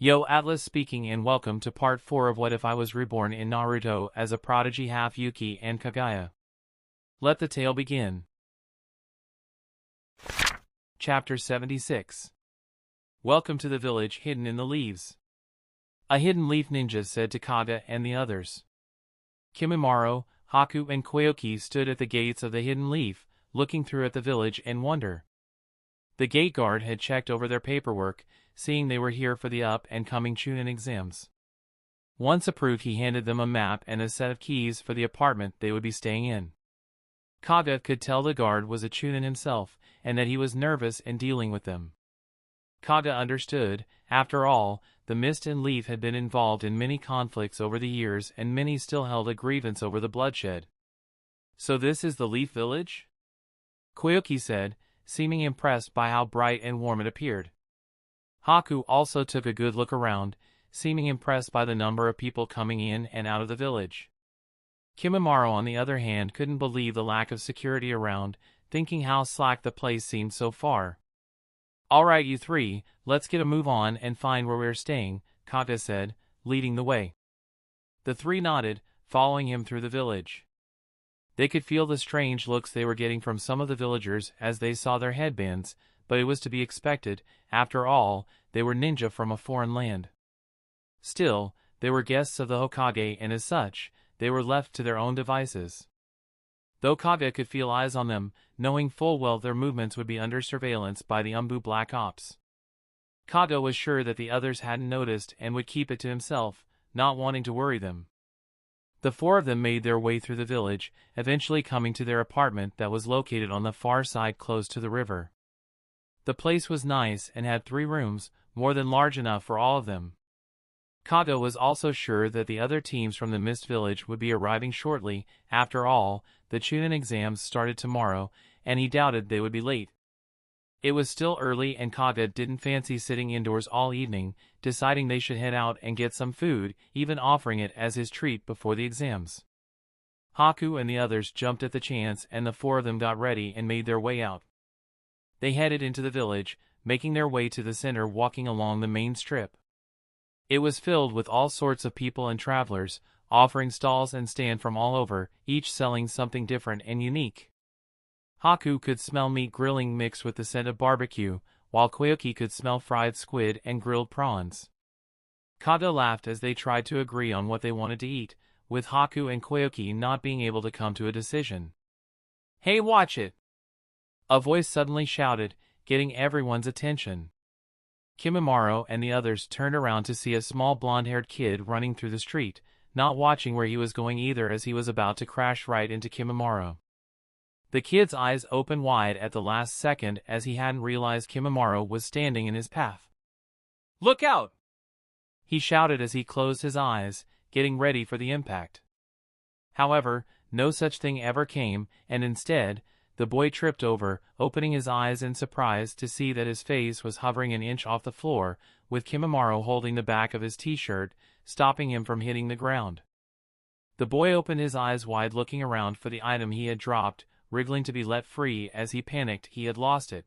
Yo, Atlas speaking, and welcome to part 4 of What If I Was Reborn in Naruto as a Prodigy half Yuki and Kaguya. Let the tale begin. Chapter 76. Welcome to the village hidden in the leaves. A hidden leaf ninja said to Kage and the others. Kimimaro, Haku and Koyoki stood at the gates of the hidden leaf, looking through at the village in wonder. The gate guard had checked over their paperwork, seeing they were here for the up-and-coming Chunin exams. Once approved, he handed them a map and a set of keys for the apartment they would be staying in. Kage could tell the guard was a Chunin himself, and that he was nervous in dealing with them. Kage understood. After all, the Mist and Leaf had been involved in many conflicts over the years, and many still held a grievance over the bloodshed. So this is the Leaf Village? Koyoki said, seeming impressed by how bright and warm it appeared. Haku also took a good look around, seeming impressed by the number of people coming in and out of the village. Kimimaro, on the other hand, couldn't believe the lack of security around, thinking how slack the place seemed so far. "Alright, you three, let's get a move on and find where we're staying," Kage said, leading the way. The three nodded, following him through the village. They could feel the strange looks they were getting from some of the villagers as they saw their headbands, but it was to be expected. After all, they were ninja from a foreign land. Still, they were guests of the Hokage, and as such, they were left to their own devices. Though Kage could feel eyes on them, knowing full well their movements would be under surveillance by the Umbu Black Ops. Kage was sure that the others hadn't noticed and would keep it to himself, not wanting to worry them. The four of them made their way through the village, eventually coming to their apartment that was located on the far side close to the river. The place was nice and had 3 rooms, more than large enough for all of them. Kage was also sure that the other teams from the Mist Village would be arriving shortly. After all, the Chunin exams started tomorrow, and he doubted they would be late. It was still early, and Kage didn't fancy sitting indoors all evening, deciding they should head out and get some food, even offering it as his treat before the exams. Haku and the others jumped at the chance, and the 4 of them got ready and made their way out. They headed into the village, making their way to the center, walking along the main strip. It was filled with all sorts of people and travelers, offering stalls and stand from all over, each selling something different and unique. Haku could smell meat grilling mixed with the scent of barbecue, while Koyoki could smell fried squid and grilled prawns. Kage laughed as they tried to agree on what they wanted to eat, with Haku and Koyoki not being able to come to a decision. "Hey, watch it!" A voice suddenly shouted, getting everyone's attention. Kimimaro and the others turned around to see a small blonde-haired kid running through the street, not watching where he was going either, as he was about to crash right into Kimimaro. The kid's eyes opened wide at the last second as he hadn't realized Kimimaro was standing in his path. "Look out!" he shouted as he closed his eyes, getting ready for the impact. However, no such thing ever came, and instead, the boy tripped over, opening his eyes in surprise to see that his face was hovering an inch off the floor, with Kimimaro holding the back of his t-shirt, stopping him from hitting the ground. The boy opened his eyes wide, looking around for the item he had dropped, wriggling to be let free as he panicked he had lost it.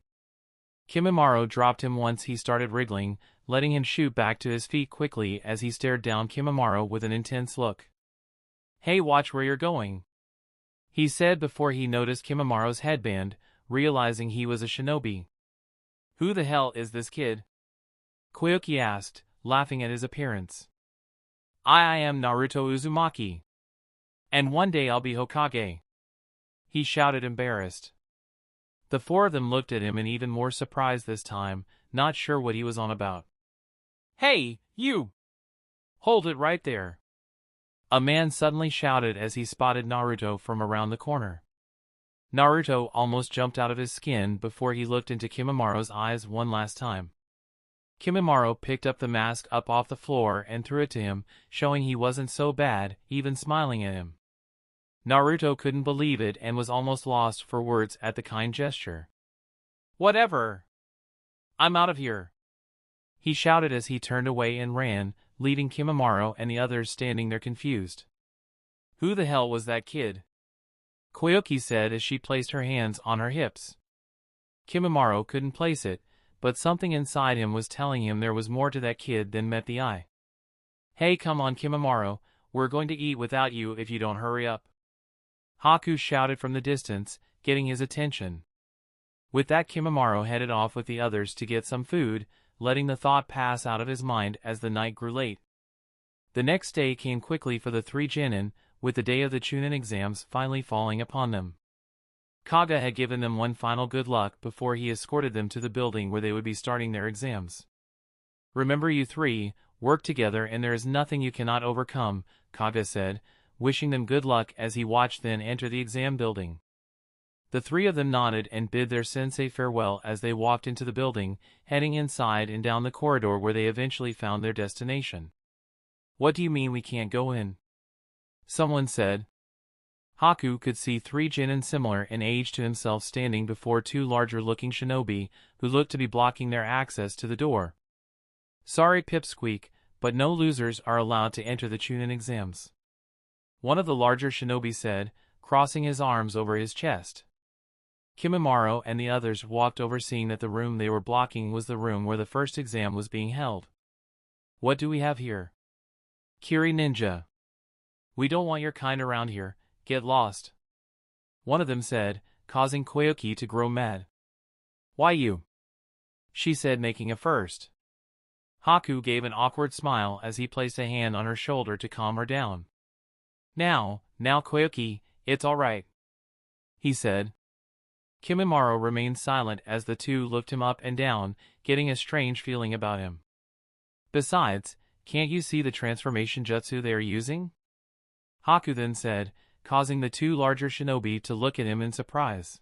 Kimimaro dropped him once he started wriggling, letting him shoot back to his feet quickly as he stared down Kimimaro with an intense look. "Hey, watch where you're going," he said before he noticed Kimimaro's headband, realizing he was a shinobi. "Who the hell is this kid?" Koyoki asked, laughing at his appearance. I am Naruto Uzumaki. And one day I'll be Hokage," he shouted, embarrassed. The 4 of them looked at him in even more surprise this time, not sure what he was on about. "Hey, you! Hold it right there!" A man suddenly shouted as he spotted Naruto from around the corner. Naruto almost jumped out of his skin before he looked into Kimimaro's eyes one last time. Kimimaro picked up the mask up off the floor and threw it to him, showing he wasn't so bad, even smiling at him. Naruto couldn't believe it and was almost lost for words at the kind gesture. "Whatever! I'm out of here!" he shouted as he turned away and ran, leaving Kimimaro and the others standing there confused. "Who the hell was that kid?" Koyoki said as she placed her hands on her hips. Kimimaro couldn't place it, but something inside him was telling him there was more to that kid than met the eye. "Hey, come on, Kimimaro, we're going to eat without you if you don't hurry up," Haku shouted from the distance, getting his attention. With that, Kimimaro headed off with the others to get some food, letting the thought pass out of his mind as the night grew late. The next day came quickly for the three Genin, with the day of the Chunin exams finally falling upon them. Kaga had given them one final good luck before he escorted them to the building where they would be starting their exams. "Remember, you three, work together and there is nothing you cannot overcome," Kaga said, wishing them good luck as he watched them enter the exam building. The three of them nodded and bid their sensei farewell as they walked into the building, heading inside and down the corridor where they eventually found their destination. "What do you mean we can't go in?" someone said. Haku could see three Genin similar in age to himself standing before two larger-looking shinobi, who looked to be blocking their access to the door. "Sorry, Pipsqueak, but no losers are allowed to enter the Chunin exams," one of the larger shinobi said, crossing his arms over his chest. Kimimaro and the others walked over, seeing that the room they were blocking was the room where the first exam was being held. "What do we have here?" "Kiri Ninja. We don't want your kind around here, get lost," one of them said, causing Koyuki to grow mad. "Why you?" she said, making a first. Haku gave an awkward smile as he placed a hand on her shoulder to calm her down. Now Koyuki, it's all right," he said. Kimimaro remained silent as the two looked him up and down, getting a strange feeling about him. "Besides, can't you see the transformation jutsu they are using?" Haku then said, causing the two larger shinobi to look at him in surprise.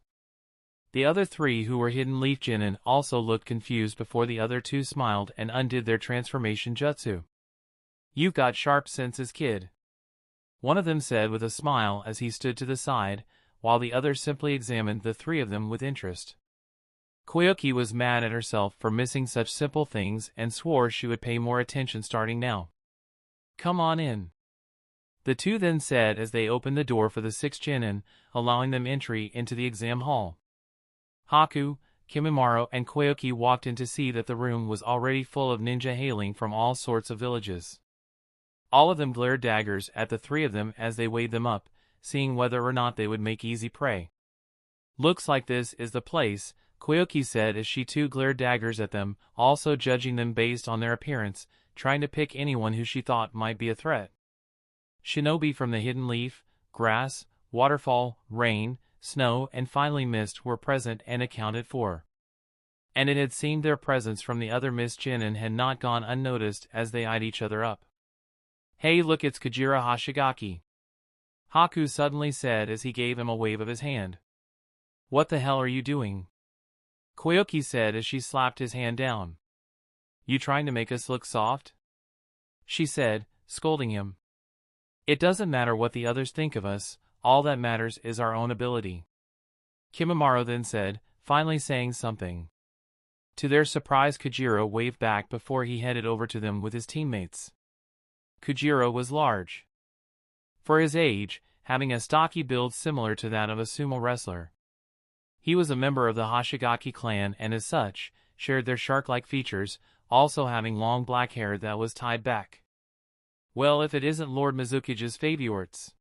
The other three who were hidden leaf Genin also looked confused before the other two smiled and undid their transformation jutsu. "You've got sharp senses, kid," one of them said with a smile as he stood to the side, while the others simply examined the three of them with interest. Koyuki was mad at herself for missing such simple things and swore she would pay more attention starting now. "Come on in," the two then said as they opened the door for the 6 Genin, allowing them entry into the exam hall. Haku, Kimimaro and Koyuki walked in to see that the room was already full of ninja hailing from all sorts of villages. All of them glared daggers at the three of them as they weighed them up, seeing whether or not they would make easy prey. "Looks like this is the place," Koyuki said as she too glared daggers at them, also judging them based on their appearance, trying to pick anyone who she thought might be a threat. Shinobi from the hidden leaf, grass, waterfall, rain, snow and finally mist were present and accounted for. And it had seemed their presence from the other mist Genin had not gone unnoticed as they eyed each other up. "Hey, look, it's Kujira Hoshigaki," Haku suddenly said as he gave him a wave of his hand. "What the hell are you doing?" Koyuki said as she slapped his hand down. "You trying to make us look soft?" she said, scolding him. "It doesn't matter what the others think of us, all that matters is our own ability," Kimimaro then said, finally saying something. To their surprise, Kujiro waved back before he headed over to them with his teammates. Kujiro was large for his age, having a stocky build similar to that of a sumo wrestler. He was a member of the Hoshigaki clan and as such, shared their shark-like features, also having long black hair that was tied back. "Well, if it isn't Lord Mizukage's favorites,"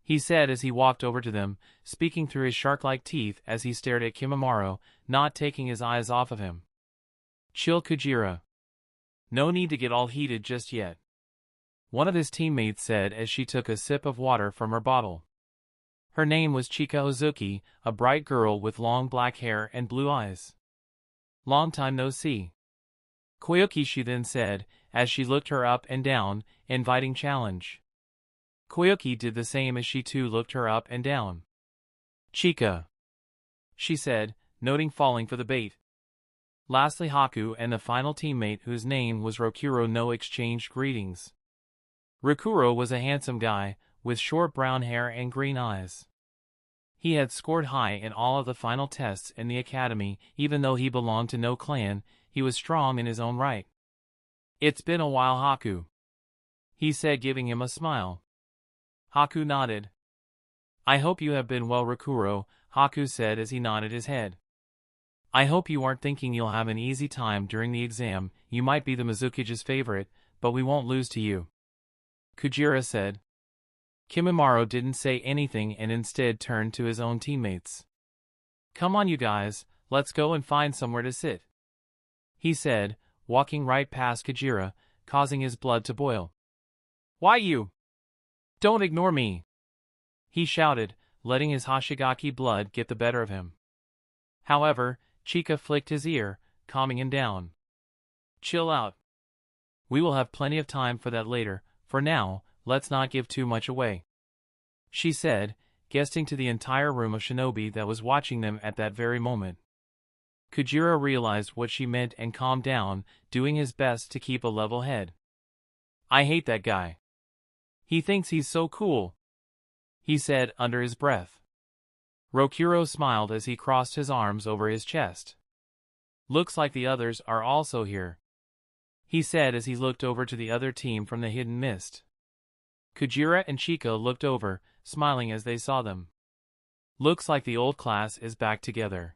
he said as he walked over to them, speaking through his shark-like teeth as he stared at Kimimaro, not taking his eyes off of him. "Chill, Kujira. No need to get all heated just yet," one of his teammates said as she took a sip of water from her bottle. Her name was Chica Ozuki, a bright girl with long black hair and blue eyes. "Long time no see, Koyuki," she then said, as she looked her up and down, inviting challenge. Koyuki did the same as she too looked her up and down. "Chica," she said, noting falling for the bait. Lastly, Haku and the final teammate, whose name was Rokuro, no exchanged greetings. Rokuro was a handsome guy, with short brown hair and green eyes. He had scored high in all of the final tests in the academy, even though he belonged to no clan, he was strong in his own right. "It's been a while, Haku," he said, giving him a smile. Haku nodded. "I hope you have been well, Rokuro," Haku said as he nodded his head. I hope you aren't thinking you'll have an easy time during the exam. You might be the Mizukage's favorite, but we won't lose to you. Kujira said. Kimimaro didn't say anything and instead turned to his own teammates. Come on you guys, let's go and find somewhere to sit. He said, walking right past Kujira, causing his blood to boil. Why you? Don't ignore me! He shouted, letting his Hashigaki blood get the better of him. However, Chica flicked his ear, calming him down. Chill out. We will have plenty of time for that later. For now, let's not give too much away. She said, gesturing to the entire room of shinobi that was watching them at that very moment. Kujira realized what she meant and calmed down, doing his best to keep a level head. I hate that guy. He thinks he's so cool, he said under his breath. Rokuro smiled as he crossed his arms over his chest. Looks like the others are also here, he said as he looked over to the other team from the hidden mist. Kujira and Chica looked over, smiling as they saw them. Looks like the old class is back together.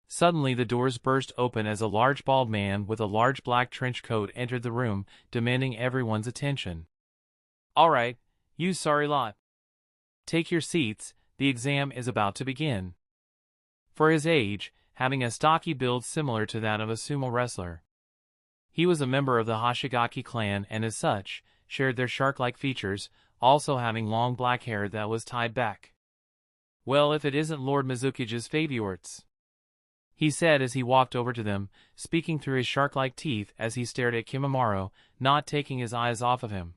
Suddenly the doors burst open as a large bald man with a large black trench coat entered the room, demanding everyone's attention. Alright, you sorry lot. Take your seats, the exam is about to begin. For his age, having a stocky build similar to that of a sumo wrestler, he was a member of the Hashigaki clan and as such, shared their shark-like features, also having long black hair that was tied back. Well, if it isn't Lord Mizukage's favorites, he said as he walked over to them, speaking through his shark-like teeth as he stared at Kimimaro, not taking his eyes off of him.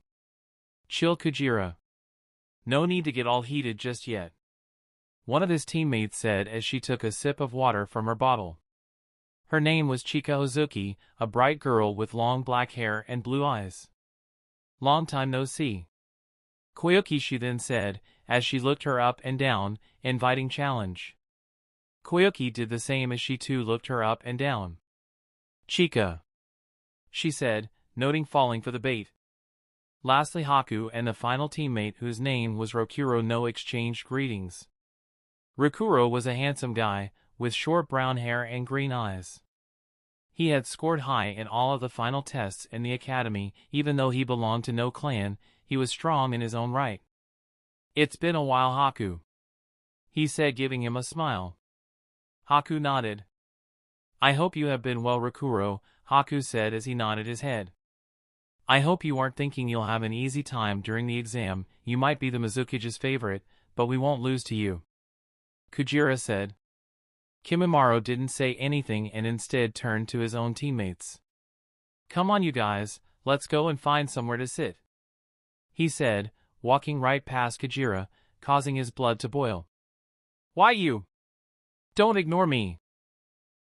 Chill Kujira. No need to get all heated just yet, one of his teammates said as she took a sip of water from her bottle. Her name was Chica Ozuki, a bright girl with long black hair and blue eyes. Long time no see. Koyuki, she then said, as she looked her up and down, inviting challenge. Koyuki did the same as she too looked her up and down. Chica, she said, noting falling for the bait. Lastly Haku and the final teammate whose name was Rokuro no exchanged greetings. Rokuro was a handsome guy, with short brown hair and green eyes. He had scored high in all of the final tests in the academy, even though he belonged to no clan, he was strong in his own right. It's been a while Haku, he said giving him a smile. Haku nodded. I hope you have been well Rokuro, Haku said as he nodded his head. I hope you aren't thinking you'll have an easy time during the exam. You might be the Mizukage's favorite, but we won't lose to you, Kujira said. Kimimaro didn't say anything and instead turned to his own teammates. Come on you guys, let's go and find somewhere to sit, he said, walking right past Kujira, causing his blood to boil. Why you? Don't ignore me,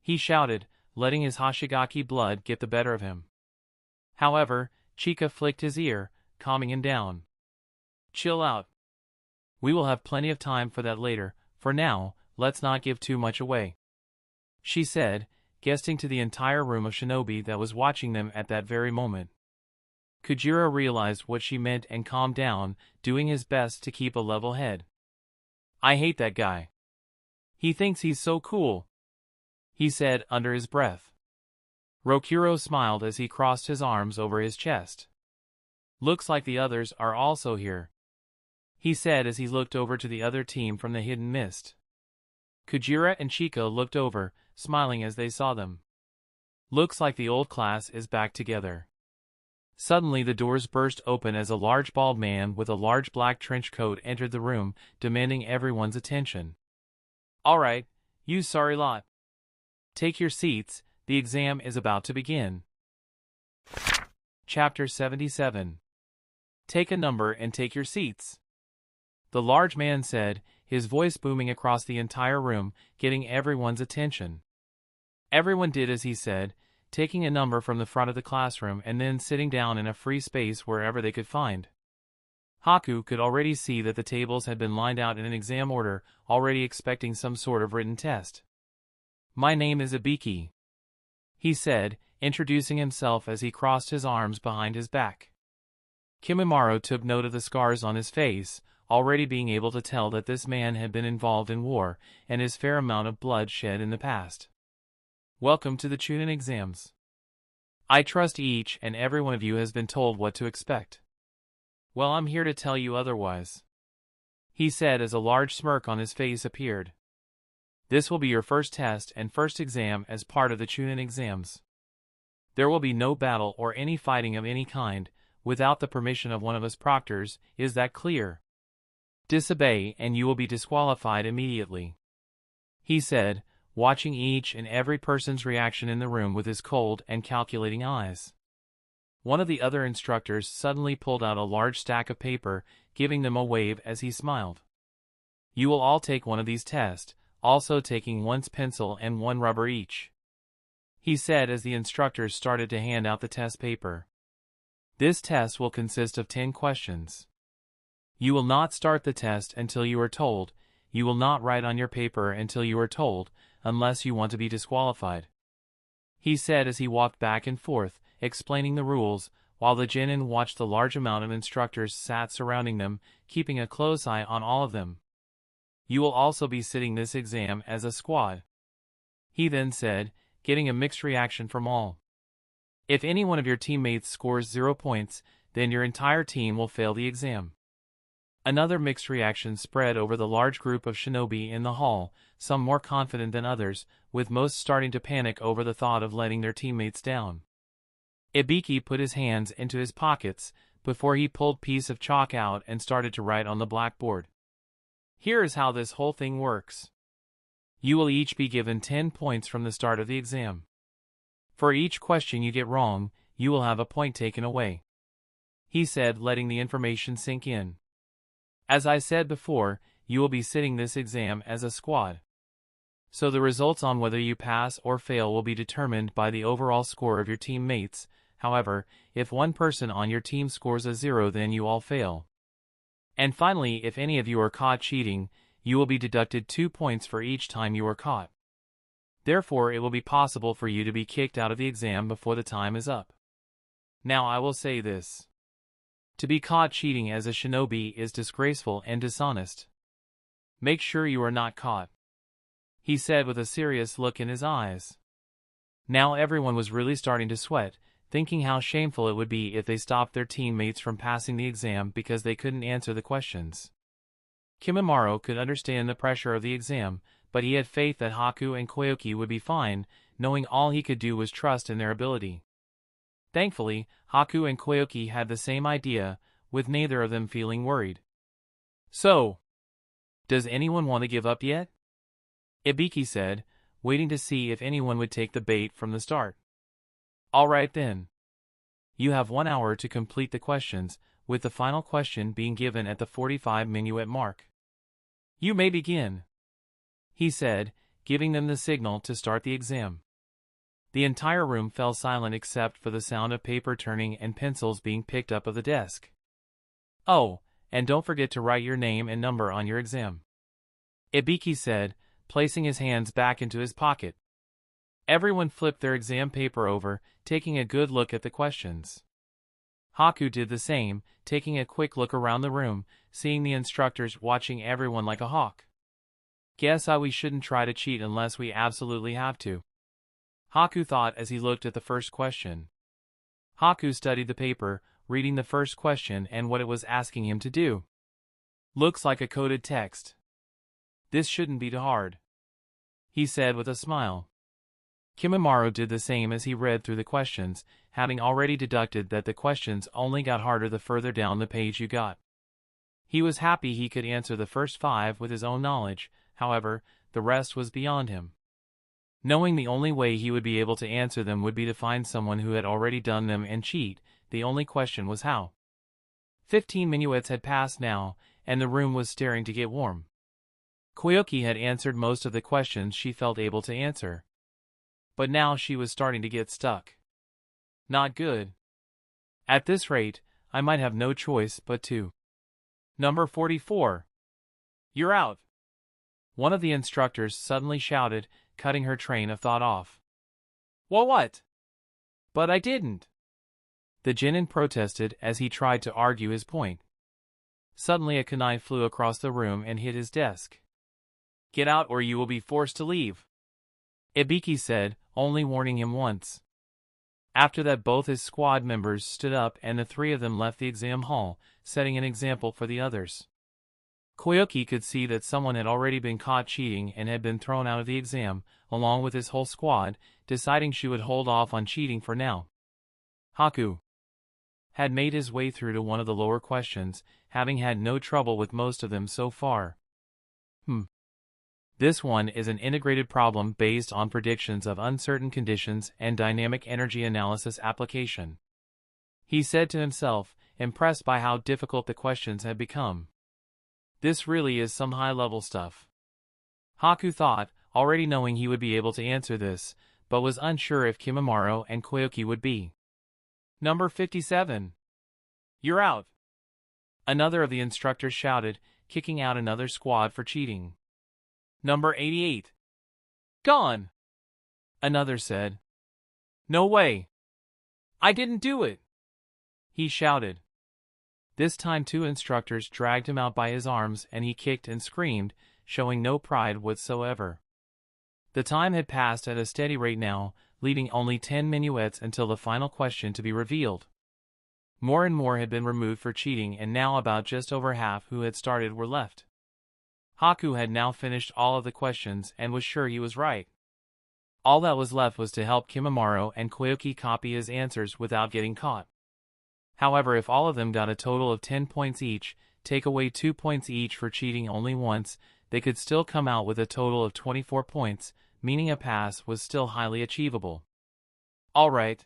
he shouted, letting his Hashigaki blood get the better of him. However, Chica flicked his ear, calming him down. Chill out. We will have plenty of time for that later. For now, let's not give too much away, she said, gesturing to the entire room of shinobi that was watching them at that very moment. Kujira realized what she meant and calmed down, doing his best to keep a level head. I hate that guy. He thinks he's so cool, he said under his breath. Rokuro smiled as he crossed his arms over his chest. Looks like the others are also here, he said as he looked over to the other team from the hidden mist. Kujira and Chica looked over, smiling as they saw them. Looks like the old class is back together. Suddenly the doors burst open as a large bald man with a large black trench coat entered the room, demanding everyone's attention. Alright, you sorry lot. Take your seats, the exam is about to begin. Chapter 77. Take a number and take your seats, the large man said, his voice booming across the entire room, getting everyone's attention. Everyone did as he said, taking a number from the front of the classroom and then sitting down in a free space wherever they could find. Haku could already see that the tables had been lined out in an exam order, already expecting some sort of written test. My name is Ibiki, he said, introducing himself as he crossed his arms behind his back. Kimimaro took note of the scars on his face, already being able to tell that this man had been involved in war, and his fair amount of blood shed in the past. Welcome to the Chunin exams. I trust each and every one of you has been told what to expect. Well, I'm here to tell you otherwise, he said as a large smirk on his face appeared. This will be your first test and first exam as part of the Chunin exams. There will be no battle or any fighting of any kind, without the permission of one of us proctors, is that clear? Disobey and you will be disqualified immediately, he said, watching each and every person's reaction in the room with his cold and calculating eyes. One of the other instructors suddenly pulled out a large stack of paper, giving them a wave as he smiled. You will all take one of these tests, also taking one's pencil and one rubber each, he said as the instructors started to hand out the test paper. This test will consist of 10 questions. You will not start the test until you are told. You will not write on your paper until you are told, unless you want to be disqualified, he said as he walked back and forth, explaining the rules, while the genin watched the large amount of instructors sat surrounding them, keeping a close eye on all of them. You will also be sitting this exam as a squad, he then said, getting a mixed reaction from all. If any one of your teammates scores 0 points, then your entire team will fail the exam. Another mixed reaction spread over the large group of shinobi in the hall, some more confident than others, with most starting to panic over the thought of letting their teammates down. Ibiki put his hands into his pockets, before he pulled a piece of chalk out and started to write on the blackboard. Here is how this whole thing works. You will each be given 10 points from the start of the exam. For each question you get wrong, you will have a point taken away, he said, letting the information sink in. As I said before, you will be sitting this exam as a squad. So the results on whether you pass or fail will be determined by the overall score of your teammates. However, if one person on your team scores a 0, then you all fail. And finally, if any of you are caught cheating, you will be deducted 2 points for each time you are caught. Therefore, it will be possible for you to be kicked out of the exam before the time is up. Now I will say this. To be caught cheating as a shinobi is disgraceful and dishonest. Make sure you are not caught, he said with a serious look in his eyes. Now everyone was really starting to sweat, thinking how shameful it would be if they stopped their teammates from passing the exam because they couldn't answer the questions. Kimimaro could understand the pressure of the exam, but he had faith that Haku and Koyuki would be fine, knowing all he could do was trust in their ability. Thankfully, Haku and Koyuki had the same idea, with neither of them feeling worried. So, does anyone want to give up yet? Ibiki said, waiting to see if anyone would take the bait from the start. All right then. You have 1 hour to complete the questions, with the final question being given at the 45-minute mark. You may begin, he said, giving them the signal to start the exam. The entire room fell silent except for the sound of paper turning and pencils being picked up of the desk. Oh, and don't forget to write your name and number on your exam, Ibiki said, placing his hands back into his pocket. Everyone flipped their exam paper over, taking a good look at the questions. Haku did the same, taking a quick look around the room, seeing the instructors watching everyone like a hawk. Guess we shouldn't try to cheat unless we absolutely have to, Haku thought as he looked at the first question. Haku studied the paper, reading the first question and what it was asking him to do. Looks like a coded text. This shouldn't be too hard, he said with a smile. Kimimaro did the same as he read through the questions, having already deducted that the questions only got harder the further down the page you got. He was happy he could answer the first 5 with his own knowledge, however, the rest was beyond him. Knowing the only way he would be able to answer them would be to find someone who had already done them and cheat, the only question was how. 15 minutes had passed now, and the room was starting to get warm. Koyuki had answered most of the questions she felt able to answer. But now she was starting to get stuck. Not good. At this rate, I might have no choice but to. Number 44. You're out. One of the instructors suddenly shouted, cutting her train of thought off. Well, what? But I didn't. The genin protested as he tried to argue his point. Suddenly a kunai flew across the room and hit his desk. Get out or you will be forced to leave, Ibiki said, only warning him once. After that, both his squad members stood up and the three of them left the exam hall, setting an example for the others. Koyuki could see that someone had already been caught cheating and had been thrown out of the exam, along with his whole squad, deciding she would hold off on cheating for now. Haku had made his way through to one of the lower questions, having had no trouble with most of them so far. This one is an integrated problem based on predictions of uncertain conditions and dynamic energy analysis application. He said to himself, impressed by how difficult the questions had become. This really is some high-level stuff. Haku thought, already knowing he would be able to answer this, but was unsure if Kimimaro and Koyuki would be. Number 57. You're out. Another of the instructors shouted, kicking out another squad for cheating. Number 88. Gone. Another said. No way. I didn't do it. He shouted. This time 2 instructors dragged him out by his arms and he kicked and screamed, showing no pride whatsoever. The time had passed at a steady rate now, leaving only 10 minuets until the final question to be revealed. More and more had been removed for cheating and now about just over half who had started were left. Haku had now finished all of the questions and was sure he was right. All that was left was to help Kimimaro and Koyuki copy his answers without getting caught. However, if all of them got a total of 10 points each, take away 2 points each for cheating only once, they could still come out with a total of 24 points, meaning a pass was still highly achievable. All right,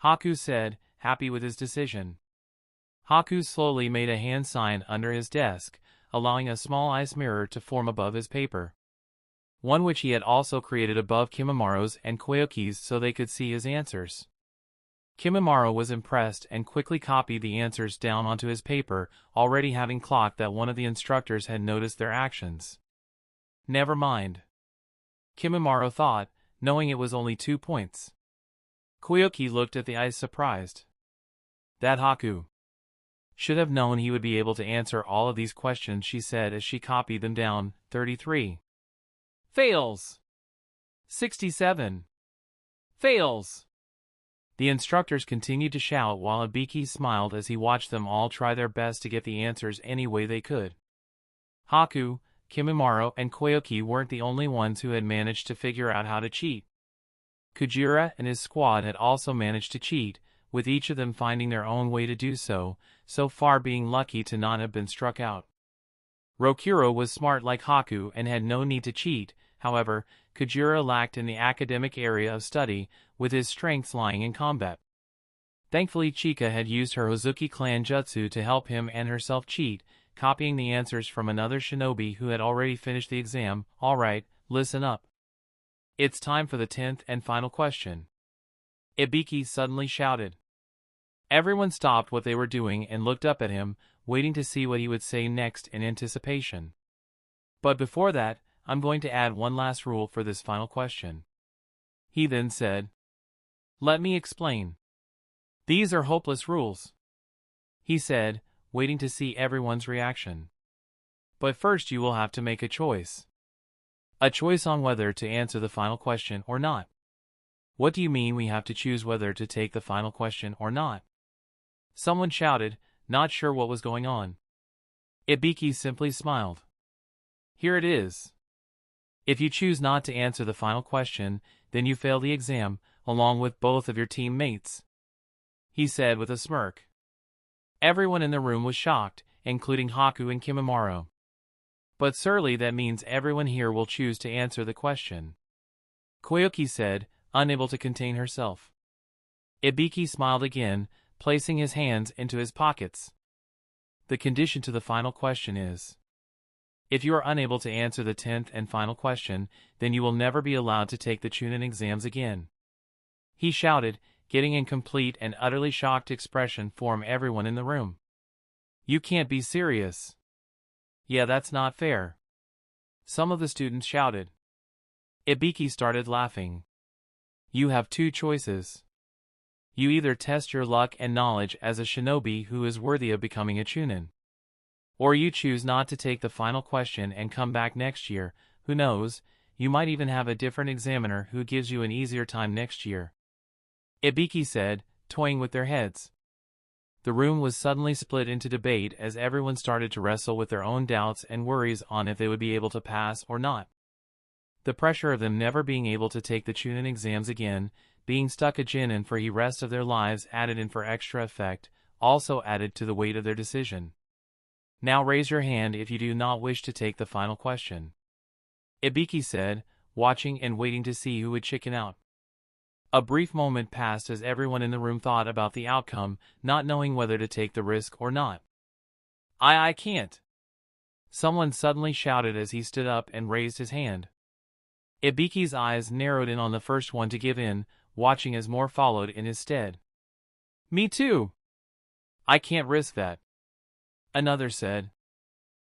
Haku said, happy with his decision. Haku slowly made a hand sign under his desk, allowing a small ice mirror to form above his paper. One which he had also created above Kimimaro's and Koyuki's so they could see his answers. Kimimaro was impressed and quickly copied the answers down onto his paper, already having clocked that one of the instructors had noticed their actions. Never mind, Kimimaro thought, knowing it was only 2 points. Koyuki looked at the ice surprised. That Haku should have known he would be able to answer all of these questions, she said as she copied them down. 33. Fails. 67. Fails. The instructors continued to shout while Ibiki smiled as he watched them all try their best to get the answers any way they could. Haku, Kimimaro, and Koyuki weren't the only ones who had managed to figure out how to cheat. Kujira and his squad had also managed to cheat, with each of them finding their own way to do so, so far being lucky to not have been struck out. Rokuro was smart like Haku and had no need to cheat, however, Kujira lacked in the academic area of study, with his strengths lying in combat. Thankfully Chica had used her Hozuki clan jutsu to help him and herself cheat, copying the answers from another shinobi who had already finished the exam. Alright, listen up. It's time for the 10th and final question. Ibiki suddenly shouted. Everyone stopped what they were doing and looked up at him, waiting to see what he would say next in anticipation. But before that, I'm going to add one last rule for this final question. He then said. Let me explain. These are hopeless rules, he said, waiting to see everyone's reaction. But first you will have to make a choice. A choice on whether to answer the final question or not. What do you mean we have to choose whether to take the final question or not? Someone shouted, not sure what was going on. Ibiki simply smiled. Here it is. If you choose not to answer the final question, then you fail the exam, along with both of your teammates, he said with a smirk. Everyone in the room was shocked, including Haku and Kimimaro. But surely that means everyone here will choose to answer the question, Koyuki said, unable to contain herself. Ibiki smiled again, placing his hands into his pockets. The condition to the final question is, if you are unable to answer the 10th and final question, then you will never be allowed to take the Chunin exams again, he shouted, getting in complete and utterly shocked expression from everyone in the room. You can't be serious. Yeah, that's not fair, some of the students shouted. Ibiki started laughing. You have 2 choices. You either test your luck and knowledge as a shinobi who is worthy of becoming a Chunin, or you choose not to take the final question and come back next year. Who knows, you might even have a different examiner who gives you an easier time next year," Ibiki said, toying with their heads. The room was suddenly split into debate as everyone started to wrestle with their own doubts and worries on if they would be able to pass or not. The pressure of them never being able to take the Chunin exams again, being stuck a Jinin for the rest of their lives added in for extra effect, also added to the weight of their decision. "Now raise your hand if you do not wish to take the final question," Ibiki said, watching and waiting to see who would chicken out. A brief moment passed as everyone in the room thought about the outcome, not knowing whether to take the risk or not. I can't," someone suddenly shouted as he stood up and raised his hand. Ibiki's eyes narrowed in on the first one to give in, watching as more followed in his stead. "Me too. I can't risk that," another said.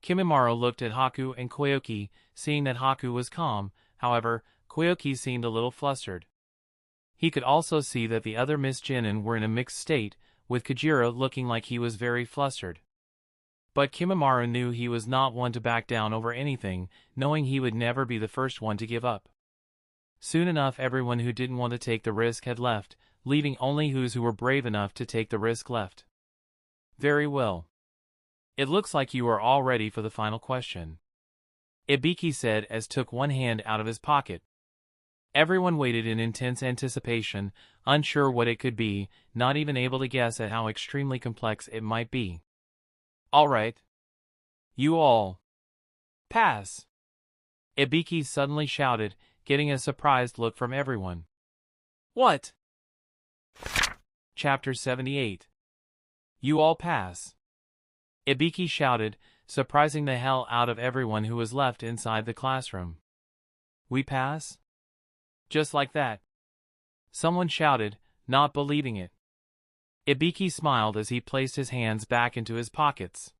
Kimimaro looked at Haku and Koyoki, seeing that Haku was calm. However, Koyoki seemed a little flustered. He could also see that the other Miss Jinin were in a mixed state, with Kajira looking like he was very flustered. But Kimimaro knew he was not one to back down over anything, knowing he would never be the first one to give up. Soon enough everyone who didn't want to take the risk had left, leaving only those who were brave enough to take the risk left. "Very well. It looks like you are all ready for the final question," Ibiki said as took one hand out of his pocket. Everyone waited in intense anticipation, unsure what it could be, not even able to guess at how extremely complex it might be. "All right. You all pass," Ibiki suddenly shouted, getting a surprised look from everyone. "What?" Chapter 78. You all pass, Ibiki shouted, surprising the hell out of everyone who was left inside the classroom. "We pass?" Just like that, someone shouted, not believing it. Ibiki smiled as he placed his hands back into his pockets.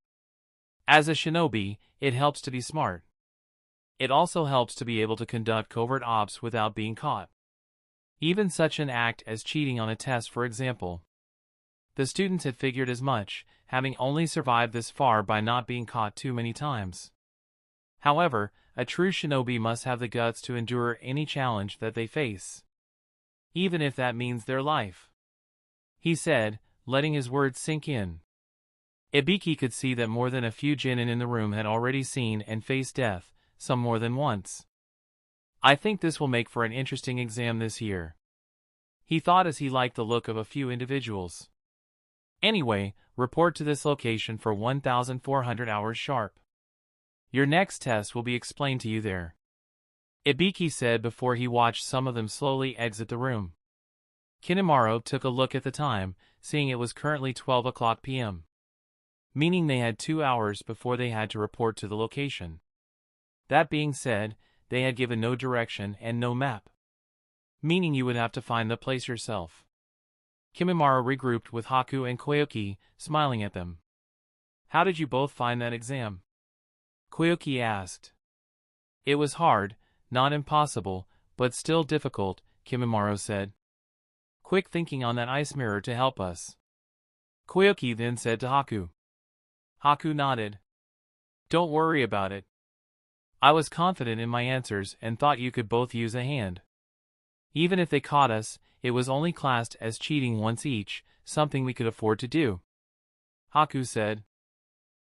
As a shinobi, it helps to be smart. It also helps to be able to conduct covert ops without being caught. Even such an act as cheating on a test, for example. The students had figured as much, having only survived this far by not being caught too many times. However, a true shinobi must have the guts to endure any challenge that they face, even if that means their life, he said, letting his words sink in. Ibiki could see that more than a few genin in the room had already seen and faced death, some more than once. "I think this will make for an interesting exam this year," he thought as he liked the look of a few individuals. "Anyway, report to this location for 1,400 hours sharp. Your next test will be explained to you there," Ibiki said before he watched some of them slowly exit the room. Kimimaro took a look at the time, seeing it was currently 12 o'clock p.m. Meaning they had 2 hours before they had to report to the location. That being said, they had given no direction and no map, meaning you would have to find the place yourself. Kimimaro regrouped with Haku and Koyoki, smiling at them. "How did you both find that exam?" Koyoki asked. "It was hard, not impossible, but still difficult," Kimimaro said. "Quick thinking on that ice mirror to help us," Koyoki then said to Haku. Haku nodded. "Don't worry about it. I was confident in my answers and thought you could both use a hand. Even if they caught us, it was only classed as cheating once each, something we could afford to do," Haku said.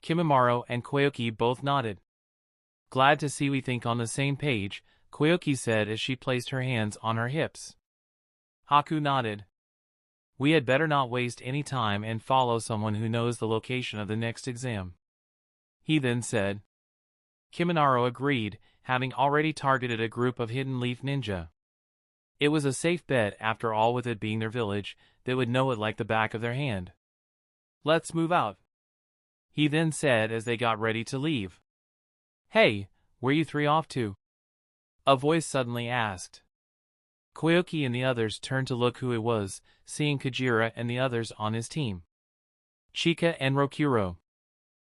Kimimaro and Koyoki both nodded. "Glad to see we think on the same page," Koyoki said as she placed her hands on her hips. Haku nodded. "We had better not waste any time and follow someone who knows the location of the next exam," he then said. Kimimaro agreed, having already targeted a group of hidden leaf ninja. It was a safe bet after all, with it being their village, they would know it like the back of their hand. "Let's move out," he then said as they got ready to leave. "Hey, where you three off to?" a voice suddenly asked. Koyoki and the others turned to look who it was, seeing Kajira and the others on his team. Chica and Rokuro.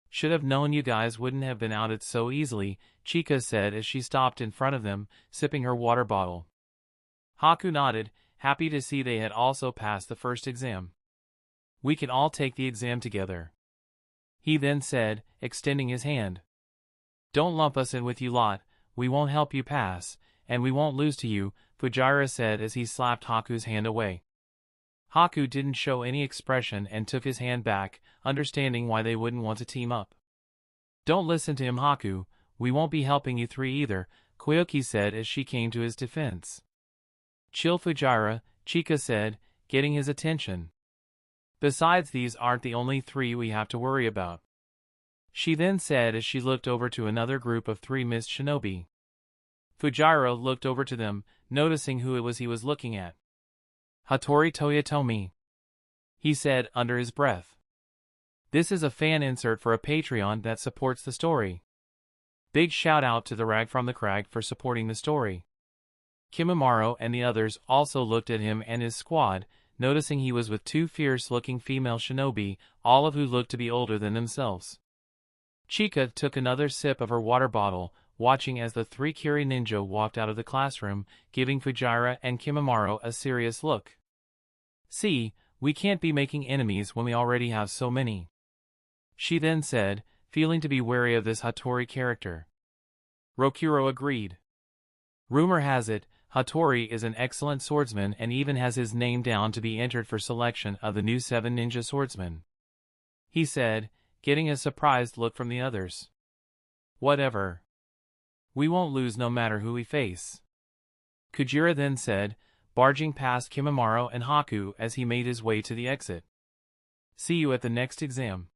"Should have known you guys wouldn't have been outed so easily," Chica said as she stopped in front of them, sipping her water bottle. Haku nodded, happy to see they had also passed the first exam. "We can all take the exam together," he then said, extending his hand. "Don't lump us in with you lot, we won't help you pass, and we won't lose to you, Fujiwara said as he slapped Haku's hand away. Haku didn't show any expression and took his hand back, understanding why they wouldn't want to team up. Don't listen to him, Haku, we won't be helping you three either, Koyuki said as she came to his defense. Chill, Fujiwara, Chica said, getting his attention. Besides, these aren't the only three we have to worry about, she then said as she looked over to another group of 3 mist shinobi. Fujiwara looked over to them, noticing who it was he was looking at. Hatori Toyotomi, he said under his breath. This is a fan insert for a Patreon that supports the story. Big shout out to the Rag from the Crag for supporting the story. Kimimaro and the others also looked at him and his squad, noticing he was with 2 fierce-looking female shinobi, all of who looked to be older than themselves. Chica took another sip of her water bottle, watching as the 3 Kiri ninja walked out of the classroom, giving Fujiwara and Kimimaro a serious look. See, we can't be making enemies when we already have so many, she then said, feeling to be wary of this Hatori character. Rokuro agreed. Rumor has it, Hatori is an excellent swordsman and even has his name down to be entered for selection of the new 7 ninja swordsmen, he said, getting a surprised look from the others. Whatever. We won't lose no matter who we face, Kujira then said, barging past Kimimaro and Haku as he made his way to the exit. See you at the next exam,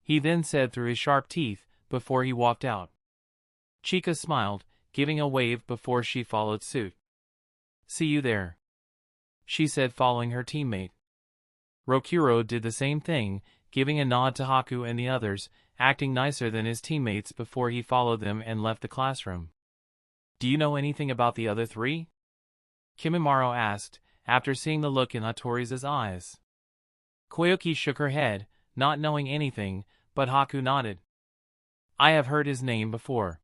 he then said through his sharp teeth, before he walked out. Chica smiled, giving a wave before she followed suit. See you there, she said following her teammate. Rokuro did the same thing, giving a nod to Haku and the others, acting nicer than his teammates before he followed them and left the classroom. Do you know anything about the other 3? Kimimaro asked, after seeing the look in Hatori's eyes. Koyuki shook her head, not knowing anything, but Haku nodded. I have heard his name before.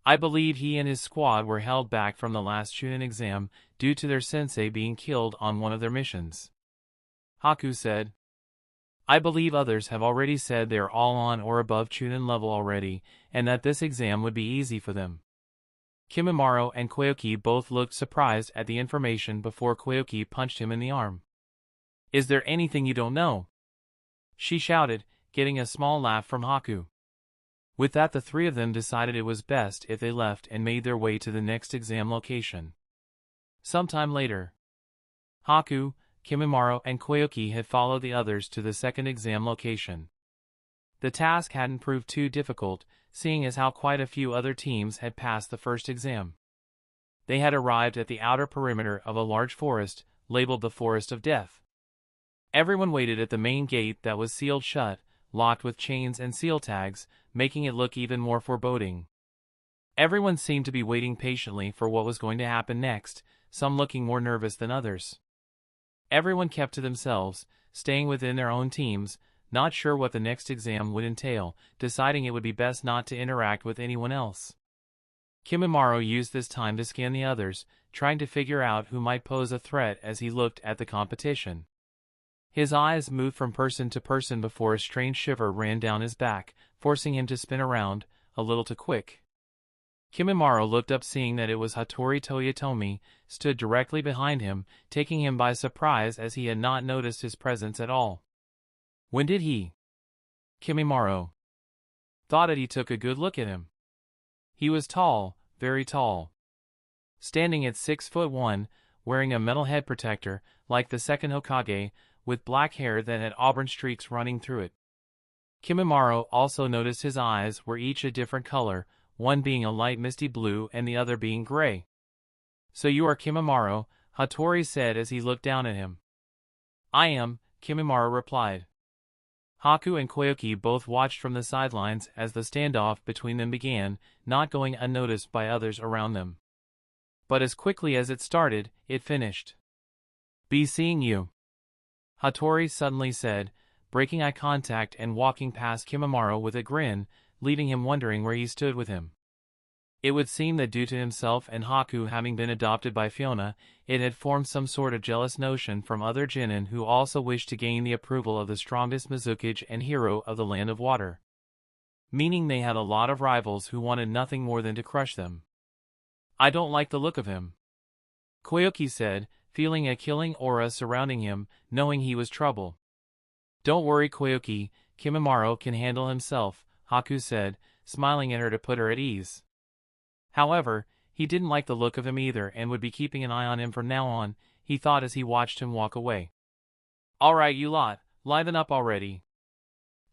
I believe he and his squad were held back from the last Chunin exam due to their sensei being killed on one of their missions, Haku said. I believe others have already said they are all on or above Chunin level already, and that this exam would be easy for them. Kimimaro and Koyuki both looked surprised at the information before Koyuki punched him in the arm. Is there anything you don't know? She shouted, getting a small laugh from Haku. With that, the 3 of them decided it was best if they left and made their way to the next exam location. Sometime later, Haku, Kimimaro and Koyuki had followed the others to the second exam location. The task hadn't proved too difficult, seeing as how quite a few other teams had passed the first exam. They had arrived at the outer perimeter of a large forest, labeled the Forest of Death. Everyone waited at the main gate that was sealed shut, locked with chains and seal tags, making it look even more foreboding. Everyone seemed to be waiting patiently for what was going to happen next, some looking more nervous than others. Everyone kept to themselves, staying within their own teams, not sure what the next exam would entail, deciding it would be best not to interact with anyone else. Kimimaro used this time to scan the others, trying to figure out who might pose a threat as he looked at the competition. His eyes moved from person to person before a strange shiver ran down his back, forcing him to spin around, a little too quick. Kimimaro looked up, seeing that it was Hatori Toyotomi, stood directly behind him, taking him by surprise as he had not noticed his presence at all. When did he? Kimimaro thought it. He took a good look at him. He was tall, very tall. Standing at 6'1", wearing a metal head protector, like the second Hokage, with black hair that had auburn streaks running through it. Kimimaro also noticed his eyes were each a different color, one being a light misty blue and the other being gray. So you are Kimimaro, Hatori said as he looked down at him. I am, Kimimaro replied. Haku and Koyuki both watched from the sidelines as the standoff between them began, not going unnoticed by others around them. But as quickly as it started, it finished. Be seeing you, Hatori suddenly said, breaking eye contact and walking past Kimimaro with a grin, leaving him wondering where he stood with him. It would seem that due to himself and Haku having been adopted by Fuyona, it had formed some sort of jealous notion from other genin who also wished to gain the approval of the strongest Mizukage and hero of the Land of Water. meaning they had a lot of rivals who wanted nothing more than to crush them. I don't like the look of him, Koyuki said, feeling a killing aura surrounding him, knowing he was trouble. Don't worry, Koyuki, Kimimaro can handle himself, Haku said, smiling at her to put her at ease. However, he didn't like the look of him either and would be keeping an eye on him from now on, he thought as he watched him walk away. Alright, you lot, liven up already,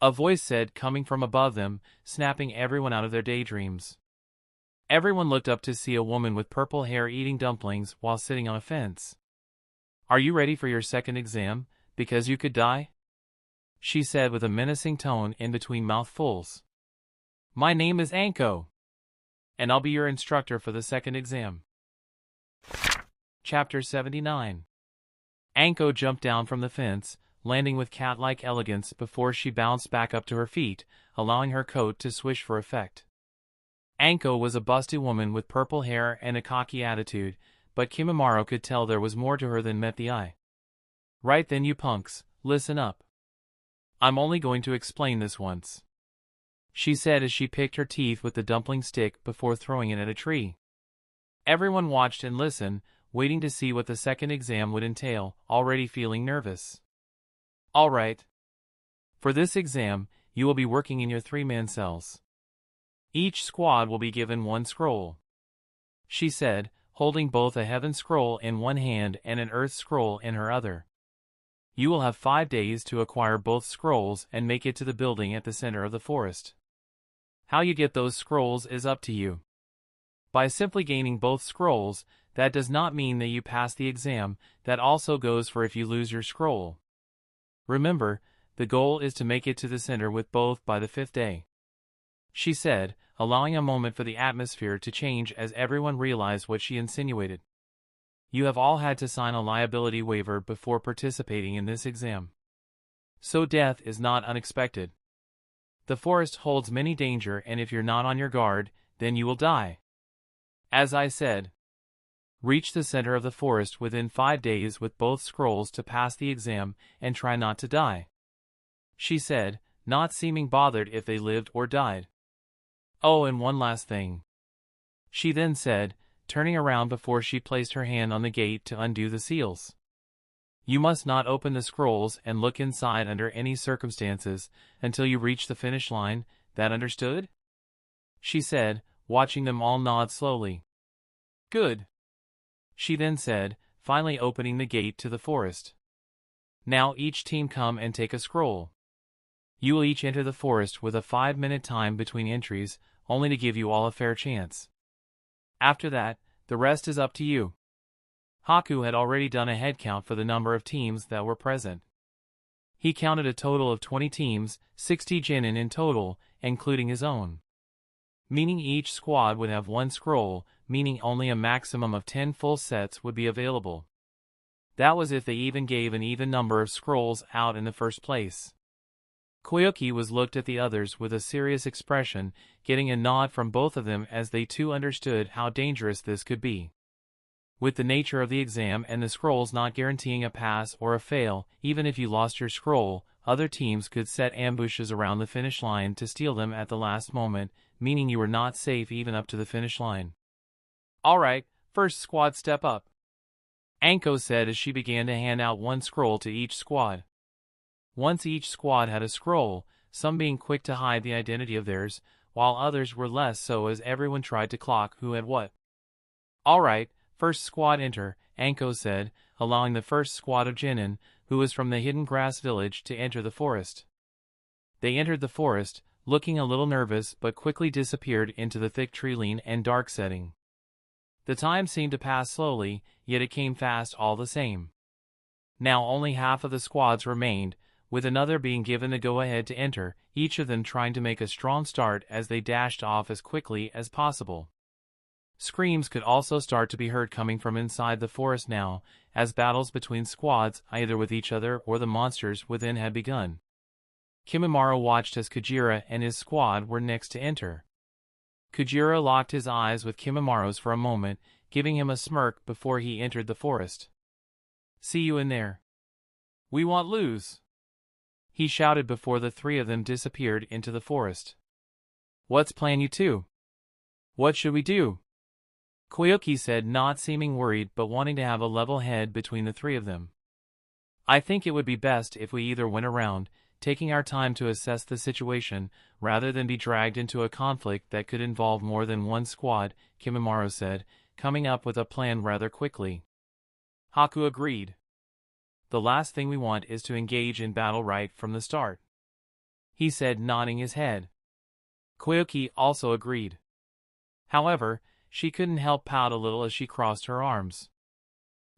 a voice said, coming from above them, snapping everyone out of their daydreams. Everyone looked up to see a woman with purple hair eating dumplings while sitting on a fence. Are you ready for your second exam, because you could die? She said with a menacing tone in between mouthfuls. My name is Anko, and I'll be your instructor for the second exam. Chapter 79. Anko jumped down from the fence, landing with cat-like elegance before she bounced back up to her feet, allowing her coat to swish for effect. Anko was a busty woman with purple hair and a cocky attitude, but Kimimaro could tell there was more to her than met the eye. Right then, you punks, listen up. I'm only going to explain this once, she said as she picked her teeth with the dumpling stick before throwing it at a tree. Everyone watched and listened, waiting to see what the second exam would entail, already feeling nervous. Alright. For this exam, you will be working in your 3-man cells. Each squad will be given 1 scroll, she said, holding both a heaven scroll in one hand and an earth scroll in her other. You will have 5 days to acquire both scrolls and make it to the building at the center of the forest. How you get those scrolls is up to you. By simply gaining both scrolls, that does not mean that you pass the exam, that also goes for if you lose your scroll. Remember, the goal is to make it to the center with both by the 5th day, she said, allowing a moment for the atmosphere to change as everyone realized what she insinuated. You have all had to sign a liability waiver before participating in this exam. So death is not unexpected. The forest holds many danger, and if you're not on your guard, then you will die. As I said, reach the center of the forest within 5 days with both scrolls to pass the exam and try not to die, she said, not seeming bothered if they lived or died. Oh, and one last thing, she then said, turning around before she placed her hand on the gate to undo the seals. You must not open the scrolls and look inside under any circumstances until you reach the finish line, that understood? She said, watching them all nod slowly. Good, she then said, finally opening the gate to the forest. Now each team come and take a scroll. You will each enter the forest with a 5-minute time between entries, only to give you all a fair chance. After that, the rest is up to you. Haku had already done a head count for the number of teams that were present. He counted a total of 20 teams, 60 genin in total, including his own. Meaning each squad would have 1 scroll, meaning only a maximum of 10 full sets would be available. That was if they even gave an even number of scrolls out in the first place. Koyuki was looked at the others with a serious expression, getting a nod from both of them as they too understood how dangerous this could be. With the nature of the exam and the scrolls not guaranteeing a pass or a fail, even if you lost your scroll, other teams could set ambushes around the finish line to steal them at the last moment, meaning you were not safe even up to the finish line. Alright, first squad step up, Anko said as she began to hand out 1 scroll to each squad. Once each squad had a scroll, some being quick to hide the identity of theirs, while others were less so as everyone tried to clock who had what. Alright, first squad enter, Anko said, allowing the first squad of genin, who was from the hidden grass village, to enter the forest. They entered the forest, looking a little nervous but quickly disappeared into the thick tree-line and dark setting. The time seemed to pass slowly, yet it came fast all the same. Now only half of the squads remained, with another being given the go-ahead to enter, each of them trying to make a strong start as they dashed off as quickly as possible. Screams could also start to be heard coming from inside the forest now, as battles between squads, either with each other or the monsters within, had begun. Kimimaro watched as Kujira and his squad were next to enter. Kujira locked his eyes with Kimimaro's for a moment, giving him a smirk before he entered the forest. See you in there. We won't lose, he shouted before the 3 of them disappeared into the forest. What's plan you two? What should we do? Koyuki said, not seeming worried but wanting to have a level head between the three of them. I think it would be best if we either went around, taking our time to assess the situation, rather than be dragged into a conflict that could involve more than one squad, Kimimaro said, coming up with a plan rather quickly. Haku agreed. The last thing we want is to engage in battle right from the start, he said, nodding his head. Koyuki also agreed. However, she couldn't help pout a little as she crossed her arms.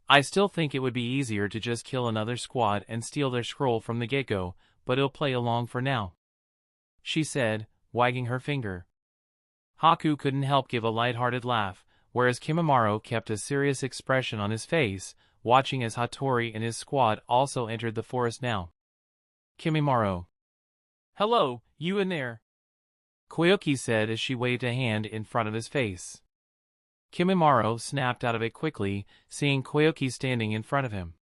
I still think it would be easier to just kill another squad and steal their scroll from the get-go, but it'll play along for now, she said, wagging her finger. Haku couldn't help give a light-hearted laugh, whereas Kimimaro kept a serious expression on his face, watching as Hatori and his squad also entered the forest now. Kimimaro. Hello, you in there, Koyuki said as she waved a hand in front of his face. Kimimaro snapped out of it quickly, seeing Koyuki standing in front of him.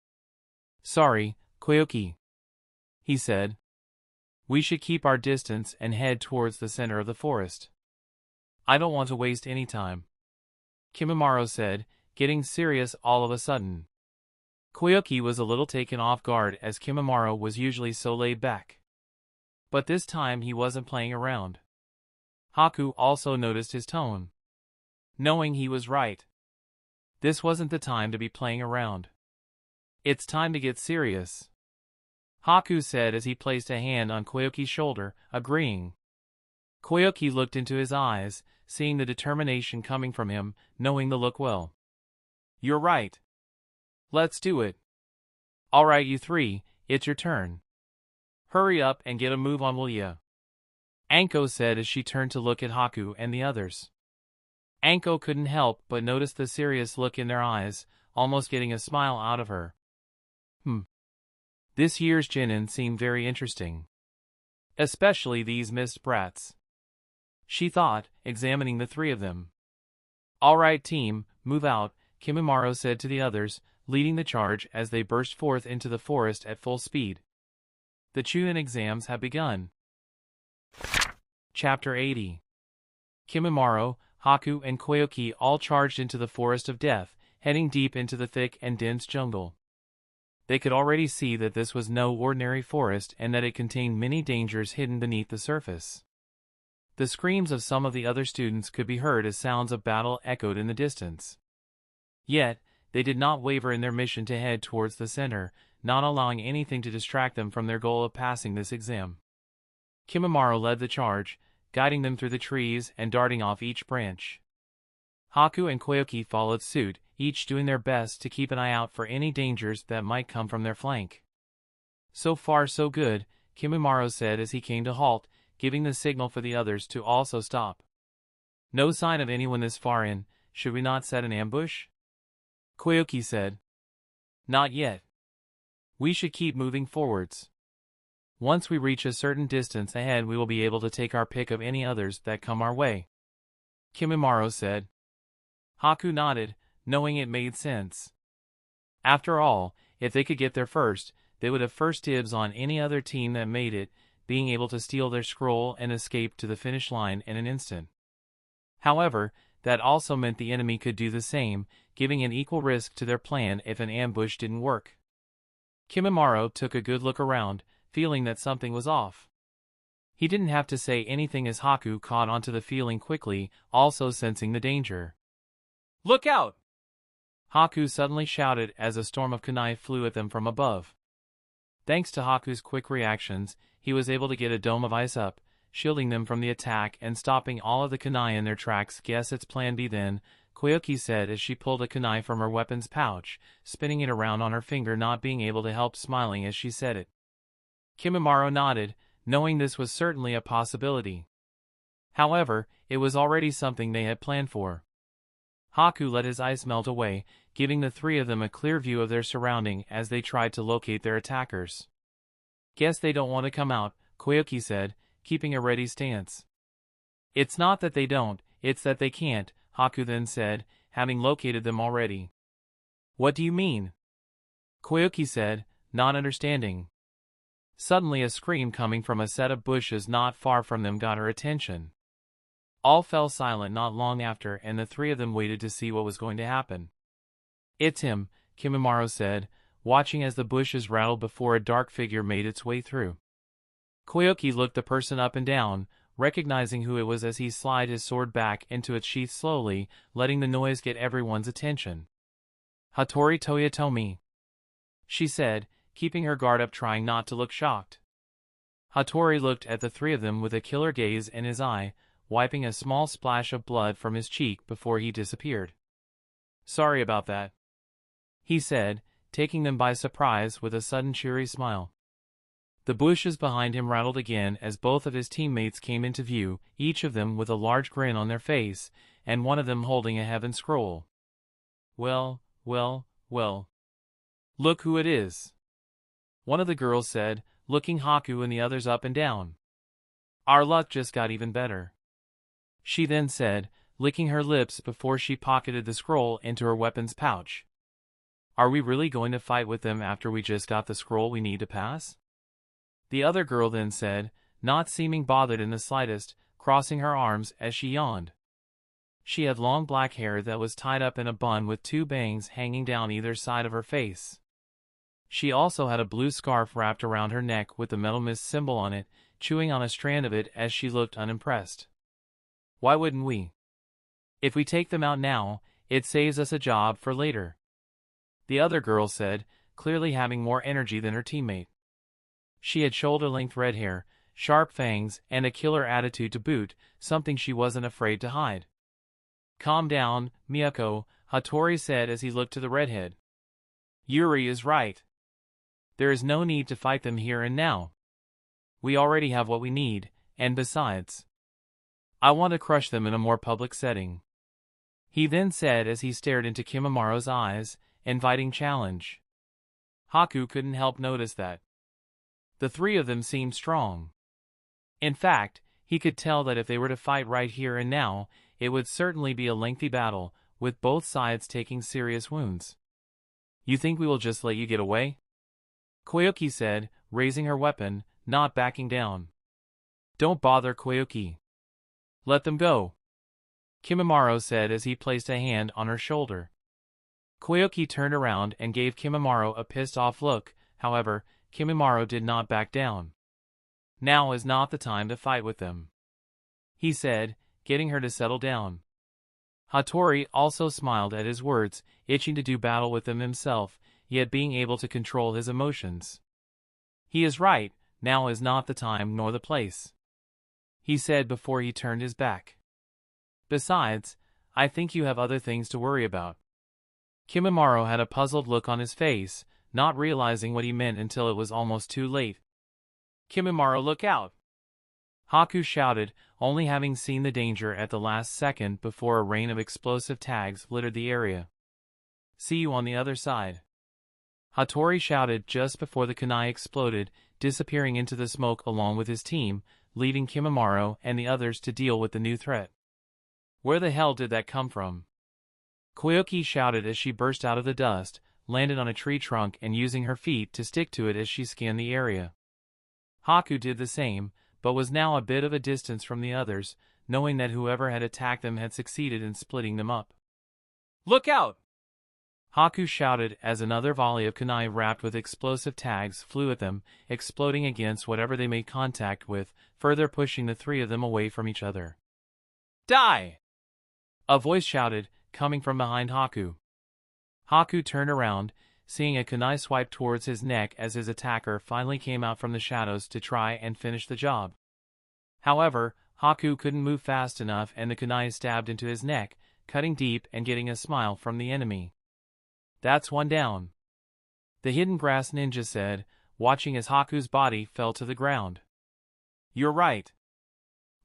Sorry, Koyuki, he said. We should keep our distance and head towards the center of the forest. I don't want to waste any time, Kimimaro said, getting serious all of a sudden. Koyuki was a little taken off guard as Kimimaro was usually so laid back. But this time he wasn't playing around. Haku also noticed his tone, knowing he was right. This wasn't the time to be playing around. It's time to get serious, Haku said as he placed a hand on Koyuki's shoulder, agreeing. Koyuki looked into his eyes, seeing the determination coming from him, knowing the look well. You're right. Let's do it. Alright you three, it's your turn. Hurry up and get a move on, will ya? Anko said as she turned to look at Haku and the others. Anko couldn't help but notice the serious look in their eyes, almost getting a smile out of her. This year's Jinin seemed very interesting. Especially these missed brats, she thought, examining the three of them. Alright team, move out, Kimimaro said to the others, leading the charge as they burst forth into the forest at full speed. The Chunin exams have begun. Chapter 80. Kimimaro, Haku and Koyuki all charged into the forest of death, heading deep into the thick and dense jungle. They could already see that this was no ordinary forest and that it contained many dangers hidden beneath the surface. The screams of some of the other students could be heard as sounds of battle echoed in the distance. Yet, they did not waver in their mission to head towards the center, not allowing anything to distract them from their goal of passing this exam. Kimimaro led the charge, guiding them through the trees and darting off each branch. Haku and Koyuki followed suit, each doing their best to keep an eye out for any dangers that might come from their flank. So far so good, Kimimaro said as he came to halt, giving the signal for the others to also stop. No sign of anyone this far in, should we not set an ambush? Koyuki said. Not yet. We should keep moving forwards. Once we reach a certain distance ahead we will be able to take our pick of any others that come our way, Kimimaro said. Haku nodded, knowing it made sense. After all, if they could get there first, they would have first dibs on any other team that made it, being able to steal their scroll and escape to the finish line in an instant. However, that also meant the enemy could do the same, giving an equal risk to their plan if an ambush didn't work. Kimimaro took a good look around, feeling that something was off. He didn't have to say anything as Haku caught onto the feeling quickly, also sensing the danger. Look out! Haku suddenly shouted as a storm of kunai flew at them from above. Thanks to Haku's quick reactions, he was able to get a dome of ice up, shielding them from the attack and stopping all of the kunai in their tracks. Guess it's plan B then, Koyuki said as she pulled a kunai from her weapon's pouch, spinning it around on her finger, not being able to help smiling as she said it. Kimimaro nodded, knowing this was certainly a possibility. However, it was already something they had planned for. Haku let his ice melt away, giving the three of them a clear view of their surrounding as they tried to locate their attackers. Guess they don't want to come out, Koyuki said, keeping a ready stance. It's not that they don't, it's that they can't, Haku then said, having located them already. What do you mean? Koyuki said, not understanding. Suddenly a scream coming from a set of bushes not far from them got her attention. All fell silent not long after, and the three of them waited to see what was going to happen. "It's him," Kimimaro said, watching as the bushes rattled before a dark figure made its way through. Koyuki looked the person up and down, recognizing who it was as he slid his sword back into its sheath slowly, letting the noise get everyone's attention. "Hatori Toyotomi," she said, keeping her guard up, trying not to look shocked. Hatori looked at the three of them with a killer gaze in his eye, wiping a small splash of blood from his cheek before he disappeared. "Sorry about that," he said, taking them by surprise with a sudden cheery smile. The bushes behind him rattled again as both of his teammates came into view, each of them with a large grin on their face, and one of them holding a heaven scroll. Well. Look who it is," one of the girls said, looking Haku and the others up and down. "Our luck just got even better," she then said, licking her lips before she pocketed the scroll into her weapons pouch. "Are we really going to fight with them after we just got the scroll we need to pass?" The other girl then said, not seeming bothered in the slightest, crossing her arms as she yawned. She had long black hair that was tied up in a bun with two bangs hanging down either side of her face. She also had a blue scarf wrapped around her neck with the metal mist symbol on it, chewing on a strand of it as she looked unimpressed. "Why wouldn't we? If we take them out now, it saves us a job for later," the other girl said, clearly having more energy than her teammate. She had shoulder-length red hair, sharp fangs, and a killer attitude to boot, something she wasn't afraid to hide. "Calm down, Miyako," Hatori said as he looked to the redhead. "Yuri is right. There is no need to fight them here and now. We already have what we need, and besides, I want to crush them in a more public setting," he then said as he stared into Kimimaro's eyes, inviting challenge. Haku couldn't help notice that the three of them seemed strong. In fact, he could tell that if they were to fight right here and now, it would certainly be a lengthy battle, with both sides taking serious wounds. "You think we will just let you get away?" Koyuki said, raising her weapon, not backing down. "Don't bother, Koyuki. Let them go," Kimimaro said as he placed a hand on her shoulder. Koyuki turned around and gave Kimimaro a pissed-off look, however, Kimimaro did not back down. "Now is not the time to fight with them," he said, getting her to settle down. Hatori also smiled at his words, itching to do battle with them himself, yet being able to control his emotions. "He is right, now is not the time nor the place," he said before he turned his back. "Besides, I think you have other things to worry about." Kimimaro had a puzzled look on his face, not realizing what he meant until it was almost too late. "Kimimaro, look out!" Haku shouted, only having seen the danger at the last second before a rain of explosive tags littered the area. "See you on the other side," Hatori shouted just before the kunai exploded, disappearing into the smoke along with his team, leaving Kimimaro and the others to deal with the new threat. "Where the hell did that come from?" Koyuki shouted as she burst out of the dust, landed on a tree trunk and using her feet to stick to it as she scanned the area. Haku did the same, but was now a bit of a distance from the others, knowing that whoever had attacked them had succeeded in splitting them up. "Look out!" Haku shouted as another volley of kunai wrapped with explosive tags flew at them, exploding against whatever they made contact with, further pushing the three of them away from each other. "Die!" a voice shouted, coming from behind Haku. Haku turned around, seeing a kunai swipe towards his neck as his attacker finally came out from the shadows to try and finish the job. However, Haku couldn't move fast enough and the kunai stabbed into his neck, cutting deep and getting a smile from the enemy. "That's one down," the hidden grass ninja said, watching as Haku's body fell to the ground. "You're right.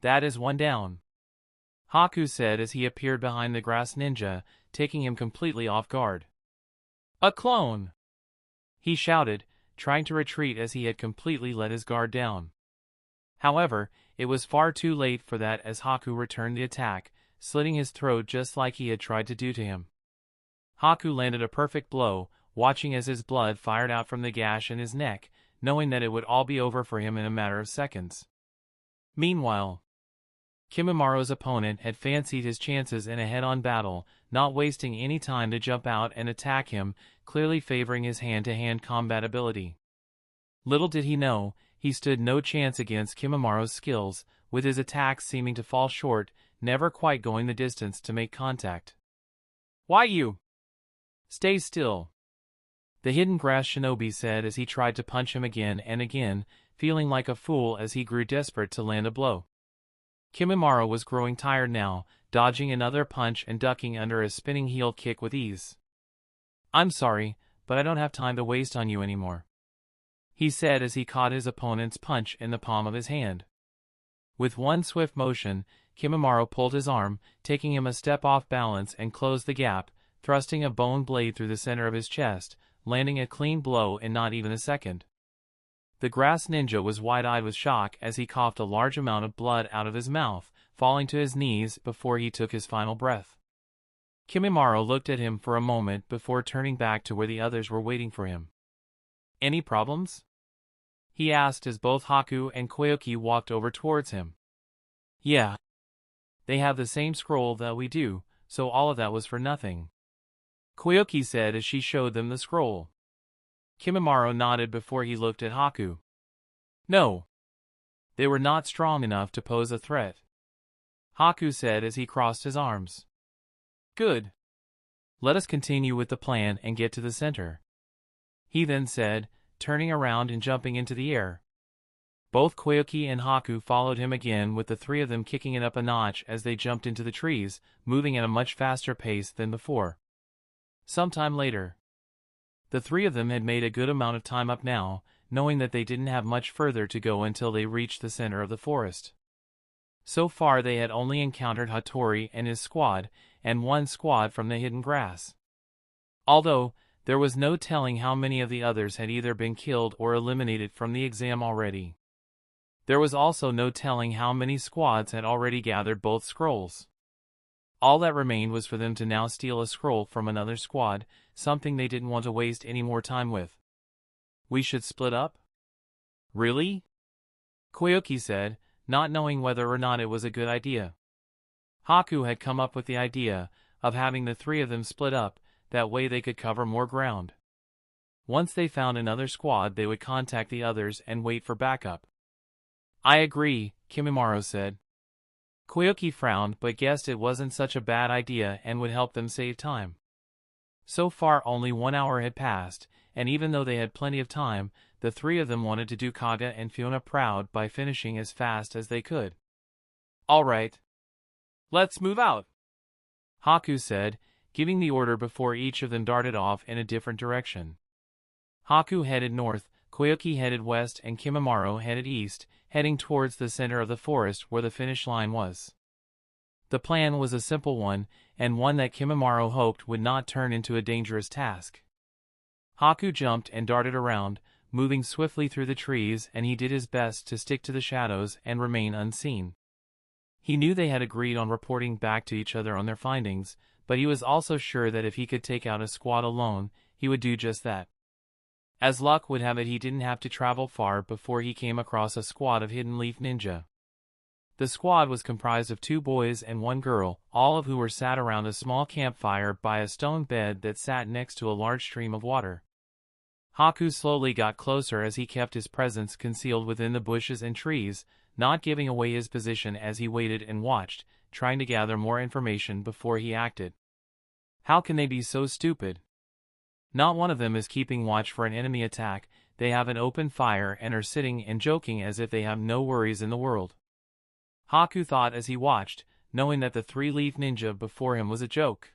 That is one down," Haku said as he appeared behind the grass ninja, taking him completely off guard. "A clone!" he shouted, trying to retreat as he had completely let his guard down. However, it was far too late for that as Haku returned the attack, slitting his throat just like he had tried to do to him. Haku landed a perfect blow, watching as his blood fired out from the gash in his neck, knowing that it would all be over for him in a matter of seconds. Meanwhile, Kimimaro's opponent had fancied his chances in a head-on battle, not wasting any time to jump out and attack him, clearly favoring his hand-to-hand combat ability. Little did he know, he stood no chance against Kimimaro's skills, with his attacks seeming to fall short, never quite going the distance to make contact. "Why you? Stay still," the hidden grass shinobi said as he tried to punch him again and again, feeling like a fool as he grew desperate to land a blow. Kimimaro was growing tired now, dodging another punch and ducking under a spinning heel kick with ease. "I'm sorry, but I don't have time to waste on you anymore," he said as he caught his opponent's punch in the palm of his hand. With one swift motion, Kimimaro pulled his arm, taking him a step off balance and closed the gap, thrusting a bone blade through the center of his chest, landing a clean blow in not even a second. The grass ninja was wide-eyed with shock as he coughed a large amount of blood out of his mouth, falling to his knees before he took his final breath. Kimimaro looked at him for a moment before turning back to where the others were waiting for him. "Any problems?" he asked as both Haku and Koyuki walked over towards him. "Yeah. They have the same scroll that we do, so all of that was for nothing," Koyuki said as she showed them the scroll. Kimimaro nodded before he looked at Haku. "No. They were not strong enough to pose a threat," Haku said as he crossed his arms. "Good. Let us continue with the plan and get to the center," he then said, turning around and jumping into the air. Both Koyuki and Haku followed him again, with the three of them kicking it up a notch as they jumped into the trees, moving at a much faster pace than before. Sometime later, the three of them had made a good amount of time up now, knowing that they didn't have much further to go until they reached the center of the forest. So far they had only encountered Hatori and his squad, and one squad from the hidden grass. Although, there was no telling how many of the others had either been killed or eliminated from the exam already. There was also no telling how many squads had already gathered both scrolls. All that remained was for them to now steal a scroll from another squad, something they didn't want to waste any more time with. "We should split up?" "Really?" Koyuki said, not knowing whether or not it was a good idea. Haku had come up with the idea of having the three of them split up, that way they could cover more ground. Once they found another squad, they would contact the others and wait for backup. "I agree," Kimimaro said. Koyuki frowned but guessed it wasn't such a bad idea and would help them save time. So far only 1 hour had passed, and even though they had plenty of time, the three of them wanted to do Kaga and Fuyona proud by finishing as fast as they could. "All right. Let's move out," Haku said, giving the order before each of them darted off in a different direction. Haku headed north, Koyuki headed west, and Kimimaro headed east, heading towards the center of the forest where the finish line was. The plan was a simple one, and one that Kimimaro hoped would not turn into a dangerous task. Haku jumped and darted around, moving swiftly through the trees, and he did his best to stick to the shadows and remain unseen. He knew they had agreed on reporting back to each other on their findings, but he was also sure that if he could take out a squad alone, he would do just that. As luck would have it, he didn't have to travel far before he came across a squad of hidden leaf ninja. The squad was comprised of 2 boys and 1 girl, all of who were sat around a small campfire by a stone bed that sat next to a large stream of water. Haku slowly got closer as he kept his presence concealed within the bushes and trees, not giving away his position as he waited and watched, trying to gather more information before he acted. How can they be so stupid? Not one of them is keeping watch for an enemy attack. They have an open fire and are sitting and joking as if they have no worries in the world. Haku thought as he watched, knowing that the 3-leaf ninja before him was a joke.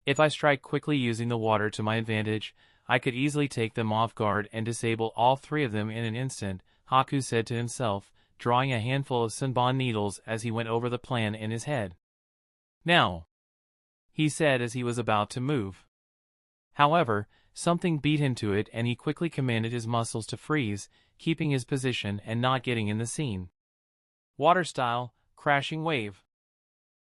If I strike quickly using the water to my advantage, I could easily take them off guard and disable all 3 of them in an instant, Haku said to himself, drawing a handful of Senbon needles as he went over the plan in his head. "Now," he said as he was about to move. However, something beat him to it and he quickly commanded his muscles to freeze, keeping his position and not getting in the scene. "Water style, crashing wave,"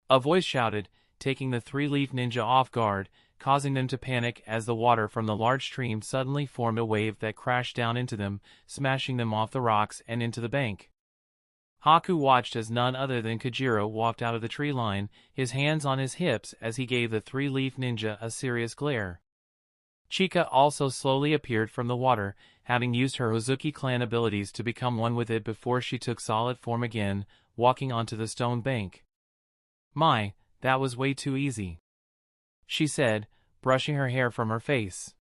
a voice shouted, taking the 3-leaf ninja off guard, causing them to panic as the water from the large stream suddenly formed a wave that crashed down into them, smashing them off the rocks and into the bank. Haku watched as none other than Kajiro walked out of the tree line, his hands on his hips as he gave the three-leaf ninja a serious glare. Chica also slowly appeared from the water, having used her Hozuki clan abilities to become one with it before she took solid form again, walking onto the stone bank. "My, that was way too easy," she said, brushing her hair from her face.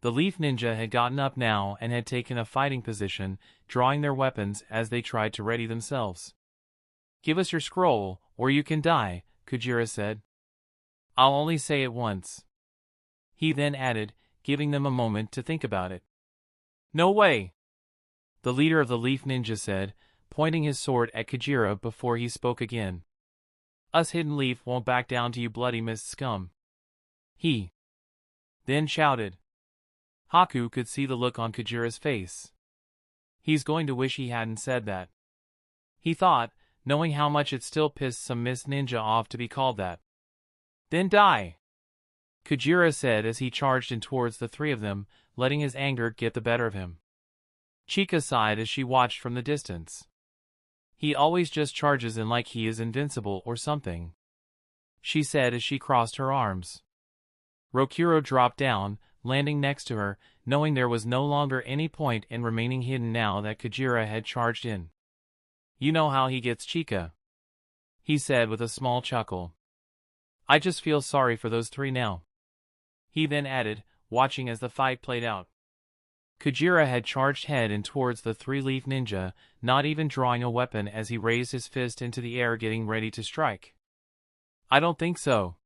The leaf ninja had gotten up now and had taken a fighting position, drawing their weapons as they tried to ready themselves. "Give us your scroll, or you can die," Kujira said. "I'll only say it once," he then added, giving them a moment to think about it. "No way!" the leader of the leaf ninja said, pointing his sword at Kujira before he spoke again. "Us hidden leaf won't back down to you bloody mist scum," he then shouted. Haku could see the look on Kujira's face. He's going to wish he hadn't said that, he thought, knowing how much it still pissed some mist ninja off to be called that. "Then die," Kujira said as he charged in towards the three of them, letting his anger get the better of him. Chica sighed as she watched from the distance. "He always just charges in like he is invincible or something," she said as she crossed her arms. Rokuro dropped down, landing next to her, knowing there was no longer any point in remaining hidden now that Kujira had charged in. "You know how he gets, Chica," he said with a small chuckle. "I just feel sorry for those three now," he then added, watching as the fight played out. Kujira had charged head in towards the three-leaf ninja, not even drawing a weapon as he raised his fist into the air getting ready to strike. "I don't think so,"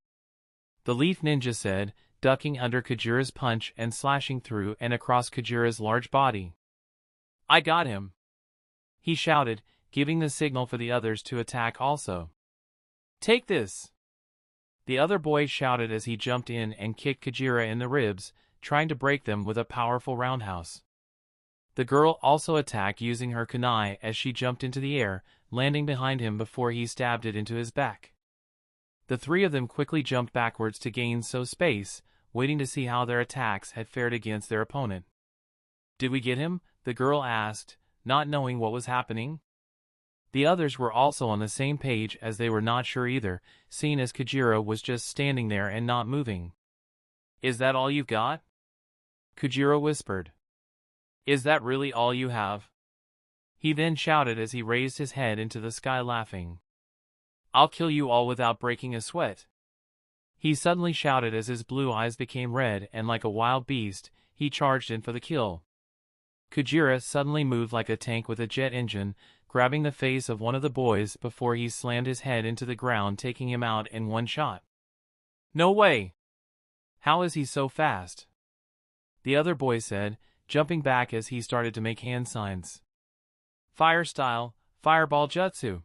the leaf ninja said, ducking under Kujira's punch and slashing through and across Kujira's large body. "I got him," he shouted, giving the signal for the others to attack also. "Take this," the other boy shouted as he jumped in and kicked Kujira in the ribs, trying to break them with a powerful roundhouse. The girl also attacked using her kunai as she jumped into the air, landing behind him before he stabbed it into his back. The three of them quickly jumped backwards to gain some space, waiting to see how their attacks had fared against their opponent. "Did we get him?" the girl asked, not knowing what was happening. The others were also on the same page as they were not sure either, seeing as Kujira was just standing there and not moving. "Is that all you've got?" Kujira whispered. "Is that really all you have?" he then shouted as he raised his head into the sky laughing. "I'll kill you all without breaking a sweat," he suddenly shouted as his blue eyes became red and like a wild beast, he charged in for the kill. Kujira suddenly moved like a tank with a jet engine, grabbing the face of one of the boys before he slammed his head into the ground, taking him out in one shot. "No way! How is he so fast?" the other boy said, jumping back as he started to make hand signs. "Fire style, fireball jutsu,"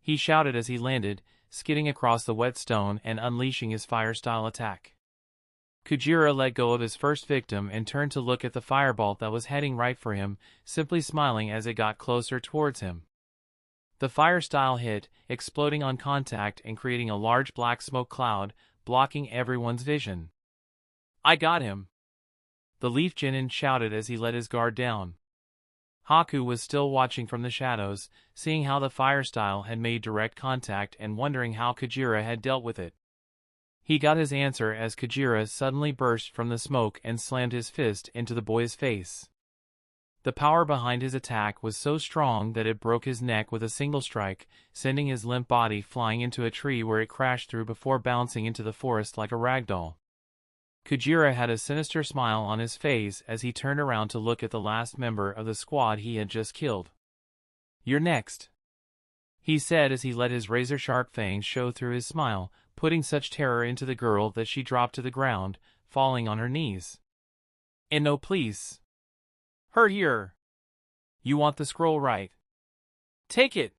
he shouted as he landed, skidding across the wet stone and unleashing his fire-style attack. Kujira let go of his first victim and turned to look at the fireball that was heading right for him, simply smiling as it got closer towards him. The fire-style hit, exploding on contact and creating a large black smoke cloud, blocking everyone's vision. "I got him!" the leaf genin shouted as he let his guard down. Haku was still watching from the shadows, seeing how the fire-style had made direct contact and wondering how Kujira had dealt with it. He got his answer as Kujira suddenly burst from the smoke and slammed his fist into the boy's face. The power behind his attack was so strong that it broke his neck with a single strike, sending his limp body flying into a tree where it crashed through before bouncing into the forest like a ragdoll. Kujira had a sinister smile on his face as he turned around to look at the last member of the squad he had just killed. "You're next," he said as he let his razor-sharp fangs show through his smile, putting such terror into the girl that she dropped to the ground, falling on her knees. "And no please. Her here. You want the scroll, right? Take it,"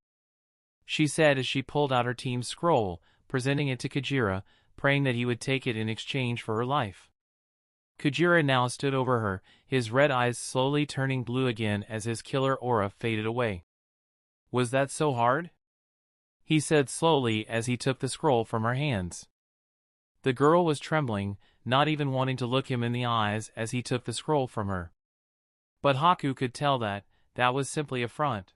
she said as she pulled out her team's scroll, presenting it to Kujira, praying that he would take it in exchange for her life. Kujira now stood over her, his red eyes slowly turning blue again as his killer aura faded away. "Was that so hard?" he said slowly as he took the scroll from her hands. The girl was trembling, not even wanting to look him in the eyes as he took the scroll from her. But Haku could tell that was simply a front.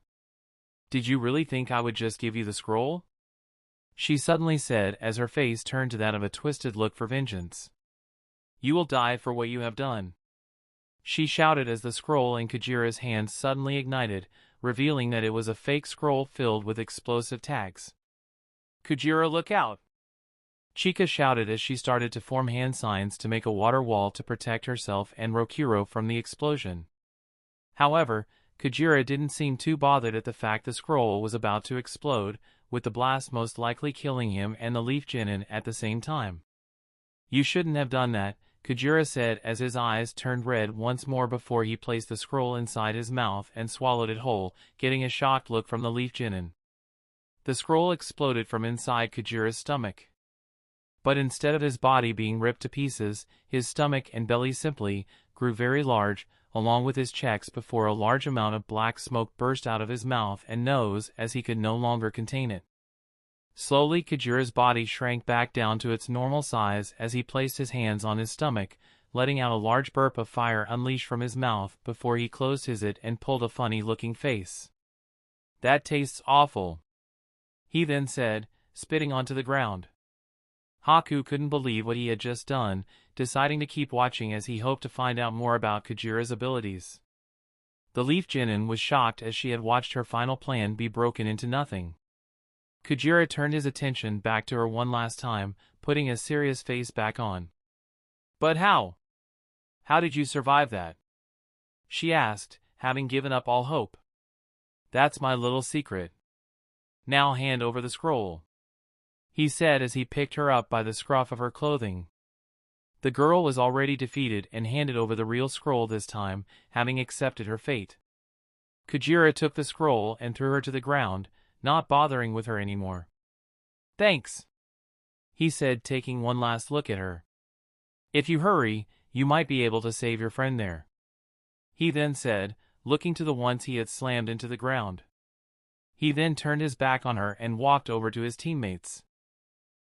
Did you really think I would just give you the scroll? She suddenly said as her face turned to that of a twisted look for vengeance. You will die for what you have done. She shouted as the scroll in Kajira's hands suddenly ignited, revealing that it was a fake scroll filled with explosive tags. Kajira, look out! Chica shouted as she started to form hand signs to make a water wall to protect herself and Rokuro from the explosion. However, Kajira didn't seem too bothered at the fact the scroll was about to explode, with the blast most likely killing him and the leaf genin at the same time. You shouldn't have done that, Kajira said as his eyes turned red once more before he placed the scroll inside his mouth and swallowed it whole, getting a shocked look from the leaf genin. The scroll exploded from inside Kajira's stomach. But instead of his body being ripped to pieces, his stomach and belly simply grew very large, along with his checks before a large amount of black smoke burst out of his mouth and nose as he could no longer contain it. Slowly Kajira's body shrank back down to its normal size as he placed his hands on his stomach, letting out a large burp of fire unleashed from his mouth before he closed his it and pulled a funny-looking face. That tastes awful, he then said, spitting onto the ground. Haku couldn't believe what he had just done, deciding to keep watching as he hoped to find out more about Kajira's abilities. The leaf genin was shocked as she had watched her final plan be broken into nothing. Kajira turned his attention back to her one last time, putting a serious face back on. But how? How did you survive that? She asked, having given up all hope. That's my little secret. Now hand over the scroll, he said as he picked her up by the scruff of her clothing. The girl was already defeated and handed over the real scroll this time, having accepted her fate. Kajira took the scroll and threw her to the ground, not bothering with her anymore. Thanks, he said, taking one last look at her. If you hurry, you might be able to save your friend there, he then said, looking to the ones he had slammed into the ground. He then turned his back on her and walked over to his teammates.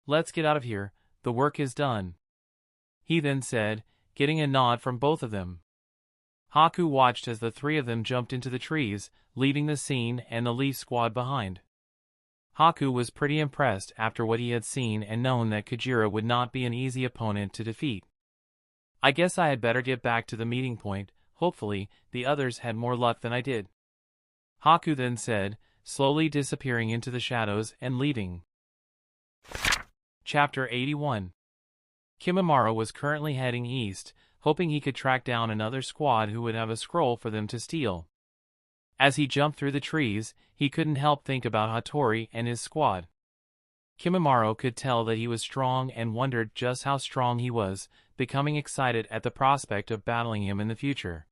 Let's get out of here, the work is done, he then said, getting a nod from both of them. Haku watched as the three of them jumped into the trees, leaving the scene and the leaf squad behind. Haku was pretty impressed after what he had seen and known that Kajira would not be an easy opponent to defeat. I guess I had better get back to the meeting point. Hopefully, the others had more luck than I did, Haku then said, slowly disappearing into the shadows and leaving. Chapter 81. Kimimaro was currently heading east, hoping he could track down another squad who would have a scroll for them to steal. As he jumped through the trees, he couldn't help think about Hatori and his squad. Kimimaro could tell that he was strong and wondered just how strong he was, becoming excited at the prospect of battling him in the future.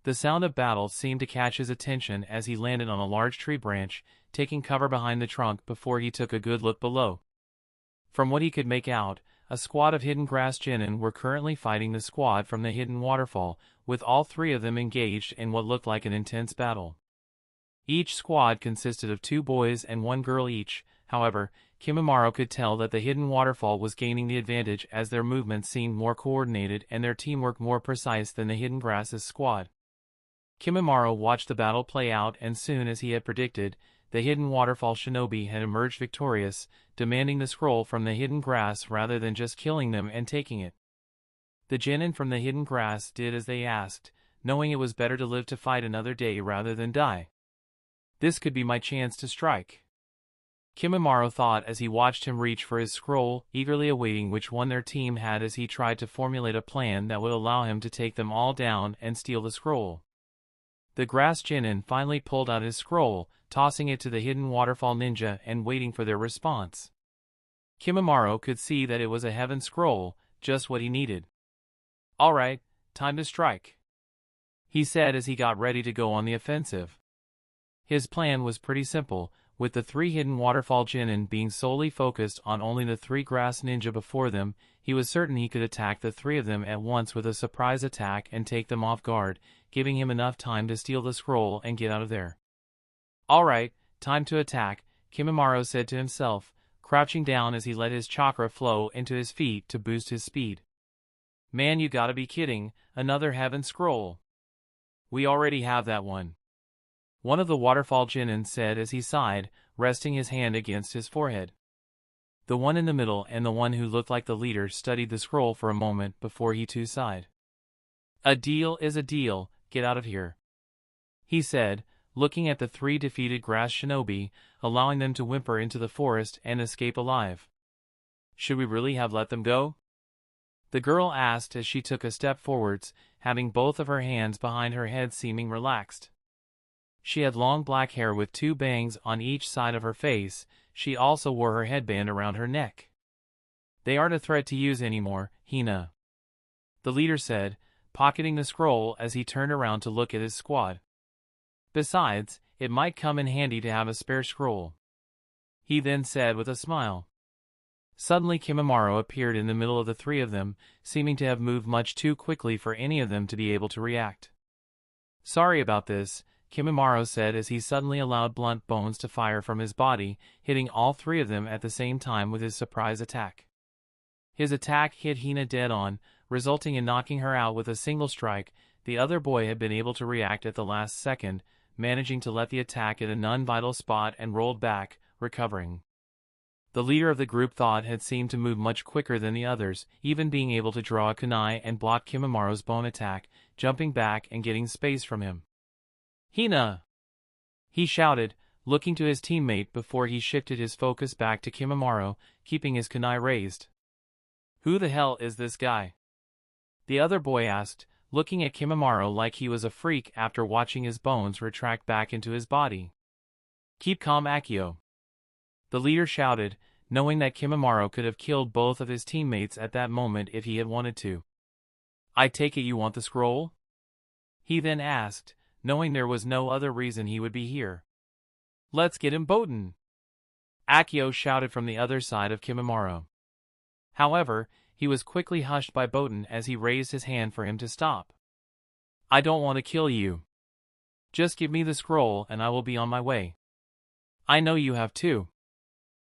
The sound of battle seemed to catch his attention as he landed on a large tree branch, taking cover behind the trunk before he took a good look below. From what he could make out, a squad of hidden grass genin were currently fighting the squad from the hidden waterfall, with all three of them engaged in what looked like an intense battle. Each squad consisted of 2 boys and 1 girl each. However, Kimimaro could tell that the hidden waterfall was gaining the advantage as their movements seemed more coordinated and their teamwork more precise than the hidden grasses squad. Kimimaro watched the battle play out, and soon as he had predicted, the hidden waterfall shinobi had emerged victorious, demanding the scroll from the hidden grass rather than just killing them and taking it. The genin from the hidden grass did as they asked, knowing it was better to live to fight another day rather than die. This could be my chance to strike, Kimimaro thought as he watched him reach for his scroll, eagerly awaiting which one their team had as he tried to formulate a plan that would allow him to take them all down and steal the scroll. The grass genin finally pulled out his scroll, tossing it to the hidden waterfall ninja and waiting for their response. Kimimaro could see that it was a heaven scroll, just what he needed. All right, time to strike, he said as he got ready to go on the offensive. His plan was pretty simple, with the 3 hidden waterfall genin being solely focused on only the 3 grass ninja before them. He was certain he could attack the 3 of them at once with a surprise attack and take them off guard, giving him enough time to steal the scroll and get out of there. All right, time to attack, Kimimaro said to himself, crouching down as he let his chakra flow into his feet to boost his speed. Man, you gotta be kidding, another heaven scroll. We already have that one. One of the waterfall Jinin said as he sighed, resting his hand against his forehead. The one in the middle and the one who looked like the leader studied the scroll for a moment before he too sighed. A deal is a deal, get out of here, he said, looking at the 3 defeated grass shinobi, allowing them to whimper into the forest and escape alive. Should we really have let them go? The girl asked as she took a step forwards, having both of her hands behind her head seeming relaxed. She had long black hair with 2 bangs on each side of her face. She also wore her headband around her neck. They aren't a threat to use anymore, Hina, the leader said, pocketing the scroll as he turned around to look at his squad. Besides, it might come in handy to have a spare scroll, he then said with a smile. Suddenly Kimimaro appeared in the middle of the 3 of them, seeming to have moved much too quickly for any of them to be able to react. Sorry about this, Kimimaro said as he suddenly allowed blunt bones to fire from his body, hitting all 3 of them at the same time with his surprise attack. His attack hit Hina dead on, resulting in knocking her out with a single strike. The other boy had been able to react at the last second, managing to let the attack hit a non-vital spot and rolled back, recovering. The leader of the group thought had seemed to move much quicker than the others, even being able to draw a kunai and block Kimimaro's bone attack, jumping back and getting space from him. Hina! He shouted, looking to his teammate before he shifted his focus back to Kimimaro, keeping his kunai raised. Who the hell is this guy? The other boy asked, looking at Kimimaro like he was a freak after watching his bones retract back into his body. Keep calm, Akio, the leader shouted, knowing that Kimimaro could have killed both of his teammates at that moment if he had wanted to. I take it you want the scroll? He then asked, knowing there was no other reason he would be here. Let's get him Boten, Akio shouted from the other side of Kimimaro. However, he was quickly hushed by Boten as he raised his hand for him to stop. I don't want to kill you. Just give me the scroll and I will be on my way. I know you have too,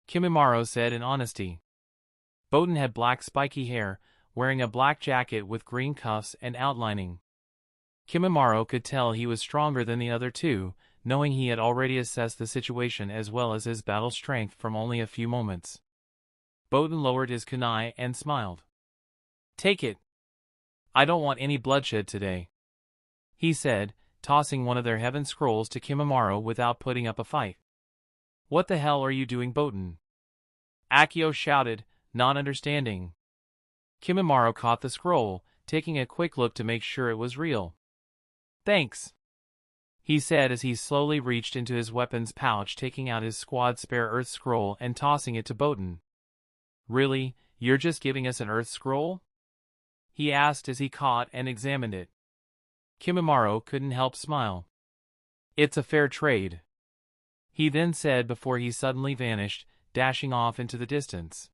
Kimimaro said in honesty. Boten had black spiky hair, wearing a black jacket with green cuffs and outlining. Kimimaro could tell he was stronger than the other 2, knowing he had already assessed the situation as well as his battle strength from only a few moments. Boten lowered his kunai and smiled. Take it. I don't want any bloodshed today, he said, tossing one of their heaven scrolls to Kimimaro without putting up a fight. What the hell are you doing, Boten? Akio shouted, not understanding. Kimimaro caught the scroll, taking a quick look to make sure it was real. Thanks, he said as he slowly reached into his weapons pouch, taking out his squad spare earth scroll and tossing it to Boten. Really, you're just giving us an earth scroll? He asked as he caught and examined it. Kimimaro couldn't help smile. It's a fair trade, he then said before he suddenly vanished, dashing off into the distance.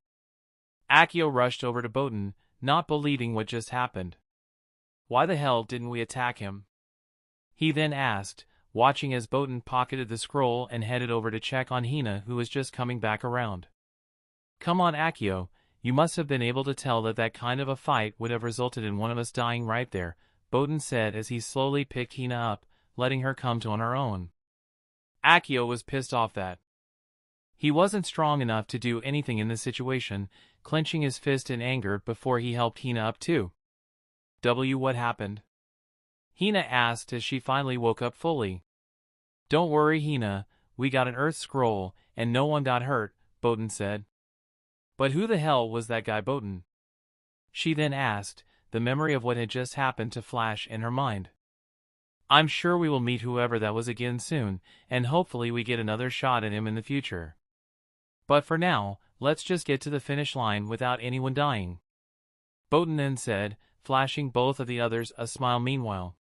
Akio rushed over to Boten, not believing what just happened. Why the hell didn't we attack him? He then asked, watching as Boten pocketed the scroll and headed over to check on Hina, who was just coming back around. Come on, Akio, you must have been able to tell that that kind of a fight would have resulted in one of us dying right there, Boten said as he slowly picked Hina up, letting her come to on her own. Akio was pissed off that he wasn't strong enough to do anything in this situation, clenching his fist in anger before he helped Hina up too. What happened? Hina asked as she finally woke up fully. Don't worry, Hina, we got an earth scroll, and no one got hurt, Boten said. But who the hell was that guy Boten? She then asked, the memory of what had just happened to flash in her mind. I'm sure we will meet whoever that was again soon, and hopefully we get another shot at him in the future. But for now, let's just get to the finish line without anyone dying, Boten then said, flashing both of the others a smile meanwhile.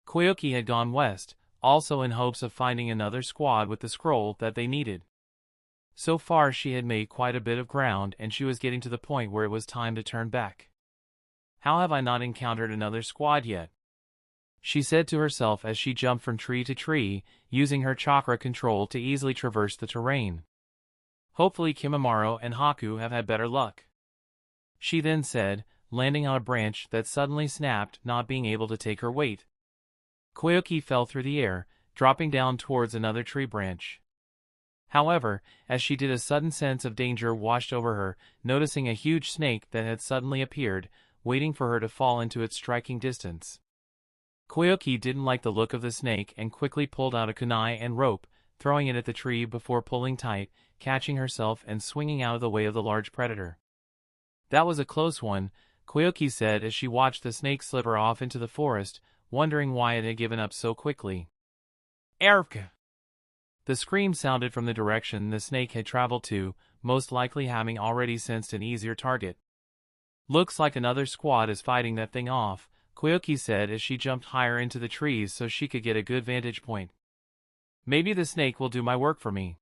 Koyuki had gone west, also in hopes of finding another squad with the scroll that they needed. So far she had made quite a bit of ground and she was getting to the point where it was time to turn back. How have I not encountered another squad yet? She said to herself as she jumped from tree to tree, using her chakra control to easily traverse the terrain. Hopefully Kimimaro and Haku have had better luck, she then said, landing on a branch that suddenly snapped, not being able to take her weight. Koyuki fell through the air, dropping down towards another tree branch. However, as she did, a sudden sense of danger washed over her, noticing a huge snake that had suddenly appeared, waiting for her to fall into its striking distance. Koyuki didn't like the look of the snake and quickly pulled out a kunai and rope, throwing it at the tree before pulling tight, catching herself and swinging out of the way of the large predator. That was a close one, Koyuki said as she watched the snake slither off into the forest, wondering why it had given up so quickly. Erfka! The scream sounded from the direction the snake had traveled to, most likely having already sensed an easier target. Looks like another squad is fighting that thing off, Koyuki said as she jumped higher into the trees so she could get a good vantage point. Maybe the snake will do my work for me.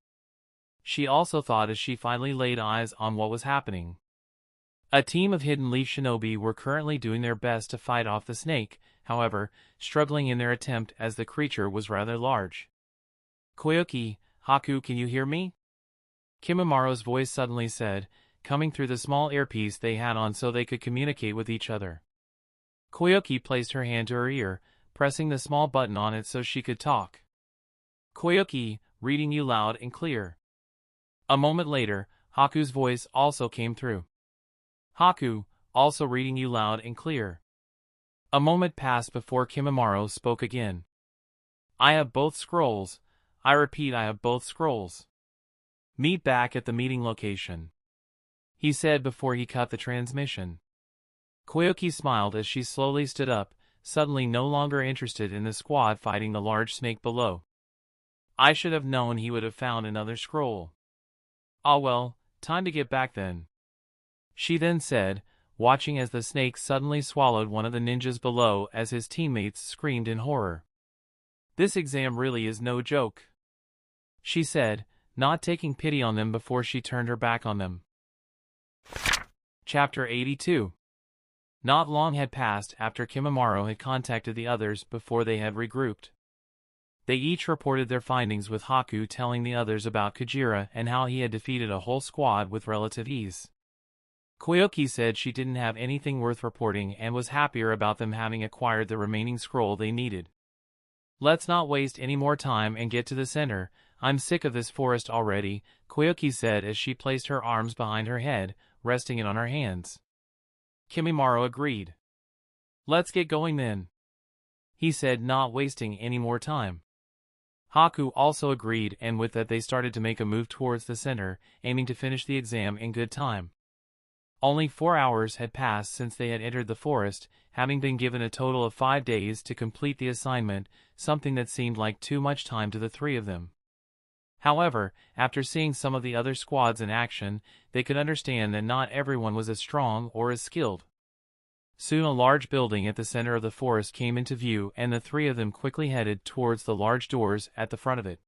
She also thought as she finally laid eyes on what was happening. A team of Hidden Leaf shinobi were currently doing their best to fight off the snake, however, struggling in their attempt as the creature was rather large. Koyuki, Haku, can you hear me? Kimimaro's voice suddenly said, coming through the small earpiece they had on so they could communicate with each other. Koyuki placed her hand to her ear, pressing the small button on it so she could talk. Koyuki, reading you loud and clear. A moment later, Haku's voice also came through. Haku, also reading you loud and clear. A moment passed before Kimimaro spoke again. I have both scrolls. I repeat, I have both scrolls. Meet back at the meeting location, he said before he cut the transmission. Koyuki smiled as she slowly stood up, suddenly no longer interested in the squad fighting the large snake below. I should have known he would have found another scroll. Ah well, time to get back then. She then said, watching as the snake suddenly swallowed one of the ninjas below as his teammates screamed in horror. This exam really is no joke, she said, not taking pity on them before she turned her back on them. Chapter 82. Not long had passed after Kimimaro had contacted the others before they had regrouped. They each reported their findings, with Haku telling the others about Kujira and how he had defeated a whole squad with relative ease. Koyuki said she didn't have anything worth reporting and was happier about them having acquired the remaining scroll they needed. Let's not waste any more time and get to the center. I'm sick of this forest already, Koyuki said as she placed her arms behind her head, resting it on her hands. Kimimaro agreed. Let's get going then, he said, not wasting any more time. Haku also agreed, and with that they started to make a move towards the center, aiming to finish the exam in good time. Only 4 hours had passed since they had entered the forest, having been given a total of 5 days to complete the assignment, something that seemed like too much time to the three of them. However, after seeing some of the other squads in action, they could understand that not everyone was as strong or as skilled. Soon a large building at the center of the forest came into view, and the three of them quickly headed towards the large doors at the front of it.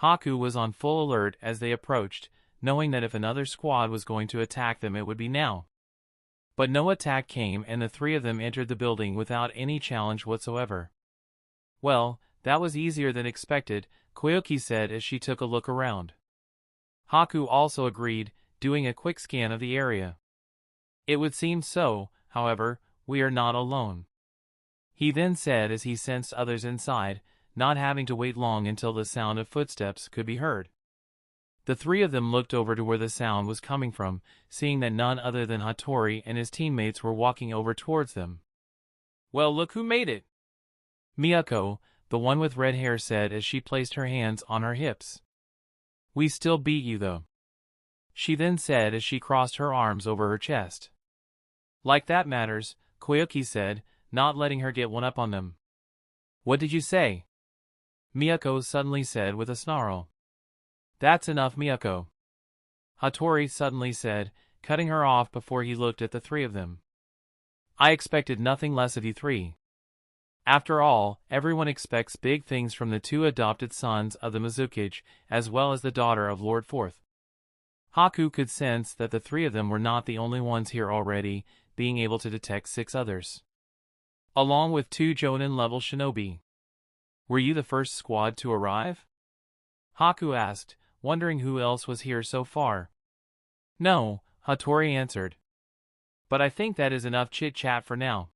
Haku was on full alert as they approached, knowing that if another squad was going to attack them it would be now. But no attack came, and the three of them entered the building without any challenge whatsoever. Well, that was easier than expected, Koyuki said as she took a look around. Haku also agreed, doing a quick scan of the area. It would seem so, however, we are not alone, he then said as he sensed others inside, not having to wait long until the sound of footsteps could be heard. The three of them looked over to where the sound was coming from, seeing that none other than Hatori and his teammates were walking over towards them. Well, look who made it, Miyako, the one with red hair, said as she placed her hands on her hips. We still beat you though, she then said as she crossed her arms over her chest. Like that matters, Koyuki said, not letting her get one up on them. What did you say? Miyako suddenly said with a snarl. That's enough, Miyako, Hatori suddenly said, cutting her off before he looked at the three of them. I expected nothing less of you three. After all, everyone expects big things from the two adopted sons of the Mizukage, as well as the daughter of Lord Fourth. Haku could sense that the three of them were not the only ones here already, being able to detect 6 others, along with 2 Jonin-level shinobi. Were you the first squad to arrive? Haku asked, wondering who else was here so far. No, Hatori answered. But I think that is enough chit-chat for now.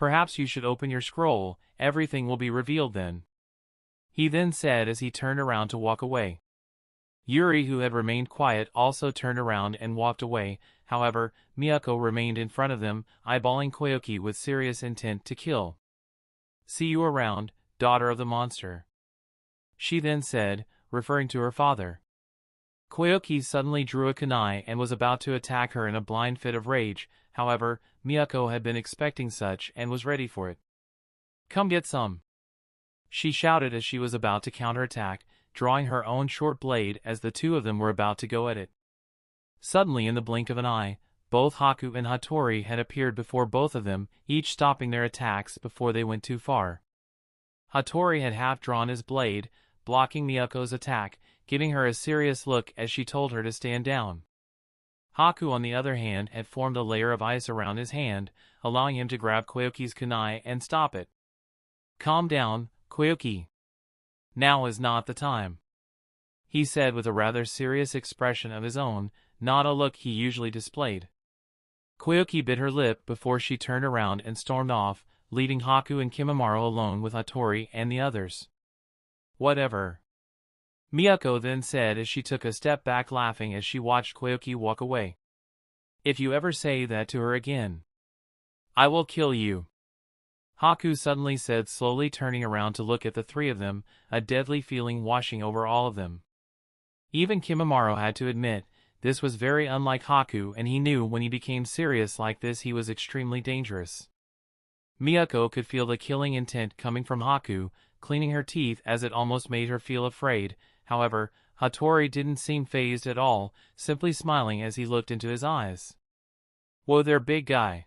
Perhaps you should open your scroll, everything will be revealed then. he then said as he turned around to walk away. Yuri, who had remained quiet, also turned around and walked away. However, Miyako remained in front of them, eyeballing Koyuki with serious intent to kill. "See you around, daughter of the monster," she then said, referring to her father. Koyuki suddenly drew a kunai and was about to attack her in a blind fit of rage. However, Miyako had been expecting such and was ready for it. "Come get some," she shouted as she was about to counterattack, drawing her own short blade as the two of them were about to go at it. Suddenly, in the blink of an eye, both Haku and Hatori had appeared before both of them, each stopping their attacks before they went too far. Hatori had half drawn his blade, blocking Miyako's attack, giving her a serious look as she told her to stand down. Haku, on the other hand, had formed a layer of ice around his hand, allowing him to grab Koyuki's kunai and stop it. "Calm down, Koyuki. Now is not the time," he said with a rather serious expression of his own, not a look he usually displayed. Koyuki bit her lip before she turned around and stormed off, leaving Haku and Kimimaro alone with Hatori and the others. "Whatever," Miyako then said as she took a step back, laughing as she watched Koyuki walk away. "If you ever say that to her again, I will kill you," Haku suddenly said, slowly turning around to look at the three of them, a deadly feeling washing over all of them. Even Kimimaro had to admit, this was very unlike Haku, and he knew when he became serious like this he was extremely dangerous. Miyako could feel the killing intent coming from Haku, cleaning her teeth as it almost made her feel afraid. However, Hatori didn't seem fazed at all, simply smiling as he looked into his eyes. "Whoa there, big guy.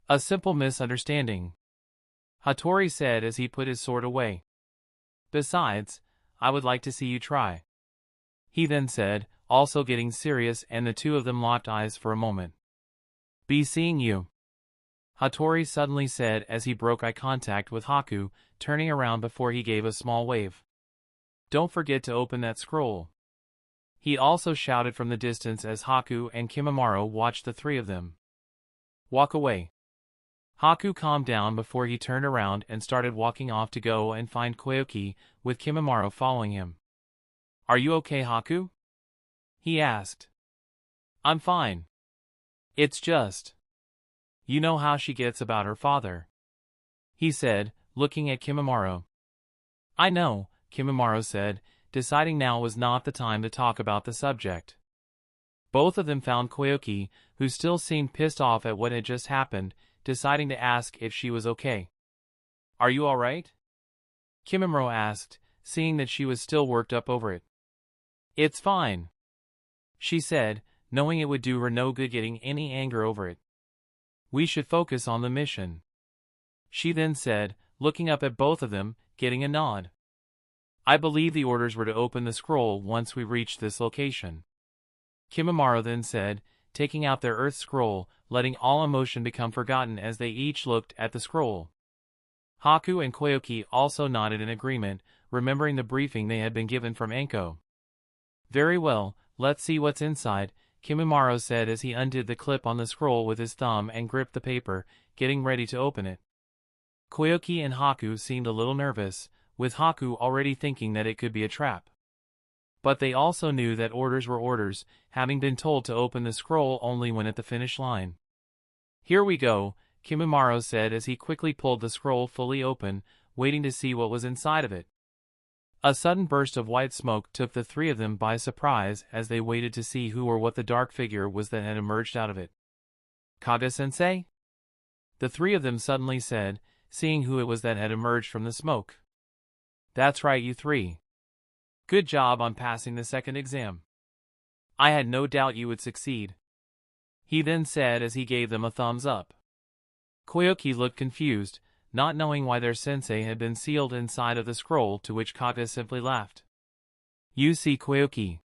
A simple misunderstanding," Hatori said as he put his sword away. "Besides, I would like to see you try," he then said, also getting serious, and the two of them locked eyes for a moment. "Be seeing you," Hatori suddenly said as he broke eye contact with Haku, turning around before he gave a small wave. "Don't forget to open that scroll," he also shouted from the distance as Haku and Kimimaro watched the three of them walk away. Haku calmed down before he turned around and started walking off to go and find Koyuki, with Kimimaro following him. "Are you okay, Haku?" he asked. "I'm fine. It's just, you know how she gets about her father," he said, looking at Kimimaro. "I know," Kimimaro said, deciding now was not the time to talk about the subject. Both of them found Koyuki, who still seemed pissed off at what had just happened, deciding to ask if she was okay. "Are you alright?" Kimimaro asked, seeing that she was still worked up over it. "It's fine," she said, knowing it would do her no good getting any anger over it. "We should focus on the mission," she then said, looking up at both of them, getting a nod. "I believe the orders were to open the scroll once we reached this location," Kimimaro then said, taking out their earth scroll, letting all emotion become forgotten as they each looked at the scroll. Haku and Koyuki also nodded in agreement, remembering the briefing they had been given from Anko. "Very well, let's see what's inside," Kimimaro said as he undid the clip on the scroll with his thumb and gripped the paper, getting ready to open it. Koyuki and Haku seemed a little nervous, with Haku already thinking that it could be a trap. But they also knew that orders were orders, having been told to open the scroll only when at the finish line. "Here we go," Kimimaro said as he quickly pulled the scroll fully open, waiting to see what was inside of it. A sudden burst of white smoke took the three of them by surprise as they waited to see who or what the dark figure was that had emerged out of it. "Kage-sensei?" the three of them suddenly said, seeing who it was that had emerged from the smoke. "That's right, you three. Good job on passing the second exam. I had no doubt you would succeed," he then said as he gave them a thumbs up. Koyuki looked confused, not knowing why their sensei had been sealed inside of the scroll, to which Kage simply laughed. "You see, Koyuki,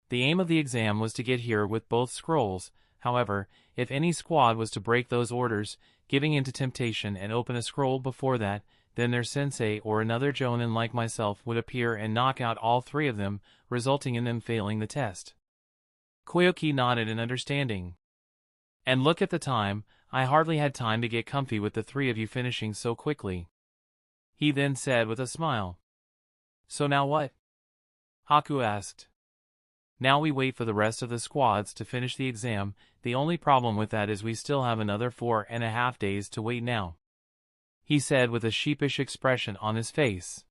the aim of the exam was to get here with both scrolls. However, if any squad was to break those orders, giving in to temptation and open a scroll before that, then their sensei or another jonin like myself would appear and knock out all three of them, resulting in them failing the test." Koyuki nodded in understanding. "And look at the time, I hardly had time to get comfy with the three of you finishing so quickly," he then said with a smile. So now what? Haku asked. Now we wait for the rest of the squads to finish the exam. The only problem with that is we still have another 4.5 days to wait now, he said with a sheepish expression on his face.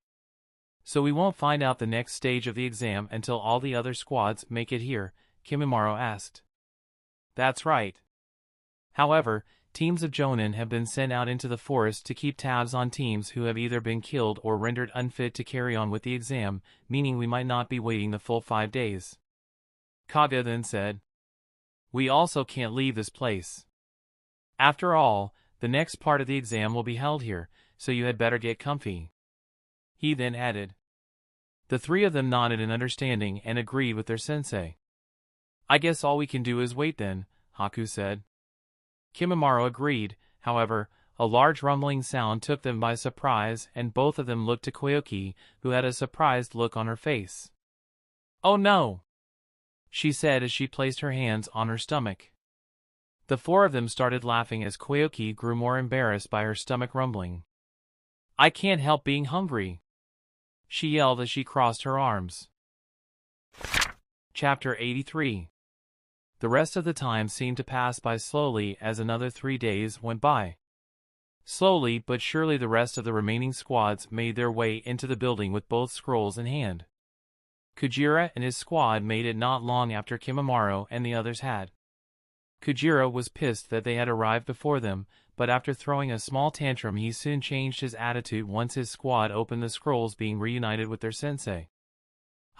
So we won't find out the next stage of the exam until all the other squads make it here, Kimimaro asked. That's right. However, teams of Jonin have been sent out into the forest to keep tabs on teams who have either been killed or rendered unfit to carry on with the exam, meaning we might not be waiting the full 5 days. Kaguya then said. We also can't leave this place. After all, the next part of the exam will be held here, so you had better get comfy. He then added. The three of them nodded in understanding and agreed with their sensei. I guess all we can do is wait then, Haku said. Kimimaro agreed. However, a large rumbling sound took them by surprise and both of them looked to Koyuki, who had a surprised look on her face. Oh no! She said as she placed her hands on her stomach. The four of them started laughing as Koyuki grew more embarrassed by her stomach rumbling. I can't help being hungry, she yelled as she crossed her arms. Chapter 83. The rest of the time seemed to pass by slowly as another 3 days went by. Slowly but surely the rest of the remaining squads made their way into the building with both scrolls in hand. Kujira and his squad made it not long after Kimimaro and the others had. Kujira was pissed that they had arrived before them, but after throwing a small tantrum he soon changed his attitude once his squad opened the scrolls, being reunited with their sensei.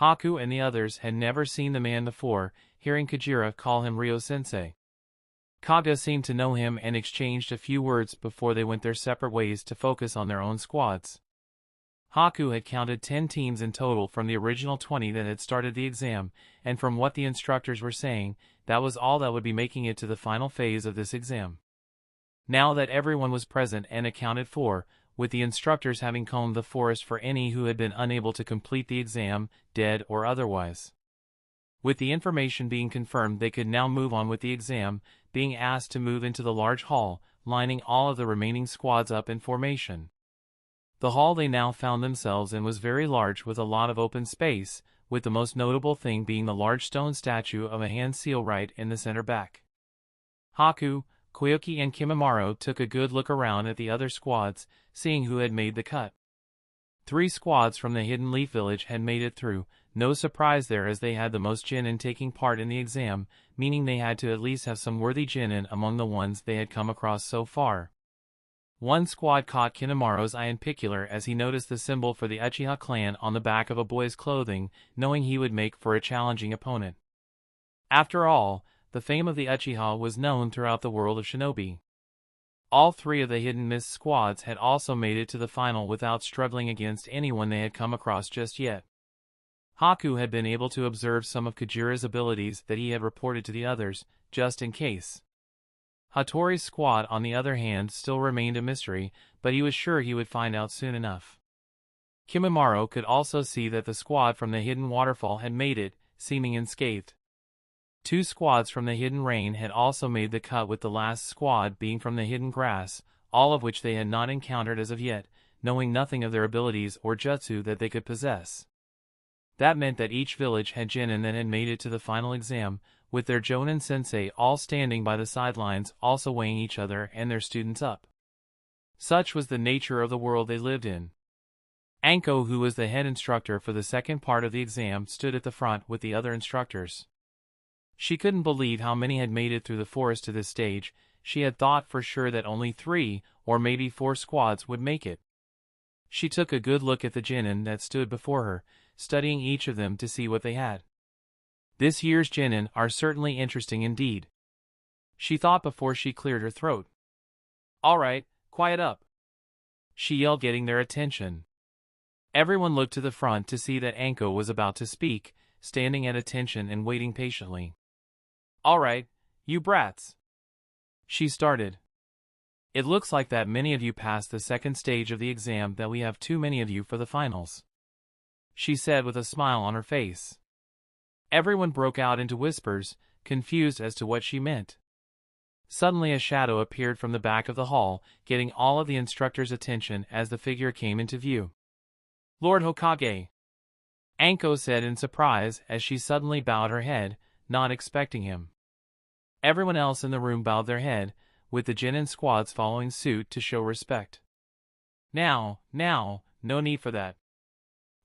Haku and the others had never seen the man before, hearing Kujira call him Ryo-sensei. Kaguya seemed to know him and exchanged a few words before they went their separate ways to focus on their own squads. Haku had counted 10 teams in total from the original 20 that had started the exam, and from what the instructors were saying, that was all that would be making it to the final phase of this exam. Now that everyone was present and accounted for, with the instructors having combed the forest for any who had been unable to complete the exam, dead or otherwise. With the information being confirmed, they could now move on with the exam, being asked to move into the large hall, lining all of the remaining squads up in formation. The hall they now found themselves in was very large with a lot of open space, with the most notable thing being the large stone statue of a hand seal right in the center back. Haku, Koyuki and Kimimaro took a good look around at the other squads, seeing who had made the cut. 3 squads from the Hidden Leaf Village had made it through, no surprise there as they had the most genin taking part in the exam, meaning they had to at least have some worthy genin among the ones they had come across so far. One squad caught Kimimaro's eye in particular as he noticed the symbol for the Uchiha clan on the back of a boy's clothing, knowing he would make for a challenging opponent. After all, the fame of the Uchiha was known throughout the world of shinobi. All 3 of the Hidden Mist squads had also made it to the final without struggling against anyone they had come across just yet. Haku had been able to observe some of Kujira's abilities that he had reported to the others, just in case. Hatori's squad, on the other hand, still remained a mystery, but he was sure he would find out soon enough. Kimimaro could also see that the squad from the Hidden Waterfall had made it, seeming unscathed. 2 squads from the Hidden Rain had also made the cut, with the last squad being from the Hidden Grass, all of which they had not encountered as of yet, knowing nothing of their abilities or jutsu that they could possess. That meant that each village had genin that had made it to the final exam, with their Jonin sensei all standing by the sidelines, also weighing each other and their students up. Such was the nature of the world they lived in. Anko, who was the head instructor for the second part of the exam, stood at the front with the other instructors. She couldn't believe how many had made it through the forest to this stage. She had thought for sure that only 3 or maybe 4 squads would make it. She took a good look at the genin that stood before her, studying each of them to see what they had. This year's genin are certainly interesting indeed, she thought before she cleared her throat. All right, quiet up, she yelled, getting their attention. Everyone looked to the front to see that Anko was about to speak, standing at attention and waiting patiently. All right, you brats, she started. It looks like that many of you passed the second stage of the exam, that we have too many of you for the finals, she said with a smile on her face. Everyone broke out into whispers, confused as to what she meant. Suddenly a shadow appeared from the back of the hall, getting all of the instructors' attention as the figure came into view. Lord Hokage, Anko said in surprise as she suddenly bowed her head, not expecting him. Everyone else in the room bowed their head, with the Genin squads following suit to show respect. Now, no need for that.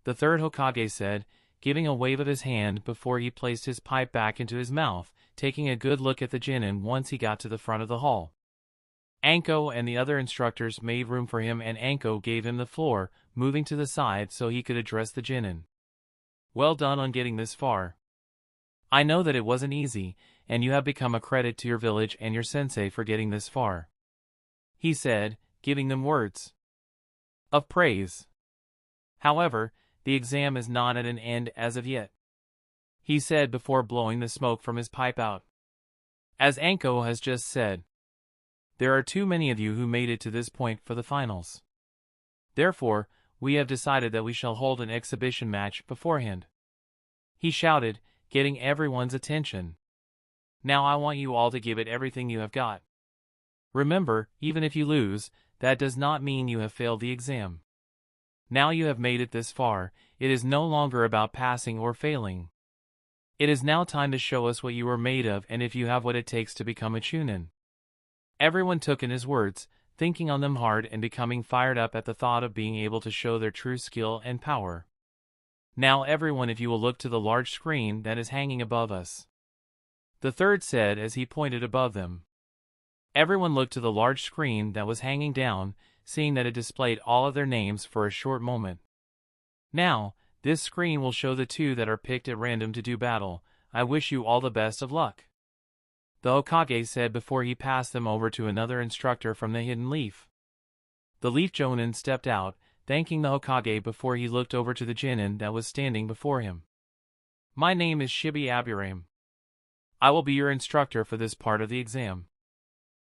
The third Hokage said, giving a wave of his hand before he placed his pipe back into his mouth, taking a good look at the Genin once he got to the front of the hall. Anko and the other instructors made room for him and Anko gave him the floor, moving to the side so he could address the Genin. Well done on getting this far. I know that it wasn't easy, and you have become a credit to your village and your sensei for getting this far. He said, giving them words of praise. However, the exam is not at an end as of yet. He said before blowing the smoke from his pipe out. As Anko has just said, there are too many of you who made it to this point for the finals. Therefore, we have decided that we shall hold an exhibition match beforehand. He shouted, getting everyone's attention. Now I want you all to give it everything you have got. Remember, even if you lose, that does not mean you have failed the exam. Now you have made it this far, it is no longer about passing or failing. It is now time to show us what you are made of and if you have what it takes to become a Chunin. Everyone took in his words, thinking on them hard and becoming fired up at the thought of being able to show their true skill and power. Now everyone, if you will look to the large screen that is hanging above us. The third said as he pointed above them. Everyone looked to the large screen that was hanging down, seeing that it displayed all of their names for a short moment. Now, this screen will show the two that are picked at random to do battle. I wish you all the best of luck. The Hokage said before he passed them over to another instructor from the hidden leaf. The leaf Jonin stepped out, thanking the Hokage before he looked over to the Genin that was standing before him. My name is Shibi Aburame. I will be your instructor for this part of the exam.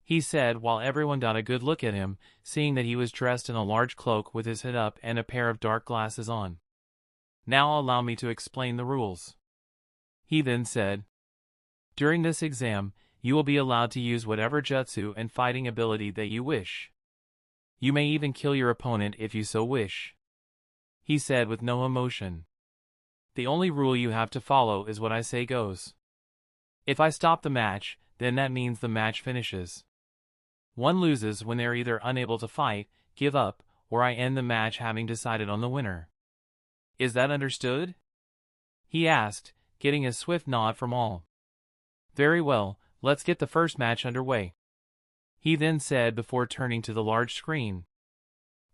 He said while everyone got a good look at him, seeing that he was dressed in a large cloak with his head up and a pair of dark glasses on. Now allow me to explain the rules. He then said, during this exam, you will be allowed to use whatever jutsu and fighting ability that you wish. You may even kill your opponent if you so wish. He said with no emotion. The only rule you have to follow is what I say goes. If I stop the match, then that means the match finishes. One loses when they are either unable to fight, give up, or I end the match having decided on the winner. Is that understood? He asked, getting a swift nod from all. Very well, let's get the first match underway. He then said before turning to the large screen.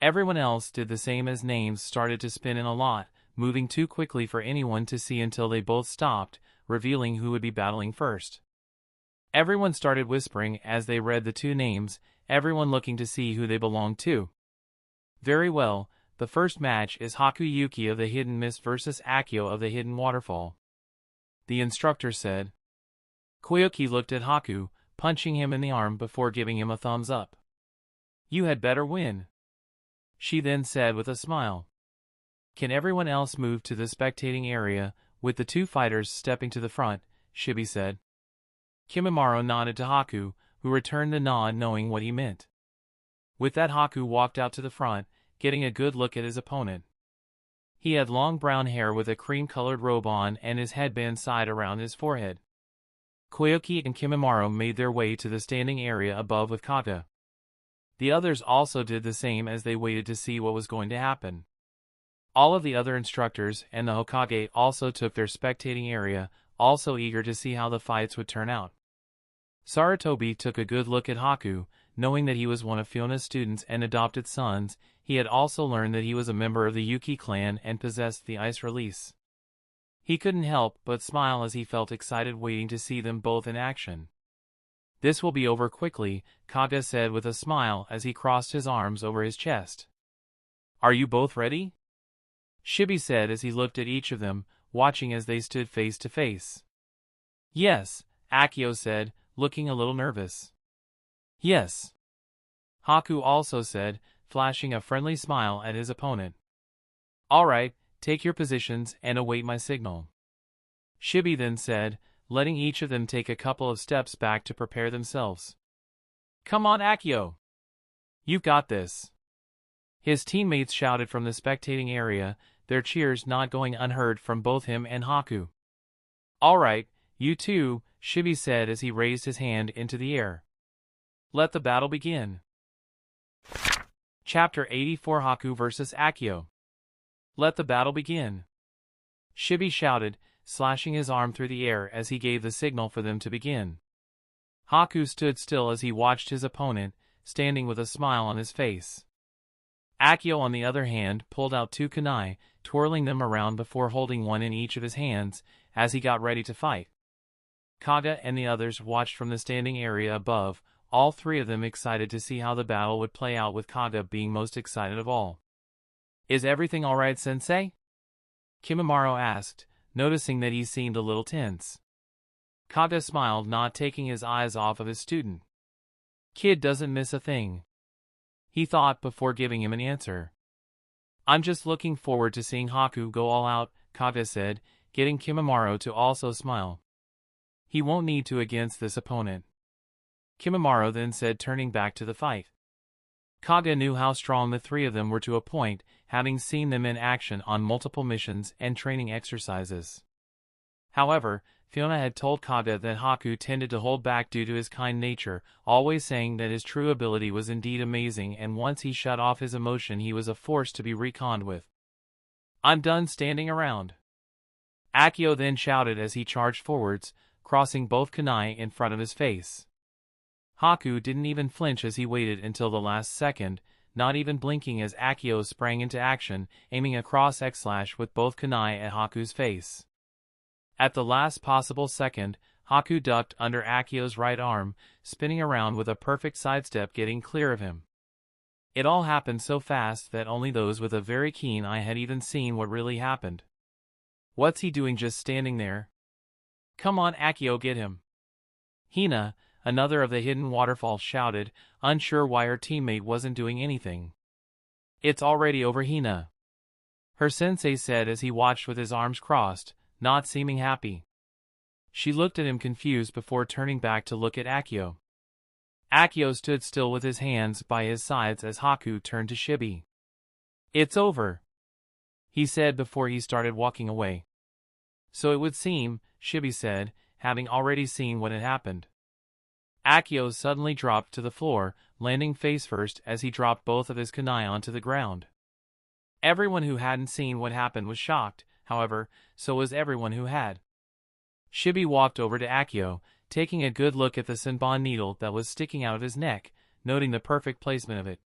Everyone else did the same as names started to spin in a lot, moving too quickly for anyone to see until they both stopped, revealing who would be battling first. Everyone started whispering as they read the two names, everyone looking to see who they belonged to. Very well, the first match is Haku Yuki of the Hidden Mist versus Akio of the Hidden Waterfall. The instructor said. Koyuki looked at Haku, punching him in the arm before giving him a thumbs up. You had better win. She then said with a smile. Can everyone else move to the spectating area, with the two fighters stepping to the front, Shibi said. Kimimaro nodded to Haku, who returned the nod knowing what he meant. With that, Haku walked out to the front, getting a good look at his opponent. He had long brown hair with a cream-colored robe on and his headband tied around his forehead. Koyuki and Kimimaro made their way to the standing area above with Kage. The others also did the same as they waited to see what was going to happen. All of the other instructors and the Hokage also took their spectating area, also eager to see how the fights would turn out. Sarutobi took a good look at Haku, knowing that he was one of Fuyona's students and adopted sons. He had also learned that he was a member of the Yuki clan and possessed the ice release. He couldn't help but smile as he felt excited waiting to see them both in action. This will be over quickly, Kage said with a smile as he crossed his arms over his chest. Are you both ready? Shibi said as he looked at each of them, watching as they stood face to face. Yes, Akio said, looking a little nervous. Yes. Haku also said, flashing a friendly smile at his opponent. All right, take your positions and await my signal. Shibi then said, letting each of them take a couple of steps back to prepare themselves. Come on, Akio. You've got this. His teammates shouted from the spectating area, their cheers not going unheard from both him and Haku. "Alright, you two," Shibi said as he raised his hand into the air. "Let the battle begin." Chapter 84 Haku vs. Akio. "Let the battle begin." Shibi shouted, slashing his arm through the air as he gave the signal for them to begin. Haku stood still as he watched his opponent, standing with a smile on his face. Akio, on the other hand, pulled out 2 kunai, twirling them around before holding one in each of his hands, as he got ready to fight. Kage and the others watched from the standing area above, all 3 of them excited to see how the battle would play out, with Kage being most excited of all. "Is everything alright, sensei?" Kimimaro asked, noticing that he seemed a little tense. Kage smiled, not taking his eyes off of his student. "Kid doesn't miss a thing," he thought before giving him an answer. "I'm just looking forward to seeing Haku go all out," Kage said, getting Kimimaro to also smile. "He won't need to against this opponent," Kimimaro then said, turning back to the fight. Kage knew how strong the 3 of them were to a point, having seen them in action on multiple missions and training exercises. However, Fuyona had told Kage that Haku tended to hold back due to his kind nature, always saying that his true ability was indeed amazing, and once he shut off his emotion he was a force to be reckoned with. "I'm done standing around," Akio then shouted as he charged forwards, crossing both kunai in front of his face. Haku didn't even flinch as he waited until the last second, not even blinking as Akio sprang into action, aiming a cross X-slash with both kunai at Haku's face. At the last possible second, Haku ducked under Akio's right arm, spinning around with a perfect sidestep, getting clear of him. It all happened so fast that only those with a very keen eye had even seen what really happened. "What's he doing just standing there? Come on, Akio, get him!" Hina, another of the hidden waterfalls, shouted, unsure why her teammate wasn't doing anything. "It's already over, Hina," her sensei said as he watched with his arms crossed, not seeming happy. She looked at him confused before turning back to look at Akio. Akio stood still with his hands by his sides as Haku turned to Shibi. "It's over," he said before he started walking away. "So it would seem," Shibi said, having already seen what had happened. Akio suddenly dropped to the floor, landing face first as he dropped both of his kunai onto the ground. Everyone who hadn't seen what happened was shocked, however, so was everyone who had. Shibi walked over to Akio, taking a good look at the senbon needle that was sticking out of his neck, noting the perfect placement of it.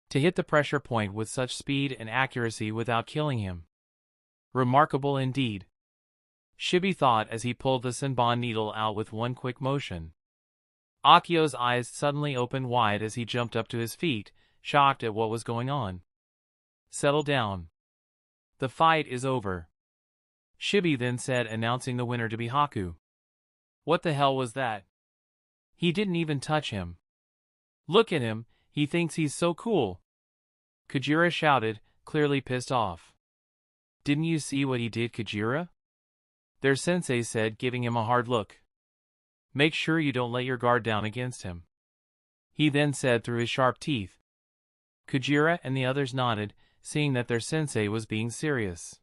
To hit the pressure point with such speed and accuracy without killing him. Remarkable indeed, Shibi thought as he pulled the senbon needle out with one quick motion. Akio's eyes suddenly opened wide as he jumped up to his feet, shocked at what was going on. "Settle down. The fight is over," Shibi then said, announcing the winner to be Haku. "What the hell was that? He didn't even touch him. Look at him, he thinks he's so cool," Kajira shouted, clearly pissed off. "Didn't you see what he did, Kajira?" their sensei said, giving him a hard look. "Make sure you don't let your guard down against him," he then said through his sharp teeth. Kajira and the others nodded, seeing that their sensei was being serious.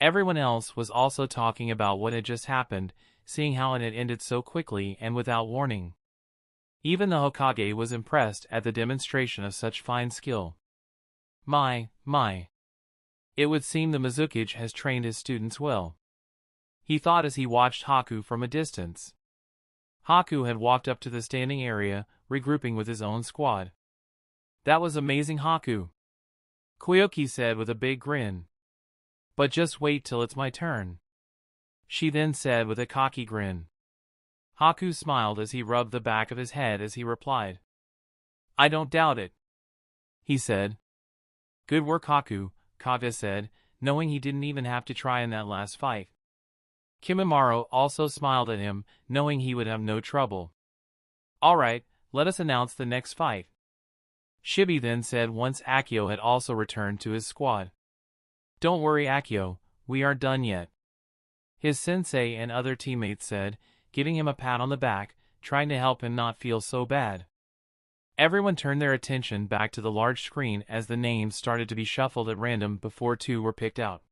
Everyone else was also talking about what had just happened, seeing how it had ended so quickly and without warning. Even the Hokage was impressed at the demonstration of such fine skill. My. It would seem the Mizukage has trained his students well, he thought as he watched Haku from a distance. Haku had walked up to the standing area, regrouping with his own squad. "That was amazing, Haku," Koyuki said with a big grin. "But just wait till it's my turn," she then said with a cocky grin. Haku smiled as he rubbed the back of his head as he replied. "I don't doubt it," he said. "Good work, Haku," Kage said, knowing he didn't even have to try in that last fight. Kimimaro also smiled at him, knowing he would have no trouble. "Alright, let us announce the next fight," Shibi then said once Akio had also returned to his squad. "Don't worry, Akio, we aren't done yet," his sensei and other teammates said, giving him a pat on the back, trying to help him not feel so bad. Everyone turned their attention back to the large screen as the names started to be shuffled at random before 2 were picked out.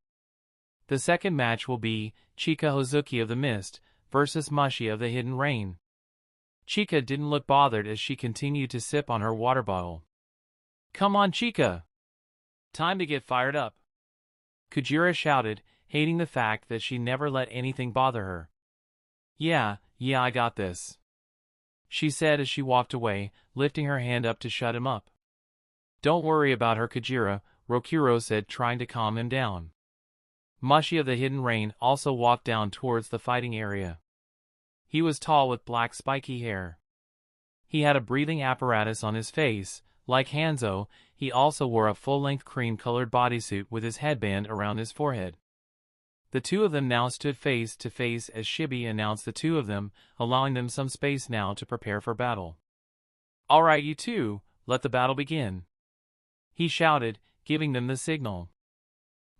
The second match will be Chica Hozuki of the Mist versus Mushi of the Hidden Rain. Chica didn't look bothered as she continued to sip on her water bottle. "Come on, Chica! Time to get fired up!" Kujira shouted, hating the fact that she never let anything bother her. Yeah, I got this," she said as she walked away, lifting her hand up to shut him up. "Don't worry about her, Kujira," Rokuro said, trying to calm him down. Mushi of the Hidden Rain also walked down towards the fighting area. He was tall with black spiky hair. He had a breathing apparatus on his face. Like Hanzo, he also wore a full-length cream-colored bodysuit with his headband around his forehead. The two of them now stood face to face as Shibi announced the two of them, allowing them some space now to prepare for battle. "All right, you two, let the battle begin," he shouted, giving them the signal.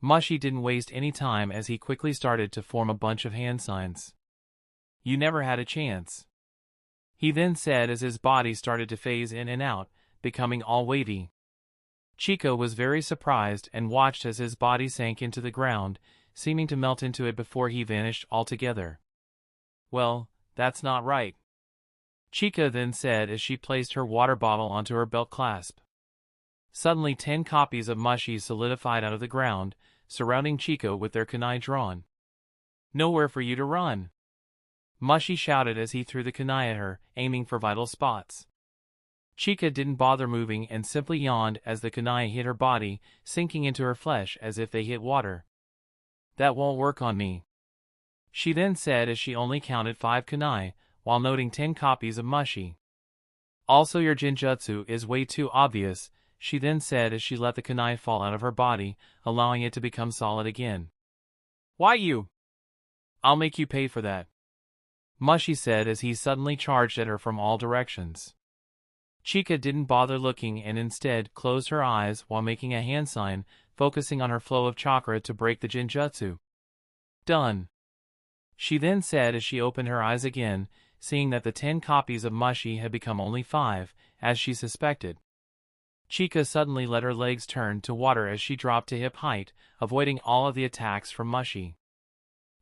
Mushi didn't waste any time as he quickly started to form a bunch of hand signs. "You never had a chance," he then said as his body started to phase in and out, becoming all wavy. Chica was very surprised and watched as his body sank into the ground, seeming to melt into it before he vanished altogether. "Well, that's not right," Chica then said as she placed her water bottle onto her belt clasp. Suddenly 10 copies of Mushi solidified out of the ground, surrounding Chica with their kunai drawn. "Nowhere for you to run," Mushi shouted as he threw the kunai at her, aiming for vital spots. Chica didn't bother moving and simply yawned as the kunai hit her body, sinking into her flesh as if they hit water. "That won't work on me," she then said as she only counted 5 kunai, while noting 10 copies of Mushi. "Also, your genjutsu is way too obvious," she then said as she let the kunai fall out of her body, allowing it to become solid again. "Why you? I'll make you pay for that," Mushi said as he suddenly charged at her from all directions. Chica didn't bother looking and instead closed her eyes while making a hand sign, focusing on her flow of chakra to break the genjutsu. "Done," she then said as she opened her eyes again, seeing that the 10 copies of Mushi had become only 5, as she suspected. Chica suddenly let her legs turn to water as she dropped to hip height, avoiding all of the attacks from Mushi.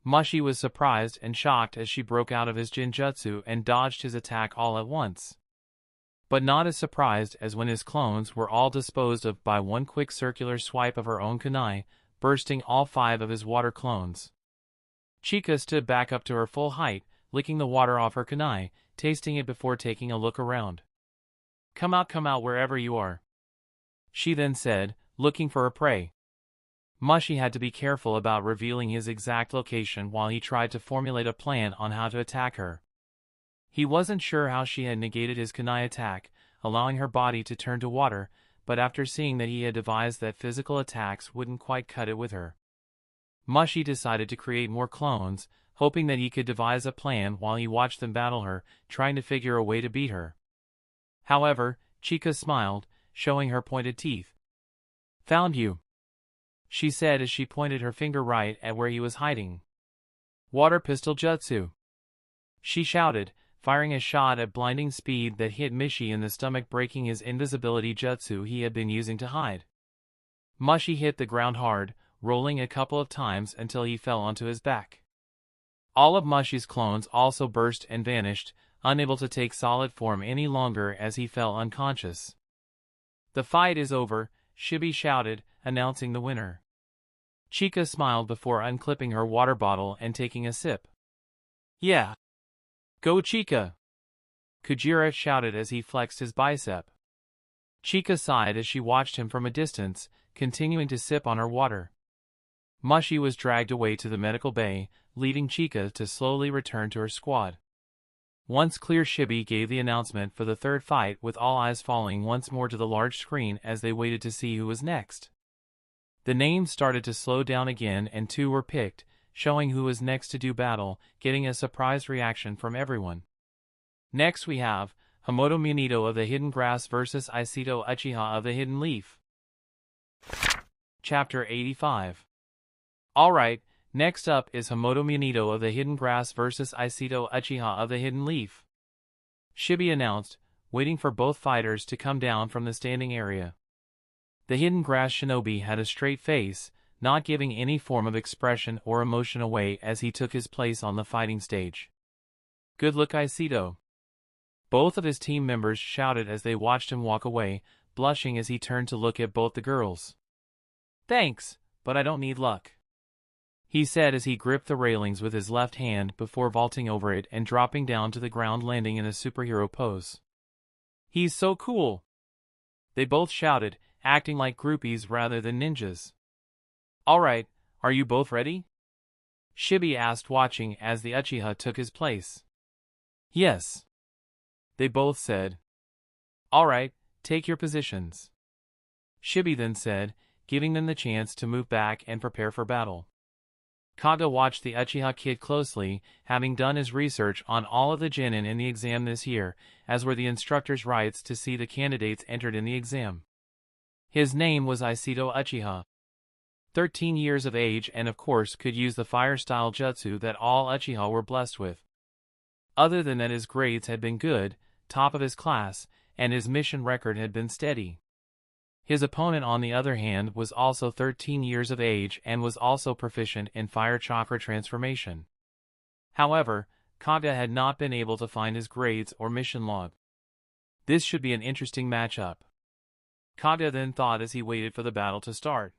Mushi was surprised and shocked as she broke out of his genjutsu and dodged his attack all at once. But not as surprised as when his clones were all disposed of by one quick circular swipe of her own kunai, bursting all 5 of his water clones. Chica stood back up to her full height, licking the water off her kunai, tasting it before taking a look around. Come out wherever you are," she then said, looking for her prey. Mushi had to be careful about revealing his exact location while he tried to formulate a plan on how to attack her. He wasn't sure how she had negated his kunai attack, allowing her body to turn to water, but after seeing that he had devised that physical attacks wouldn't quite cut it with her, Mushi decided to create more clones, hoping that he could devise a plan while he watched them battle her, trying to figure a way to beat her. However, Chica smiled, showing her pointed teeth. "Found you," she said as she pointed her finger right at where he was hiding. "Water pistol jutsu," she shouted, firing a shot at blinding speed that hit Mushi in the stomach, breaking his invisibility jutsu he had been using to hide. Mushi hit the ground hard, rolling a couple of times until he fell onto his back. All of Mushi's clones also burst and vanished, unable to take solid form any longer as he fell unconscious. "The fight is over," Shibi shouted, announcing the winner. Chica smiled before unclipping her water bottle and taking a sip. "Yeah. Go Chica!" Kujira shouted as he flexed his bicep. Chica sighed as she watched him from a distance, continuing to sip on her water. Mushi was dragged away to the medical bay, leaving Chica to slowly return to her squad. Once clear, Shibi gave the announcement for the third fight, with all eyes falling once more to the large screen as they waited to see who was next. The names started to slow down again and 2 were picked, showing who was next to do battle, getting a surprised reaction from everyone. Next we have Hamoto Munito of the Hidden Grass vs Isato Uchiha of the Hidden Leaf. Chapter 85. Alright, next up is Hamoto Munito of the Hidden Grass vs Isato Uchiha of the Hidden Leaf, Shibi announced, waiting for both fighters to come down from the standing area. The hidden grass shinobi had a straight face, not giving any form of expression or emotion away as he took his place on the fighting stage. "Good look, Aikido." Both of his team members shouted as they watched him walk away, blushing as he turned to look at both the girls. "Thanks, but I don't need luck," he said as he gripped the railings with his left hand before vaulting over it and dropping down to the ground, landing in a superhero pose. "He's so cool!" they both shouted, acting like groupies rather than ninjas. "Alright, are you both ready?" Shibi asked, watching as the Uchiha took his place. "Yes," they both said. "Alright, take your positions," Shibi then said, giving them the chance to move back and prepare for battle. Kaga watched the Uchiha kid closely, having done his research on all of the genin in the exam this year, as were the instructor's rights to see the candidates entered in the exam. His name was Aikido Uchiha. 13 years of age, and of course could use the fire-style jutsu that all Uchiha were blessed with. Other than that, his grades had been good, top of his class, and his mission record had been steady. His opponent, on the other hand, was also 13 years of age and was also proficient in fire chakra transformation. However, Kaga had not been able to find his grades or mission log. This should be an interesting matchup, Kaga then thought as he waited for the battle to start.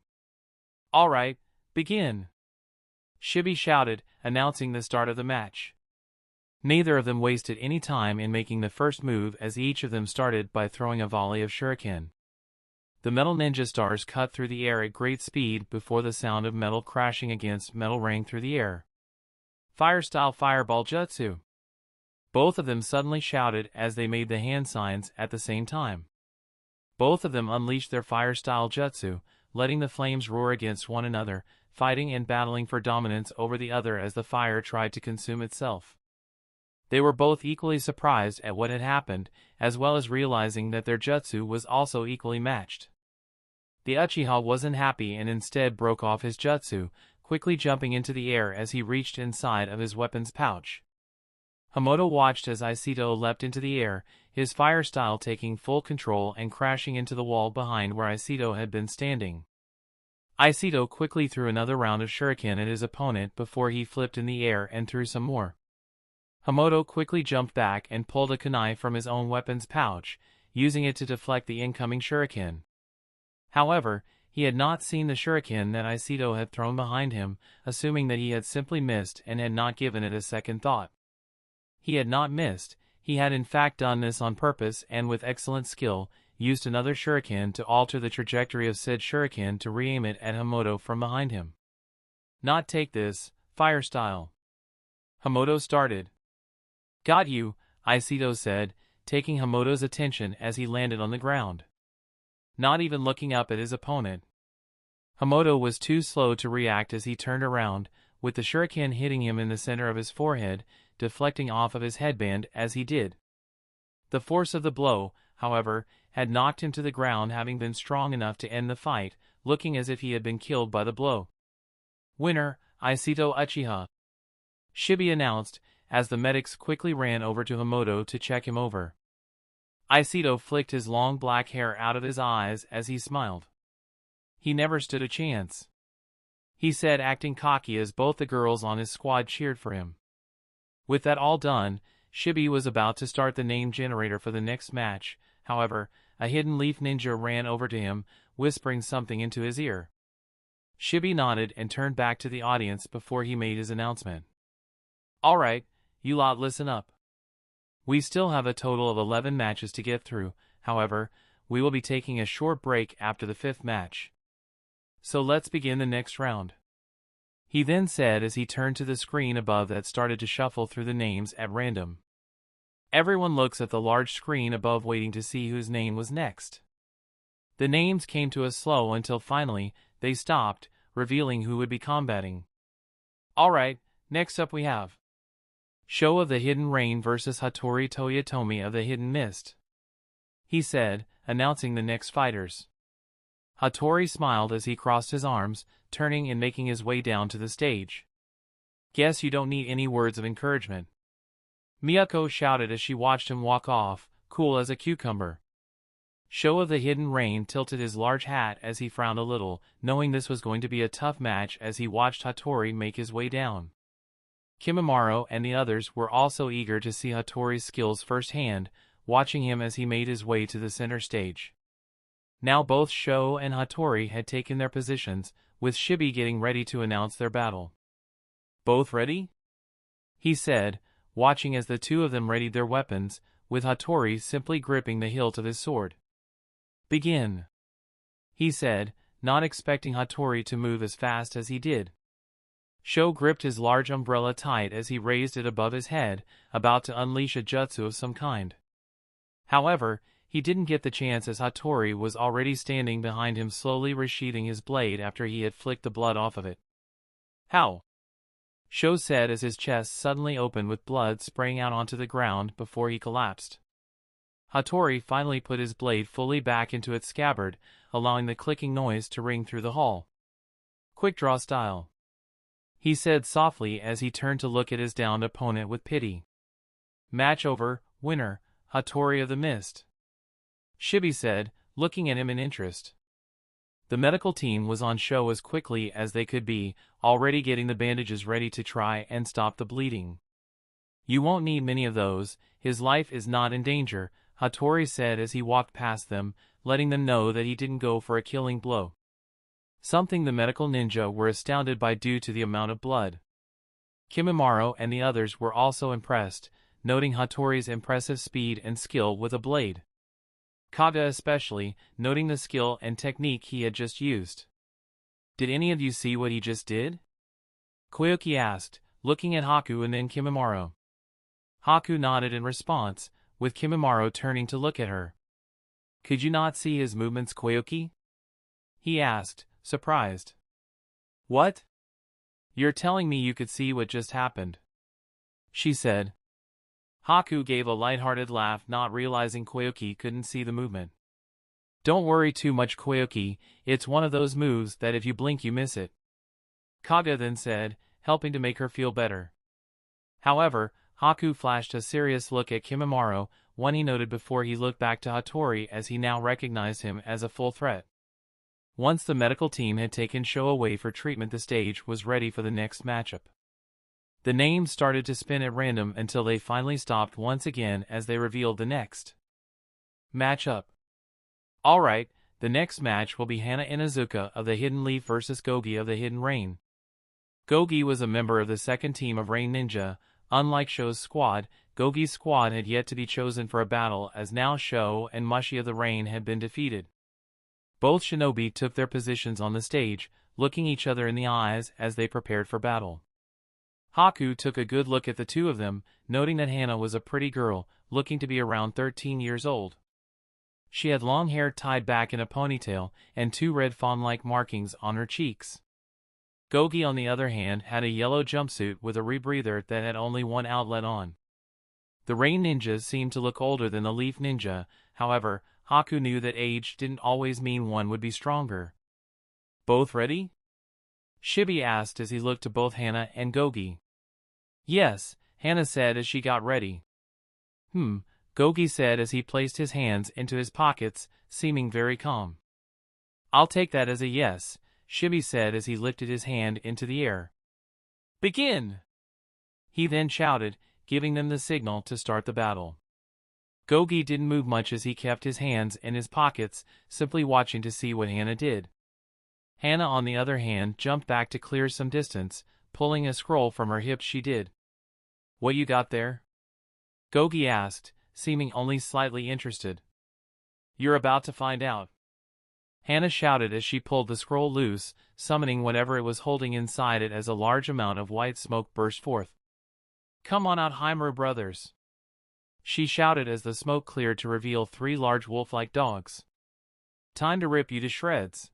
"Alright, begin!" Shibi shouted, announcing the start of the match. Neither of them wasted any time in making the first move, as each of them started by throwing a volley of shuriken. The metal ninja stars cut through the air at great speed before the sound of metal crashing against metal rang through the air. "Fire-style fireball jutsu!" Both of them suddenly shouted as they made the hand signs at the same time. Both of them unleashed their fire-style jutsu, letting the flames roar against one another, fighting and battling for dominance over the other as the fire tried to consume itself. They were both equally surprised at what had happened, as well as realizing that their jutsu was also equally matched. The Uchiha wasn't happy and instead broke off his jutsu, quickly jumping into the air as he reached inside of his weapon's pouch. Hamoto watched as Aikido leapt into the air, his fire style taking full control and crashing into the wall behind where Aikido had been standing. Aikido quickly threw another round of shuriken at his opponent before he flipped in the air and threw some more. Hamoto quickly jumped back and pulled a kunai from his own weapon's pouch, using it to deflect the incoming shuriken. However, he had not seen the shuriken that Aikido had thrown behind him, assuming that he had simply missed and had not given it a second thought. He had not missed, he had in fact done this on purpose and with excellent skill, used another shuriken to alter the trajectory of said shuriken to re-aim it at Hamoto from behind him. "Not take this, fire style," Hamoto started. "Got you," Aikido said, taking Hamoto's attention as he landed on the ground. Not even looking up at his opponent. Hamoto was too slow to react as he turned around, with the shuriken hitting him in the center of his forehead, deflecting off of his headband as he did. The force of the blow, however, had knocked him to the ground, having been strong enough to end the fight, looking as if he had been killed by the blow. "Winner, Aikido Uchiha," Shibi announced, as the medics quickly ran over to Hamoto to check him over. Aikido flicked his long black hair out of his eyes as he smiled. He never stood a chance, he said, acting cocky as both the girls on his squad cheered for him. With that all done, Shibi was about to start the name generator for the next match. However, a hidden leaf ninja ran over to him, whispering something into his ear. Shibi nodded and turned back to the audience before he made his announcement. "Alright, you lot, listen up. We still have a total of 11 matches to get through, however, we will be taking a short break after the 5th match. So let's begin the next round," he then said as he turned to the screen above that started to shuffle through the names at random. Everyone looks at the large screen above, waiting to see whose name was next. The names came to a slow until finally, they stopped, revealing who would be combating. "Alright, next up we have Sho of the Hidden Rain versus Hatori Toyotomi of the Hidden Mist," he said, announcing the next fighters. Hatori smiled as he crossed his arms, turning and making his way down to the stage. "Guess you don't need any words of encouragement," Miyako shouted as she watched him walk off, cool as a cucumber. Show of the Hidden Rain tilted his large hat as he frowned a little, knowing this was going to be a tough match as he watched Hatori make his way down. Kimimaro and the others were also eager to see Hatori's skills firsthand, watching him as he made his way to the center stage. Now both Sho and Hatori had taken their positions, with Shibi getting ready to announce their battle. "Both ready?" he said, watching as the two of them readied their weapons, with Hatori simply gripping the hilt of his sword. "Begin," he said, not expecting Hatori to move as fast as he did. Sho gripped his large umbrella tight as he raised it above his head, about to unleash a jutsu of some kind. However, he didn't get the chance as Hatori was already standing behind him, slowly resheathing his blade after he had flicked the blood off of it. "How?" Sho said as his chest suddenly opened with blood spraying out onto the ground before he collapsed. Hatori finally put his blade fully back into its scabbard, allowing the clicking noise to ring through the hall. "Quick draw style," he said softly as he turned to look at his downed opponent with pity. "Match over, winner, Hatori of the Mist," Shibi said, looking at him in interest. The medical team was on show as quickly as they could be, already getting the bandages ready to try and stop the bleeding. "You won't need many of those, his life is not in danger," Hatori said as he walked past them, letting them know that he didn't go for a killing blow. Something the medical ninja were astounded by due to the amount of blood. Kimimaro and the others were also impressed, noting Hatori's impressive speed and skill with a blade. Kaga especially, noting the skill and technique he had just used. "Did any of you see what he just did?" Koyuki asked, looking at Haku and then Kimimaro. Haku nodded in response, with Kimimaro turning to look at her. "Could you not see his movements, Koyuki?" he asked, surprised. "What? You're telling me you could see what just happened?" she said. Haku gave a lighthearted laugh, not realizing Koyuki couldn't see the movement. "Don't worry too much, Koyuki, it's one of those moves that if you blink you miss it," Kaga then said, helping to make her feel better. However, Haku flashed a serious look at Kimimaro, one he noted before he looked back to Hatori as he now recognized him as a full threat. Once the medical team had taken Sho away for treatment, the stage was ready for the next matchup. The names started to spin at random until they finally stopped once again as they revealed the next matchup. Alright, the next match will be Hana Inuzuka of the Hidden Leaf versus Gogi of the Hidden Rain. Gogi was a member of the second team of Rain Ninja. Unlike Sho's squad, Gogi's squad had yet to be chosen for a battle, as now Sho and Mushi of the Rain had been defeated. Both shinobi took their positions on the stage, looking each other in the eyes as they prepared for battle. Haku took a good look at the two of them, noting that Hana was a pretty girl, looking to be around 13 years old. She had long hair tied back in a ponytail, and two red fawn-like markings on her cheeks. Gogi, on the other hand, had a yellow jumpsuit with a rebreather that had only one outlet on. The Rain Ninjas seemed to look older than the Leaf Ninja, however, Haku knew that age didn't always mean one would be stronger. "Both ready?" Shibi asked as he looked to both Hana and Gogi. "Yes," Hana said as she got ready. Gogi said as he placed his hands into his pockets, seeming very calm. "I'll take that as a yes," Shibi said as he lifted his hand into the air. "Begin!" he then shouted, giving them the signal to start the battle. Gogi didn't move much as he kept his hands in his pockets, simply watching to see what Hana did. Hana, on the other hand, jumped back to clear some distance, pulling a scroll from her hip. "She did." "What you got there?" Gogi asked, seeming only slightly interested. "You're about to find out," Hana shouted as she pulled the scroll loose, summoning whatever it was holding inside it as a large amount of white smoke burst forth. "Come on out, Haimaru brothers," she shouted as the smoke cleared to reveal three large wolf-like dogs. "Time to rip you to shreds,"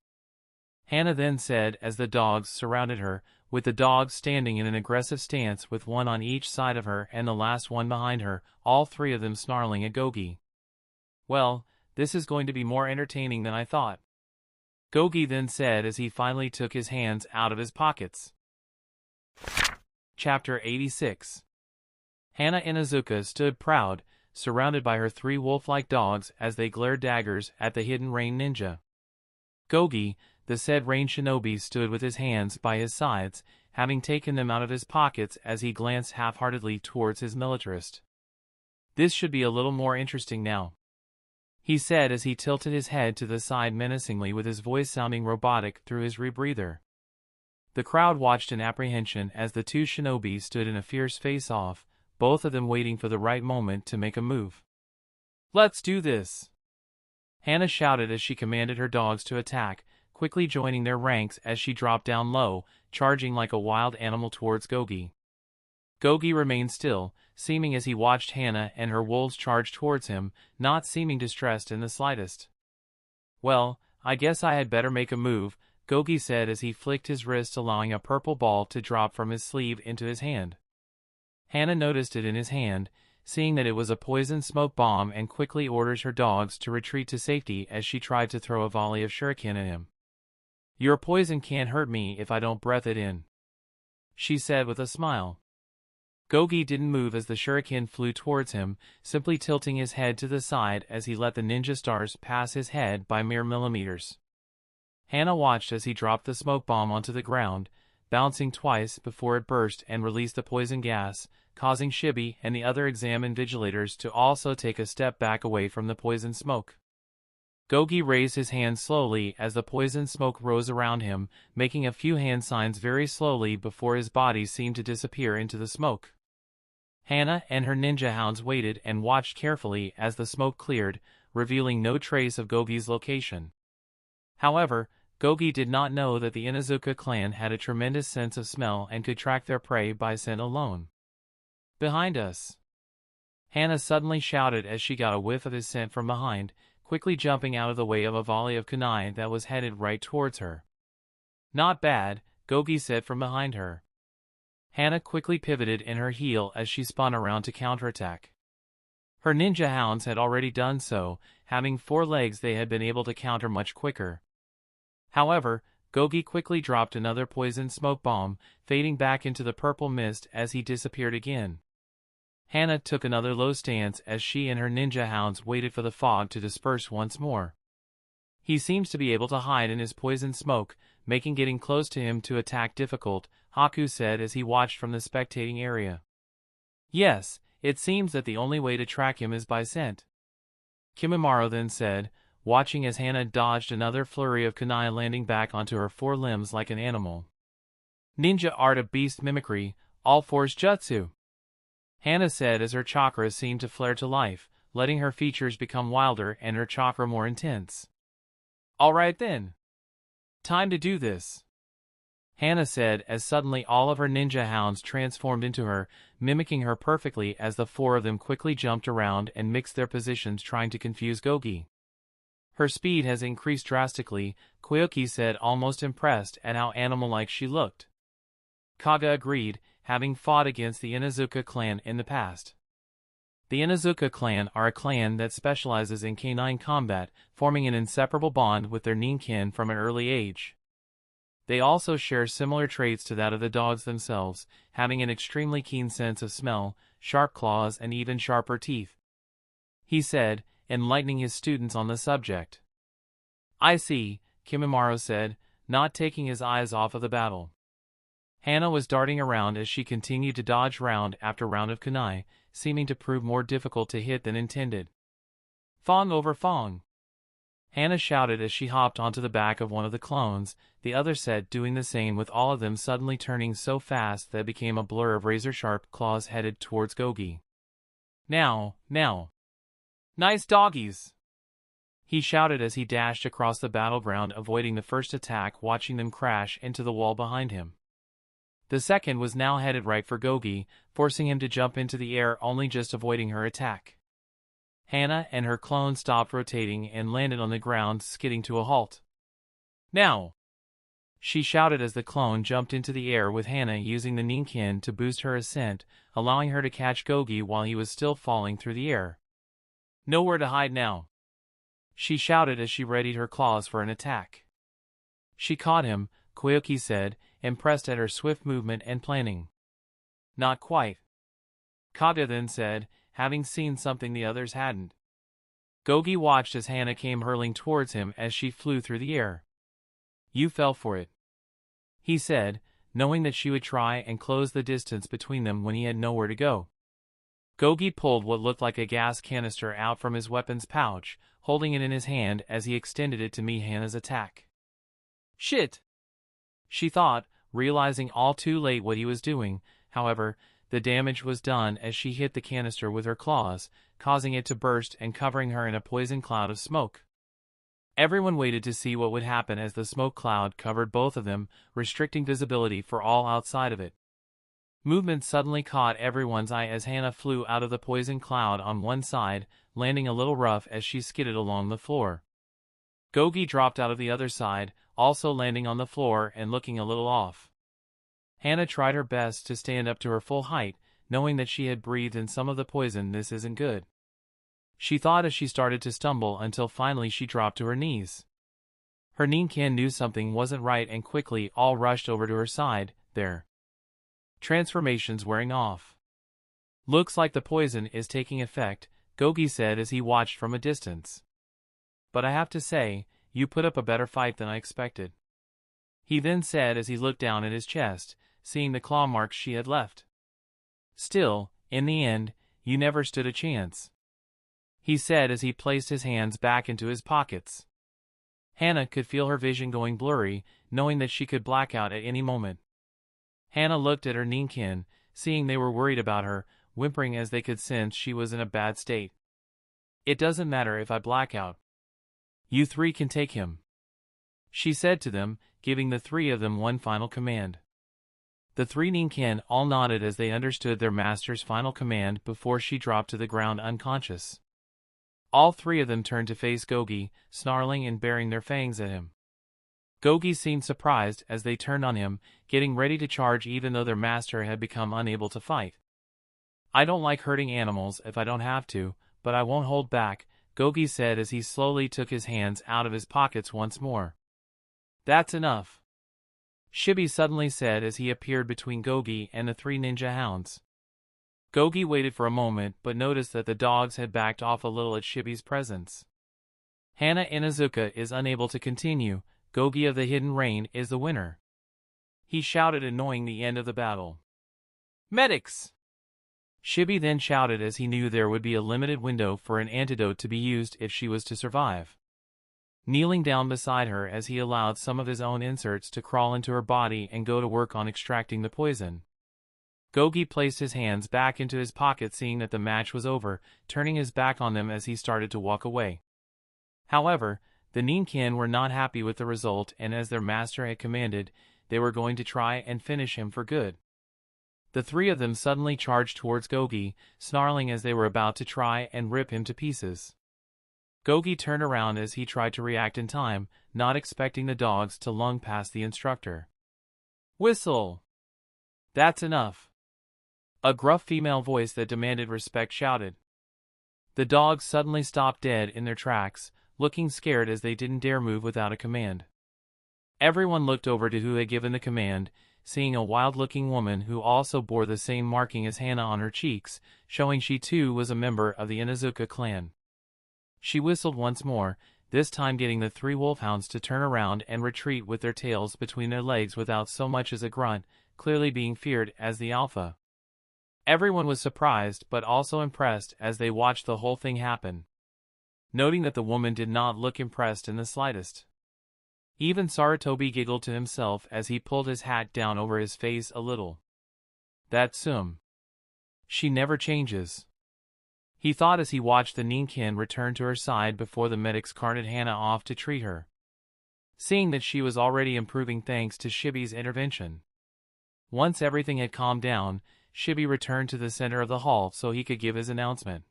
Hana then said as the dogs surrounded her, with the dogs standing in an aggressive stance with one on each side of her and the last one behind her, all three of them snarling at Gogi. "Well, this is going to be more entertaining than I thought," Gogi then said as he finally took his hands out of his pockets. Chapter 86. Hana Inuzuka stood proud, surrounded by her 3 wolf-like dogs as they glared daggers at the hidden rain ninja. Gogi, the said rain shinobi, stood with his hands by his sides, having taken them out of his pockets as he glanced half-heartedly towards his militarist. "This should be a little more interesting now," he said as he tilted his head to the side menacingly with his voice sounding robotic through his rebreather. The crowd watched in apprehension as the 2 shinobi stood in a fierce face-off, both of them waiting for the right moment to make a move. "Let's do this!" Hana shouted as she commanded her dogs to attack, quickly joining their ranks as she dropped down low, charging like a wild animal towards Gogi. Gogi remained still, seeming as he watched Hana and her wolves charge towards him, not seeming distressed in the slightest. "Well, I guess I had better make a move," Gogi said as he flicked his wrist, allowing a purple ball to drop from his sleeve into his hand. Hana noticed it in his hand, seeing that it was a poison smoke bomb, and quickly orders her dogs to retreat to safety as she tried to throw a volley of shuriken at him. "Your poison can't hurt me if I don't breath it in," she said with a smile. Gogi didn't move as the shuriken flew towards him, simply tilting his head to the side as he let the ninja stars pass his head by mere millimeters. Hana watched as he dropped the smoke bomb onto the ground, bouncing twice before it burst and released the poison gas, causing Shibi and the other exam invigilators to also take a step back away from the poison smoke. Gogi raised his hand slowly as the poison smoke rose around him, making a few hand signs very slowly before his body seemed to disappear into the smoke. Hana and her ninja hounds waited and watched carefully as the smoke cleared, revealing no trace of Gogi's location. However, Gogi did not know that the Inuzuka clan had a tremendous sense of smell and could track their prey by scent alone. "Behind us!" Hana suddenly shouted as she got a whiff of his scent from behind, quickly jumping out of the way of a volley of kunai that was headed right towards her. "Not bad," Gogi said from behind her. Hana quickly pivoted in her heel as she spun around to counterattack. Her ninja hounds had already done so, having 4 legs they had been able to counter much quicker. However, Gogi quickly dropped another poison smoke bomb, fading back into the purple mist as he disappeared again. Hana took another low stance as she and her ninja hounds waited for the fog to disperse once more. "He seems to be able to hide in his poison smoke, making getting close to him to attack difficult," Haku said as he watched from the spectating area. "Yes, it seems that the only way to track him is by scent," Kimimaro then said, watching as Hana dodged another flurry of kunai, landing back onto her 4 limbs like an animal. "Ninja art of beast mimicry, all force jutsu," Hana said as her chakra seemed to flare to life, letting her features become wilder and her chakra more intense. "Alright then. Time to do this," Hana said as suddenly all of her ninja hounds transformed into her, mimicking her perfectly as the 4 of them quickly jumped around and mixed their positions, trying to confuse Gogi. "Her speed has increased drastically," Koyuki said, almost impressed at how animal-like she looked. Kaga agreed, having fought against the Inuzuka clan in the past. The Inuzuka clan are a clan that specializes in canine combat, forming an inseparable bond with their ninkin from an early age. They also share similar traits to that of the dogs themselves, having an extremely keen sense of smell, sharp claws and even sharper teeth, he said, enlightening his students on the subject. "I see," Kimimaro said, not taking his eyes off of the battle. Hana was darting around as she continued to dodge round after round of kunai, seeming to prove more difficult to hit than intended. "Fong over Fong!" Hana shouted as she hopped onto the back of one of the clones, the other said, doing the same, with all of them suddenly turning so fast that it became a blur of razor-sharp claws headed towards Gogi. Now! Nice doggies!" he shouted as he dashed across the battleground, avoiding the first attack, watching them crash into the wall behind him. The second was now headed right for Gogi, forcing him to jump into the air, only just avoiding her attack. Hana and her clone stopped rotating and landed on the ground, skidding to a halt. "Now!" she shouted as the clone jumped into the air, with Hana using the ninkin to boost her ascent, allowing her to catch Gogi while he was still falling through the air. "Nowhere to hide now!" she shouted as she readied her claws for an attack. "She caught him," Koyuki said, impressed at her swift movement and planning. "Not quite," Kaga then said, having seen something the others hadn't. Gogi watched as Hana came hurling towards him as she flew through the air. "You fell for it," he said, knowing that she would try and close the distance between them when he had nowhere to go. Gogi pulled what looked like a gas canister out from his weapon's pouch, holding it in his hand as he extended it to meet Hana's attack. "Shit!" she thought, realizing all too late what he was doing. However, the damage was done as she hit the canister with her claws, causing it to burst and covering her in a poison cloud of smoke. Everyone waited to see what would happen as the smoke cloud covered both of them, restricting visibility for all outside of it. Movement suddenly caught everyone's eye as Hana flew out of the poison cloud on one side, landing a little rough as she skidded along the floor. Gogi dropped out of the other side, also landing on the floor and looking a little off. Hana tried her best to stand up to her full height, knowing that she had breathed in some of the poison. This isn't good, she thought as she started to stumble until finally she dropped to her knees. Her ninkin knew something wasn't right and quickly all rushed over to her side, their transformations wearing off. "Looks like the poison is taking effect," Gogi said as he watched from a distance. "But I have to say, you put up a better fight than I expected," he then said as he looked down at his chest, seeing the claw marks she had left. "Still, in the end, you never stood a chance," he said as he placed his hands back into his pockets. Hana could feel her vision going blurry, knowing that she could black out at any moment. Hana looked at her ninkin, seeing they were worried about her, whimpering as they could sense she was in a bad state. "It doesn't matter if I black out. You three can take him," she said to them, giving the three of them one final command. The three ninkin all nodded as they understood their master's final command before she dropped to the ground unconscious. All three of them turned to face Gogi, snarling and baring their fangs at him. Gogi seemed surprised as they turned on him, getting ready to charge even though their master had become unable to fight. "I don't like hurting animals if I don't have to, but I won't hold back," Gogi said as he slowly took his hands out of his pockets once more. "That's enough," Shibi suddenly said as he appeared between Gogi and the three ninja hounds. Gogi waited for a moment but noticed that the dogs had backed off a little at Shibi's presence. "Hana Inuzuka is unable to continue. Gogi of the Hidden Rain is the winner," he shouted, annoying the end of the battle. "Medics!" Shibi then shouted as he knew there would be a limited window for an antidote to be used if she was to survive. Kneeling down beside her as he allowed some of his own inserts to crawl into her body and go to work on extracting the poison. Gogi placed his hands back into his pocket, seeing that the match was over, turning his back on them as he started to walk away. However, the ninkin were not happy with the result, and as their master had commanded, they were going to try and finish him for good. The three of them suddenly charged towards Gogi, snarling as they were about to try and rip him to pieces. Gogi turned around as he tried to react in time, not expecting the dogs to lung past the instructor. "Whistle! That's enough!" a gruff female voice that demanded respect shouted. The dogs suddenly stopped dead in their tracks, looking scared as they didn't dare move without a command. Everyone looked over to who had given the command, seeing a wild-looking woman who also bore the same marking as Hana on her cheeks, showing she too was a member of the Inuzuka clan. She whistled once more, this time getting the three wolfhounds to turn around and retreat with their tails between their legs without so much as a grunt, clearly being feared as the alpha. Everyone was surprised but also impressed as they watched the whole thing happen, noting that the woman did not look impressed in the slightest. Even Sarutobi giggled to himself as he pulled his hat down over his face a little. "That's she never changes," he thought as he watched the ninkin return to her side before the medics carted Hana off to treat her, seeing that she was already improving thanks to Shibi's intervention. Once everything had calmed down, Shibi returned to the center of the hall so he could give his announcement.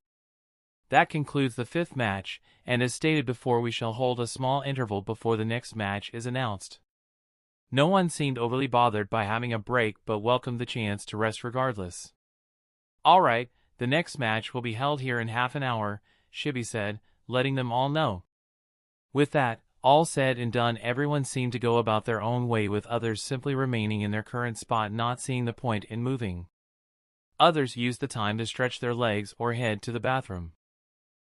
"That concludes the 5th match, and as stated before, we shall hold a small interval before the next match is announced." No one seemed overly bothered by having a break but welcomed the chance to rest regardless. "Alright, the next match will be held here in half an hour," Shibi said, letting them all know. With that, all said and done, everyone seemed to go about their own way, with others simply remaining in their current spot, not seeing the point in moving. Others used the time to stretch their legs or head to the bathroom.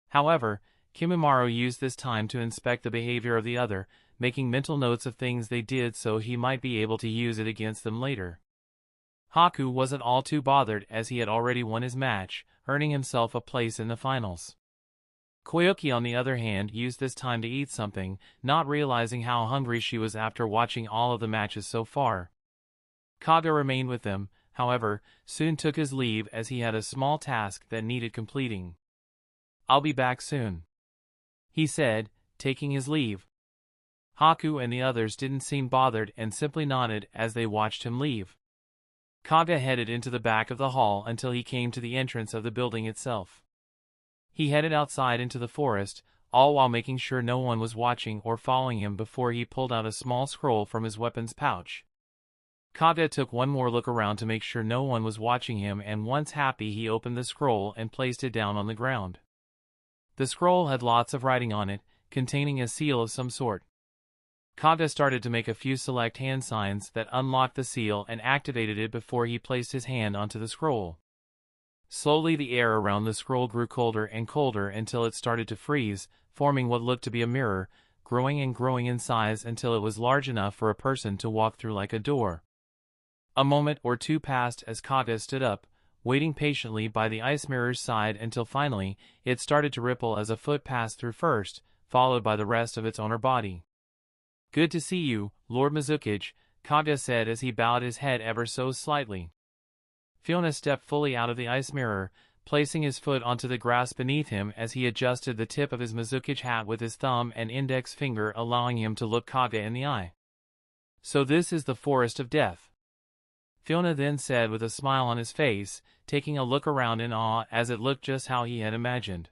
However, Kimimaro used this time to inspect the behavior of the other, making mental notes of things they did so he might be able to use it against them later. Haku wasn't all too bothered as he had already won his match, earning himself a place in the finals. Koyuki on the other hand used this time to eat something, not realizing how hungry she was after watching all of the matches so far. Kage remained with them, however, soon took his leave as he had a small task that needed completing. "I'll be back soon," he said, taking his leave. Haku and the others didn't seem bothered and simply nodded as they watched him leave. Kage headed into the back of the hall until he came to the entrance of the building itself. He headed outside into the forest, all while making sure no one was watching or following him before he pulled out a small scroll from his weapons pouch. Kage took one more look around to make sure no one was watching him, and once happy he opened the scroll and placed it down on the ground. The scroll had lots of writing on it, containing a seal of some sort. Kage started to make a few select hand signs that unlocked the seal and activated it before he placed his hand onto the scroll. Slowly the air around the scroll grew colder and colder until it started to freeze, forming what looked to be a mirror, growing and growing in size until it was large enough for a person to walk through like a door. A moment or two passed as Kage stood up, waiting patiently by the ice mirror's side until finally, it started to ripple as a foot passed through first, followed by the rest of its owner body. "Good to see you, Lord Mizukage," Kage said as he bowed his head ever so slightly. Fuyona stepped fully out of the ice mirror, placing his foot onto the grass beneath him as he adjusted the tip of his Mizukage hat with his thumb and index finger, allowing him to look Kage in the eye. "So this is the Forest of Death," Fuyona then said with a smile on his face, taking a look around in awe as it looked just how he had imagined.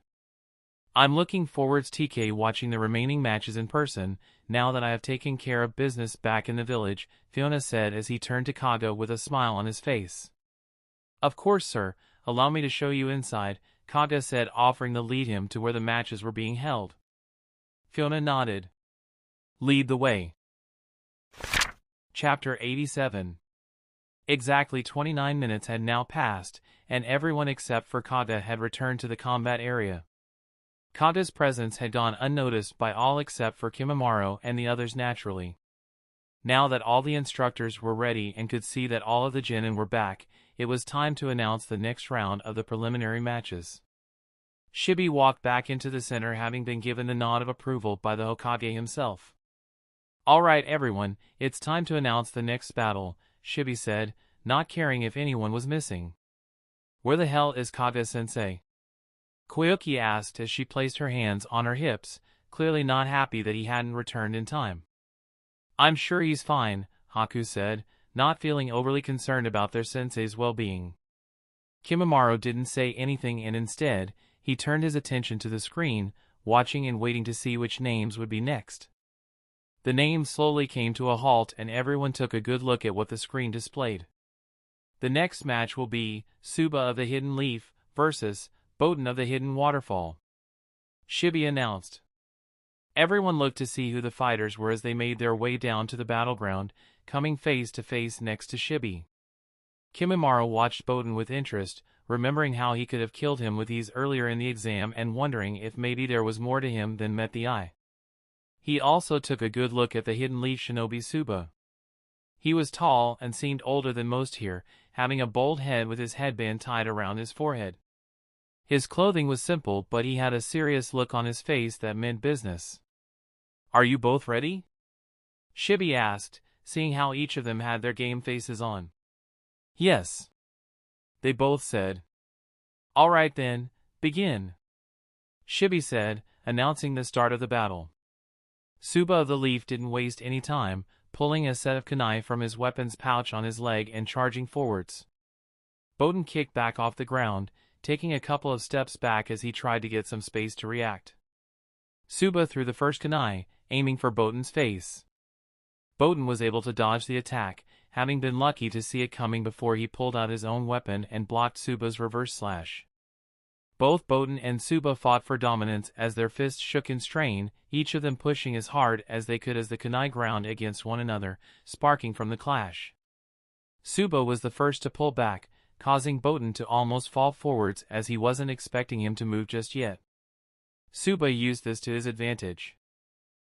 "I'm looking forward to watching the remaining matches in person, now that I have taken care of business back in the village," Fuyona said as he turned to Kage with a smile on his face. "Of course, sir, allow me to show you inside," Kage said, offering to lead him to where the matches were being held. Fuyona nodded. "Lead the way." Chapter 87. Exactly 29 minutes had now passed, and everyone except for Kage had returned to the combat area. Kage's presence had gone unnoticed by all except for Kimimaro and the others naturally. Now that all the instructors were ready and could see that all of the genin were back, it was time to announce the next round of the preliminary matches. Shibi walked back into the center, having been given the nod of approval by the Hokage himself. "Alright everyone, it's time to announce the next battle," Shibi said, not caring if anyone was missing. "Where the hell is Kage-sensei?" Koyuki asked as she placed her hands on her hips, clearly not happy that he hadn't returned in time. "I'm sure he's fine," Haku said, not feeling overly concerned about their sensei's well-being. Kimimaro didn't say anything, and instead, he turned his attention to the screen, watching and waiting to see which names would be next. The names slowly came to a halt and everyone took a good look at what the screen displayed. The next match will be Suba of the Hidden Leaf versus Boten of the Hidden Waterfall, Shibi announced. Everyone looked to see who the fighters were as they made their way down to the battleground, coming face to face next to Shibi. Kimimaro watched Boten with interest, remembering how he could have killed him with ease earlier in the exam and wondering if maybe there was more to him than met the eye. He also took a good look at the Hidden Leaf shinobi Suba. He was tall and seemed older than most here, having a bald head with his headband tied around his forehead. His clothing was simple, but he had a serious look on his face that meant business. "Are you both ready?" Shibi asked, seeing how each of them had their game faces on. "Yes," they both said. "Alright then, begin," Shibi said, announcing the start of the battle. Suba of the Leaf didn't waste any time, pulling a set of kunai from his weapons pouch on his leg and charging forwards. Boten kicked back off the ground, taking a couple of steps back as he tried to get some space to react. Suba threw the first kunai, aiming for Boten's face. Boten was able to dodge the attack, having been lucky to see it coming before he pulled out his own weapon and blocked Suba's reverse slash. Both Boten and Suba fought for dominance as their fists shook in strain, each of them pushing as hard as they could as the kunai ground against one another, sparking from the clash. Suba was the first to pull back, causing Boten to almost fall forwards as he wasn't expecting him to move just yet. Suba used this to his advantage.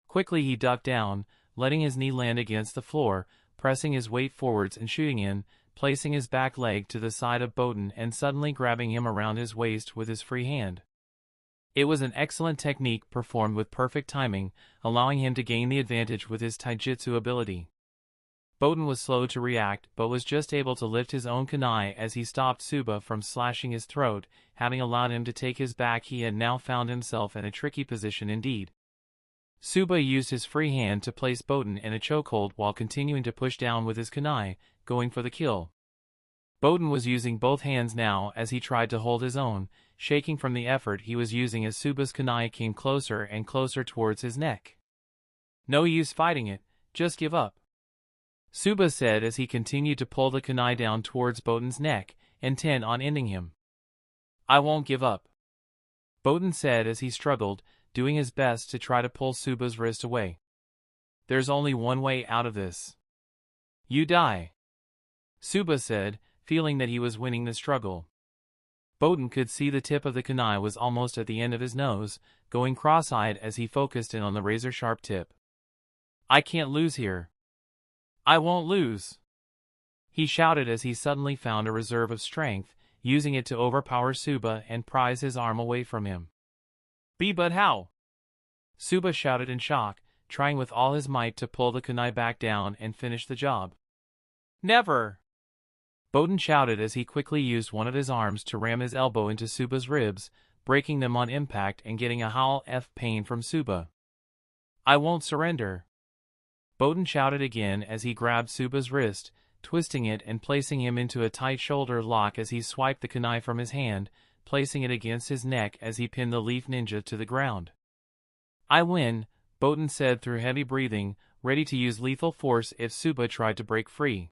Quickly he ducked down, letting his knee land against the floor, pressing his weight forwards and shooting in, placing his back leg to the side of Boten and suddenly grabbing him around his waist with his free hand. It was an excellent technique performed with perfect timing, allowing him to gain the advantage with his taijutsu ability. Boten was slow to react but was just able to lift his own kunai as he stopped Suba from slashing his throat, having allowed him to take his back. He had now found himself in a tricky position indeed. Suba used his free hand to place Boten in a chokehold while continuing to push down with his kunai, going for the kill. Boten was using both hands now as he tried to hold his own, shaking from the effort he was using as Suba's kunai came closer and closer towards his neck. "No use fighting it, just give up," Suba said as he continued to pull the kunai down towards Boten's neck, intent on ending him. "I won't give up," Boten said as he struggled, doing his best to try to pull Suba's wrist away. "There's only one way out of this. You die," Suba said, feeling that he was winning the struggle. Boten could see the tip of the kunai was almost at the end of his nose, going cross-eyed as he focused in on the razor-sharp tip. "I can't lose here. I won't lose," he shouted as he suddenly found a reserve of strength, using it to overpower Suba and prise his arm away from him. But how?" Suba shouted in shock, trying with all his might to pull the kunai back down and finish the job. "Never!" Boten shouted as he quickly used one of his arms to ram his elbow into Suba's ribs, breaking them on impact and getting a howl of pain from Suba. "I won't surrender," Boten shouted again as he grabbed Suba's wrist, twisting it and placing him into a tight shoulder lock as he swiped the kunai from his hand, placing it against his neck as he pinned the leaf ninja to the ground. "I win," Boten said through heavy breathing, ready to use lethal force if Suba tried to break free.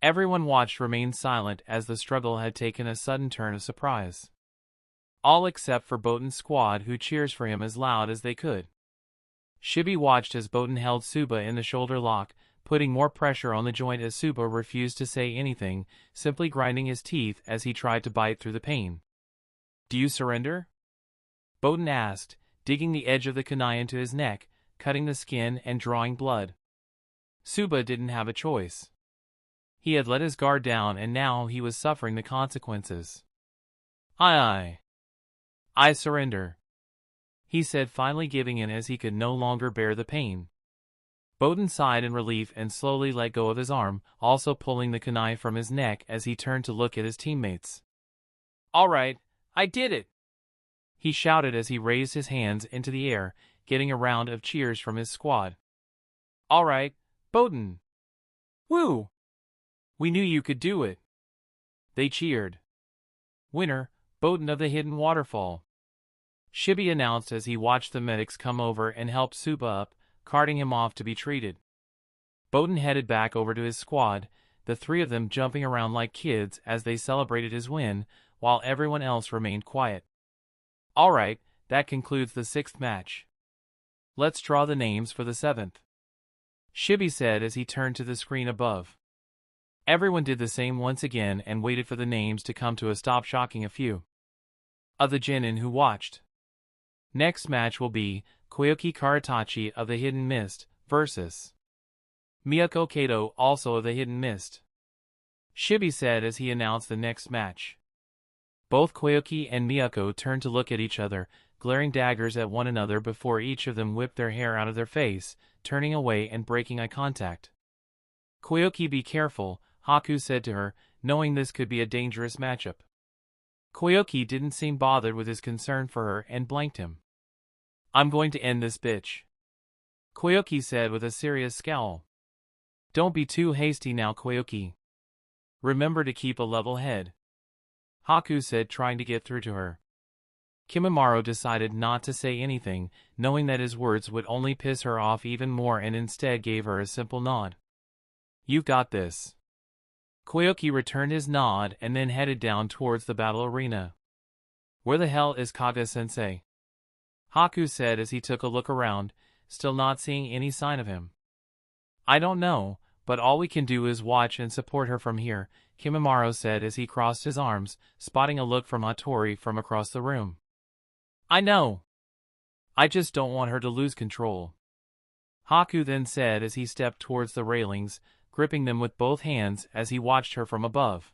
Everyone watched remain silent as the struggle had taken a sudden turn of surprise. All except for Boten's squad, who cheers for him as loud as they could. Shibi watched as Boten held Suba in the shoulder lock, putting more pressure on the joint as Suba refused to say anything, simply grinding his teeth as he tried to bite through the pain. "Do you surrender?" Boten asked, digging the edge of the kunai into his neck, cutting the skin and drawing blood. Suba didn't have a choice. He had let his guard down and now he was suffering the consequences. I surrender," he said, finally giving in as he could no longer bear the pain. Boten sighed in relief and slowly let go of his arm, also pulling the kunai from his neck as he turned to look at his teammates. "All right, I did it!" he shouted as he raised his hands into the air, getting a round of cheers from his squad. "All right, Boten! Woo! We knew you could do it!" they cheered. "Winner, Boten of the Hidden Waterfall," Shibi announced as he watched the medics come over and help Suba up, carting him off to be treated. Boten headed back over to his squad, the three of them jumping around like kids as they celebrated his win, while everyone else remained quiet. "All right, that concludes the 6th match. Let's draw the names for the 7th. Shibi said as he turned to the screen above. Everyone did the same once again and waited for the names to come to a stop, shocking a few of the genin who watched. Next match will be Koyuki Karatachi of the Hidden Mist versus Miyako Kato, also of the Hidden Mist, Shibi said as he announced the next match. Both Koyuki and Miyako turned to look at each other, glaring daggers at one another before each of them whipped their hair out of their face, turning away and breaking eye contact. "Koyuki, be careful," Haku said to her, knowing this could be a dangerous matchup. Koyuki didn't seem bothered with his concern for her and blanked him. "I'm going to end this bitch," Koyuki said with a serious scowl. "Don't be too hasty now, Koyuki. Remember to keep a level head," Haku said, trying to get through to her. Kimimaro decided not to say anything, knowing that his words would only piss her off even more, and instead gave her a simple nod. "You've got this." Koyuki returned his nod and then headed down towards the battle arena. "Where the hell is Kaga-sensei?" Haku said as he took a look around, still not seeing any sign of him. "I don't know, but all we can do is watch and support her from here," Kimimaro said as he crossed his arms, spotting a look from Hatori from across the room. I know. I just don't want her to lose control. Haku then said as he stepped towards the railings, gripping them with both hands as he watched her from above.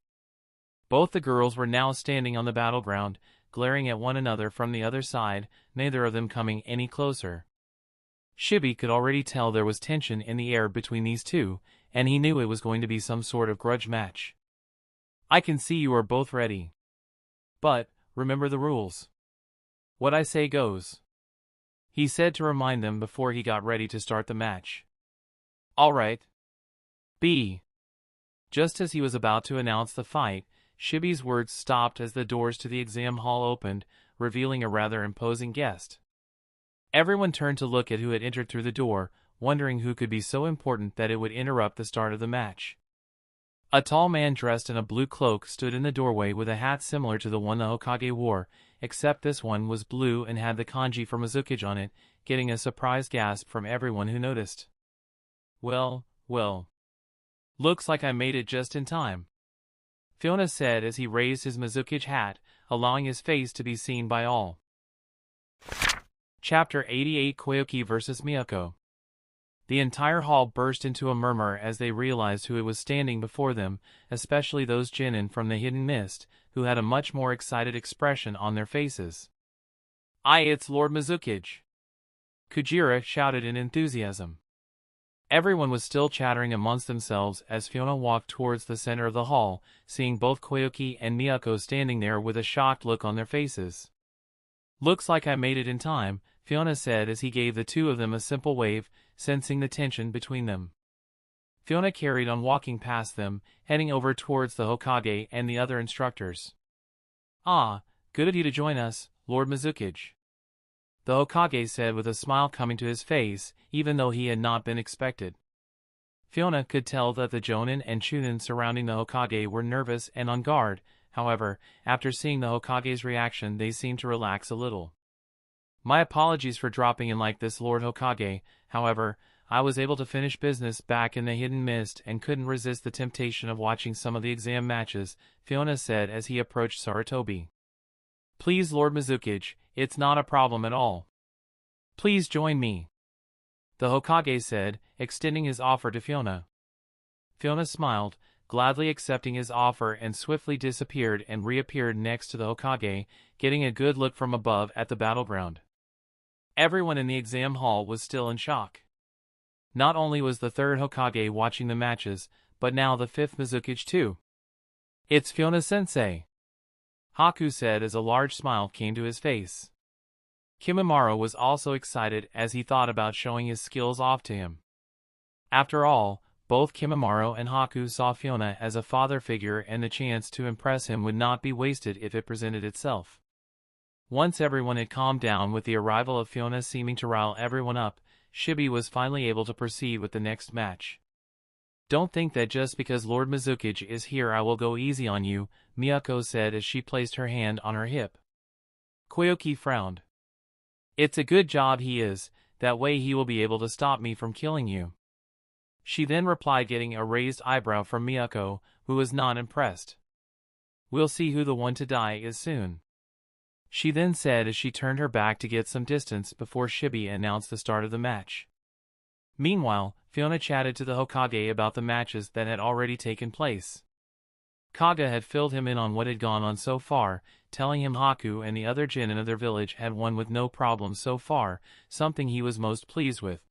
Both the girls were now standing on the battleground, glaring at one another from the other side, neither of them coming any closer. Shibi could already tell there was tension in the air between these two, and he knew it was going to be some sort of grudge match. I can see you are both ready. But, remember the rules. What I say goes. He said to remind them before he got ready to start the match. All right. B. Just as he was about to announce the fight, Shibi's words stopped as the doors to the exam hall opened, revealing a rather imposing guest. Everyone turned to look at who had entered through the door, wondering who could be so important that it would interrupt the start of the match. A tall man dressed in a blue cloak stood in the doorway with a hat similar to the one the Hokage wore, except this one was blue and had the kanji for Mizukage on it, getting a surprised gasp from everyone who noticed. Well. Looks like I made it just in time. Fuyona said as he raised his Mizukage hat, allowing his face to be seen by all. Chapter 88 Koyuki vs. Miyako. The entire hall burst into a murmur as they realized who it was standing before them, especially those genin from the hidden mist, who had a much more excited expression on their faces. It's Lord Mizukage! Kujira shouted in enthusiasm. Everyone was still chattering amongst themselves as Fuyona walked towards the center of the hall, seeing both Koyuki and Miyako standing there with a shocked look on their faces. Looks like I made it in time, Fuyona said as he gave the two of them a simple wave, sensing the tension between them. Fuyona carried on walking past them, heading over towards the Hokage and the other instructors. Good of you to join us, Lord Mizukage. The Hokage said with a smile coming to his face, even though he had not been expected. Fuyona could tell that the jonin and chunin surrounding the Hokage were nervous and on guard, however, after seeing the Hokage's reaction they seemed to relax a little. My apologies for dropping in like this, Lord Hokage, however, I was able to finish business back in the hidden mist and couldn't resist the temptation of watching some of the exam matches, Fuyona said as he approached Sarutobi. Please, Lord Mizukage, it's not a problem at all. Please join me. The Hokage said, extending his offer to Fuyona. Fuyona smiled, gladly accepting his offer and swiftly disappeared and reappeared next to the Hokage, getting a good look from above at the battleground. Everyone in the exam hall was still in shock. Not only was the third Hokage watching the matches, but now the fifth Mizukage too. It's Fuyona-sensei! Haku said as a large smile came to his face. Kimimaro was also excited as he thought about showing his skills off to him. After all, both Kimimaro and Haku saw Fuyona as a father figure and the chance to impress him would not be wasted if it presented itself. Once everyone had calmed down with the arrival of Fuyona seeming to rile everyone up, Shibi was finally able to proceed with the next match. Don't think that just because Lord Mizukage is here I will go easy on you, Miyako said as she placed her hand on her hip. Koyuki frowned. It's a good job he is, that way he will be able to stop me from killing you. She then replied, getting a raised eyebrow from Miyako, who was not impressed. We'll see who the one to die is soon. She then said as she turned her back to get some distance before Shibi announced the start of the match. Meanwhile, Fuyona chatted to the Hokage about the matches that had already taken place. Kaga had filled him in on what had gone on so far, telling him Haku and the other genin of their village had won with no problems so far, something he was most pleased with.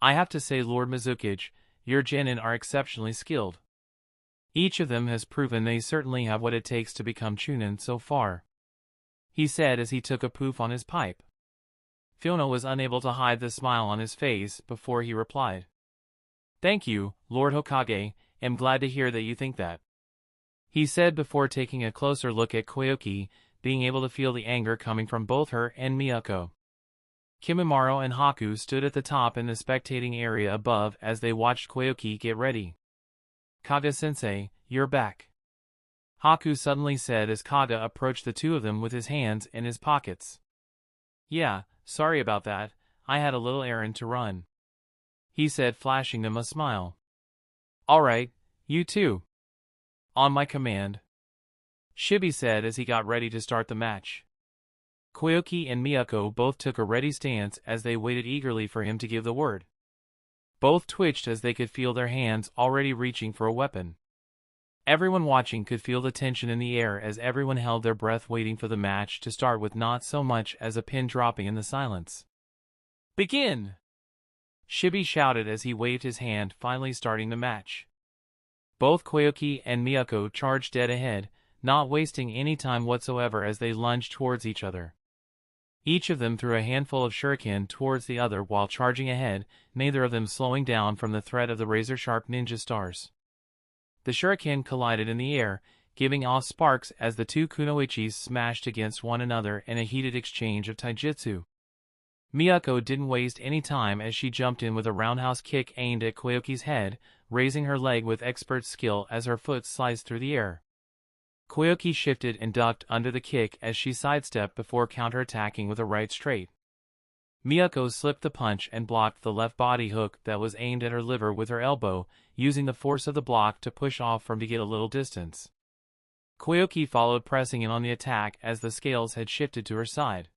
I have to say, Lord Mizukage, your genin are exceptionally skilled. Each of them has proven they certainly have what it takes to become chunin so far, he said as he took a puff on his pipe. Fuyona was unable to hide the smile on his face before he replied. Thank you, Lord Hokage, am glad to hear that you think that, he said before taking a closer look at Koyuki, being able to feel the anger coming from both her and Miyako. Kimimaro and Haku stood at the top in the spectating area above as they watched Koyuki get ready. Kaga-sensei, you're back, Haku suddenly said as Kaga approached the two of them with his hands in his pockets. Yeah, sorry about that, I had a little errand to run, he said, flashing them a smile. Alright, you too. On my command, Shibi said as he got ready to start the match. Koyuki and Miyako both took a ready stance as they waited eagerly for him to give the word. Both twitched as they could feel their hands already reaching for a weapon. Everyone watching could feel the tension in the air as everyone held their breath waiting for the match to start with not so much as a pin dropping in the silence. Begin! Shibi shouted as he waved his hand, finally starting the match. Both Koyuki and Miyako charged dead ahead, not wasting any time whatsoever as they lunged towards each other. Each of them threw a handful of shuriken towards the other while charging ahead, neither of them slowing down from the threat of the razor-sharp ninja stars. The shuriken collided in the air, giving off sparks as the two kunoichis smashed against one another in a heated exchange of taijutsu. Miyako didn't waste any time as she jumped in with a roundhouse kick aimed at Koyuki's head, raising her leg with expert skill as her foot sliced through the air. Koyuki shifted and ducked under the kick as she sidestepped before counterattacking with a right straight. Miyako slipped the punch and blocked the left body hook that was aimed at her liver with her elbow, using the force of the block to push off from to get a little distance. Koyuki followed, pressing in on the attack as the scales had shifted to her side.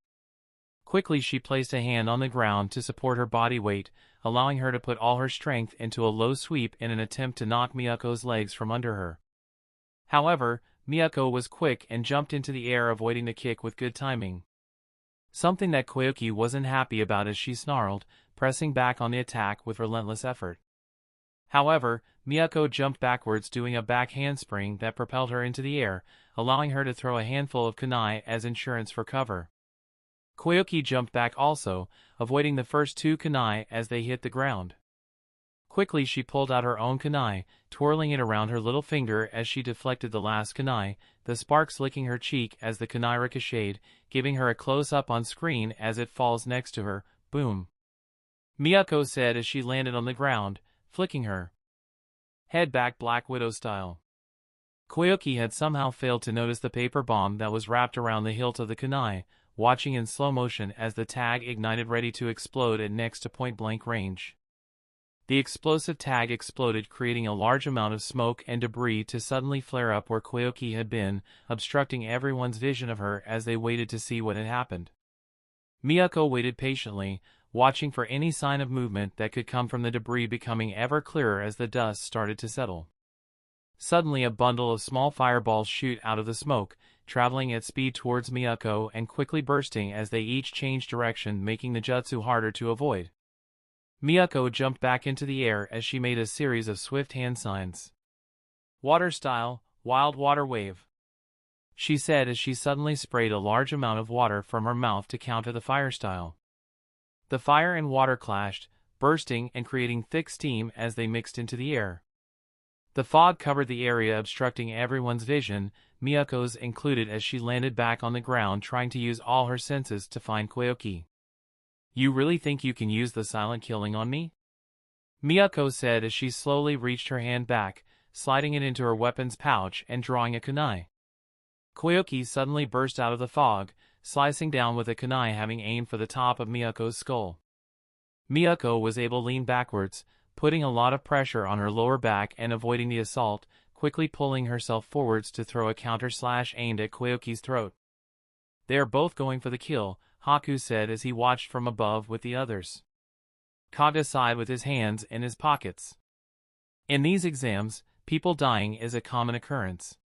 Quickly she placed a hand on the ground to support her body weight, allowing her to put all her strength into a low sweep in an attempt to knock Miyako's legs from under her. However, Miyako was quick and jumped into the air, avoiding the kick with good timing. Something that Koyuki wasn't happy about as she snarled, pressing back on the attack with relentless effort. However, Miyako jumped backwards, doing a back handspring that propelled her into the air, allowing her to throw a handful of kunai as insurance for cover. Koyuki jumped back also, avoiding the first two kunai as they hit the ground. Quickly she pulled out her own kunai, twirling it around her little finger as she deflected the last kunai, the sparks licking her cheek as the kunai ricocheted, giving her a close-up on screen as it falls next to her. Boom! Miyako said as she landed on the ground, flicking her head back Black Widow style. Koyuki had somehow failed to notice the paper bomb that was wrapped around the hilt of the kunai, watching in slow motion as the tag ignited, ready to explode at next to point-blank range. The explosive tag exploded, creating a large amount of smoke and debris to suddenly flare up where Koyuki had been, obstructing everyone's vision of her as they waited to see what had happened. Miyako waited patiently, watching for any sign of movement that could come from the debris, becoming ever clearer as the dust started to settle. Suddenly a bundle of small fireballs shoot out of the smoke, traveling at speed towards Miyako and quickly bursting as they each changed direction, making the jutsu harder to avoid. Miyako jumped back into the air as she made a series of swift hand signs. Water style, wild water wave, she said as she suddenly sprayed a large amount of water from her mouth to counter the fire style. The fire and water clashed, bursting and creating thick steam as they mixed into the air. The fog covered the area, obstructing everyone's vision, Miyako's included, as she landed back on the ground trying to use all her senses to find Koyuki. You really think you can use the silent killing on me? Miyako said as she slowly reached her hand back, sliding it into her weapons pouch and drawing a kunai. Koyuki suddenly burst out of the fog, slicing down with a kunai, having aimed for the top of Miyako's skull. Miyako was able to lean backwards, putting a lot of pressure on her lower back and avoiding the assault, quickly pulling herself forwards to throw a counter slash aimed at Koyuki's throat. They are both going for the kill, Haku said as he watched from above with the others. Kage sighed with his hands in his pockets. In these exams, people dying is a common occurrence,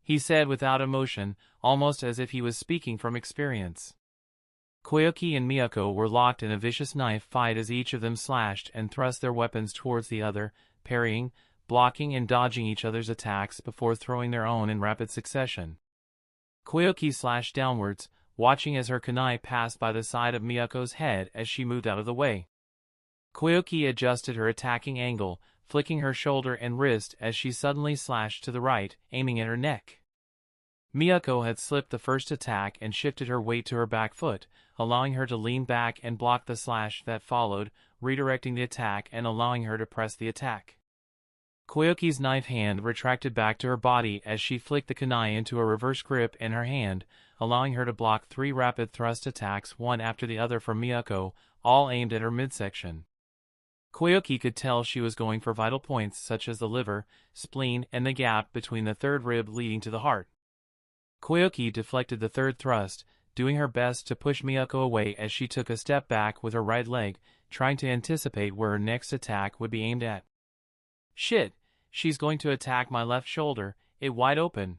he said without emotion, almost as if he was speaking from experience. Koyuki and Miyako were locked in a vicious knife fight as each of them slashed and thrust their weapons towards the other, parrying, blocking and dodging each other's attacks before throwing their own in rapid succession. Koyuki slashed downwards, watching as her kunai passed by the side of Miyako's head as she moved out of the way. Koyuki adjusted her attacking angle, flicking her shoulder and wrist as she suddenly slashed to the right, aiming at her neck. Miyako had slipped the first attack and shifted her weight to her back foot, allowing her to lean back and block the slash that followed, redirecting the attack and allowing her to press the attack. Koyuki's knife hand retracted back to her body as she flicked the kunai into a reverse grip in her hand, allowing her to block 3 rapid thrust attacks one after the other from Miyako, all aimed at her midsection. Koyuki could tell she was going for vital points such as the liver, spleen, and the gap between the third rib leading to the heart. Koyuki deflected the third thrust, doing her best to push Miyako away as she took a step back with her right leg, trying to anticipate where her next attack would be aimed at. Shit, she's going to attack my left shoulder, it wide open.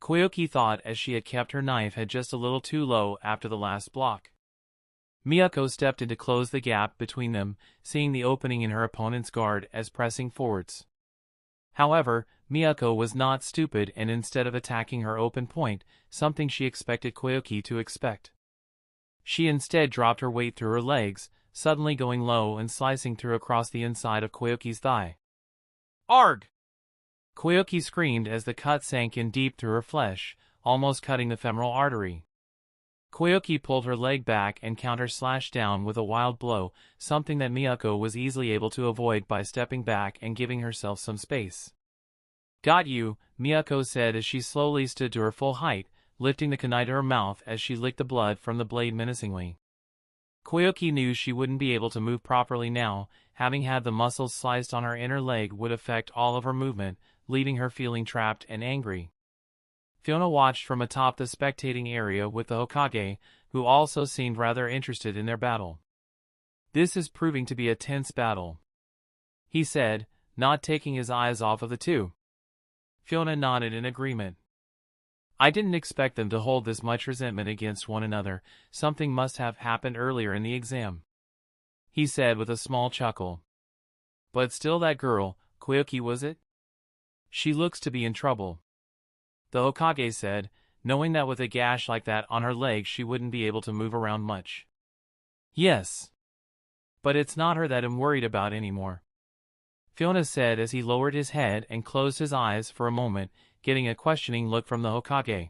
Koyuki thought as she had kept her knife head just a little too low after the last block. Miyako stepped in to close the gap between them, seeing the opening in her opponent's guard as pressing forwards. However, Miyako was not stupid and instead of attacking her open point, something she expected Koyuki to expect, she instead dropped her weight through her legs, suddenly going low and slicing through across the inside of Koyuki's thigh. Arg! Koyuki screamed as the cut sank in deep through her flesh, almost cutting the femoral artery. Koyuki pulled her leg back and counter-slashed down with a wild blow, something that Miyako was easily able to avoid by stepping back and giving herself some space. Got you, Miyako said as she slowly stood to her full height, lifting the kunai to her mouth as she licked the blood from the blade menacingly. Koyuki knew she wouldn't be able to move properly now, having had the muscles sliced on her inner leg would affect all of her movement, leaving her feeling trapped and angry. Fuyona watched from atop the spectating area with the Hokage, who also seemed rather interested in their battle. This is proving to be a tense battle, he said, not taking his eyes off of the two. Fuyona nodded in agreement. I didn't expect them to hold this much resentment against one another, something must have happened earlier in the exam, he said with a small chuckle. But still that girl, Koyuki was it? She looks to be in trouble, the Hokage said, knowing that with a gash like that on her leg she wouldn't be able to move around much. Yes. But it's not her that I'm worried about anymore, Fuyona said as he lowered his head and closed his eyes for a moment, getting a questioning look from the Hokage.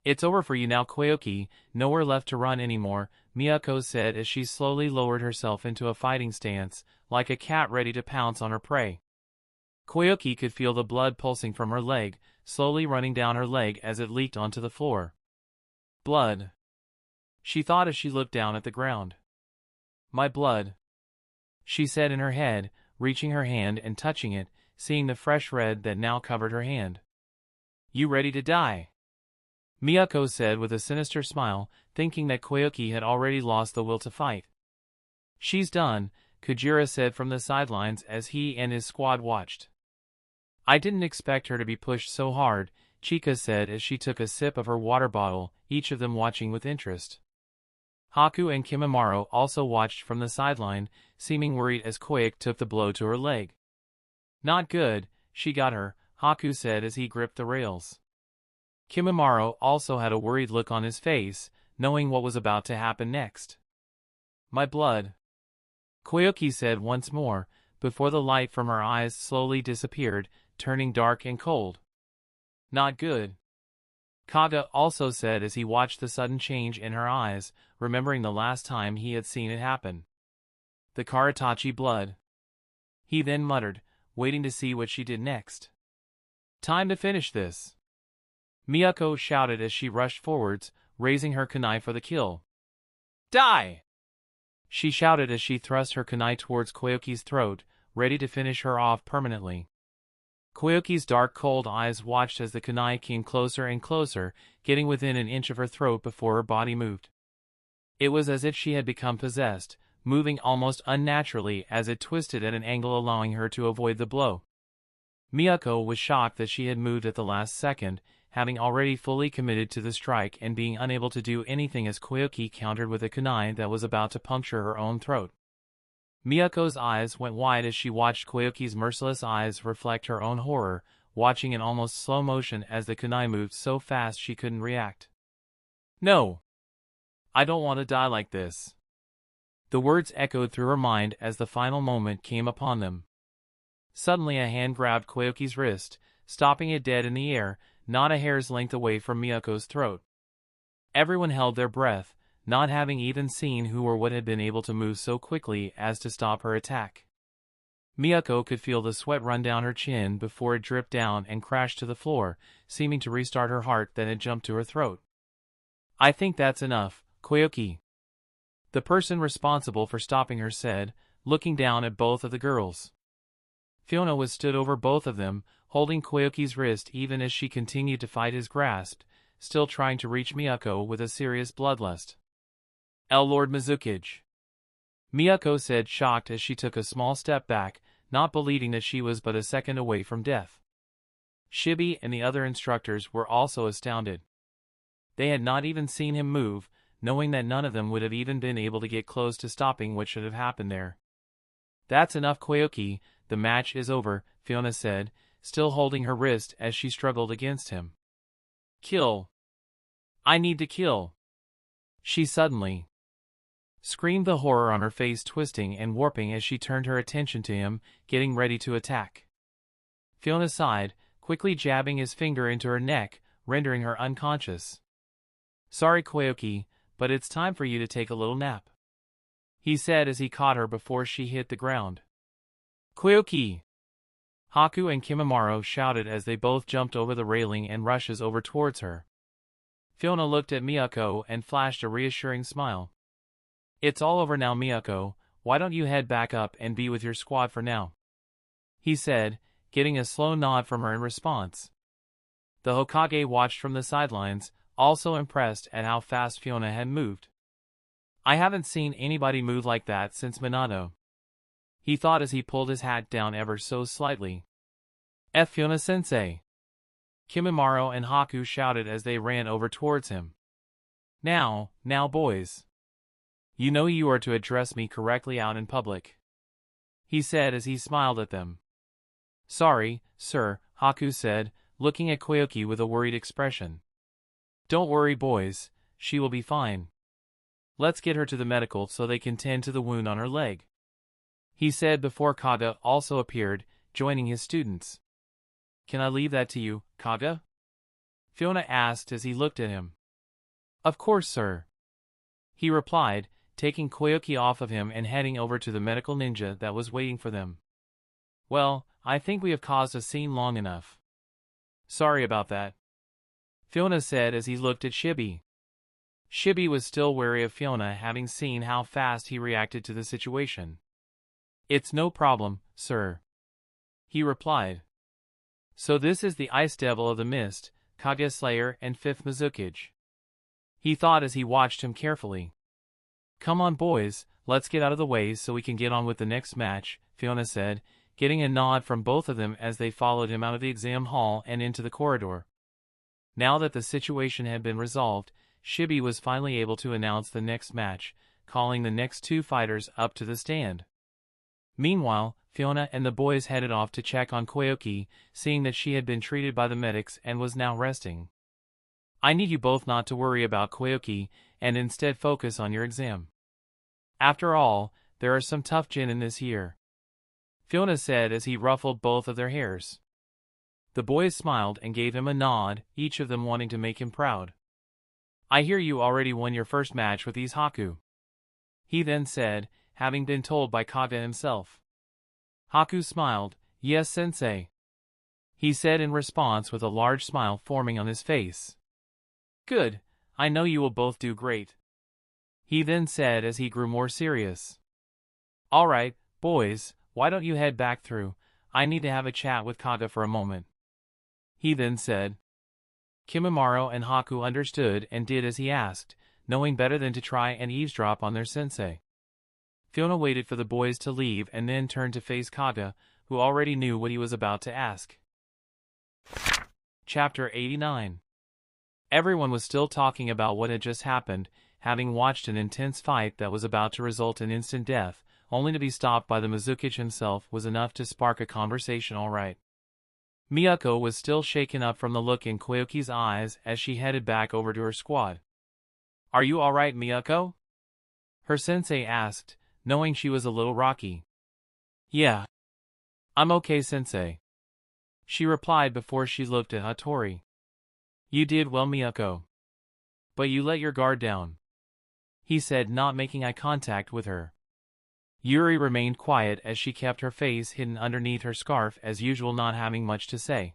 It's over for you now, Koyuki, nowhere left to run anymore, Miyako said as she slowly lowered herself into a fighting stance, like a cat ready to pounce on her prey. Koyuki could feel the blood pulsing from her leg, slowly running down her leg as it leaked onto the floor. Blood, she thought as she looked down at the ground. My blood, she said in her head, reaching her hand and touching it, seeing the fresh red that now covered her hand. You ready to die? Miyako said with a sinister smile, thinking that Koyuki had already lost the will to fight. She's done, Kujira said from the sidelines as he and his squad watched. I didn't expect her to be pushed so hard, Chica said as she took a sip of her water bottle, each of them watching with interest. Haku and Kimimaro also watched from the sideline, seeming worried as Koyuki took the blow to her leg. Not good, she got her, Haku said as he gripped the rails. Kimimaro also had a worried look on his face, knowing what was about to happen next. My blood, Koyuki said once more, before the light from her eyes slowly disappeared, turning dark and cold. Not good, Kaga also said as he watched the sudden change in her eyes, remembering the last time he had seen it happen. The Itachi blood, he then muttered, waiting to see what she did next. Time to finish this, Miyako shouted as she rushed forwards, raising her kunai for the kill. Die! She shouted as she thrust her kunai towards Koyuki's throat, ready to finish her off permanently. Koyuki's dark cold eyes watched as the kunai came closer and closer, getting within an inch of her throat before her body moved. It was as if she had become possessed, moving almost unnaturally as it twisted at an angle allowing her to avoid the blow. Miyako was shocked that she had moved at the last second, having already fully committed to the strike and being unable to do anything as Koyuki countered with a kunai that was about to puncture her own throat. Miyako's eyes went wide as she watched Koyuki's merciless eyes reflect her own horror, watching in almost slow motion as the kunai moved so fast she couldn't react. No! I don't want to die like this. The words echoed through her mind as the final moment came upon them. Suddenly a hand grabbed Koyuki's wrist, stopping it dead in the air, not a hair's length away from Miyako's throat. Everyone held their breath, not having even seen who or what had been able to move so quickly as to stop her attack. Miyako could feel the sweat run down her chin before it dripped down and crashed to the floor, seeming to restart her heart that had jumped to her throat. I think that's enough, Koyuki, the person responsible for stopping her said, looking down at both of the girls. Fuyona was stood over both of them, holding Koyuki's wrist even as she continued to fight his grasp, still trying to reach Miyako with a serious bloodlust. Lord Mizukage. Miyako said, shocked as she took a small step back, not believing that she was but a second away from death. Shibi and the other instructors were also astounded. They had not even seen him move, knowing that none of them would have even been able to get close to stopping what should have happened there. That's enough, Koyuki, the match is over, Fuyona said, still holding her wrist as she struggled against him. Kill. I need to kill. She suddenly screamed, the horror on her face twisting and warping as she turned her attention to him, getting ready to attack. Fuyona sighed, quickly jabbing his finger into her neck, rendering her unconscious. Sorry, Koyuki, but it's time for you to take a little nap, he said as he caught her before she hit the ground. Koyuki! Haku and Kimimaro shouted as they both jumped over the railing and rushes over towards her. Fuyona looked at Miyako and flashed a reassuring smile. It's all over now, Miyako, why don't you head back up and be with your squad for now? He said, getting a slow nod from her in response. The Hokage watched from the sidelines, also impressed at how fast Fuyona had moved. I haven't seen anybody move like that since Minato, he thought as he pulled his hat down ever so slightly. Fuyona-sensei! Kimimaro and Haku shouted as they ran over towards him. Now boys. You know you are to address me correctly out in public, he said as he smiled at them. Sorry, sir, Haku said, looking at Koyuki with a worried expression. Don't worry, boys, she will be fine. Let's get her to the medical so they can tend to the wound on her leg, he said before Kage also appeared, joining his students. Can I leave that to you, Kage? Fuyona asked as he looked at him. Of course, sir, he replied, taking Koyuki off of him and heading over to the medical ninja that was waiting for them. Well, I think we have caused a scene long enough. Sorry about that, Fuyona said as he looked at Shibi. Shibi was still wary of Fuyona, having seen how fast he reacted to the situation. It's no problem, sir, he replied. So this is the Ice Devil of the Mist, Kage Slayer and 5th Mizukage, he thought as he watched him carefully. Come on, boys, let's get out of the way so we can get on with the next match, Fuyona said, getting a nod from both of them as they followed him out of the exam hall and into the corridor. Now that the situation had been resolved, Shibi was finally able to announce the next match, calling the next two fighters up to the stand. Meanwhile, Fuyona and the boys headed off to check on Koyuki, seeing that she had been treated by the medics and was now resting. I need you both not to worry about Koyuki, and instead focus on your exam. After all, there are some tough jin in this year, Fuyona said as he ruffled both of their hairs. The boys smiled and gave him a nod, each of them wanting to make him proud. I hear you already won your first match with these Haku, he then said, having been told by Kage himself. Haku smiled. Yes, sensei, he said in response with a large smile forming on his face. Good, I know you will both do great, he then said as he grew more serious. All right, boys, why don't you head back through? I need to have a chat with Kage for a moment, he then said. Kimimaro and Haku understood and did as he asked, knowing better than to try and eavesdrop on their sensei. Fuyona waited for the boys to leave and then turned to face Kage, who already knew what he was about to ask. Chapter 89. Everyone was still talking about what had just happened, having watched an intense fight that was about to result in instant death, only to be stopped by the Mizukage himself was enough to spark a conversation. All right. Miyako was still shaken up from the look in Koyuki's eyes as she headed back over to her squad. Are you all right, Miyako? Her sensei asked, knowing she was a little rocky. Yeah. I'm okay, sensei, she replied before she looked at Hatori. You did well, Miyako. But you let your guard down, he said, not making eye contact with her. Yuri remained quiet as she kept her face hidden underneath her scarf as usual, not having much to say.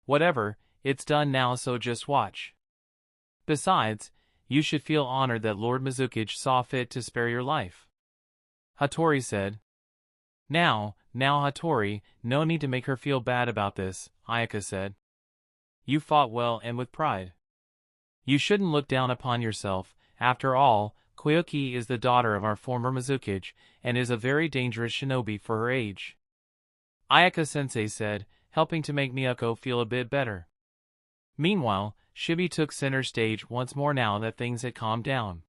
Whatever, it's done now, so just watch. Besides, you should feel honored that Lord Mizukage saw fit to spare your life. Hatori said. Now Hatori, no need to make her feel bad about this, Ayaka said. You fought well and with pride. You shouldn't look down upon yourself. After all, Koyuki is the daughter of our former Mizukage, and is a very dangerous shinobi for her age. Ayaka-sensei said, helping to make Miyako feel a bit better. Meanwhile, Shibi took center stage once more now that things had calmed down.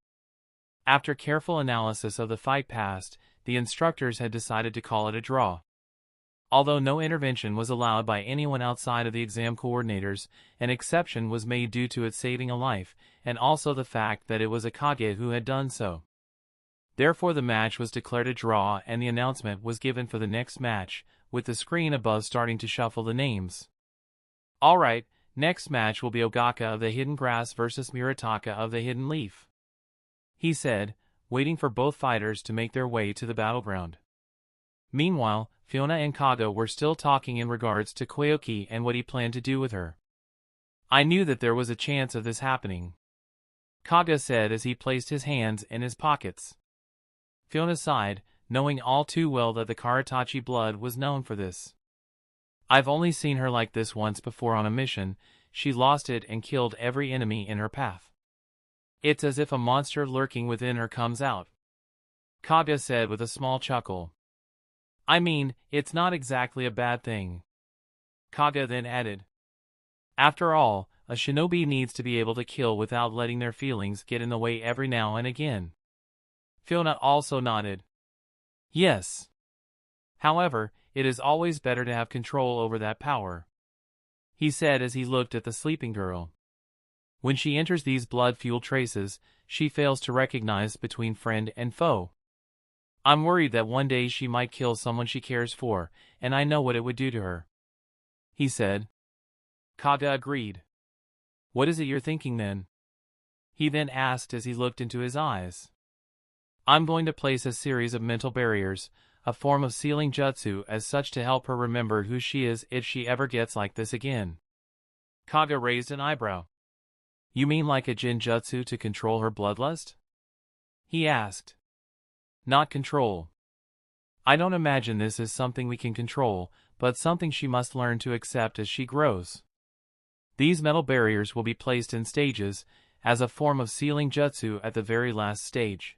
After careful analysis of the fight past, the instructors had decided to call it a draw. Although no intervention was allowed by anyone outside of the exam coordinators, an exception was made due to it saving a life, and also the fact that it was a kage who had done so. Therefore the match was declared a draw and the announcement was given for the next match, with the screen above starting to shuffle the names. Alright, next match will be Ogaka of the Hidden Grass versus Murataka of the Hidden Leaf, he said, waiting for both fighters to make their way to the battleground. Meanwhile, Fuyona and Kaga were still talking in regards to Koyuki and what he planned to do with her. I knew that there was a chance of this happening, Kaga said as he placed his hands in his pockets. Fuyona sighed, knowing all too well that the Karatachi blood was known for this. I've only seen her like this once before on a mission. She lost it and killed every enemy in her path. It's as if a monster lurking within her comes out, Kaga said with a small chuckle. I mean, it's not exactly a bad thing, Kaga then added. After all, a shinobi needs to be able to kill without letting their feelings get in the way every now and again. Fuyona also nodded. Yes. However, it is always better to have control over that power, he said as he looked at the sleeping girl. When she enters these blood-fueled traces, she fails to recognize between friend and foe. I'm worried that one day she might kill someone she cares for, and I know what it would do to her, he said. Kaga agreed. What is it you're thinking then? He then asked as he looked into his eyes. I'm going to place a series of mental barriers, a form of sealing jutsu as such to help her remember who she is if she ever gets like this again. Kaga raised an eyebrow. You mean like a jinjutsu to control her bloodlust? He asked. Not control. I don't imagine this is something we can control, but something she must learn to accept as she grows. These metal barriers will be placed in stages, as a form of sealing jutsu at the very last stage.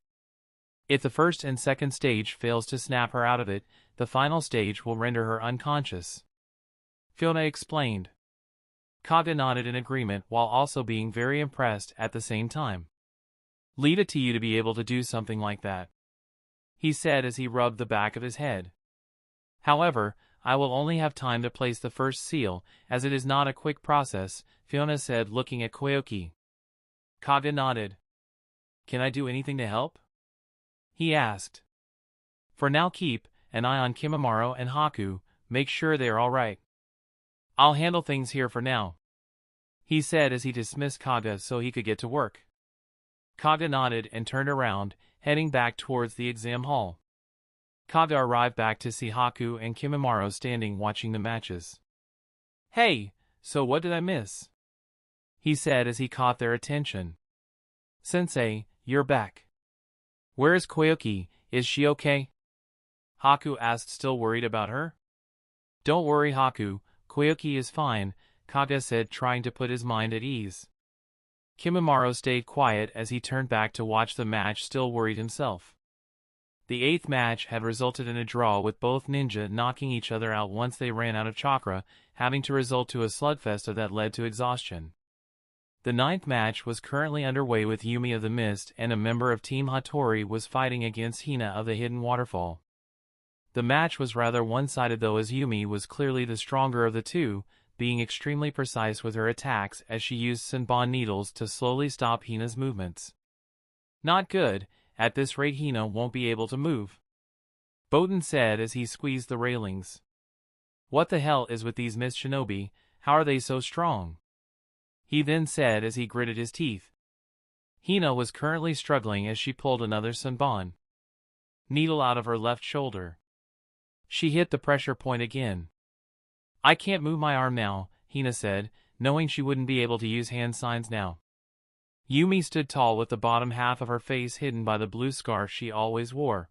If the first and second stage fails to snap her out of it, the final stage will render her unconscious, Fuyona explained. Kaga nodded in agreement while also being very impressed at the same time. Leave it to you to be able to do something like that, he said as he rubbed the back of his head. However, I will only have time to place the first seal, as it is not a quick process, Fuyona said looking at Koyuki. Kaga nodded. Can I do anything to help? He asked. For now keep an eye on Kimimaro and Haku, make sure they are alright. I'll handle things here for now, he said as he dismissed Kaga so he could get to work. Kaga nodded and turned around, heading back towards the exam hall. Kaga arrived back to see Haku and Kimimaro standing watching the matches. Hey, so what did I miss? He said as he caught their attention. Sensei, you're back. Where is Koyuki? Is she okay? Haku asked, still worried about her. Don't worry, Haku, Koyuki is fine, Kaga said, trying to put his mind at ease. Kimimaro stayed quiet as he turned back to watch the match, still worried himself. The 8th match had resulted in a draw with both ninja knocking each other out once they ran out of chakra, having to result to a slugfest that led to exhaustion. The 9th match was currently underway with Yumi of the Mist and a member of Team Hatori was fighting against Hina of the Hidden Waterfall. The match was rather one-sided though, as Yumi was clearly the stronger of the two, being extremely precise with her attacks as she used Senbon needles to slowly stop Hina's movements. Not good, at this rate Hina won't be able to move, Boden said as he squeezed the railings. What the hell is with these Mist Shinobi, how are they so strong? He then said as he gritted his teeth. Hina was currently struggling as she pulled another Senbon needle out of her left shoulder. She hit the pressure point again. I can't move my arm now, Hina said, knowing she wouldn't be able to use hand signs now. Yumi stood tall with the bottom half of her face hidden by the blue scarf she always wore.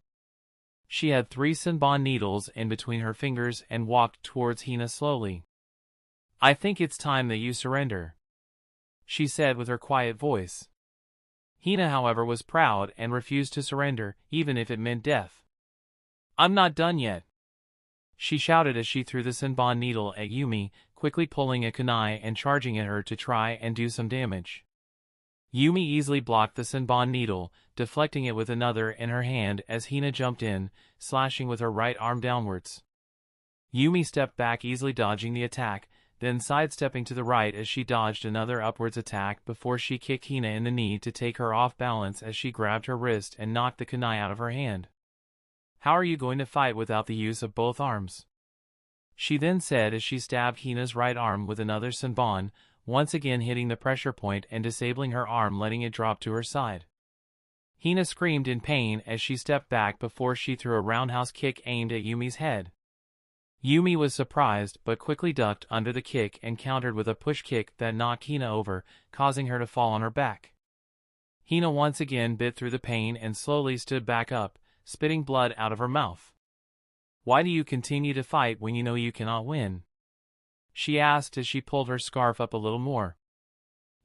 She had 3 senbon needles in between her fingers and walked towards Hina slowly. "I think it's time that you surrender," she said with her quiet voice. Hina, however, was proud and refused to surrender, even if it meant death. "I'm not done yet," she shouted as she threw the senbon needle at Yumi, quickly pulling a kunai and charging at her to try and do some damage. Yumi easily blocked the senbon needle, deflecting it with another in her hand as Hina jumped in, slashing with her right arm downwards. Yumi stepped back, easily dodging the attack, then sidestepping to the right as she dodged another upwards attack before she kicked Hina in the knee to take her off balance as she grabbed her wrist and knocked the kunai out of her hand. "How are you going to fight without the use of both arms?" she then said as she stabbed Hina's right arm with another senbon, once again hitting the pressure point and disabling her arm, letting it drop to her side. Hina screamed in pain as she stepped back before she threw a roundhouse kick aimed at Yumi's head. Yumi was surprised but quickly ducked under the kick and countered with a push kick that knocked Hina over, causing her to fall on her back. Hina once again bit through the pain and slowly stood back up, spitting blood out of her mouth. "Why do you continue to fight when you know you cannot win?" she asked as she pulled her scarf up a little more.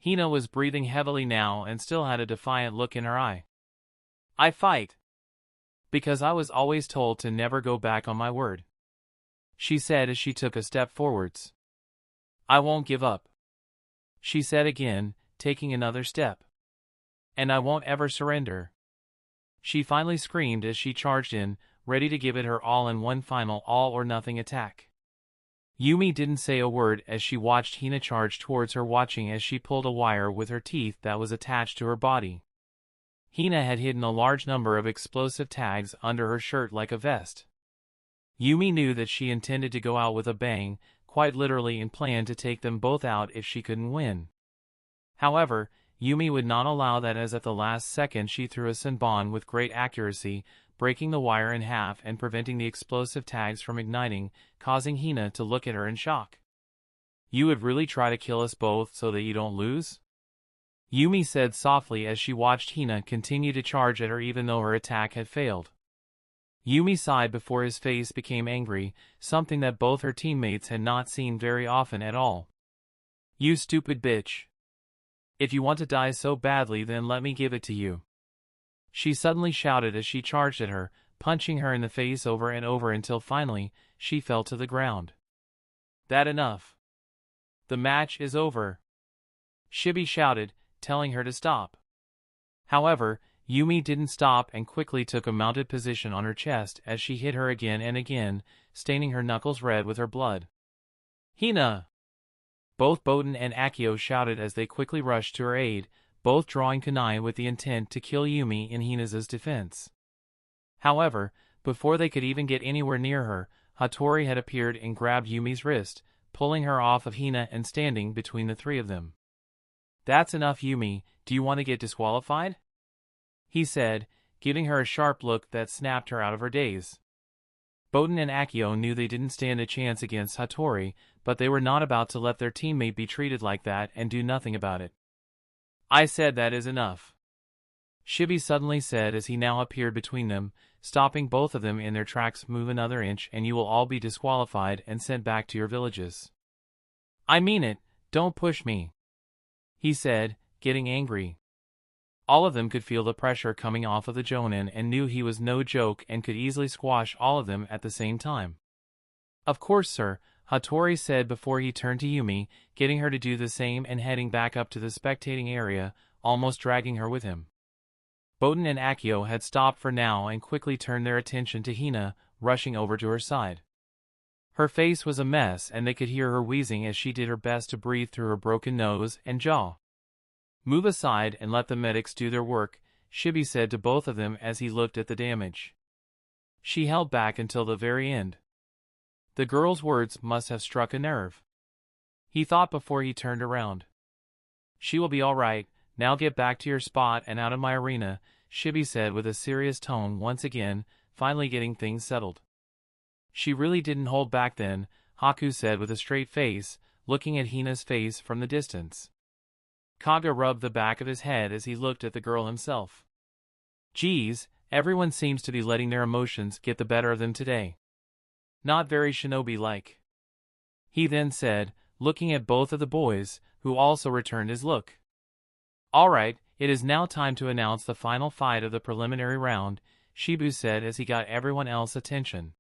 Hina was breathing heavily now and still had a defiant look in her eye. "I fight because I was always told to never go back on my word," she said as she took a step forwards. "I won't give up," she said again, taking another step. "And I won't ever surrender," she finally screamed as she charged in, ready to give it her all in one final all-or-nothing attack. Yumi didn't say a word as she watched Hina charge towards her, watching as she pulled a wire with her teeth that was attached to her body. Hina had hidden a large number of explosive tags under her shirt like a vest. Yumi knew that she intended to go out with a bang, quite literally, and planned to take them both out if she couldn't win. However, Yumi would not allow that, as at the last second she threw a senbon with great accuracy, breaking the wire in half and preventing the explosive tags from igniting, causing Hina to look at her in shock. "You would really try to kill us both so that you don't lose?" Yumi said softly as she watched Hina continue to charge at her even though her attack had failed. Yumi sighed before his face became angry, something that both her teammates had not seen very often at all. "You stupid bitch. If you want to die so badly, then let me give it to you," she suddenly shouted as she charged at her, punching her in the face over and over until finally, she fell to the ground. "That enough. The match is over," Shibi shouted, telling her to stop. However, Yumi didn't stop and quickly took a mounted position on her chest as she hit her again and again, staining her knuckles red with her blood. "Hina!" Both Boten and Akio shouted as they quickly rushed to her aid, both drawing kunai with the intent to kill Yumi in Hina's defense. However, before they could even get anywhere near her, Hatori had appeared and grabbed Yumi's wrist, pulling her off of Hina and standing between the three of them. "That's enough, Yumi. Do you want to get disqualified?" he said, giving her a sharp look that snapped her out of her daze. Boten and Akio knew they didn't stand a chance against Hatori, but they were not about to let their teammate be treated like that and do nothing about it. "I said that is enough," Shibi suddenly said as he now appeared between them, stopping both of them in their tracks. "Move another inch and you will all be disqualified and sent back to your villages." "I mean it, don't push me," he said, getting angry. All of them could feel the pressure coming off of the Jonin and knew he was no joke and could easily squash all of them at the same time. "Of course, sir," Hatori said before he turned to Yumi, getting her to do the same and heading back up to the spectating area, almost dragging her with him. Boten and Akio had stopped for now and quickly turned their attention to Hina, rushing over to her side. Her face was a mess and they could hear her wheezing as she did her best to breathe through her broken nose and jaw. "Move aside and let the medics do their work," Shibi said to both of them as he looked at the damage. She held back until the very end. The girl's words must have struck a nerve, he thought before he turned around. "She will be all right. Now get back to your spot and out of my arena," Shibi said with a serious tone, once again, finally getting things settled. "She really didn't hold back then," Haku said with a straight face, looking at Hina's face from the distance. Kage rubbed the back of his head as he looked at the girl himself. "Geez, Everyone seems to be letting their emotions get the better of them today. Not very shinobi-like. He then said, looking at both of the boys, who also returned his look. Alright, it is now time to announce the final fight of the preliminary round, Shibu said as he got everyone else's attention.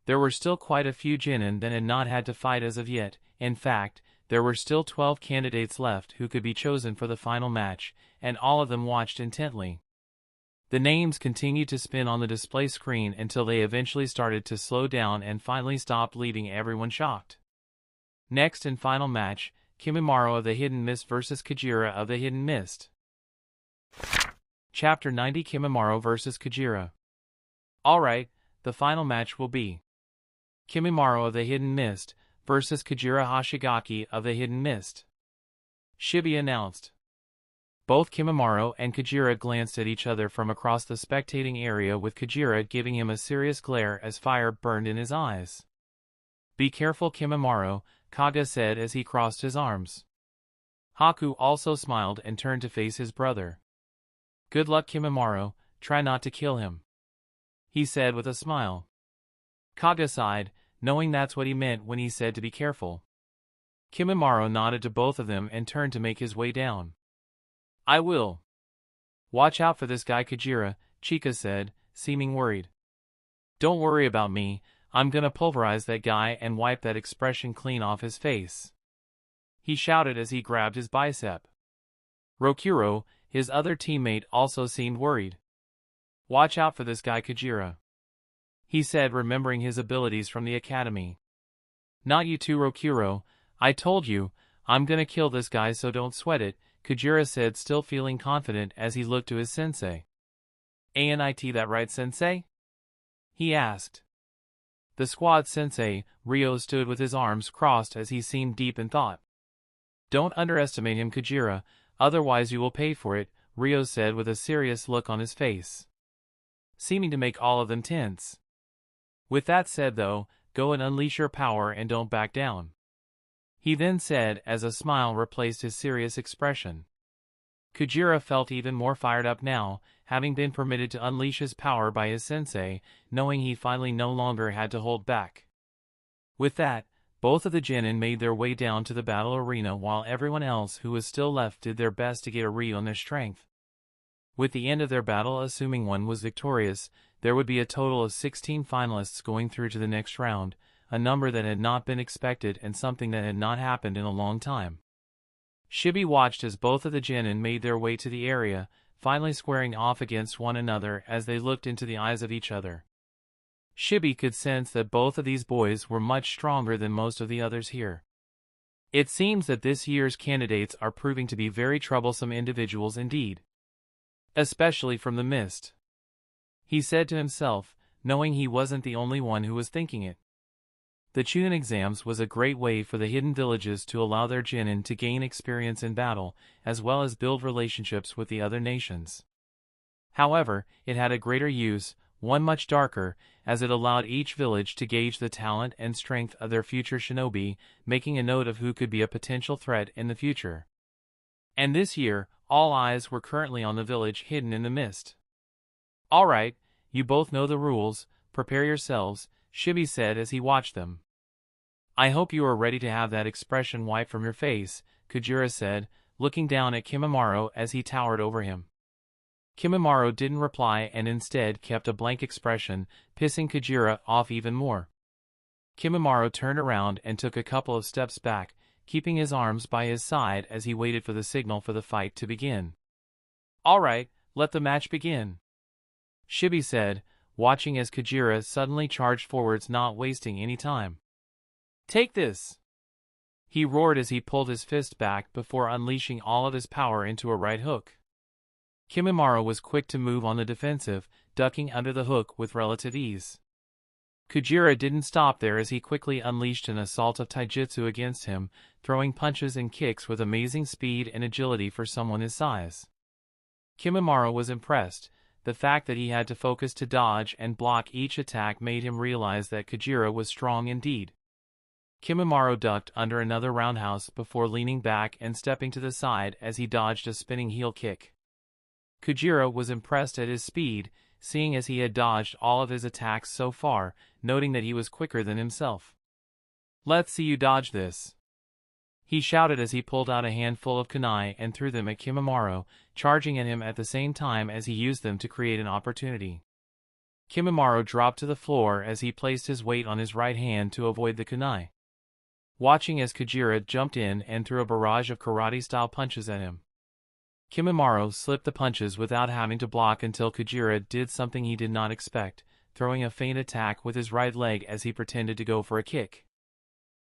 There were still quite a few genin that had not had to fight as of yet. In fact, there were still 12 candidates left who could be chosen for the final match, and all of them watched intently. The names continued to spin on the display screen until they eventually started to slow down and finally stopped, leaving everyone shocked. Next and final match, Kimimaro of the Hidden Mist vs. Kajira of the Hidden Mist. Chapter 90 Kimimaro vs. Kajira. Alright, the final match will be Kimimaro of the Hidden Mist vs. Kajira Hoshigaki of the Hidden Mist. Shibi announced. Both Kimimaro and Kajira glanced at each other from across the spectating area, with Kajira giving him a serious glare as fire burned in his eyes. Be careful, Kimimaro, Kaga said as he crossed his arms. Haku also smiled and turned to face his brother. Good luck, Kimimaro, try not to kill him, he said with a smile. Kaga sighed, knowing that's what he meant when he said to be careful. Kimimaro nodded to both of them and turned to make his way down. I will. Watch out for this guy, Kajira, Chica said, seeming worried. Don't worry about me, I'm gonna pulverize that guy and wipe that expression clean off his face, he shouted as he grabbed his bicep. Rokuro, his other teammate, also seemed worried. Watch out for this guy, Kajira, he said, remembering his abilities from the academy. Not you too, Rokuro, I told you, I'm gonna kill this guy, so don't sweat it, Kajira said, still feeling confident as he looked to his sensei. Ain't that right, sensei? He asked. The squad sensei, Ryo, stood with his arms crossed as he seemed deep in thought. Don't underestimate him, Kajira, otherwise you will pay for it, Ryo said with a serious look on his face, seeming to make all of them tense. With that said though, go and unleash your power and don't back down, he then said as a smile replaced his serious expression. Kajira felt even more fired up now, having been permitted to unleash his power by his sensei, knowing he finally no longer had to hold back. With that, both of the genin made their way down to the battle arena while everyone else who was still left did their best to get a read on their strength. With the end of their battle, assuming one was victorious, there would be a total of 16 finalists going through to the next round, a number that had not been expected and something that had not happened in a long time. Shibi watched as both of the genin made their way to the area, finally squaring off against one another as they looked into the eyes of each other. Shibi could sense that both of these boys were much stronger than most of the others here. It seems that this year's candidates are proving to be very troublesome individuals indeed, especially from the mist, he said to himself, knowing he wasn't the only one who was thinking it. The Chunin exams was a great way for the hidden villages to allow their genin to gain experience in battle, as well as build relationships with the other nations. However, it had a greater use, one much darker, as it allowed each village to gauge the talent and strength of their future shinobi, making a note of who could be a potential threat in the future. And this year, all eyes were currently on the village hidden in the mist. Alright, you both know the rules, prepare yourselves, Shibi said as he watched them. I hope you are ready to have that expression wiped from your face, Kajira said, looking down at Kimimaro as he towered over him. Kimimaro didn't reply and instead kept a blank expression, pissing Kajira off even more. Kimimaro turned around and took a couple of steps back, keeping his arms by his side as he waited for the signal for the fight to begin. Alright, let the match begin, Shibi said, watching as Kajira suddenly charged forwards, not wasting any time. Take this, he roared as he pulled his fist back before unleashing all of his power into a right hook. Kimimaro was quick to move on the defensive, ducking under the hook with relative ease. Kajira didn't stop there as he quickly unleashed an assault of taijutsu against him, throwing punches and kicks with amazing speed and agility for someone his size. Kimimaro was impressed. The fact that he had to focus to dodge and block each attack made him realize that Kajira was strong indeed. Kimimaro ducked under another roundhouse before leaning back and stepping to the side as he dodged a spinning heel kick. Kajira was impressed at his speed, seeing as he had dodged all of his attacks so far, noting that he was quicker than himself. "Let's see you dodge this," he shouted as he pulled out a handful of kunai and threw them at Kimimaro, charging at him at the same time as he used them to create an opportunity. Kimimaro dropped to the floor as he placed his weight on his right hand to avoid the kunai. Watching as Kujira jumped in and threw a barrage of karate-style punches at him. Kimimaro slipped the punches without having to block until Kujira did something he did not expect, throwing a feint attack with his right leg as he pretended to go for a kick.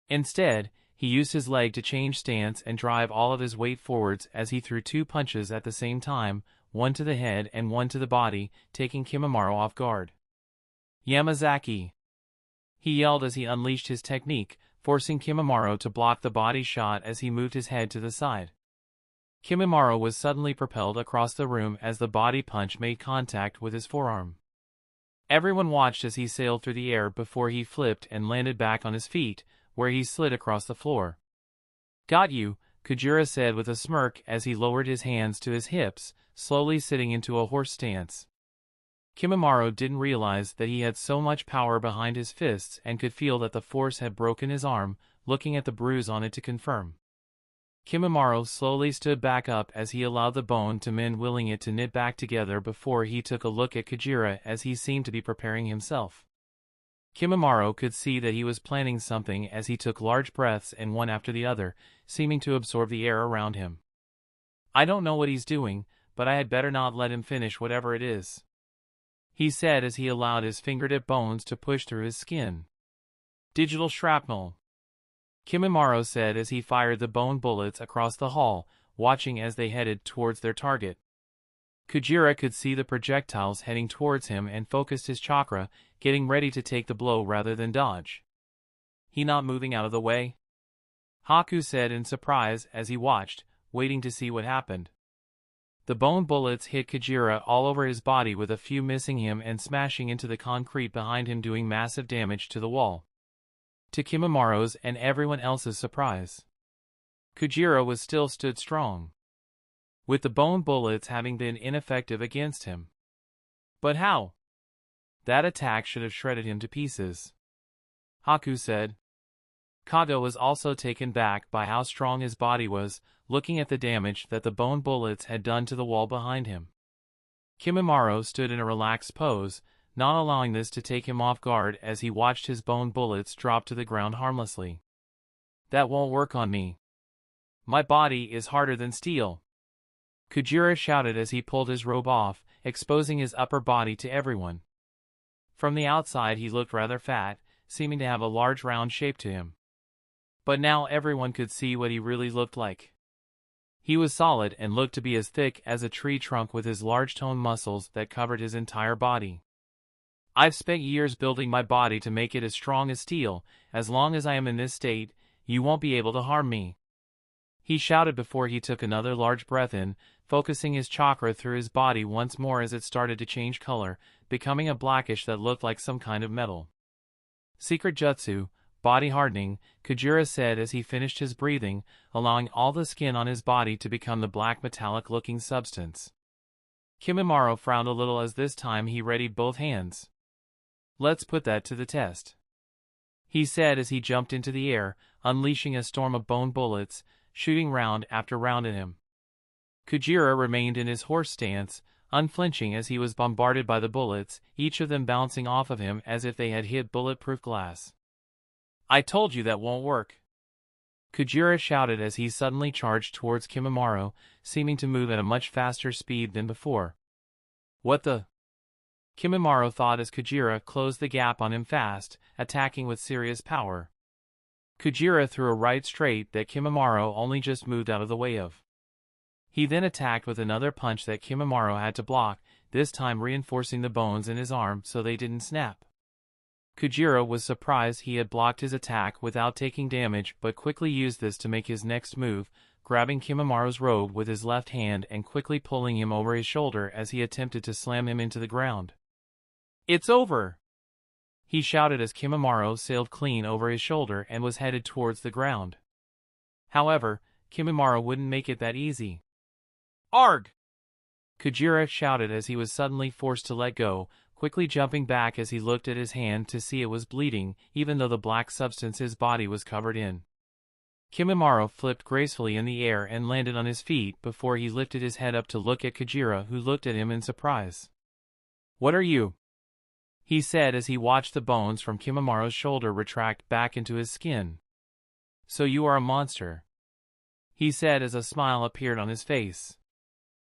Instead, he used his leg to change stance and drive all of his weight forwards as he threw 2 punches at the same time, one to the head and one to the body, taking Kimimaro off guard. "Yamazaki!" he yelled as he unleashed his technique, forcing Kimimaro to block the body shot as he moved his head to the side. Kimimaro was suddenly propelled across the room as the body punch made contact with his forearm. Everyone watched as he sailed through the air before he flipped and landed back on his feet, where he slid across the floor. "Got you," Kujira said with a smirk as he lowered his hands to his hips, slowly sitting into a horse stance. Kimimaro didn't realize that he had so much power behind his fists and could feel that the force had broken his arm, looking at the bruise on it to confirm. Kimimaro slowly stood back up as he allowed the bone to mend, willing it to knit back together before he took a look at Kujira as he seemed to be preparing himself. Kimimaro could see that he was planning something as he took large breaths and one after the other, seeming to absorb the air around him. "I don't know what he's doing, but I had better not let him finish whatever it is," he said as he allowed his fingertip bones to push through his skin. "Digital shrapnel," Kimimaro said as he fired the bone bullets across the hall, watching as they headed towards their target. Kujira could see the projectiles heading towards him and focused his chakra, getting ready to take the blow rather than dodge. "He not moving out of the way?" Haku said in surprise as he watched, waiting to see what happened. The bone bullets hit Kujira all over his body, with a few missing him and smashing into the concrete behind him, doing massive damage to the wall. To Kimimaro's and everyone else's surprise, Kujira was still stood strong, with the bone bullets having been ineffective against him. "But how? That attack should have shredded him to pieces," Haku said. Kago was also taken back by how strong his body was, looking at the damage that the bone bullets had done to the wall behind him. Kimimaro stood in a relaxed pose, not allowing this to take him off guard as he watched his bone bullets drop to the ground harmlessly. "That won't work on me. My body is harder than steel," Kujira shouted as he pulled his robe off, exposing his upper body to everyone. From the outside he looked rather fat, seeming to have a large round shape to him. But now everyone could see what he really looked like. He was solid and looked to be as thick as a tree trunk, with his large toned muscles that covered his entire body. "I've spent years building my body to make it as strong as steel. As long as I am in this state, you won't be able to harm me," he shouted before he took another large breath in, focusing his chakra through his body once more as it started to change color, becoming a blackish that looked like some kind of metal. "Secret jutsu, body hardening," Kujira said as he finished his breathing, allowing all the skin on his body to become the black metallic-looking substance. Kimimaro frowned a little as this time he readied both hands. "Let's put that to the test," he said as he jumped into the air, unleashing a storm of bone bullets, shooting round after round at him. Kujira remained in his horse stance, unflinching as he was bombarded by the bullets, each of them bouncing off of him as if they had hit bulletproof glass. "I told you that won't work," Kujira shouted as he suddenly charged towards Kimimaro, seeming to move at a much faster speed than before. "What the?" Kimimaro thought as Kujira closed the gap on him fast, attacking with serious power. Kujira threw a right straight that Kimimaro only just moved out of the way of. He then attacked with another punch that Kimimaro had to block, this time reinforcing the bones in his arm so they didn't snap. Kujira was surprised he had blocked his attack without taking damage, but quickly used this to make his next move, grabbing Kimimaro's robe with his left hand and quickly pulling him over his shoulder as he attempted to slam him into the ground. "It's over!" he shouted as Kimimaro sailed clean over his shoulder and was headed towards the ground. However, Kimimaro wouldn't make it that easy. "Arg!" Kujira shouted as he was suddenly forced to let go, quickly jumping back as he looked at his hand to see it was bleeding, even though the black substance his body was covered in. Kimimaro flipped gracefully in the air and landed on his feet before he lifted his head up to look at Kujira, who looked at him in surprise. "What are you?" he said as he watched the bones from Kimimaro's shoulder retract back into his skin. "So you are a monster," he said as a smile appeared on his face.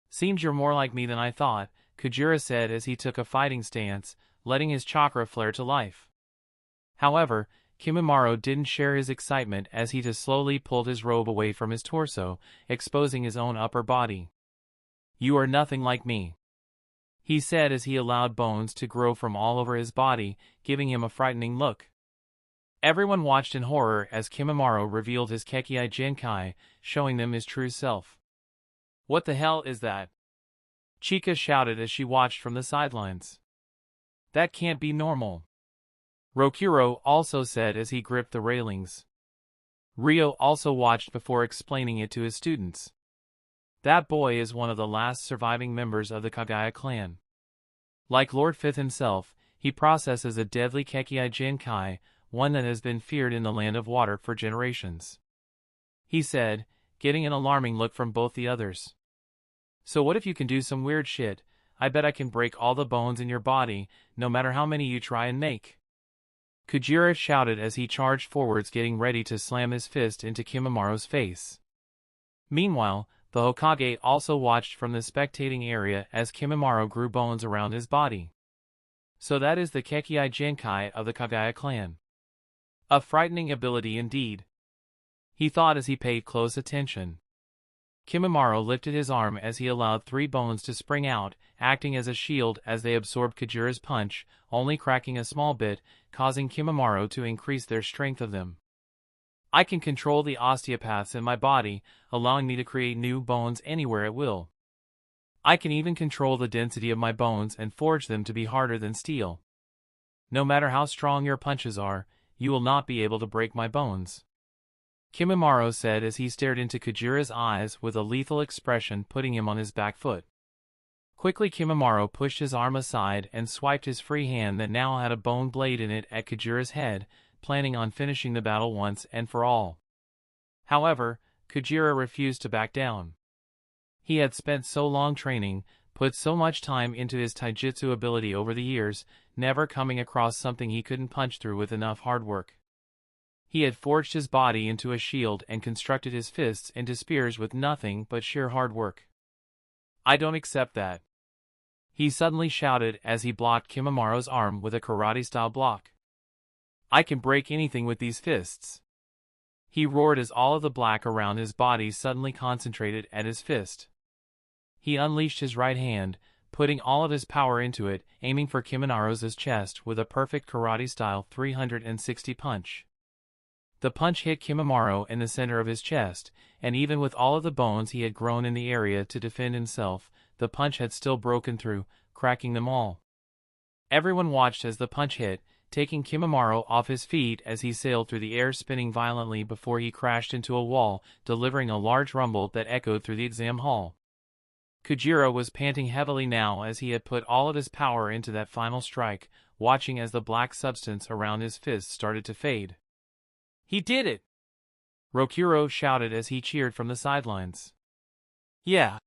"Seems you're more like me than I thought," Kujira said as he took a fighting stance, letting his chakra flare to life. However, Kimimaro didn't share his excitement as he just slowly pulled his robe away from his torso, exposing his own upper body. "You are nothing like me," he said as he allowed bones to grow from all over his body, giving him a frightening look. Everyone watched in horror as Kimimaro revealed his Kekei Genkai, showing them his true self. "What the hell is that?" Chica shouted as she watched from the sidelines. "That can't be normal," Rokuro also said as he gripped the railings. Ryo also watched before explaining it to his students. "That boy is one of the last surviving members of the Kaguya clan. Like Lord Fifth himself, he possesses a deadly Kekei Genkai, one that has been feared in the Land of Water for generations," he said, getting an alarming look from both the others. "So what if you can do some weird shit? I bet I can break all the bones in your body, no matter how many you try and make." Kujira shouted as he charged forwards, getting ready to slam his fist into Kimimaro's face. Meanwhile, the Hokage also watched from the spectating area as Kimimaro grew bones around his body. "So that is the Kekei Genkai of the Kaguya clan. A frightening ability indeed," he thought as he paid close attention. Kimimaro lifted his arm as he allowed 3 bones to spring out, acting as a shield as they absorbed Kujira's punch, only cracking a small bit, causing Kimimaro to increase their strength of them. "I can control the osteopaths in my body, allowing me to create new bones anywhere at will. I can even control the density of my bones and forge them to be harder than steel. No matter how strong your punches are, you will not be able to break my bones," Kimimaro said as he stared into Kujira's eyes with a lethal expression, putting him on his back foot. Quickly Kimimaro pushed his arm aside and swiped his free hand that now had a bone blade in it at Kujira's head, planning on finishing the battle once and for all. However, Kujira refused to back down. He had spent so long training, put so much time into his taijutsu ability over the years, never coming across something he couldn't punch through with enough hard work. He had forged his body into a shield and constructed his fists into spears with nothing but sheer hard work. "I don't accept that," he suddenly shouted as he blocked Kimimaro's arm with a karate-style block. "I can break anything with these fists," he roared as all of the black around his body suddenly concentrated at his fist. He unleashed his right hand, putting all of his power into it, aiming for Kimimaro's chest with a perfect karate-style 360 punch. The punch hit Kimimaro in the center of his chest, and even with all of the bones he had grown in the area to defend himself, the punch had still broken through, cracking them all. Everyone watched as the punch hit, taking Kimimaro off his feet as he sailed through the air, spinning violently before he crashed into a wall, delivering a large rumble that echoed through the exam hall. Kujira was panting heavily now as he had put all of his power into that final strike, watching as the black substance around his fist started to fade. "He did it!" Rokuro shouted as he cheered from the sidelines. "Yeah!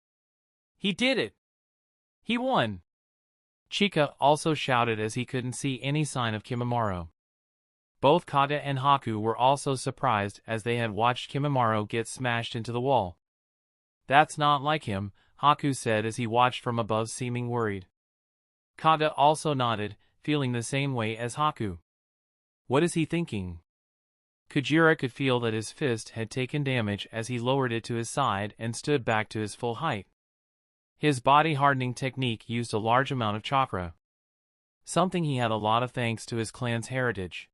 He did it! He won!" Chica also shouted as he couldn't see any sign of Kimimaro. Both Kage and Haku were also surprised as they had watched Kimimaro get smashed into the wall. "That's not like him," Haku said as he watched from above, seeming worried. Kage also nodded, feeling the same way as Haku. "What is he thinking?" Kujira could feel that his fist had taken damage as he lowered it to his side and stood back to his full height. His body-hardening technique used a large amount of chakra, something he had a lot of thanks to his clan's heritage.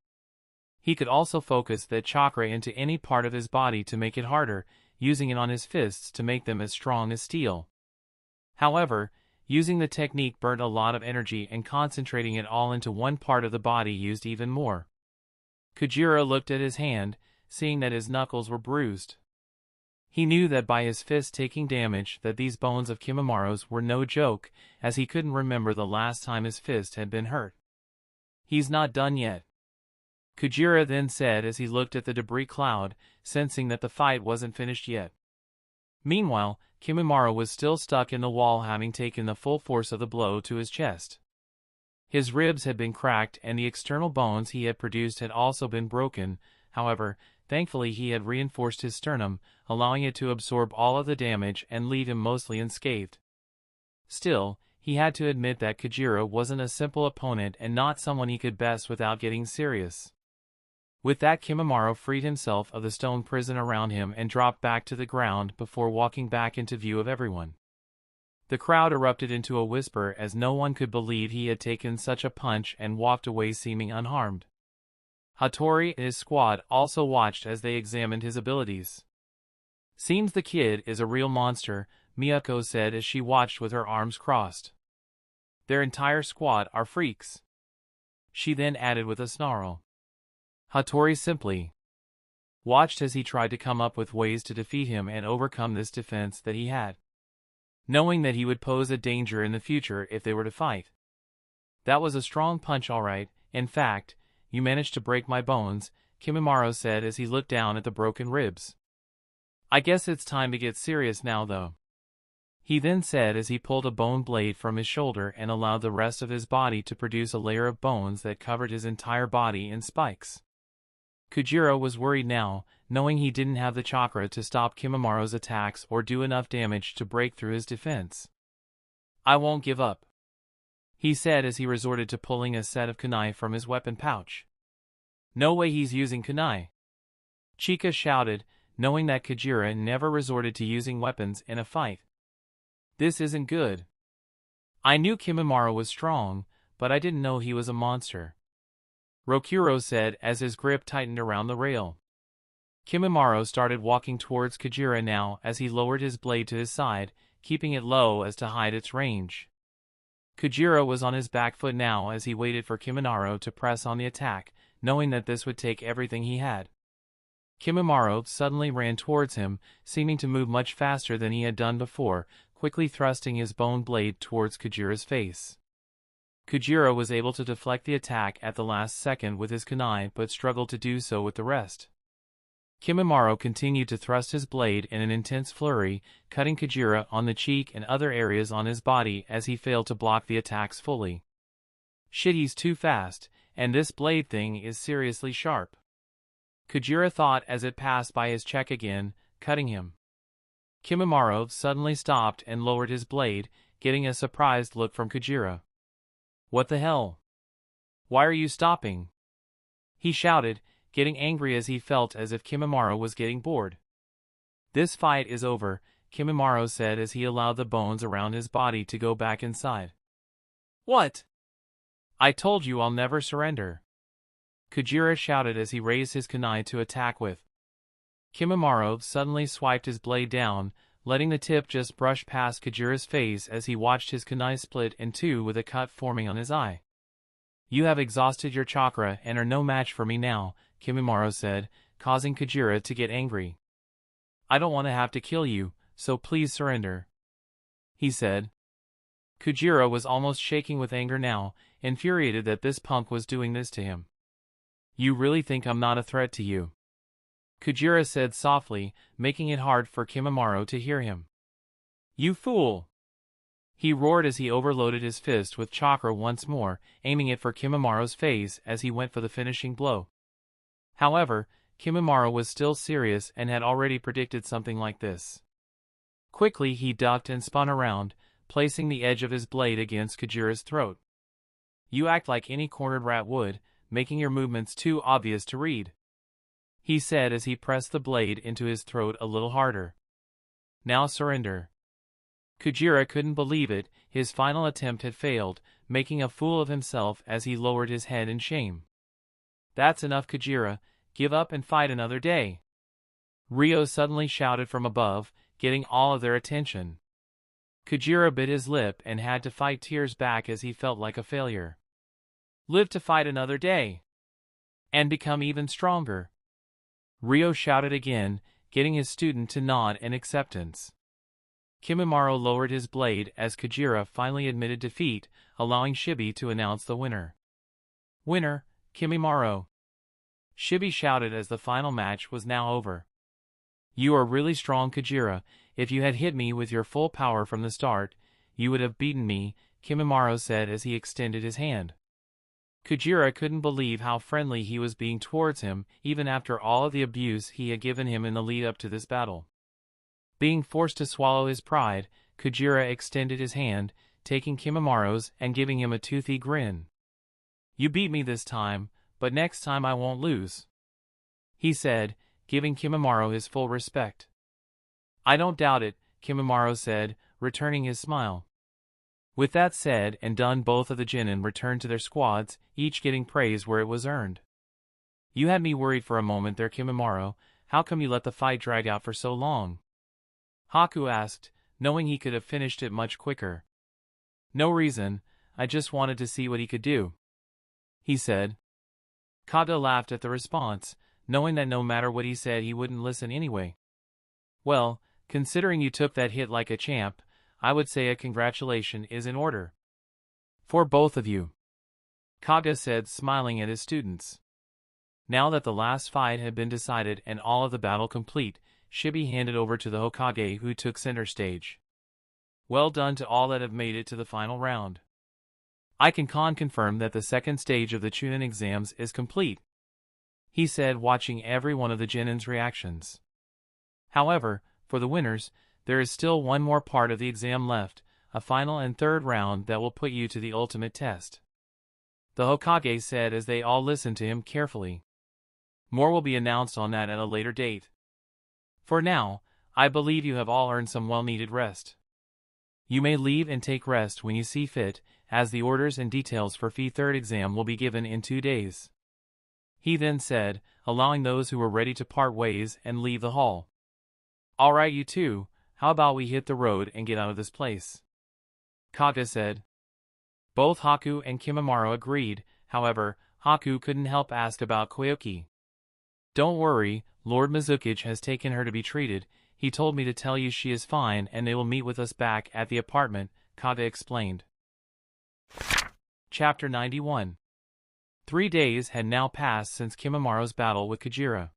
He could also focus that chakra into any part of his body to make it harder, using it on his fists to make them as strong as steel. However, using the technique burnt a lot of energy, and concentrating it all into one part of the body used even more. Kujira looked at his hand, seeing that his knuckles were bruised. He knew that by his fist taking damage that these bones of Kimimaro's were no joke, as he couldn't remember the last time his fist had been hurt. He's not done yet, Kujira then said as he looked at the debris cloud, sensing that the fight wasn't finished yet. Meanwhile, Kimimaro was still stuck in the wall, having taken the full force of the blow to his chest. His ribs had been cracked and the external bones he had produced had also been broken. However, thankfully he had reinforced his sternum, allowing it to absorb all of the damage and leave him mostly unscathed. Still, he had to admit that Kujira wasn't a simple opponent and not someone he could best without getting serious. With that, Kimimaro freed himself of the stone prison around him and dropped back to the ground before walking back into view of everyone. The crowd erupted into a whisper as no one could believe he had taken such a punch and walked away seeming unharmed. Hatori and his squad also watched as they examined his abilities. "Seems the kid is a real monster," Miyako said as she watched with her arms crossed. "Their entire squad are freaks," she then added with a snarl. Hatori simply watched as he tried to come up with ways to defeat him and overcome this defense that he had, knowing that he would pose a danger in the future if they were to fight. "That was a strong punch, all right. In fact, you managed to break my bones," Kimimaro said as he looked down at the broken ribs. "I guess it's time to get serious now, though," he then said as he pulled a bone blade from his shoulder and allowed the rest of his body to produce a layer of bones that covered his entire body in spikes. Kujira was worried now, knowing he didn't have the chakra to stop Kimimaro's attacks or do enough damage to break through his defense. "I won't give up," he said as he resorted to pulling a set of kunai from his weapon pouch. "No way he's using kunai," Chica shouted, knowing that Kujira never resorted to using weapons in a fight. "This isn't good. I knew Kimimaro was strong, but I didn't know he was a monster," Rokuro said as his grip tightened around the rail. Kimimaro started walking towards Kujira now as he lowered his blade to his side, keeping it low as to hide its range. Kujira was on his back foot now as he waited for Kimimaro to press on the attack, knowing that this would take everything he had. Kimimaro suddenly ran towards him, seeming to move much faster than he had done before, quickly thrusting his bone blade towards Kujira's face. Kujira was able to deflect the attack at the last second with his kunai but struggled to do so with the rest. Kimimaro continued to thrust his blade in an intense flurry, cutting Kujira on the cheek and other areas on his body as he failed to block the attacks fully. "Shit, he's too fast, and this blade thing is seriously sharp," Kujira thought as it passed by his cheek again, cutting him. Kimimaro suddenly stopped and lowered his blade, getting a surprised look from Kujira. "What the hell? Why are you stopping?" he shouted, getting angry as he felt as if Kimimaro was getting bored. "This fight is over," Kimimaro said as he allowed the bones around his body to go back inside. "What? I told you I'll never surrender," Kujira shouted as he raised his kunai to attack with. Kimimaro suddenly swiped his blade down, letting the tip just brush past Kujira's face as he watched his kunai split in two with a cut forming on his eye. "You have exhausted your chakra and are no match for me now," Kimimaro said, causing Kujira to get angry. "I don't want to have to kill you, so please surrender," he said. Kujira was almost shaking with anger now, infuriated that this punk was doing this to him. "You really think I'm not a threat to you?" Kujira said softly, making it hard for Kimimaro to hear him. "You fool!" he roared as he overloaded his fist with chakra once more, aiming it for Kimimaro's face as he went for the finishing blow. However, Kimimaro was still serious and had already predicted something like this. Quickly he ducked and spun around, placing the edge of his blade against Kujira's throat. "You act like any cornered rat would, making your movements too obvious to read," he said as he pressed the blade into his throat a little harder. "Now surrender." Kujira couldn't believe it, his final attempt had failed, making a fool of himself as he lowered his head in shame. "That's enough, Kujira, give up and fight another day," Ryo suddenly shouted from above, getting all of their attention. Kujira bit his lip and had to fight tears back as he felt like a failure. "Live to fight another day. And become even stronger," Ryo shouted again, getting his student to nod in acceptance. Kimimaro lowered his blade as Kajira finally admitted defeat, allowing Shibi to announce the winner. Winner, Kimimaro. Shibi shouted as the final match was now over. You are really strong, Kajira. If you had hit me with your full power from the start, you would have beaten me, Kimimaro said as he extended his hand. Kajira couldn't believe how friendly he was being towards him, even after all of the abuse he had given him in the lead up to this battle. Being forced to swallow his pride, Kajira extended his hand, taking Kimimaro's and giving him a toothy grin. You beat me this time, but next time I won't lose, he said, giving Kimimaro his full respect. I don't doubt it, Kimimaro said, returning his smile. With that said and done, both of the genin returned to their squads, each getting praise where it was earned. You had me worried for a moment there, Kimimaro. How come you let the fight drag out for so long? Haku asked, knowing he could have finished it much quicker. No reason, I just wanted to see what he could do, he said. Kage laughed at the response, knowing that no matter what he said he wouldn't listen anyway. Well, considering you took that hit like a champ, I would say a congratulation is in order. For both of you, Kage said, smiling at his students. Now that the last fight had been decided and all of the battle complete, Shibi handed over to the Hokage, who took center stage. Well done to all that have made it to the final round. I can confirm that the second stage of the Chunin exams is complete, he said, watching every one of the genin's reactions. However, for the winners, there is still one more part of the exam left, a final and third round that will put you to the ultimate test, the Hokage said as they all listened to him carefully. More will be announced on that at a later date. For now, I believe you have all earned some well-needed rest. You may leave and take rest when you see fit, as the orders and details for the third exam will be given in 2 days, he then said, allowing those who were ready to part ways and leave the hall. Alright, you two, how about we hit the road and get out of this place? Kage said. Both Haku and Kimimaro agreed. However, Haku couldn't help ask about Koyuki. Don't worry, Lord Mizukage has taken her to be treated. He told me to tell you she is fine and they will meet with us back at the apartment, Kage explained. Chapter 91. 3 days had now passed since Kimimaro's battle with Kajira.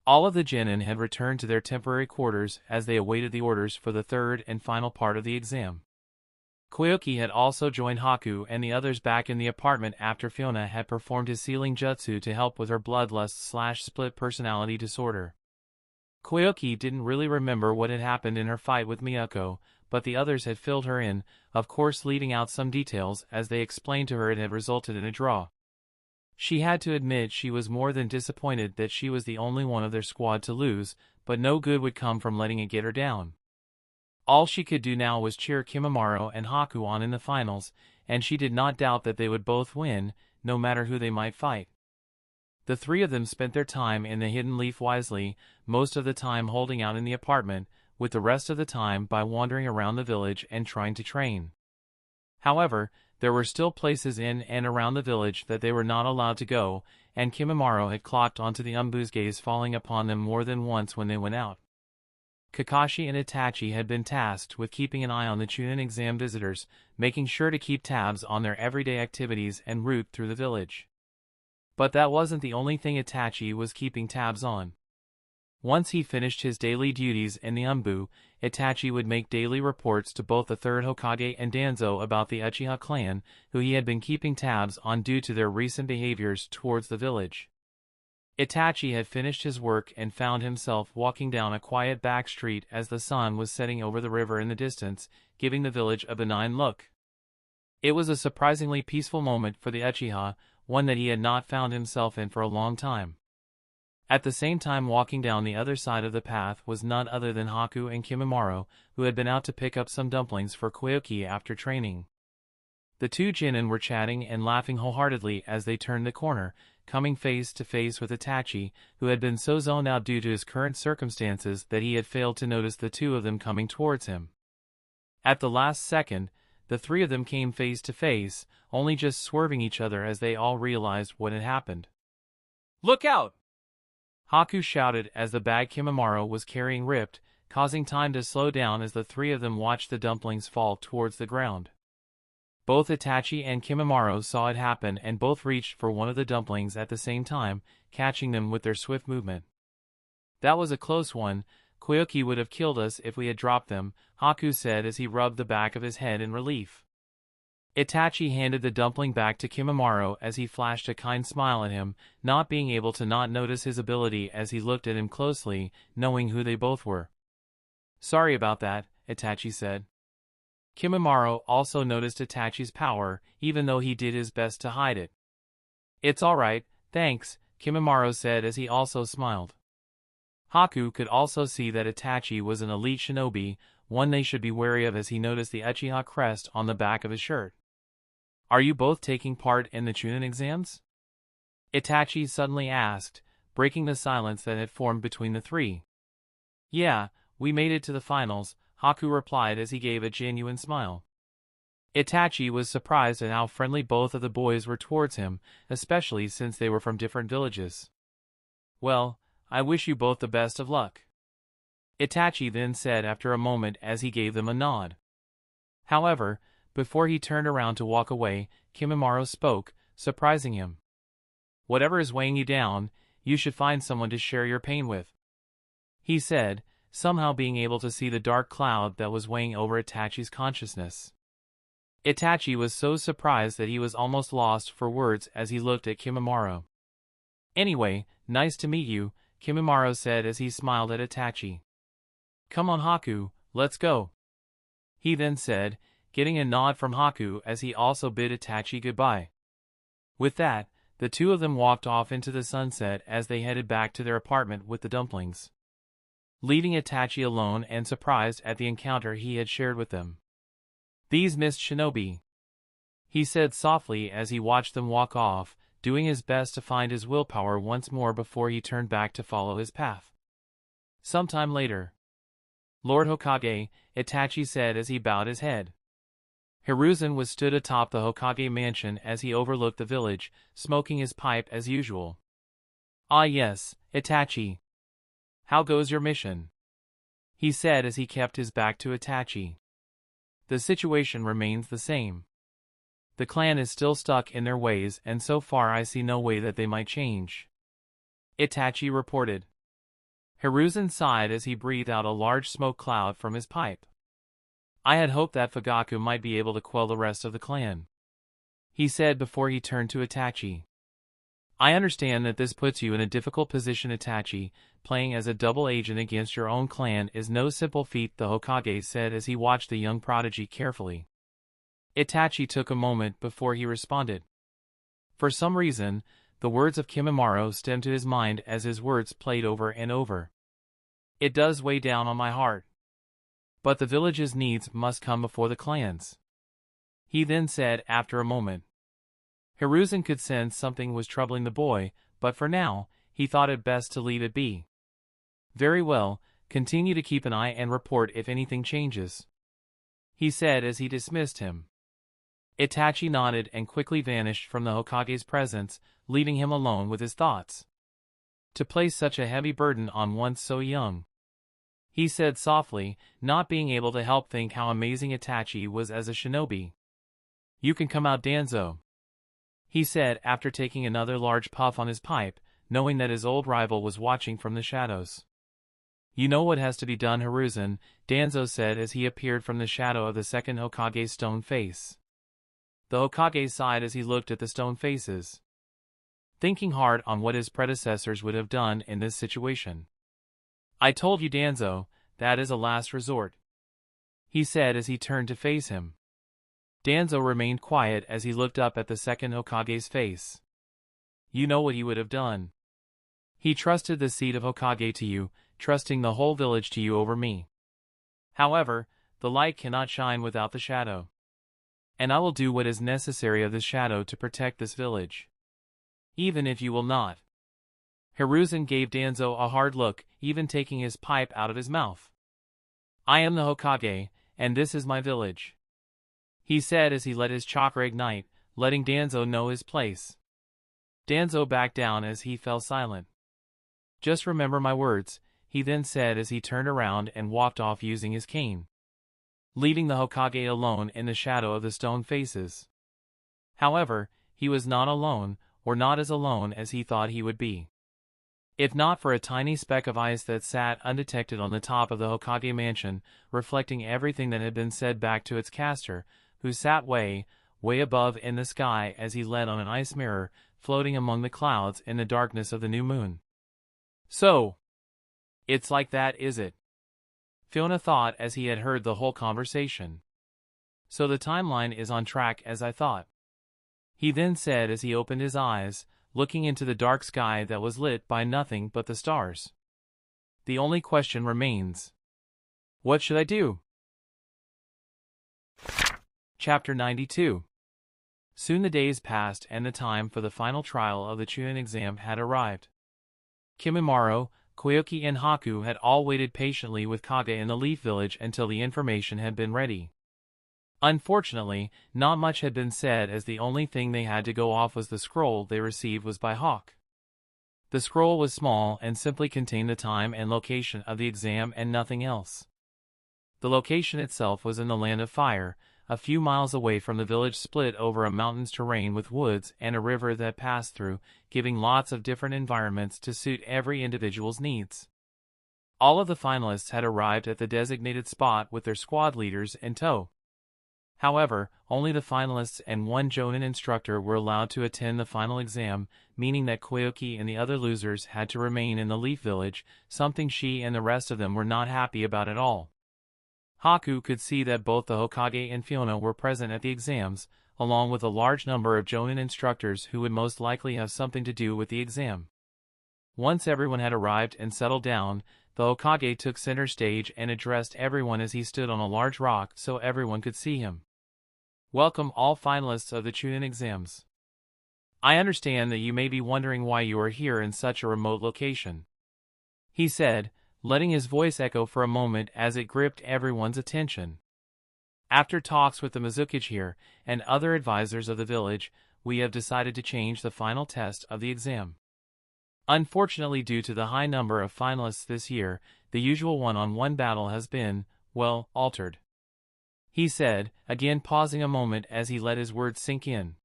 All of the genin had returned to their temporary quarters as they awaited the orders for the third and final part of the exam. Koyuki had also joined Haku and the others back in the apartment after Fuyona had performed his sealing jutsu to help with her bloodlust/split personality disorder. Koyuki didn't really remember what had happened in her fight with Miyako, but the others had filled her in, of course leaving out some details as they explained to her it had resulted in a draw. She had to admit she was more than disappointed that she was the only one of their squad to lose, but no good would come from letting it get her down. All she could do now was cheer Kimimaro and Haku on in the finals, and she did not doubt that they would both win, no matter who they might fight. The three of them spent their time in the Hidden Leaf wisely, most of the time holding out in the apartment, with the rest of the time by wandering around the village and trying to train. However, there were still places in and around the village that they were not allowed to go, and Kimimaro had clocked onto the Umbu's gaze falling upon them more than once when they went out. Kakashi and Itachi had been tasked with keeping an eye on the Chunin exam visitors, making sure to keep tabs on their everyday activities en route through the village. But that wasn't the only thing Itachi was keeping tabs on. Once he finished his daily duties in the Umbu, Itachi would make daily reports to both the third Hokage and Danzo about the Uchiha clan, who he had been keeping tabs on due to their recent behaviors towards the village. Itachi had finished his work and found himself walking down a quiet back street as the sun was setting over the river in the distance, giving the village a benign look. It was a surprisingly peaceful moment for the Uchiha, one that he had not found himself in for a long time. At the same time, walking down the other side of the path was none other than Haku and Kimimaro, who had been out to pick up some dumplings for Koyuki after training. The two genin were chatting and laughing wholeheartedly as they turned the corner, coming face to face with Itachi, who had been so zoned out due to his current circumstances that he had failed to notice the two of them coming towards him. At the last second, the three of them came face to face, only just swerving each other as they all realized what had happened. "Look out!" Haku shouted as the bag Kimimaro was carrying ripped, causing time to slow down as the three of them watched the dumplings fall towards the ground. Both Itachi and Kimimaro saw it happen and both reached for one of the dumplings at the same time, catching them with their swift movement. "That was a close one. Koyuki would have killed us if we had dropped them," Haku said as he rubbed the back of his head in relief. Itachi handed the dumpling back to Kimimaro as he flashed a kind smile at him, not being able to not notice his ability as he looked at him closely, knowing who they both were. "Sorry about that," Itachi said. Kimimaro also noticed Itachi's power, even though he did his best to hide it. "It's alright, thanks," Kimimaro said as he also smiled. Haku could also see that Itachi was an elite shinobi, one they should be wary of as he noticed the Uchiha crest on the back of his shirt. "Are you both taking part in the Chunin exams?" Itachi suddenly asked, breaking the silence that had formed between the three. "Yeah, we made it to the finals," Haku replied as he gave a genuine smile. Itachi was surprised at how friendly both of the boys were towards him, especially since they were from different villages. "Well, I wish you both the best of luck," Itachi then said after a moment as he gave them a nod. However, before he turned around to walk away, Kimimaro spoke, surprising him. "Whatever is weighing you down, you should find someone to share your pain with," he said, somehow being able to see the dark cloud that was weighing over Itachi's consciousness. Itachi was so surprised that he was almost lost for words as he looked at Kimimaro. "Anyway, nice to meet you," Kimimaro said as he smiled at Itachi. "Come on Haku, let's go," he then said, getting a nod from Haku as he also bid Itachi goodbye. With that, the two of them walked off into the sunset as they headed back to their apartment with the dumplings, leaving Itachi alone and surprised at the encounter he had shared with them. "These missed shinobi," he said softly as he watched them walk off, doing his best to find his willpower once more before he turned back to follow his path. Sometime later, "Lord Hokage," Itachi said as he bowed his head. Hiruzen was stood atop the Hokage mansion as he overlooked the village, smoking his pipe as usual. "Ah yes, Itachi. How goes your mission?" he said as he kept his back to Itachi. "The situation remains the same. The clan is still stuck in their ways and so far I see no way that they might change," Itachi reported. Hiruzen sighed as he breathed out a large smoke cloud from his pipe. "I had hoped that Fugaku might be able to quell the rest of the clan," he said before he turned to Itachi. "I understand that this puts you in a difficult position, Itachi. Playing as a double agent against your own clan is no simple feat," the Hokage said as he watched the young prodigy carefully. Itachi took a moment before he responded. For some reason, the words of Kimimaro stemmed to his mind as his words played over and over. "It does weigh down on my heart. But the village's needs must come before the clan's," he then said after a moment. Hiruzen could sense something was troubling the boy, but for now, he thought it best to leave it be. "Very well, continue to keep an eye and report if anything changes," he said as he dismissed him. Itachi nodded and quickly vanished from the Hokage's presence, leaving him alone with his thoughts. To place such a heavy burden on one so young, he said softly, not being able to help think how amazing Itachi was as a shinobi. "You can come out, Danzo," he said after taking another large puff on his pipe, knowing that his old rival was watching from the shadows. "You know what has to be done, Hiruzen," Danzo said as he appeared from the shadow of the second Hokage's stone face. The Hokage sighed as he looked at the stone faces, thinking hard on what his predecessors would have done in this situation. "I told you, Danzo, that is a last resort," he said as he turned to face him. Danzo remained quiet as he looked up at the second Hokage's face. "You know what he would have done. He trusted the seat of Hokage to you, trusting the whole village to you over me. However, the light cannot shine without the shadow. And I will do what is necessary of the shadow to protect this village. Even if you will not." Hiruzen gave Danzo a hard look, even taking his pipe out of his mouth. "I am the Hokage, and this is my village," he said as he let his chakra ignite, letting Danzo know his place. Danzo backed down as he fell silent. Just remember my words, he then said as he turned around and walked off using his cane, leaving the Hokage alone in the shadow of the stone faces. However, he was not alone, or not as alone as he thought he would be. If not for a tiny speck of ice that sat undetected on the top of the Hokage mansion, reflecting everything that had been said back to its caster, who sat way above in the sky as he led on an ice mirror, floating among the clouds in the darkness of the new moon. So, it's like that, is it? Fuyona thought as he had heard the whole conversation. So the timeline is on track as I thought. He then said as he opened his eyes, looking into the dark sky that was lit by nothing but the stars. The only question remains. What should I do? Chapter 92. Soon the days passed and the time for the final trial of the Chunin exam had arrived. Kimimaro, Koyuki and Haku had all waited patiently with Kage in the Leaf Village until the information had been ready. Unfortunately, not much had been said as the only thing they had to go off was the scroll they received was by Hawk. The scroll was small and simply contained the time and location of the exam and nothing else. The location itself was in the Land of Fire, a few miles away from the village, split over a mountainous terrain with woods and a river that passed through, giving lots of different environments to suit every individual's needs. All of the finalists had arrived at the designated spot with their squad leaders in tow. However, only the finalists and one Jonin instructor were allowed to attend the final exam, meaning that Koyuki and the other losers had to remain in the Leaf Village, something she and the rest of them were not happy about at all. Haku could see that both the Hokage and Fuyona were present at the exams, along with a large number of Jonin instructors who would most likely have something to do with the exam. Once everyone had arrived and settled down, the Hokage took center stage and addressed everyone as he stood on a large rock so everyone could see him. Welcome all finalists of the Chunin exams. I understand that you may be wondering why you are here in such a remote location, he said, letting his voice echo for a moment as it gripped everyone's attention. After talks with the Mizukage here and other advisors of the village, we have decided to change the final test of the exam. Unfortunately, due to the high number of finalists this year, the usual one-on-one battle has been, well, altered, he said, again pausing a moment as he let his words sink in.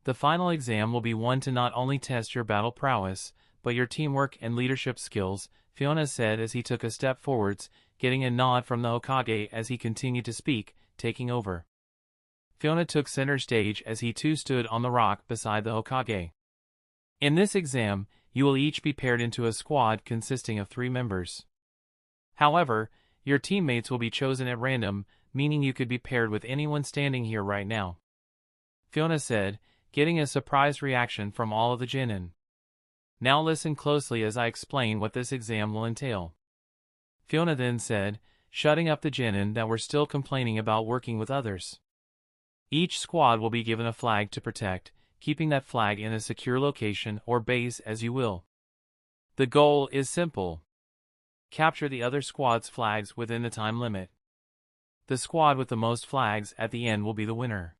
The final exam will be one to not only test your battle prowess, but your teamwork and leadership skills, Fuyona said as he took a step forwards, getting a nod from the Hokage as he continued to speak, taking over. Fuyona took center stage as he too stood on the rock beside the Hokage. In this exam, you will each be paired into a squad consisting of 3 members. However, your teammates will be chosen at random, meaning you could be paired with anyone standing here right now, Fuyona said, getting a surprised reaction from all of the Jonin. Now listen closely as I explain what this exam will entail, Fuyona then said, shutting up the Jonin that were still complaining about working with others. Each squad will be given a flag to protect, keeping that flag in a secure location or base as you will. The goal is simple. Capture the other squad's flags within the time limit. The squad with the most flags at the end will be the winner,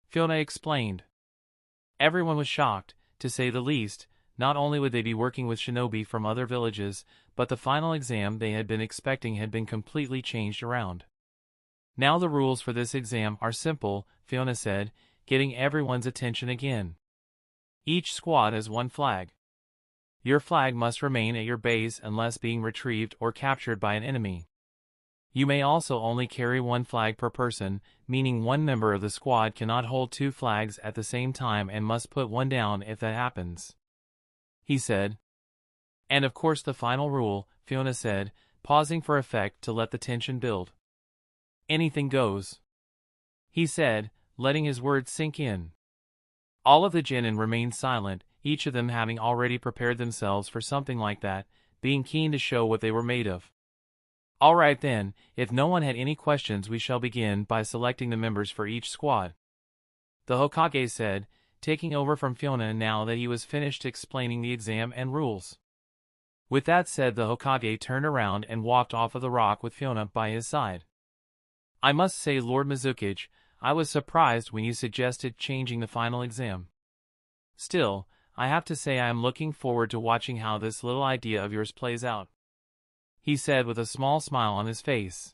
Fuyona explained. Everyone was shocked, to say the least. Not only would they be working with shinobi from other villages, but the final exam they had been expecting had been completely changed around. Now the rules for this exam are simple, Fuyona said, getting everyone's attention again. Each squad has 1 flag. Your flag must remain at your base unless being retrieved or captured by an enemy. You may also only carry 1 flag per person, meaning 1 member of the squad cannot hold 2 flags at the same time and must put 1 down if that happens, he said. And of course the final rule, Fuyona said, pausing for effect to let the tension build. Anything goes, he said, letting his words sink in. All of the Jonin remained silent, each of them having already prepared themselves for something like that, being keen to show what they were made of. All right then, if no one had any questions, we shall begin by selecting the members for each squad, the Hokage said, taking over from Fuyona now that he was finished explaining the exam and rules. With that said, the Hokage turned around and walked off of the rock with Fuyona by his side. I must say, Lord Mizukage, I was surprised when you suggested changing the final exam. Still, I have to say I am looking forward to watching how this little idea of yours plays out," he said with a small smile on his face.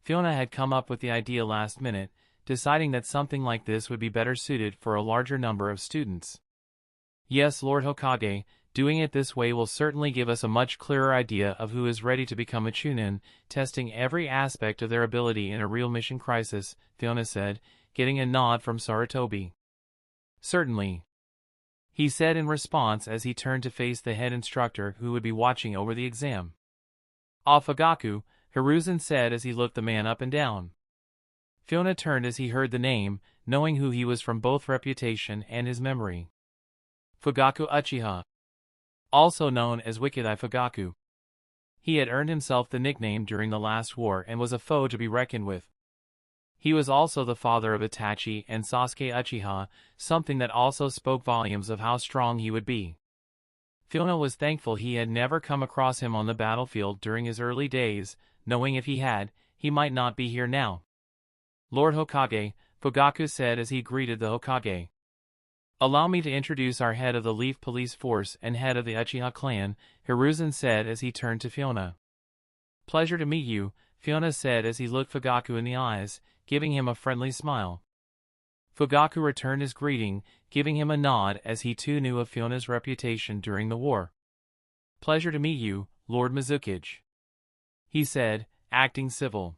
Fuyona had come up with the idea last minute, deciding that something like this would be better suited for a larger number of students. "Yes, Lord Hokage, doing it this way will certainly give us a much clearer idea of who is ready to become a Chunin, testing every aspect of their ability in a real mission crisis," Fuyona said, getting a nod from Sarutobi. "Certainly," he said in response as he turned to face the head instructor who would be watching over the exam. "Fugaku," Hiruzen said as he looked the man up and down. Fuyona turned as he heard the name, knowing who he was from both reputation and his memory. Fugaku Uchiha, also known as Wicked Eye Fugaku. He had earned himself the nickname during the last war and was a foe to be reckoned with. He was also the father of Itachi and Sasuke Uchiha, something that also spoke volumes of how strong he would be. Fuyona was thankful he had never come across him on the battlefield during his early days, knowing if he had, he might not be here now. "Lord Hokage," Fugaku said as he greeted the Hokage. "Allow me to introduce our head of the Leaf Police Force and head of the Uchiha clan," Hiruzen said as he turned to Fuyona. "Pleasure to meet you," Fuyona said as he looked Fugaku in the eyes, giving him a friendly smile. Fugaku returned his greeting, giving him a nod as he too knew of Fiona's reputation during the war. "Pleasure to meet you, Lord Mizukage," he said, acting civil.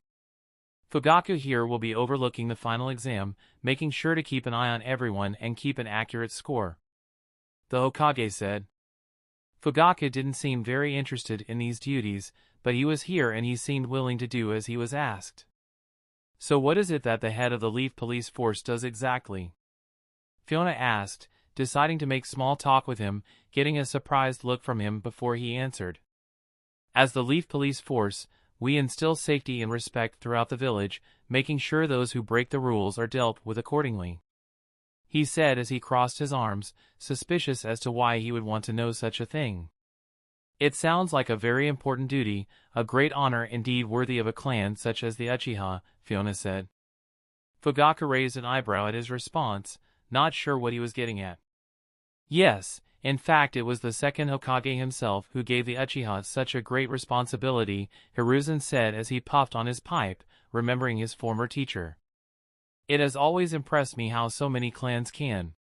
"Fugaku here will be overlooking the final exam, making sure to keep an eye on everyone and keep an accurate score," the Hokage said. Fugaku didn't seem very interested in these duties, but he was here and he seemed willing to do as he was asked. "So what is it that the head of the Leaf Police Force does exactly?" Fuyona asked, deciding to make small talk with him, getting a surprised look from him before he answered. "As the Leaf Police Force, we instill safety and respect throughout the village, making sure those who break the rules are dealt with accordingly," he said as he crossed his arms, suspicious as to why he would want to know such a thing. "It sounds like a very important duty, a great honor indeed worthy of a clan such as the Uchiha," Fuyona said. Fugaku raised an eyebrow at his response, not sure what he was getting at. "Yes, in fact it was the second Hokage himself who gave the Uchiha such a great responsibility," Hiruzen said as he puffed on his pipe, remembering his former teacher. "It has always impressed me how so many clans can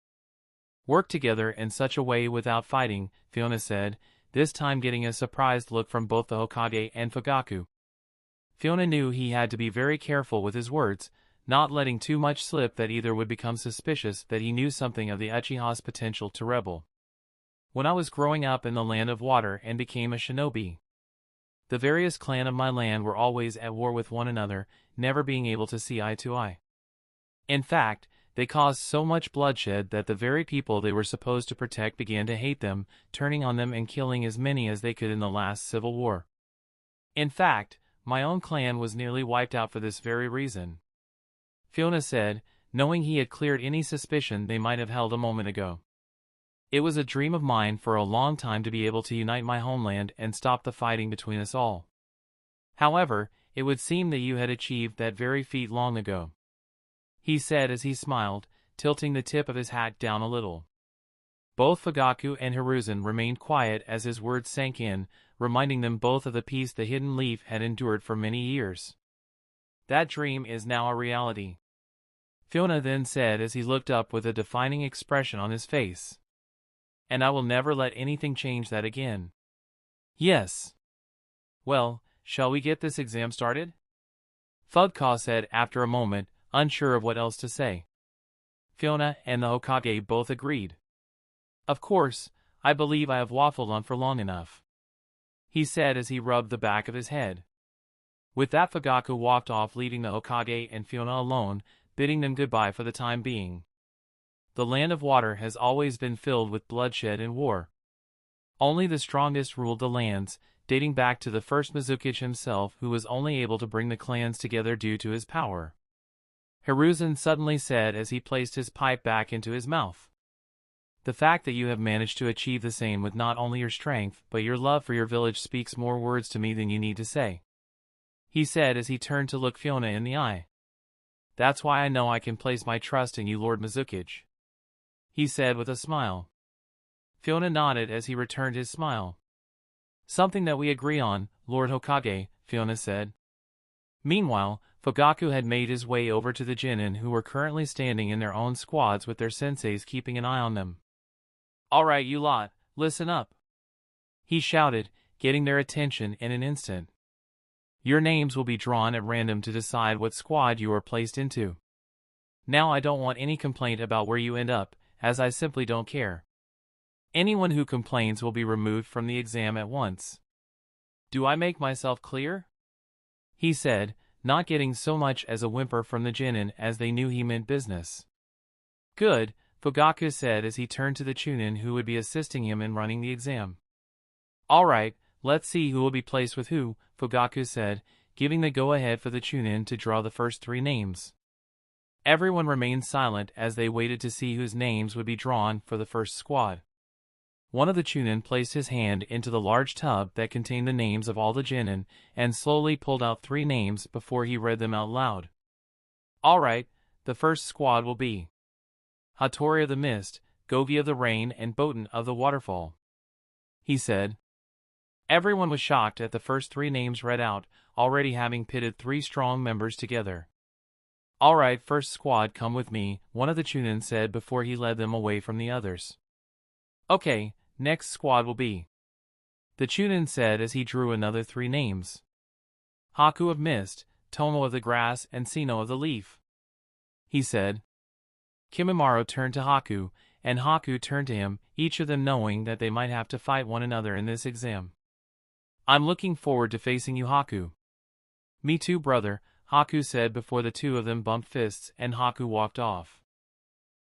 work together in such a way without fighting," Fuyona said, this time getting a surprised look from both the Hokage and Fugaku. Fuyona knew he had to be very careful with his words, not letting too much slip that either would become suspicious that he knew something of the Uchiha's potential to rebel. "When I was growing up in the land of water and became a shinobi, the various clans of my land were always at war with one another, never being able to see eye to eye. In fact, they caused so much bloodshed that the very people they were supposed to protect began to hate them, turning on them and killing as many as they could in the last civil war. In fact, my own clan was nearly wiped out for this very reason," Fuyona said, knowing he had cleared any suspicion they might have held a moment ago. "It was a dream of mine for a long time to be able to unite my homeland and stop the fighting between us all. However, it would seem that you had achieved that very feat long ago," he said as he smiled, tilting the tip of his hat down a little. Both Fugaku and Hiruzen remained quiet as his words sank in, reminding them both of the peace the Hidden Leaf had endured for many years. "That dream is now a reality," Fuyona then said as he looked up with a defining expression on his face. "And I will never let anything change that again." "Yes. Well, shall we get this exam started?" Fugaku said after a moment, unsure of what else to say. Fuyona and the Hokage both agreed. "Of course, I believe I have waffled on for long enough," he said as he rubbed the back of his head. With that, Fugaku walked off, leaving the Hokage and Fuyona alone, bidding them goodbye for the time being. The land of water has always been filled with bloodshed and war. Only the strongest ruled the lands, dating back to the first Mizukage himself, who was only able to bring the clans together due to his power. Hiruzen suddenly said as he placed his pipe back into his mouth. "The fact that you have managed to achieve the same with not only your strength but your love for your village speaks more words to me than you need to say," he said as he turned to look Fuyona in the eye. "That's why I know I can place my trust in you, Lord Mizukage," he said with a smile. Fuyona nodded as he returned his smile. Something that we agree on, Lord Hokage, Fuyona said. Meanwhile, Fugaku had made his way over to the Genin who were currently standing in their own squads with their senseis keeping an eye on them. Alright you lot, listen up. He shouted, getting their attention in an instant. Your names will be drawn at random to decide what squad you are placed into. Now I don't want any complaint about where you end up, as I simply don't care. Anyone who complains will be removed from the exam at once. Do I make myself clear? He said, not getting so much as a whimper from the Genin as they knew he meant business. Good, Fugaku said as he turned to the Chunin who would be assisting him in running the exam. Alright, let's see who will be placed with who, Fugaku said, giving the go-ahead for the Chunin to draw the first 3 names. Everyone remained silent as they waited to see whose names would be drawn for the first squad. One of the Chunin placed his hand into the large tub that contained the names of all the Genin and slowly pulled out 3 names before he read them out loud. Alright, the first squad will be Hatori of the Mist, Gogi of the Rain and Botan of the Waterfall. He said. Everyone was shocked at the first 3 names read out, already having pitted 3 strong members together. Alright, first squad, come with me, one of the Chunin said before he led them away from the others. Okay, next squad will be. The Chunin said as he drew another 3 names. Haku of Mist, Tomo of the Grass and Sino of the Leaf. He said. Kimimaro turned to Haku, and Haku turned to him, each of them knowing that they might have to fight one another in this exam. I'm looking forward to facing you, Haku. Me too, brother, Haku said before the 2 of them bumped fists and Haku walked off.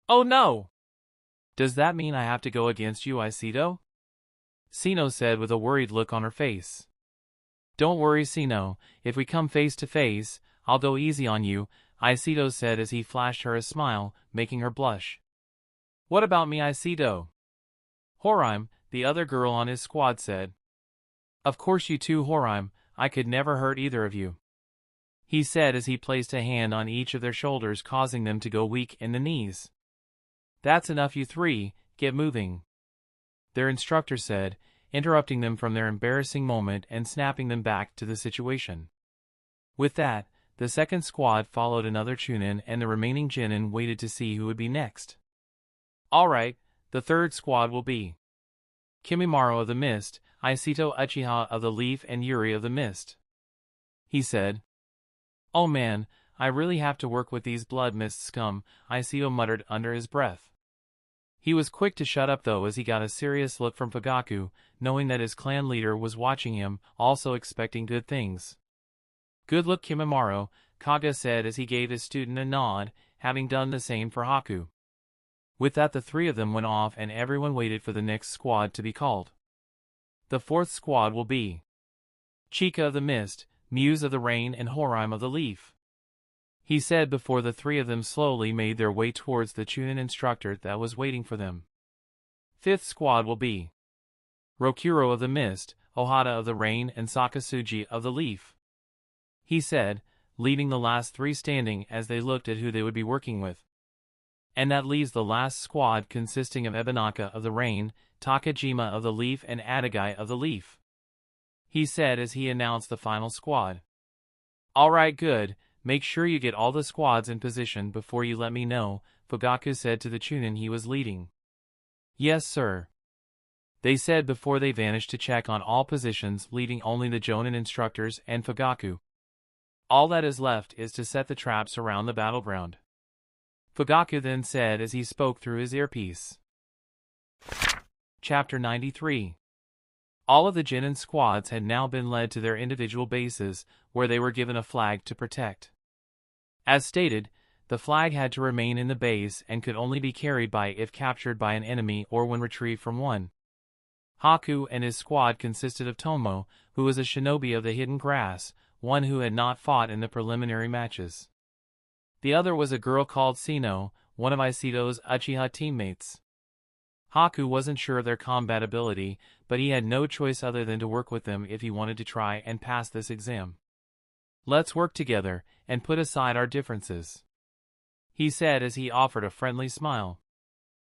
Oh no! Does that mean I have to go against you, Aikido? Sino said with a worried look on her face. Don't worry, Sino, if we come face to face, I'll go easy on you, Aikido said as he flashed her a smile, making her blush. What about me, Aikido? Horime, the other girl on his squad said. Of course you too, Horime, I could never hurt either of you. He said as he placed a hand on each of their shoulders causing them to go weak in the knees. That's enough you 3, get moving. Their instructor said, interrupting them from their embarrassing moment and snapping them back to the situation. With that, the second squad followed another Chunin and the remaining Genin waited to see who would be next. Alright, the third squad will be Kimimaro of the Mist, Aikido Uchiha of the Leaf and Yuri of the Mist. He said. Oh man, I really have to work with these blood mist scum, Aikido muttered under his breath. He was quick to shut up though as he got a serious look from Fugaku, knowing that his clan leader was watching him, also expecting good things. Good look, Kimimaro, Kaga said as he gave his student a nod, having done the same for Haku. With that the 3 of them went off and everyone waited for the next squad to be called. The fourth squad will be Chica of the Mist, Muse of the Rain and Horime of the Leaf. He said before the 3 of them slowly made their way towards the Chunin instructor that was waiting for them. Fifth squad will be Rokuro of the Mist, Ohata of the Rain and Sakasuji of the Leaf. He said, leaving the last 3 standing as they looked at who they would be working with. And that leaves the last squad consisting of Ebonaka of the Rain, Takajima of the Leaf and Adagai of the Leaf. He said as he announced the final squad. Alright, good. Make sure you get all the squads in position before you let me know, Fugaku said to the Chunin he was leading. Yes, sir. They said before they vanished to check on all positions, leaving only the Jonin instructors and Fugaku. All that is left is to set the traps around the battleground. Fugaku then said as he spoke through his earpiece. Chapter 93. All of the Genin squads had now been led to their individual bases, where they were given a flag to protect. As stated, the flag had to remain in the base and could only be carried by if captured by an enemy or when retrieved from one. Haku and his squad consisted of Tomo, who was a shinobi of the Hidden Grass, one who had not fought in the preliminary matches. The other was a girl called Sino, one of Aikido's Uchiha teammates. Haku wasn't sure of their combat ability, but he had no choice other than to work with them if he wanted to try and pass this exam. Let's work together, and put aside our differences, he said as he offered a friendly smile.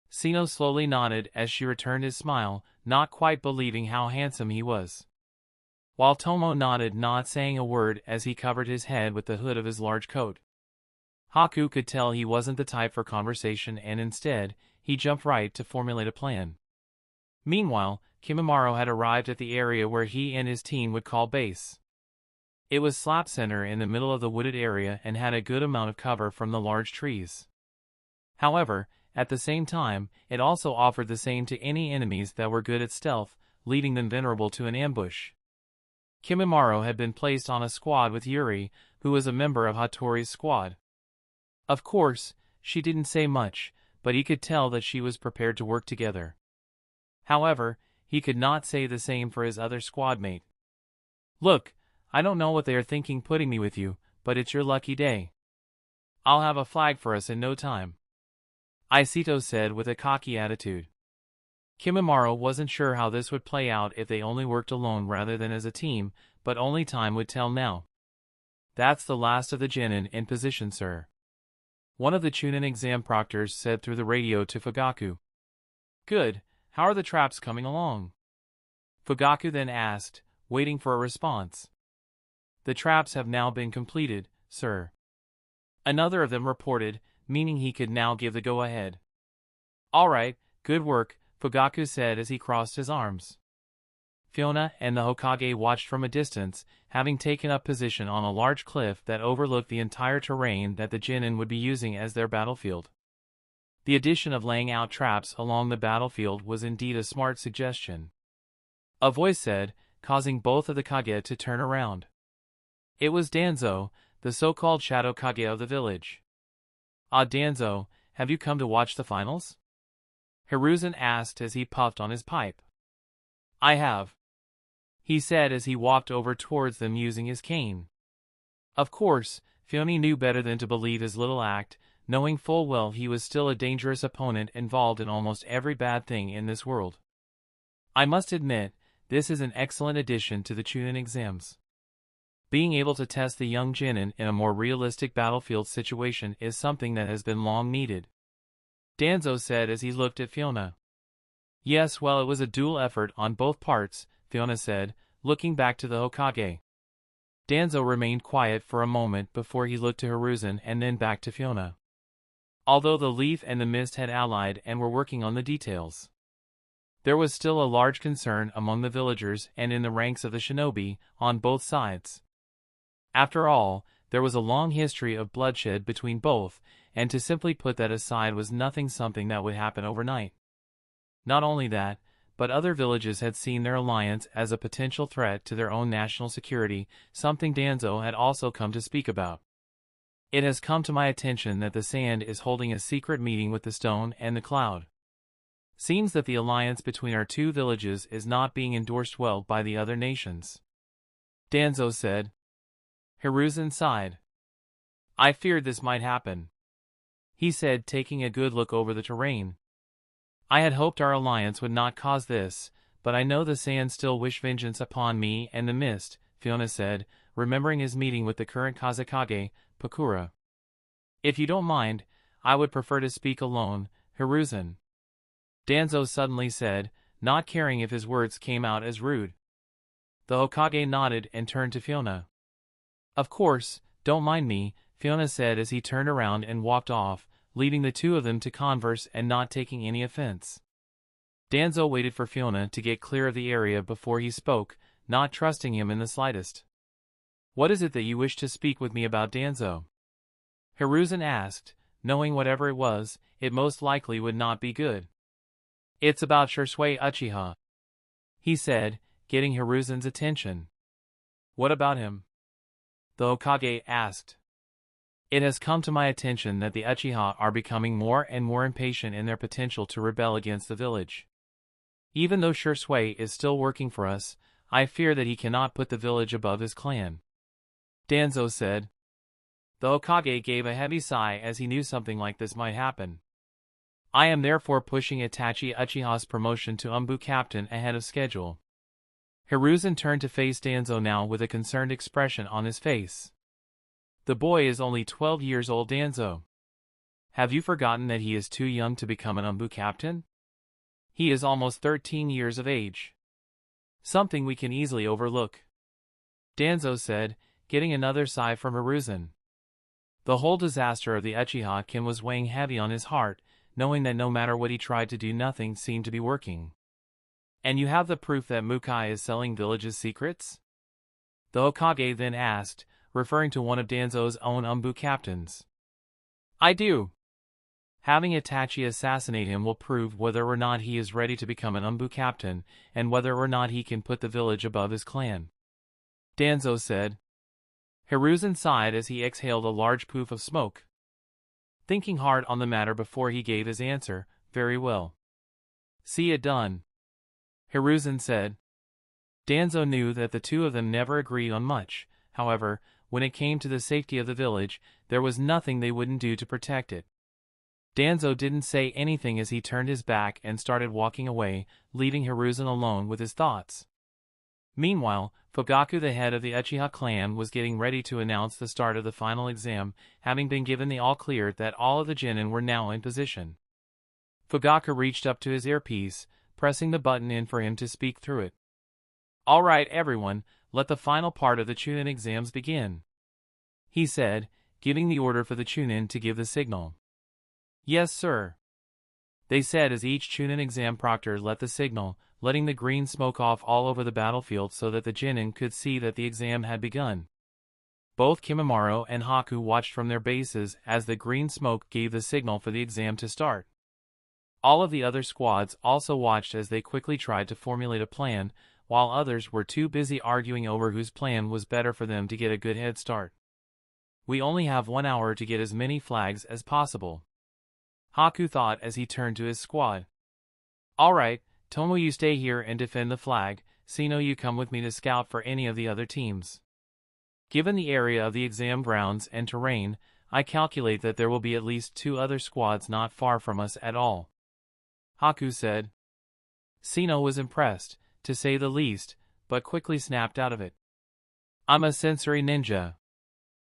Sino slowly nodded as she returned his smile, not quite believing how handsome he was. While Tomo nodded, not saying a word as he covered his head with the hood of his large coat. Haku could tell he wasn't the type for conversation, and instead, he jumped right to formulate a plan. Meanwhile, Kimimaro had arrived at the area where he and his team would call base. It was slap center in the middle of the wooded area and had a good amount of cover from the large trees. However, at the same time, it also offered the same to any enemies that were good at stealth, leaving them vulnerable to an ambush. Kimimaro had been placed on a squad with Yuri, who was a member of Hatori's squad. Of course, she didn't say much, but he could tell that she was prepared to work together. However, he could not say the same for his other squad mate. "Look, I don't know what they are thinking putting me with you, but it's your lucky day. I'll have a flag for us in no time," Isito said with a cocky attitude. Kimimaro wasn't sure how this would play out if they only worked alone rather than as a team, but only time would tell now. "That's the last of the genin in position, sir," one of the Chunin exam proctors said through the radio to Fugaku. "Good, how are the traps coming along?" Fugaku then asked, waiting for a response. "The traps have now been completed, sir," another of them reported, meaning he could now give the go-ahead. "All right, good work," Fugaku said as he crossed his arms. Fuyona and the Hokage watched from a distance, having taken up position on a large cliff that overlooked the entire terrain that the genin would be using as their battlefield. The addition of laying out traps along the battlefield was indeed a smart suggestion. A voice said, causing both of the kage to turn around. It was Danzo, the so-called shadow kage of the village. "Ah, Danzo, have you come to watch the finals?" Hiruzen asked as he puffed on his pipe. "I have," he said as he walked over towards them using his cane. Of course, Fuyona knew better than to believe his little act, knowing full well he was still a dangerous opponent involved in almost every bad thing in this world. "I must admit, this is an excellent addition to the Chunin exams. Being able to test the young genin in a more realistic battlefield situation is something that has been long needed," Danzo said as he looked at Fuyona. "Yes, well, it was a dual effort on both parts," Fuyona said, looking back to the Hokage. Danzo remained quiet for a moment before he looked to Hiruzen and then back to Fuyona. Although the Leaf and the Mist had allied and were working on the details, there was still a large concern among the villagers and in the ranks of the shinobi, on both sides. After all, there was a long history of bloodshed between both, and to simply put that aside was something that would happen overnight. Not only that, but other villages had seen their alliance as a potential threat to their own national security, something Danzo had also come to speak about. "It has come to my attention that the Sand is holding a secret meeting with the Stone and the Cloud. Seems that the alliance between our two villages is not being endorsed well by the other nations," Danzo said. Hiruzen sighed. "I feared this might happen," he said, taking a good look over the terrain. "I had hoped our alliance would not cause this, but I know the Sand still wish vengeance upon me and the Mist," Fuyona said, remembering his meeting with the current Kazekage, Pakura. "If you don't mind, I would prefer to speak alone, Hiruzen," Danzo suddenly said, not caring if his words came out as rude. The Hokage nodded and turned to Fuyona. "Of course, don't mind me," Fuyona said as he turned around and walked off, leaving the two of them to converse and not taking any offense. Danzo waited for Fuyona to get clear of the area before he spoke, not trusting him in the slightest. "What is it that you wish to speak with me about, Danzo?" Hiruzen asked, knowing whatever it was, it most likely would not be good. "It's about Shisui Uchiha," he said, getting Hiruzen's attention. "What about him?" the Hokage asked. "It has come to my attention that the Uchiha are becoming more and more impatient in their potential to rebel against the village. Even though Shisui is still working for us, I fear that he cannot put the village above his clan," Danzo said. The Hokage gave a heavy sigh as he knew something like this might happen. "I am therefore pushing Itachi Uchiha's promotion to Umbu captain ahead of schedule." Hiruzen turned to face Danzo now with a concerned expression on his face. "The boy is only 12 years old, Danzo. Have you forgotten that he is too young to become an UMBU captain? He is almost 13 years of age. Something we can easily overlook. Danzo said, getting another sigh from Hiruzen. The whole disaster of the Uchiha Kin was weighing heavy on his heart, knowing that no matter what he tried to do, nothing seemed to be working. And you have the proof that Mukai is selling village's secrets? The Hokage then asked, referring to one of Danzo's own UMBU captains. I do. Having Itachi assassinate him will prove whether or not he is ready to become an UMBU captain, and whether or not he can put the village above his clan. Danzo said. Hiruzen sighed as he exhaled a large puff of smoke. Thinking hard on the matter before he gave his answer, very well. See it done. Hiruzen said. Danzo knew that the two of them never agreed on much, however, when it came to the safety of the village, there was nothing they wouldn't do to protect it. Danzo didn't say anything as he turned his back and started walking away, leaving Hiruzen alone with his thoughts. Meanwhile, Fugaku, the head of the Uchiha clan, was getting ready to announce the start of the final exam, having been given the all-clear that all of the genin were now in position. Fugaku reached up to his earpiece, pressing the button in for him to speak through it. All right, everyone, let the final part of the Chunin exams begin, he said, giving the order for the Chunin to give the signal. Yes, sir, they said as each Chunin exam proctor let the signal, letting the green smoke off all over the battlefield so that the genin could see that the exam had begun. Both Kimimaro and Haku watched from their bases as the green smoke gave the signal for the exam to start. All of the other squads also watched as they quickly tried to formulate a plan, while others were too busy arguing over whose plan was better for them to get a good head start. We only have 1 hour to get as many flags as possible, Haku thought as he turned to his squad. All right, Tomo, you stay here and defend the flag. Sino, you come with me to scout for any of the other teams. Given the area of the exam grounds and terrain, I calculate that there will be at least 2 other squads not far from us at all, Haku said. Sino was impressed, to say the least, but quickly snapped out of it. I'm a sensory ninja,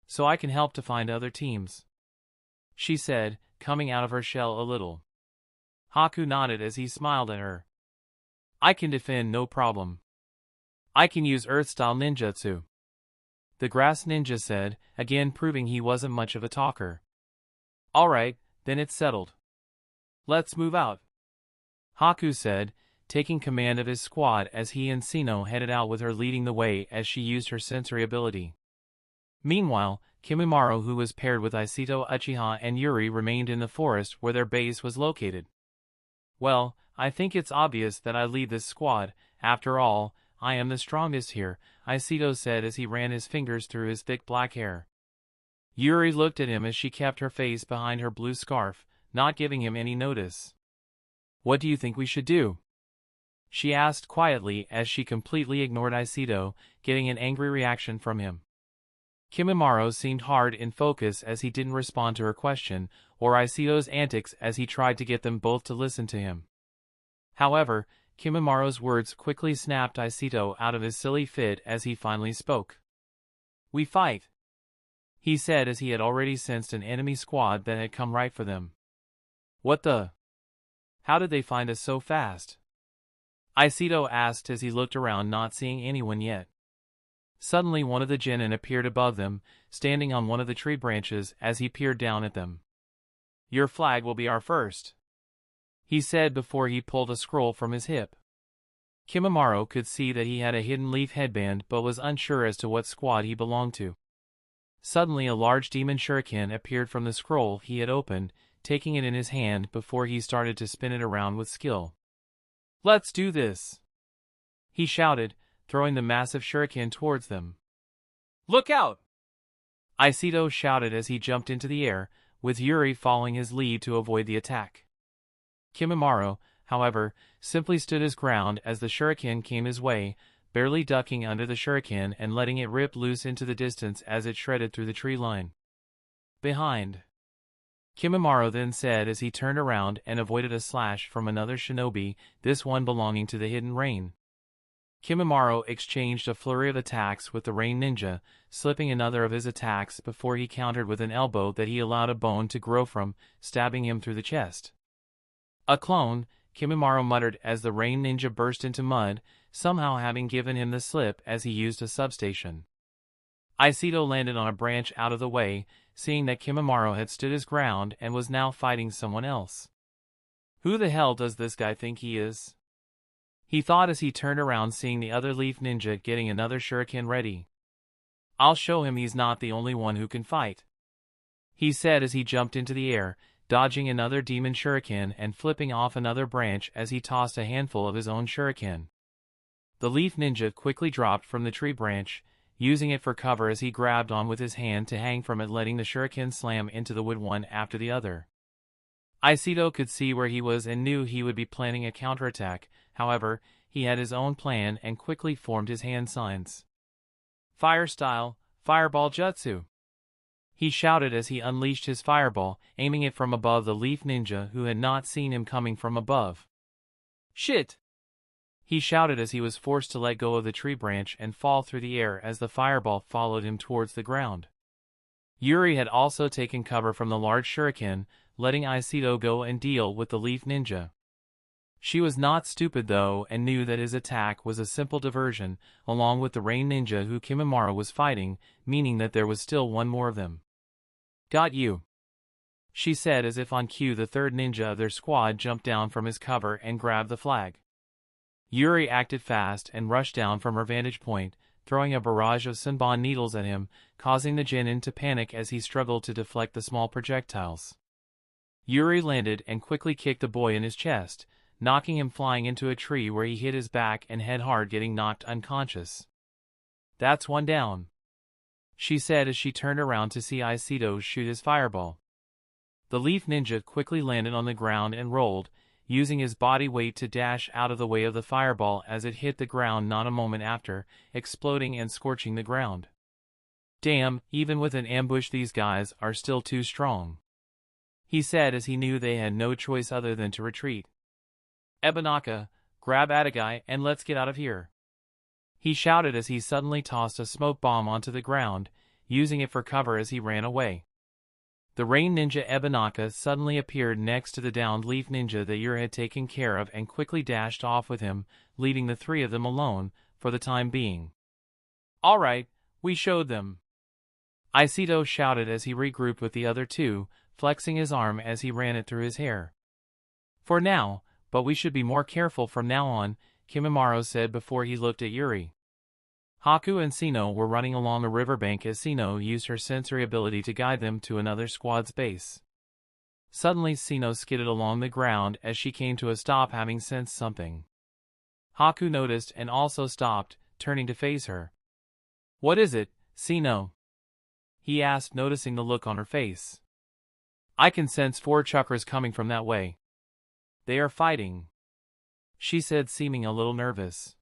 so I can help to find other teams, she said, coming out of her shell a little. Haku nodded as he smiled at her. I can defend no problem. I can use Earth-style ninjutsu, the grass ninja said, again proving he wasn't much of a talker. Alright, then it's settled. Let's move out, Haku said, taking command of his squad as he and Sino headed out with her leading the way as she used her sensory ability. Meanwhile, Kimimaro, who was paired with Isito, Uchiha and Yuri, remained in the forest where their base was located. Well, I think it's obvious that I lead this squad. After all, I am the strongest here, Isito said as he ran his fingers through his thick black hair. Yuri looked at him as she kept her face behind her blue scarf, not giving him any notice. What do you think we should do? She asked quietly as she completely ignored Isito, getting an angry reaction from him. Kimimaro seemed hard in focus as he didn't respond to her question, or Isito's antics as he tried to get them both to listen to him. However, Kimimaro's words quickly snapped Isito out of his silly fit as he finally spoke. We fight, he said as he had already sensed an enemy squad that had come right for them. What the? How did they find us so fast? Isito asked as he looked around, not seeing anyone yet. Suddenly one of the genin appeared above them, standing on one of the tree branches as he peered down at them. Your flag will be our first, he said before he pulled a scroll from his hip. Kimimaro could see that he had a hidden leaf headband but was unsure as to what squad he belonged to. Suddenly a large demon shuriken appeared from the scroll he had opened, taking it in his hand before he started to spin it around with skill. Let's do this, he shouted, throwing the massive shuriken towards them. Look out! Isito shouted as he jumped into the air, with Yuri following his lead to avoid the attack. Kimimaro, however, simply stood his ground as the shuriken came his way, barely ducking under the shuriken and letting it rip loose into the distance as it shredded through the tree line. Behind, Kimimaro then said as he turned around and avoided a slash from another shinobi, this one belonging to the Hidden Rain. Kimimaro exchanged a flurry of attacks with the Rain Ninja, slipping another of his attacks before he countered with an elbow that he allowed a bone to grow from, stabbing him through the chest. A clone, Kimimaro muttered as the Rain Ninja burst into mud, somehow having given him the slip as he used a substation. Aikido landed on a branch out of the way, seeing that Kimimaro had stood his ground and was now fighting someone else. Who the hell does this guy think he is? He thought as he turned around, seeing the other Leaf Ninja getting another shuriken ready. I'll show him he's not the only one who can fight, he said as he jumped into the air, dodging another demon shuriken and flipping off another branch as he tossed a handful of his own shuriken. The Leaf Ninja quickly dropped from the tree branch, using it for cover as he grabbed on with his hand to hang from it, letting the shuriken slam into the wood one after the other. Aikido could see where he was and knew he would be planning a counterattack. However, he had his own plan and quickly formed his hand signs. Fire style, fireball jutsu, he shouted as he unleashed his fireball, aiming it from above the Leaf Ninja who had not seen him coming from above. Shit! He shouted as he was forced to let go of the tree branch and fall through the air as the fireball followed him towards the ground. Yuri had also taken cover from the large shuriken, letting Aikido go and deal with the Leaf Ninja. She was not stupid though and knew that his attack was a simple diversion, along with the Rain Ninja who Kimimaro was fighting, meaning that there was still one more of them. Got you, she said as if on cue. The third ninja of their squad jumped down from his cover and grabbed the flag. Yuri acted fast and rushed down from her vantage point, throwing a barrage of Senbon needles at him, causing the Genin to panic as he struggled to deflect the small projectiles. Yuri landed and quickly kicked the boy in his chest, knocking him flying into a tree where he hit his back and head hard, getting knocked unconscious. That's one down, she said as she turned around to see Aikido shoot his fireball. The Leaf Ninja quickly landed on the ground and rolled, using his body weight to dash out of the way of the fireball as it hit the ground not a moment after, exploding and scorching the ground. Damn, even with an ambush these guys are still too strong, he said as he knew they had no choice other than to retreat. Ebanaka, grab Adagai and let's get out of here, he shouted as he suddenly tossed a smoke bomb onto the ground, using it for cover as he ran away. The Rain Ninja Ebanaka suddenly appeared next to the downed Leaf Ninja that Yuri had taken care of and quickly dashed off with him, leaving the three of them alone, for the time being. Alright, we showed them, Aikido shouted as he regrouped with the other two, flexing his arm as he ran it through his hair. For now, but we should be more careful from now on, Kimimaro said before he looked at Yuri. Haku and Sino were running along the riverbank as Sino used her sensory ability to guide them to another squad's base. Suddenly Sino skidded along the ground as she came to a stop, having sensed something. Haku noticed and also stopped, turning to face her. What is it, Sino? He asked, noticing the look on her face. I can sense 4 chakras coming from that way. They are fighting, she said, seeming a little nervous.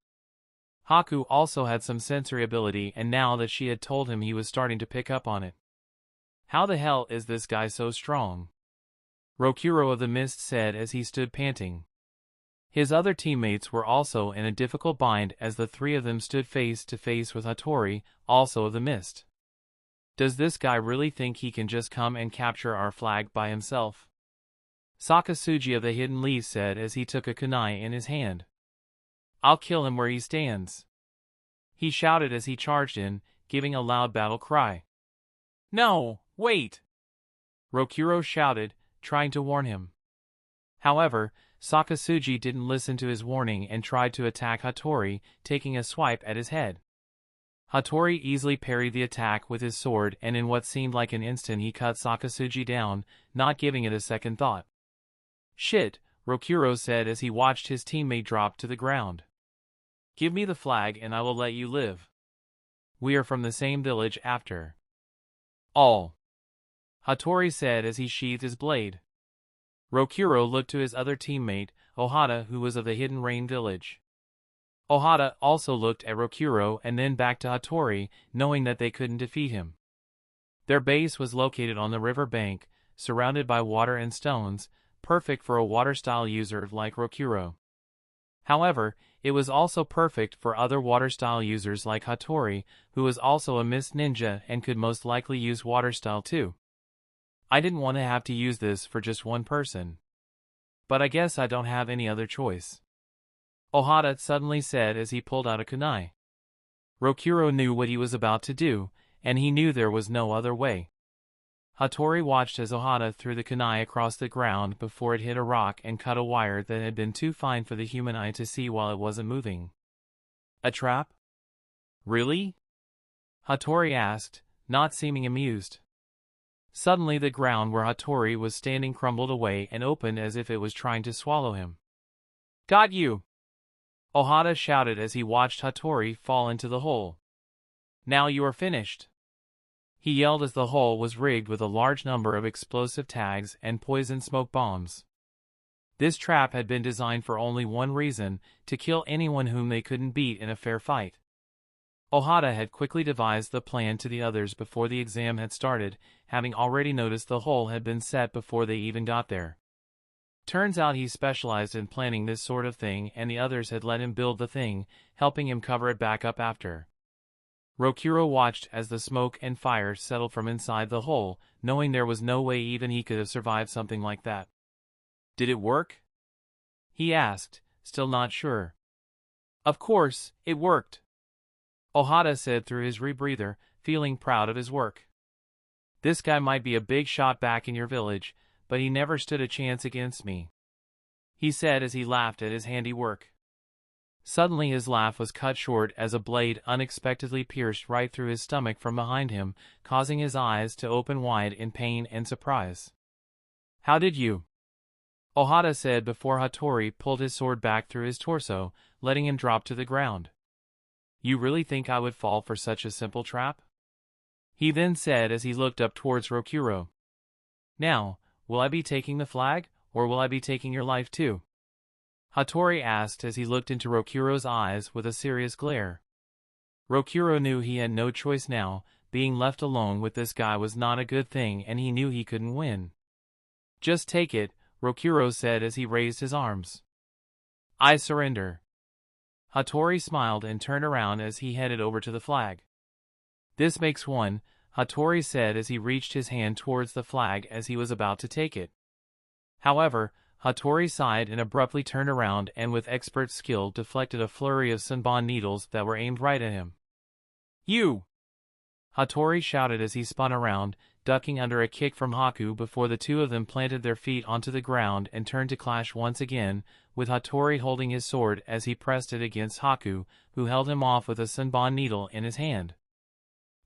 Haku also had some sensory ability, and now that she had told him, he was starting to pick up on it. How the hell is this guy so strong? Rokuro of the Mist said as he stood panting. His other teammates were also in a difficult bind as the three of them stood face to face with Hatori, also of the Mist. Does this guy really think he can just come and capture our flag by himself? Sakasuji of the Hidden Leaf said as he took a kunai in his hand. I'll kill him where he stands, he shouted as he charged in, giving a loud battle cry. No, wait, Rokuro shouted, trying to warn him. However, Sakasuji didn't listen to his warning and tried to attack Hatori, taking a swipe at his head. Hatori easily parried the attack with his sword, and in what seemed like an instant he cut Sakasuji down, not giving it a second thought. Shit, Rokuro said as he watched his teammate drop to the ground. Give me the flag and I will let you live. We are from the same village after all, Hatori said as he sheathed his blade. Rokuro looked to his other teammate, Ohata, who was of the Hidden Rain village. Ohata also looked at Rokuro and then back to Hatori, knowing that they couldn't defeat him. Their base was located on the river bank, surrounded by water and stones, perfect for a water-style user like Rokuro. However, it was also perfect for other water style users like Hatori, who was also a mist ninja and could most likely use water style too. I didn't want to have to use this for just one person. But I guess I don't have any other choice. Ohata suddenly said as he pulled out a kunai. Rokuro knew what he was about to do, and he knew there was no other way. Hatori watched as Ohata threw the kunai across the ground before it hit a rock and cut a wire that had been too fine for the human eye to see while it wasn't moving. A trap? Really? Hatori asked, not seeming amused. Suddenly the ground where Hatori was standing crumbled away and opened as if it was trying to swallow him. Got you! Ohata shouted as he watched Hatori fall into the hole. Now you are finished. He yelled as the hole was rigged with a large number of explosive tags and poison smoke bombs. This trap had been designed for only one reason, to kill anyone whom they couldn't beat in a fair fight. Ohata had quickly devised the plan to the others before the exam had started, having already noticed the hole had been set before they even got there. Turns out he specialized in planning this sort of thing and the others had let him build the thing, helping him cover it back up after. Rokuro watched as the smoke and fire settled from inside the hole, knowing there was no way even he could have survived something like that. Did it work? He asked, still not sure. Of course, it worked. Ohata said through his rebreather, feeling proud of his work. This guy might be a big shot back in your village, but he never stood a chance against me. He said as he laughed at his handiwork. Suddenly his laugh was cut short as a blade unexpectedly pierced right through his stomach from behind him, causing his eyes to open wide in pain and surprise. How did you? Ohata said before Hatori pulled his sword back through his torso, letting him drop to the ground. You really think I would fall for such a simple trap? He then said as he looked up towards Rokuro. Now, will I be taking the flag, or will I be taking your life too? Hatori asked as he looked into Rokuro's eyes with a serious glare. Rokuro knew he had no choice now, being left alone with this guy was not a good thing and he knew he couldn't win. Just take it, Rokuro said as he raised his arms. I surrender. Hatori smiled and turned around as he headed over to the flag. This makes one, Hatori said as he reached his hand towards the flag as he was about to take it. However, Hatori sighed and abruptly turned around and with expert skill deflected a flurry of sunbon needles that were aimed right at him. You! Hatori shouted as he spun around, ducking under a kick from Haku before the two of them planted their feet onto the ground and turned to clash once again, with Hatori holding his sword as he pressed it against Haku, who held him off with a sunbon needle in his hand.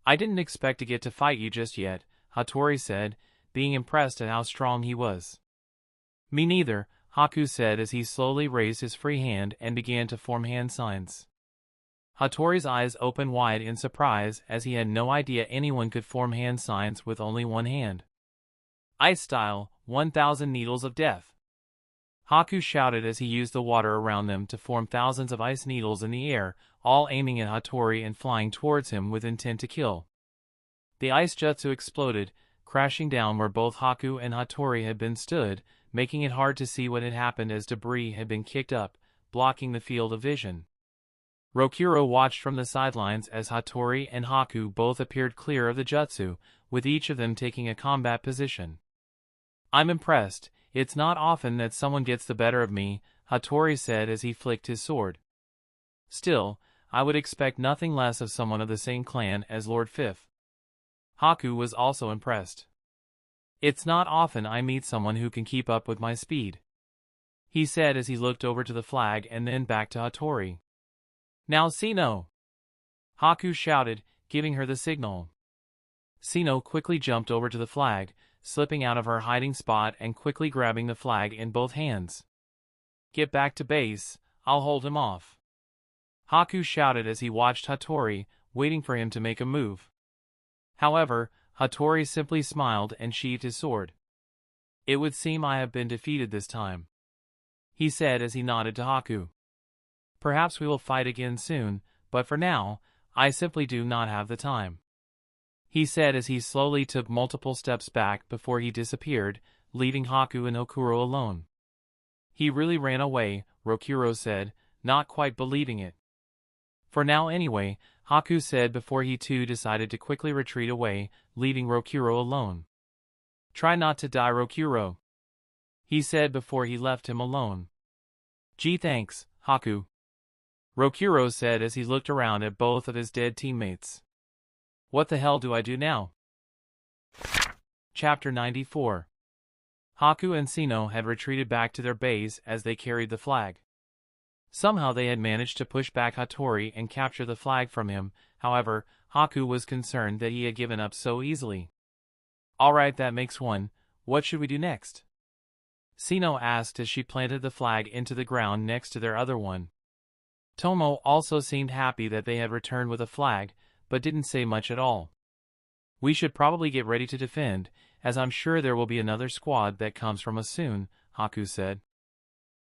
I didn't expect to get to fight you just yet, Hatori said, being impressed at how strong he was. Me neither, Haku said as he slowly raised his free hand and began to form hand signs. Hatori's eyes opened wide in surprise as he had no idea anyone could form hand signs with only one hand. Ice style, 1,000 needles of death. Haku shouted as he used the water around them to form thousands of ice needles in the air, all aiming at Hatori and flying towards him with intent to kill. The ice jutsu exploded, crashing down where both Haku and Hatori had been stood, making it hard to see what had happened as debris had been kicked up, blocking the field of vision. Rokuro watched from the sidelines as Hatori and Haku both appeared clear of the jutsu, with each of them taking a combat position. I'm impressed, it's not often that someone gets the better of me, Hatori said as he flicked his sword. Still, I would expect nothing less of someone of the same clan as Lord Fifth. Haku was also impressed. It's not often I meet someone who can keep up with my speed, he said as he looked over to the flag and then back to Hatori. Now Sino! Haku shouted, giving her the signal. Sino quickly jumped over to the flag, slipping out of her hiding spot and quickly grabbing the flag in both hands. Get back to base, I'll hold him off. Haku shouted as he watched Hatori, waiting for him to make a move. However, Hatori simply smiled and sheathed his sword. It would seem I have been defeated this time, he said as he nodded to Haku. Perhaps we will fight again soon, but for now, I simply do not have the time, he said as he slowly took multiple steps back before he disappeared, leaving Haku and Okuro alone. He really ran away, Rokuro said, not quite believing it. For now anyway, Haku said before he too decided to quickly retreat away, leaving Rokuro alone. Try not to die, Rokuro, he said before he left him alone. Gee, thanks, Haku, Rokuro said as he looked around at both of his dead teammates. What the hell do I do now? Chapter 94. Haku and Sino had retreated back to their base as they carried the flag. Somehow they had managed to push back Hatori and capture the flag from him. However, Haku was concerned that he had given up so easily. Alright, that makes one. What should we do next? Sino asked as she planted the flag into the ground next to their other one. Tomo also seemed happy that they had returned with a flag, but didn't say much at all. We should probably get ready to defend, as I'm sure there will be another squad that comes from us soon, Haku said.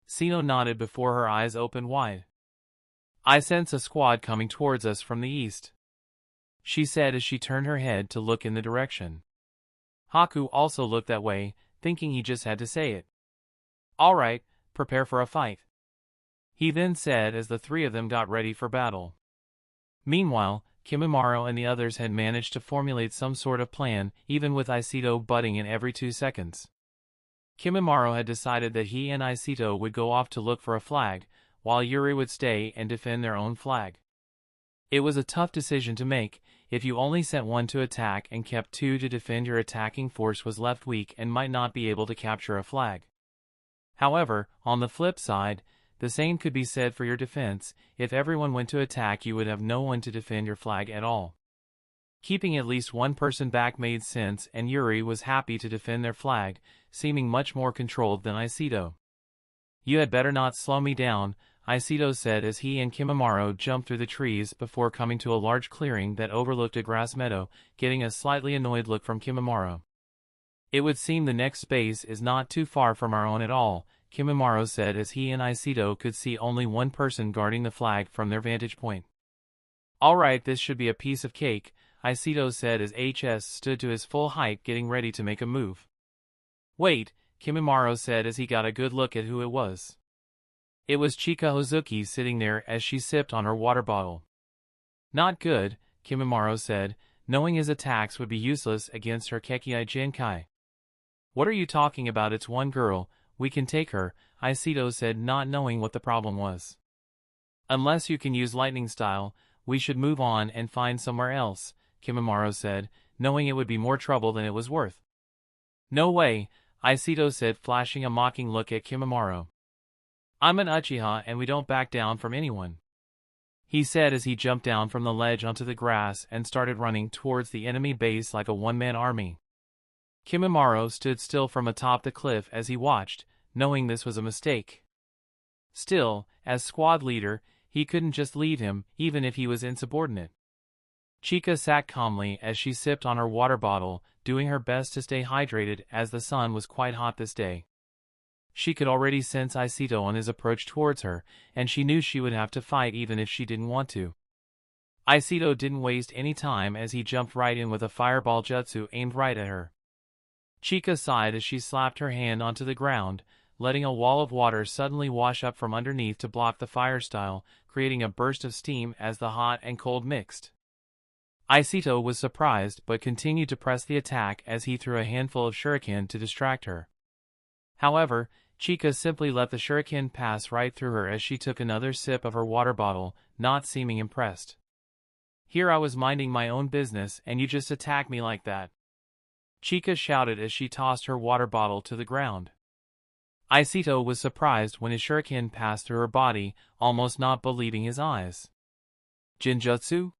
Sino nodded before her eyes opened wide. I sense a squad coming towards us from the east, she said as she turned her head to look in the direction. Haku also looked that way, thinking he just had to say it. Alright, prepare for a fight, he then said as the three of them got ready for battle. Meanwhile, Kimimaro and the others had managed to formulate some sort of plan, even with Isito butting in every 2 seconds. Kimimaro had decided that he and Isito would go off to look for a flag, while Yuri would stay and defend their own flag. It was a tough decision to make. If you only sent one to attack and kept 2 to defend, your attacking force was left weak and might not be able to capture a flag. However, on the flip side, the same could be said for your defense. If everyone went to attack, you would have no one to defend your flag at all. Keeping at least one person back made sense, and Yuri was happy to defend their flag, seeming much more controlled than Isito. You had better not slow me down, Isito said as he and Kimimaro jumped through the trees before coming to a large clearing that overlooked a grass meadow, getting a slightly annoyed look from Kimimaro. It would seem the next base is not too far from our own at all, Kimimaro said as he and Isito could see only one person guarding the flag from their vantage point. Alright, this should be a piece of cake, Isito said as HS stood to his full height getting ready to make a move. Wait, Kimimaro said as he got a good look at who it was. It was Chica Hozuki sitting there as she sipped on her water bottle. Not good, Kimimaro said, knowing his attacks would be useless against her Kekei Jinkai. What are you talking about? It's one girl, we can take her, Isito said, not knowing what the problem was. Unless you can use lightning style, we should move on and find somewhere else, Kimimaro said, knowing it would be more trouble than it was worth. No way, Isito said, flashing a mocking look at Kimimaro. I'm an Uchiha and we don't back down from anyone, he said as he jumped down from the ledge onto the grass and started running towards the enemy base like a one-man army. Kimimaro stood still from atop the cliff as he watched, knowing this was a mistake. Still, as squad leader, he couldn't just leave him, even if he was insubordinate. Chica sat calmly as she sipped on her water bottle, doing her best to stay hydrated as the sun was quite hot this day. She could already sense Isito on his approach towards her, and she knew she would have to fight even if she didn't want to. Isito didn't waste any time as he jumped right in with a fireball jutsu aimed right at her. Chica sighed as she slapped her hand onto the ground, letting a wall of water suddenly wash up from underneath to block the fire style, creating a burst of steam as the hot and cold mixed. Isito was surprised but continued to press the attack as he threw a handful of shuriken to distract her. However, Chica simply let the shuriken pass right through her as she took another sip of her water bottle, not seeming impressed. Here I was minding my own business and you just attack me like that, Chica shouted as she tossed her water bottle to the ground. Isito was surprised when his shuriken passed through her body, almost not believing his eyes. Jinjutsu?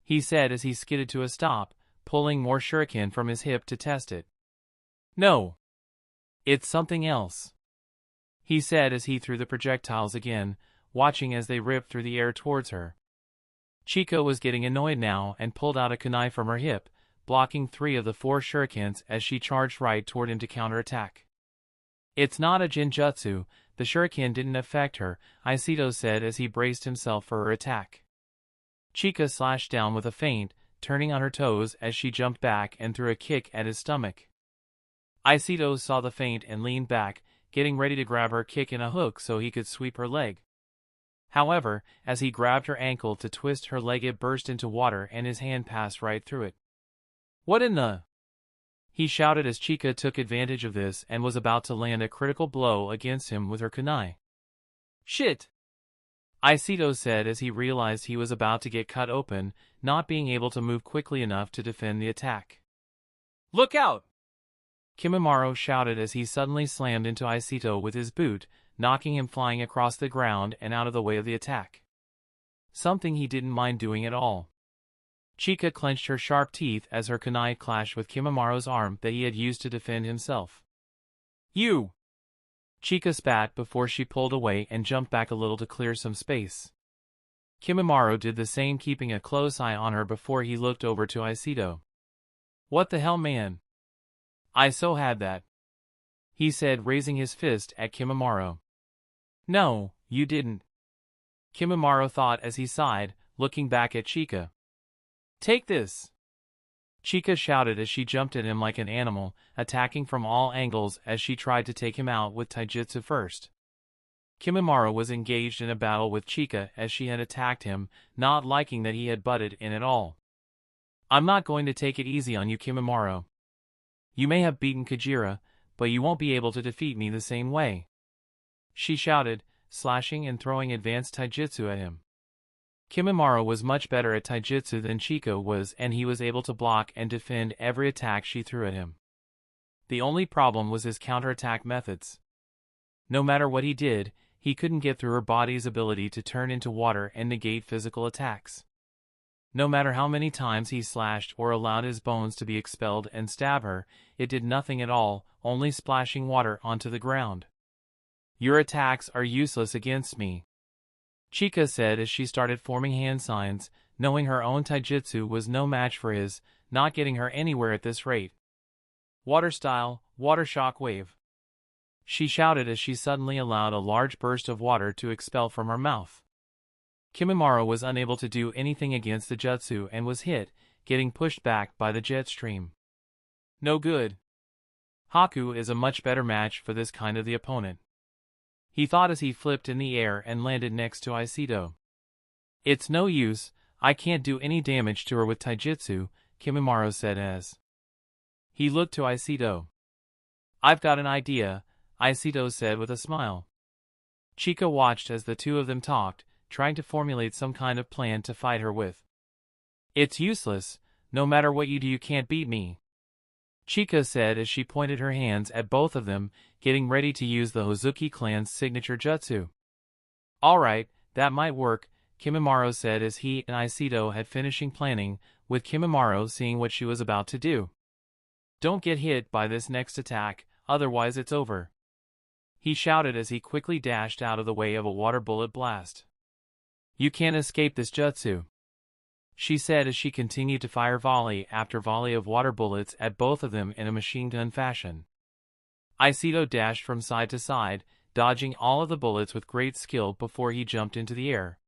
He said as he skidded to a stop, pulling more shuriken from his hip to test it. No. It's something else, he said as he threw the projectiles again, watching as they ripped through the air towards her. Chica was getting annoyed now and pulled out a kunai from her hip, blocking 3 of the 4 shurikens as she charged right toward him to counterattack. It's not a jinjutsu, the shuriken didn't affect her, Isito said as he braced himself for her attack. Chica slashed down with a feint, turning on her toes as she jumped back and threw a kick at his stomach. Isito saw the feint and leaned back, getting ready to grab her kick in a hook so he could sweep her leg. However, as he grabbed her ankle to twist her leg, it burst into water and his hand passed right through it. "What in the?" he shouted as Chica took advantage of this and was about to land a critical blow against him with her kunai. "Shit!" Aiseto said as he realized he was about to get cut open, not being able to move quickly enough to defend the attack. "Look out!" Kimimaro shouted as he suddenly slammed into Aiseto with his boot, knocking him flying across the ground and out of the way of the attack. Something he didn't mind doing at all. Chica clenched her sharp teeth as her kunai clashed with Kimimaro's arm that he had used to defend himself. "You!" Chica spat before she pulled away and jumped back a little to clear some space. Kimimaro did the same, keeping a close eye on her before he looked over to Aiseto. "What the hell, man? I so had that," he said, raising his fist at Kimimaro. "No, you didn't," Kimimaro thought as he sighed, looking back at Chica. "Take this!" Chica shouted as she jumped at him like an animal, attacking from all angles as she tried to take him out with taijutsu first. Kimimaro was engaged in a battle with Chica as she had attacked him, not liking that he had butted in at all. "I'm not going to take it easy on you, Kimimaro. You may have beaten Kajira, but you won't be able to defeat me the same way," she shouted, slashing and throwing advanced taijutsu at him. Kimimaro was much better at taijutsu than Chica was, and he was able to block and defend every attack she threw at him. The only problem was his counterattack methods. No matter what he did, he couldn't get through her body's ability to turn into water and negate physical attacks. No matter how many times he slashed or allowed his bones to be expelled and stab her, it did nothing at all, only splashing water onto the ground. "Your attacks are useless against me," Chica said as she started forming hand signs, knowing her own taijutsu was no match for his, not getting her anywhere at this rate. "Water style, water shock wave," she shouted as she suddenly allowed a large burst of water to expel from her mouth. Kimimaro was unable to do anything against the jutsu and was hit, getting pushed back by the jet stream. "No good. Haku is a much better match for this kind of the opponent," he thought as he flipped in the air and landed next to Aiseto. "It's no use, I can't do any damage to her with taijutsu," Kimimaro said as he looked to Aiseto. "I've got an idea," Aiseto said with a smile. Chica watched as the two of them talked, trying to formulate some kind of plan to fight her with. "It's useless, no matter what you do you can't beat me," Chica said as she pointed her hands at both of them, getting ready to use the Hozuki clan's signature jutsu. "Alright, that might work," Kimimaro said as he and Aiseto had finishing planning, with Kimimaro seeing what she was about to do. "Don't get hit by this next attack, otherwise it's over," he shouted as he quickly dashed out of the way of a water bullet blast. "You can't escape this jutsu," she said as she continued to fire volley after volley of water bullets at both of them in a machine gun fashion. Aiseto dashed from side to side, dodging all of the bullets with great skill before he jumped into the air.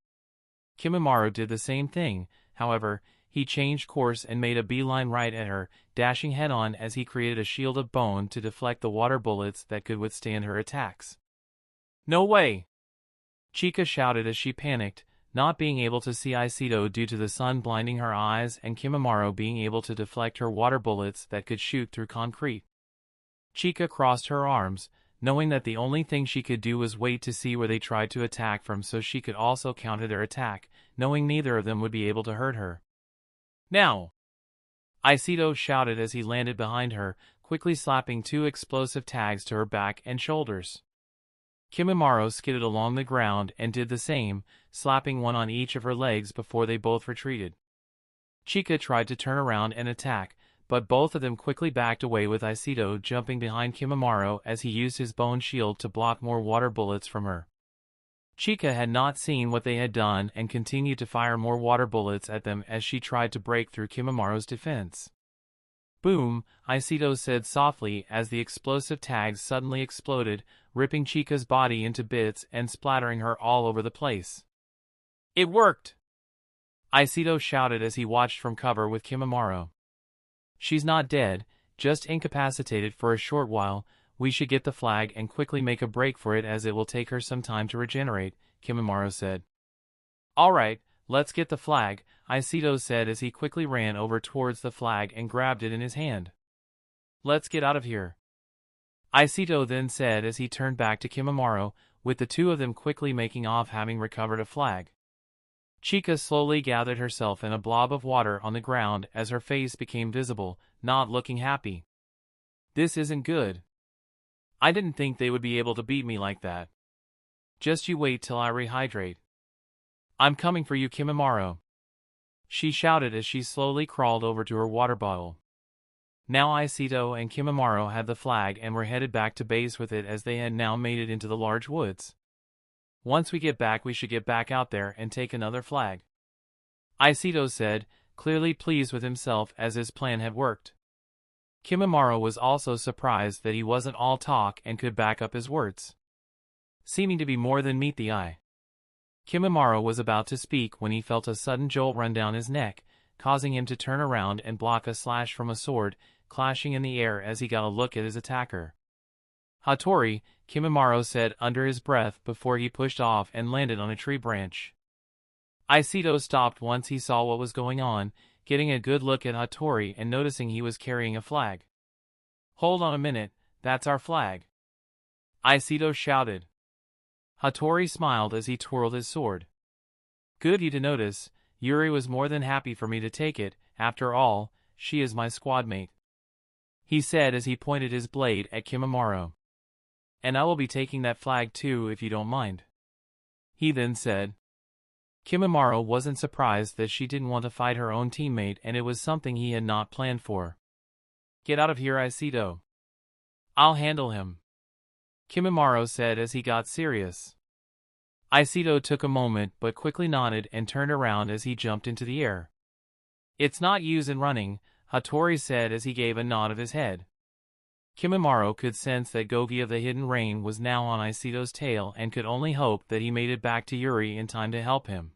Kimimaro did the same thing, however, he changed course and made a beeline right at her, dashing head-on as he created a shield of bone to deflect the water bullets that could withstand her attacks. "No way!" Chica shouted as she panicked, not being able to see Aiseto due to the sun blinding her eyes and Kimimaro being able to deflect her water bullets that could shoot through concrete. Chica crossed her arms, knowing that the only thing she could do was wait to see where they tried to attack from so she could also counter their attack, knowing neither of them would be able to hurt her. "Now!" Aiseto shouted as he landed behind her, quickly slapping two explosive tags to her back and shoulders. Kimimaro skidded along the ground and did the same, slapping one on each of her legs before they both retreated. Chica tried to turn around and attack, but both of them quickly backed away with Aiseto jumping behind Kimimaro as he used his bone shield to block more water bullets from her. Chica had not seen what they had done and continued to fire more water bullets at them as she tried to break through Kimimaro's defense. "Boom," Aiseto said softly as the explosive tags suddenly exploded, ripping Chica's body into bits and splattering her all over the place. "It worked!" Aiseto shouted as he watched from cover with Kimimaro. "She's not dead, just incapacitated for a short while. We should get the flag and quickly make a break for it as it will take her some time to regenerate," Kimimaro said. Alright, let's get the flag, Aikido said as he quickly ran over towards the flag and grabbed it in his hand. Let's get out of here. Aikido then said as he turned back to Kimimaro, with the two of them quickly making off having recovered a flag. Chica slowly gathered herself in a blob of water on the ground as her face became visible, not looking happy. This isn't good. I didn't think they would be able to beat me like that. Just you wait till I rehydrate. I'm coming for you, Kimimaro. She shouted as she slowly crawled over to her water bottle. Now Aikido and Kimimaro had the flag and were headed back to base with it as they had now made it into the large woods. Once we get back we should get back out there and take another flag. Aikido said, clearly pleased with himself as his plan had worked. Kimimaro was also surprised that he wasn't all talk and could back up his words. Seeming to be more than meet the eye. Kimimaro was about to speak when he felt a sudden jolt run down his neck, causing him to turn around and block a slash from a sword, clashing in the air as he got a look at his attacker. Hatori, Kimimaro said under his breath before he pushed off and landed on a tree branch. Aikido stopped once he saw what was going on, getting a good look at Hatori and noticing he was carrying a flag. Hold on a minute, that's our flag. Aikido shouted. Hatori smiled as he twirled his sword. Good you to notice, Yuri was more than happy for me to take it, after all, she is my squadmate. He said as he pointed his blade at Kimimaro. And I will be taking that flag too if you don't mind. He then said. Kimimaro wasn't surprised that she didn't want to fight her own teammate and it was something he had not planned for. Get out of here, Aikido. I'll handle him. Kimimaro said as he got serious. Aikido took a moment but quickly nodded and turned around as he jumped into the air. It's not use in running, Hatori said as he gave a nod of his head. Kimimaro could sense that Gogi of the Hidden Rain was now on Aikido's tail and could only hope that he made it back to Yuri in time to help him.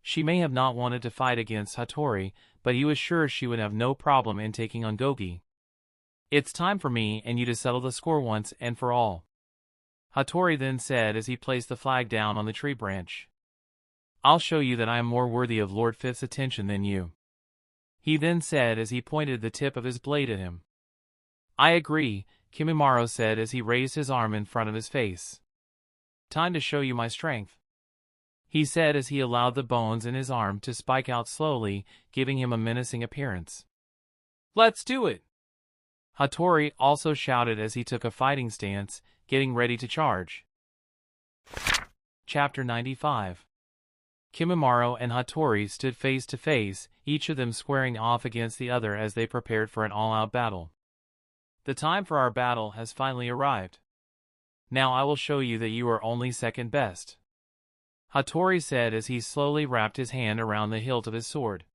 She may have not wanted to fight against Hatori, but he was sure she would have no problem in taking on Gogi. It's time for me and you to settle the score once and for all. Hatori then said as he placed the flag down on the tree branch. I'll show you that I am more worthy of Lord Fifth's attention than you. He then said as he pointed the tip of his blade at him. I agree, Kimimaro said as he raised his arm in front of his face. Time to show you my strength. He said as he allowed the bones in his arm to spike out slowly, giving him a menacing appearance. Let's do it! Hatori also shouted as he took a fighting stance, getting ready to charge. Chapter 95. Kimimaro and Hatori stood face to face, each of them squaring off against the other as they prepared for an all-out battle. The time for our battle has finally arrived. Now I will show you that you are only second best. Hatori said as he slowly wrapped his hand around the hilt of his sword.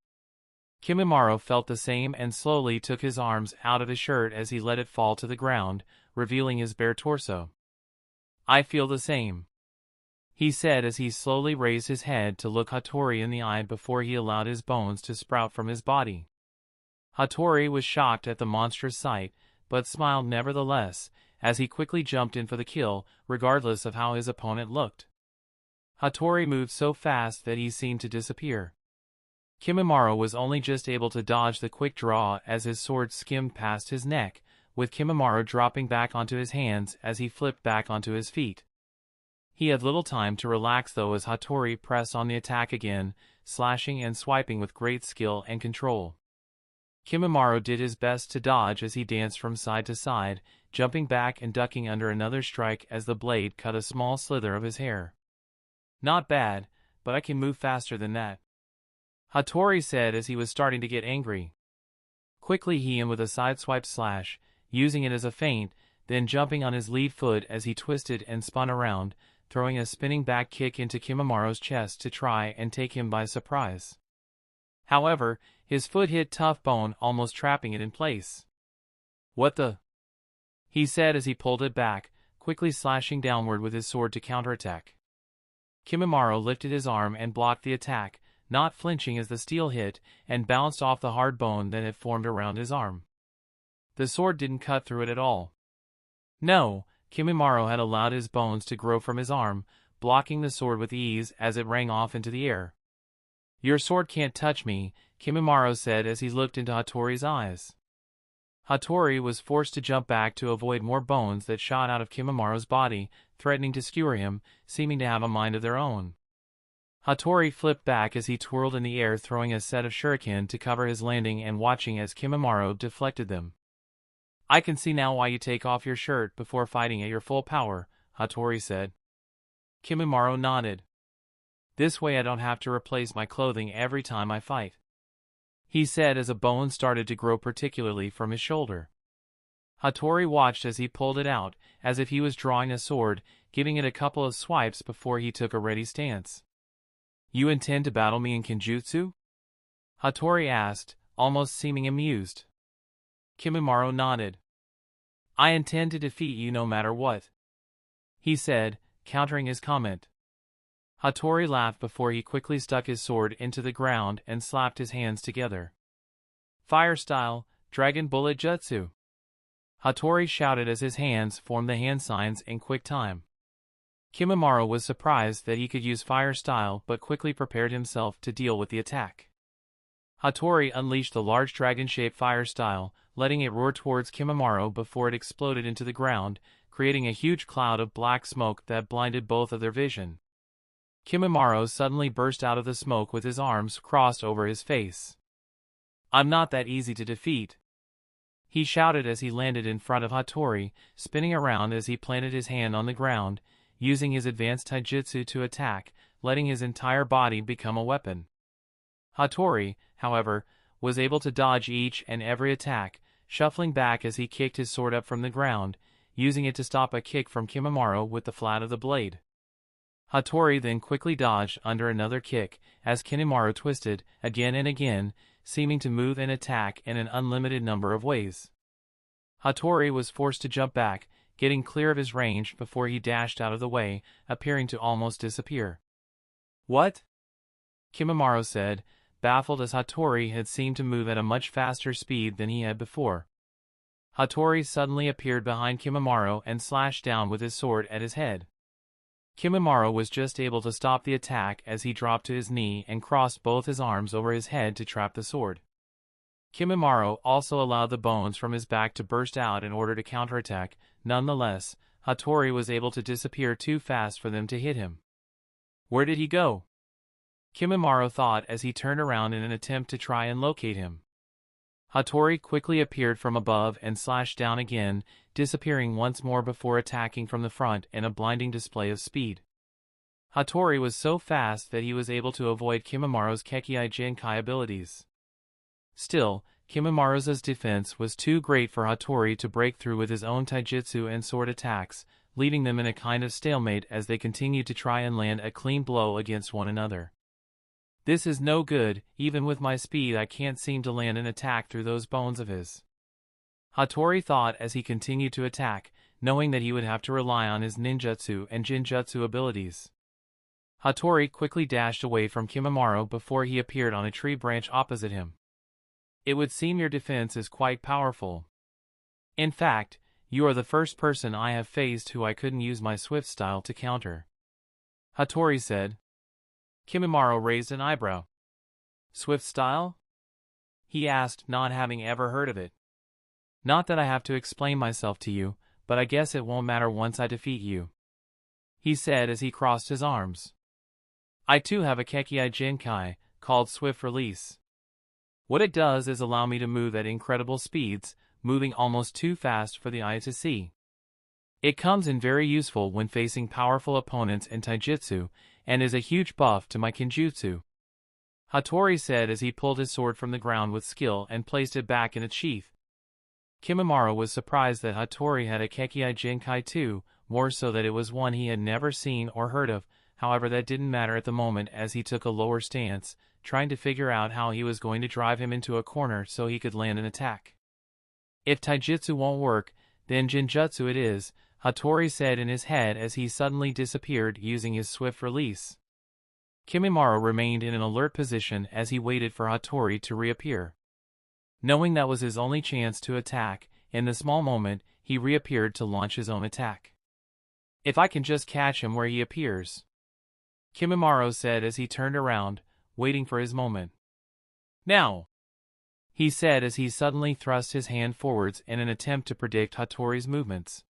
Kimimaro felt the same and slowly took his arms out of his shirt as he let it fall to the ground, revealing his bare torso. I feel the same. He said as he slowly raised his head to look Hatori in the eye before he allowed his bones to sprout from his body. Hatori was shocked at the monstrous sight, but smiled nevertheless, as he quickly jumped in for the kill, regardless of how his opponent looked. Hatori moved so fast that he seemed to disappear. Kimimaro was only just able to dodge the quick draw as his sword skimmed past his neck, with Kimimaro dropping back onto his hands as he flipped back onto his feet. He had little time to relax though as Hatori pressed on the attack again, slashing and swiping with great skill and control. Kimimaro did his best to dodge as he danced from side to side, jumping back and ducking under another strike as the blade cut a small slither of his hair. Not bad, but I can move faster than that. Hatori said as he was starting to get angry. Quickly he aimed with a side-swipe slash, using it as a feint, then jumping on his lead foot as he twisted and spun around, throwing a spinning back kick into Kimimaro's chest to try and take him by surprise. However, his foot hit tough bone, almost trapping it in place. What the? He said as he pulled it back, quickly slashing downward with his sword to counterattack. Kimimaro lifted his arm and blocked the attack, not flinching as the steel hit, and bounced off the hard bone that had formed around his arm. The sword didn't cut through it at all. No, Kimimaro had allowed his bones to grow from his arm, blocking the sword with ease as it rang off into the air. "Your sword can't touch me," Kimimaro said as he looked into Hatori's eyes. Hatori was forced to jump back to avoid more bones that shot out of Kimimaro's body, threatening to skewer him, seeming to have a mind of their own. Hatori flipped back as he twirled in the air, throwing a set of shuriken to cover his landing and watching as Kimimaro deflected them. "I can see now why you take off your shirt before fighting at your full power," Hatori said. Kimimaro nodded. "This way I don't have to replace my clothing every time I fight," he said as a bone started to grow particularly from his shoulder. Hatori watched as he pulled it out, as if he was drawing a sword, giving it a couple of swipes before he took a ready stance. "You intend to battle me in Kenjutsu?" Hatori asked, almost seeming amused. Kimimaro nodded. "I intend to defeat you no matter what," he said, countering his comment. Hatori laughed before he quickly stuck his sword into the ground and slapped his hands together. "Fire style, Dragon Bullet Jutsu!" Hatori shouted as his hands formed the hand signs in quick time. Kimimaro was surprised that he could use fire style but quickly prepared himself to deal with the attack. Hatori unleashed the large dragon-shaped fire style, letting it roar towards Kimimaro before it exploded into the ground, creating a huge cloud of black smoke that blinded both of their vision. Kimimaro suddenly burst out of the smoke with his arms crossed over his face. "I'm not that easy to defeat," he shouted as he landed in front of Hatori, spinning around as he planted his hand on the ground, using his advanced taijutsu to attack, letting his entire body become a weapon. Hatori, however, was able to dodge each and every attack, shuffling back as he kicked his sword up from the ground, using it to stop a kick from Kimimaro with the flat of the blade. Hatori then quickly dodged under another kick, as Kimimaro twisted, again and again, seeming to move and attack in an unlimited number of ways. Hatori was forced to jump back, getting clear of his range before he dashed out of the way, appearing to almost disappear. "What?" Kimimaro said, baffled as Hatori had seemed to move at a much faster speed than he had before. Hatori suddenly appeared behind Kimimaro and slashed down with his sword at his head. Kimimaro was just able to stop the attack as he dropped to his knee and crossed both his arms over his head to trap the sword. Kimimaro also allowed the bones from his back to burst out in order to counterattack. Nonetheless, Hatori was able to disappear too fast for them to hit him. Where did he go? Kimimaro thought as he turned around in an attempt to try and locate him. Hatori quickly appeared from above and slashed down again, disappearing once more before attacking from the front in a blinding display of speed. Hatori was so fast that he was able to avoid Kimimaro's Kekei Jinkai abilities. Still, Kimimaro's defense was too great for Hatori to break through with his own taijutsu and sword attacks, leaving them in a kind of stalemate as they continued to try and land a clean blow against one another. "This is no good, even with my speed I can't seem to land an attack through those bones of his," Hatori thought as he continued to attack, knowing that he would have to rely on his ninjutsu and jinjutsu abilities. Hatori quickly dashed away from Kimimaro before he appeared on a tree branch opposite him. "It would seem your defense is quite powerful. In fact, you are the first person I have faced who I couldn't use my swift style to counter," Hatori said. Kimimaro raised an eyebrow. "Swift style?" he asked, not having ever heard of it. "Not that I have to explain myself to you, but I guess it won't matter once I defeat you," he said as he crossed his arms. "I too have a Kekei Jinkai, called Swift Release. What it does is allow me to move at incredible speeds, moving almost too fast for the eye to see. It comes in very useful when facing powerful opponents in taijutsu, and is a huge buff to my kenjutsu," Hatori said as he pulled his sword from the ground with skill and placed it back in its sheath. Kimimaro was surprised that Hatori had a Kekei Jinkai too, more so that it was one he had never seen or heard of. However, that didn't matter at the moment as he took a lower stance, trying to figure out how he was going to drive him into a corner so he could land an attack. "If taijutsu won't work, then jinjutsu it is," Hatori said in his head as he suddenly disappeared using his swift release. Kimimaro remained in an alert position as he waited for Hatori to reappear. Knowing that was his only chance to attack, in the small moment, he reappeared to launch his own attack. "If I can just catch him where he appears," Kimimaro said as he turned around, waiting for his moment. Now! He said as he suddenly thrust his hand forwards in an attempt to predict Hatori's movements.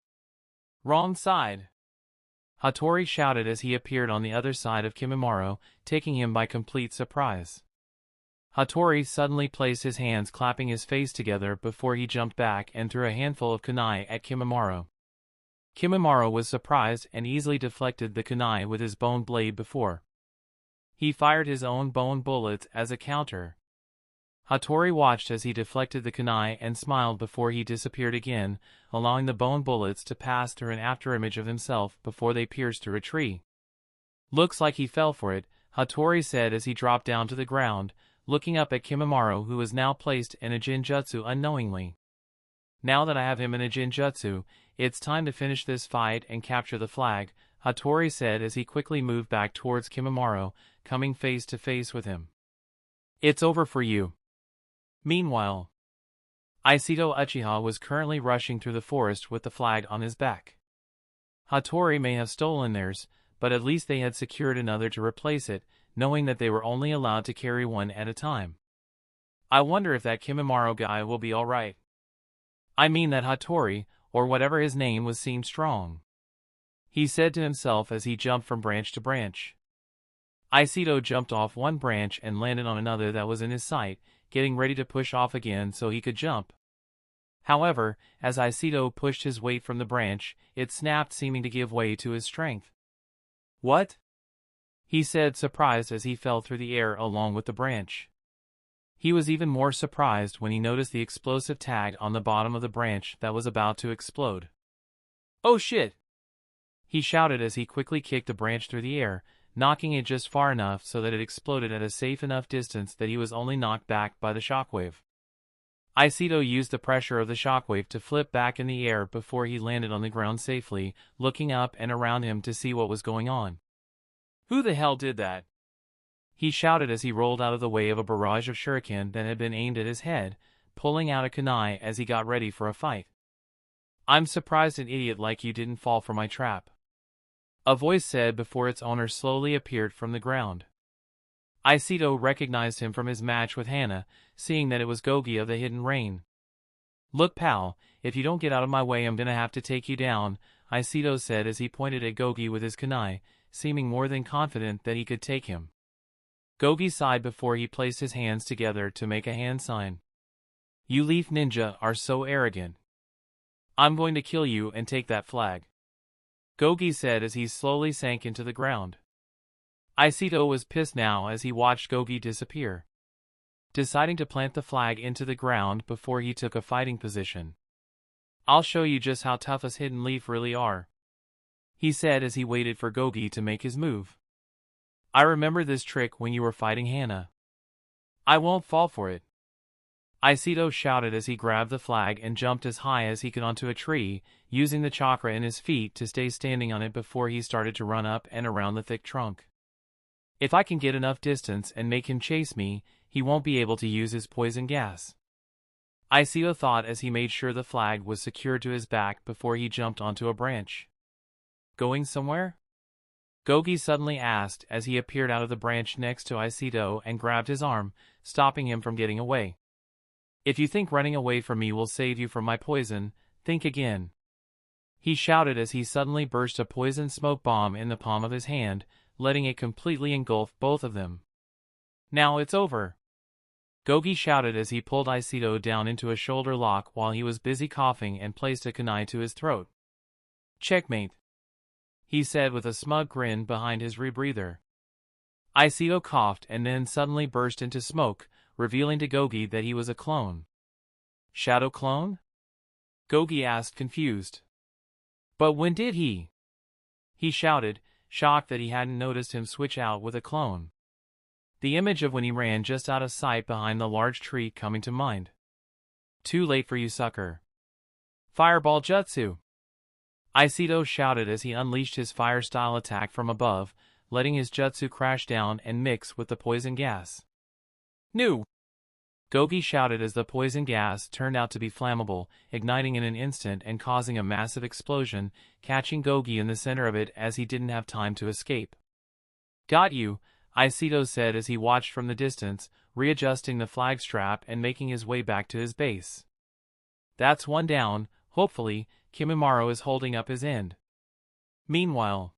Wrong side! Hatori shouted as he appeared on the other side of Kimimaro, taking him by complete surprise. Hatori suddenly placed his hands clapping his face together before he jumped back and threw a handful of kunai at Kimimaro. Kimimaro was surprised and easily deflected the kunai with his bone blade before. He fired his own bone bullets as a counter. Hatori watched as he deflected the kunai and smiled before he disappeared again, allowing the bone bullets to pass through an afterimage of himself before they pierced through a tree. Looks like he fell for it, Hatori said as he dropped down to the ground, looking up at Kimimaro who was now placed in a Jinjutsu unknowingly. Now that I have him in a Jinjutsu, it's time to finish this fight and capture the flag, Hatori said as he quickly moved back towards Kimimaro, coming face to face with him. It's over for you. Meanwhile, Aiseto Uchiha was currently rushing through the forest with the flag on his back. Hatori may have stolen theirs, but at least they had secured another to replace it, knowing that they were only allowed to carry one at a time. I wonder if that Kimimaro guy will be alright. I mean that Hatori, or whatever his name was, seemed strong. He said to himself as he jumped from branch to branch. Aiseto jumped off one branch and landed on another that was in his sight, getting ready to push off again so he could jump. However, as Aiseto pushed his weight from the branch, it snapped, seeming to give way to his strength. What? He said, surprised as he fell through the air along with the branch. He was even more surprised when he noticed the explosive tag on the bottom of the branch that was about to explode. Oh shit! He shouted as he quickly kicked the branch through the air, knocking it just far enough so that it exploded at a safe enough distance that he was only knocked back by the shockwave. Aiseto used the pressure of the shockwave to flip back in the air before he landed on the ground safely, looking up and around him to see what was going on. Who the hell did that? He shouted as he rolled out of the way of a barrage of shuriken that had been aimed at his head, pulling out a kunai as he got ready for a fight. I'm surprised an idiot like you didn't fall for my trap, a voice said before its owner slowly appeared from the ground. Aiseto recognized him from his match with Hana, seeing that it was Gogi of the Hidden Rain. Look pal, if you don't get out of my way I'm gonna have to take you down, Aiseto said as he pointed at Gogi with his kunai, seeming more than confident that he could take him. Gogi sighed before he placed his hands together to make a hand sign. You leaf ninja are so arrogant. I'm going to kill you and take that flag, Gogi said as he slowly sank into the ground. Aiseto was pissed now as he watched Gogi disappear, deciding to plant the flag into the ground before he took a fighting position. I'll show you just how tough us hidden leaf really are, he said as he waited for Gogi to make his move. I remember this trick when you were fighting Hana. I won't fall for it, Aiseto shouted as he grabbed the flag and jumped as high as he could onto a tree, using the chakra in his feet to stay standing on it before he started to run up and around the thick trunk. If I can get enough distance and make him chase me, he won't be able to use his poison gas, Aiseto thought as he made sure the flag was secured to his back before he jumped onto a branch. Going somewhere? Gogi suddenly asked as he appeared out of the branch next to Aiseto and grabbed his arm, stopping him from getting away. If you think running away from me will save you from my poison, think again, he shouted as he suddenly burst a poison smoke bomb in the palm of his hand, letting it completely engulf both of them. Now it's over, Gogi shouted as he pulled Aiseto down into a shoulder lock while he was busy coughing and placed a kunai to his throat. Checkmate, he said with a smug grin behind his rebreather. Aiseto coughed and then suddenly burst into smoke, revealing to Gogi that he was a clone. Shadow clone? Gogi asked, confused. But when did he? He shouted, shocked that he hadn't noticed him switch out with a clone. The image of when he ran just out of sight behind the large tree coming to mind. Too late for you, sucker. Fireball Jutsu! Aiseto shouted as he unleashed his fire-style attack from above, letting his jutsu crash down and mix with the poison gas. No! Gogi shouted as the poison gas turned out to be flammable, igniting in an instant and causing a massive explosion, catching Gogi in the center of it as he didn't have time to escape. Got you, Aiseto said as he watched from the distance, readjusting the flag strap and making his way back to his base. That's one down. Hopefully, Kimimaro is holding up his end. Meanwhile,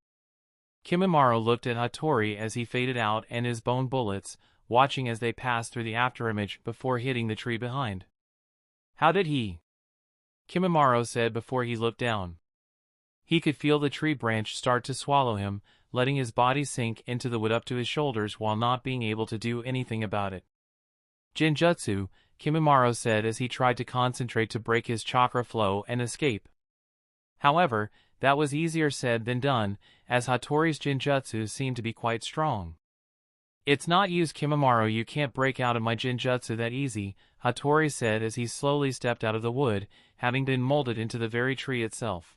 Kimimaro looked at Hatori as he faded out and his bone bullets, watching as they passed through the afterimage before hitting the tree behind. How did he? Kimimaro said before he looked down. He could feel the tree branch start to swallow him, letting his body sink into the wood up to his shoulders while not being able to do anything about it. Genjutsu, Kimimaro said as he tried to concentrate to break his chakra flow and escape. However, that was easier said than done, as Hatori's Genjutsu seemed to be quite strong. It's not use Kimimaro, you can't break out of my Genjutsu that easy, Hatori said as he slowly stepped out of the wood, having been molded into the very tree itself.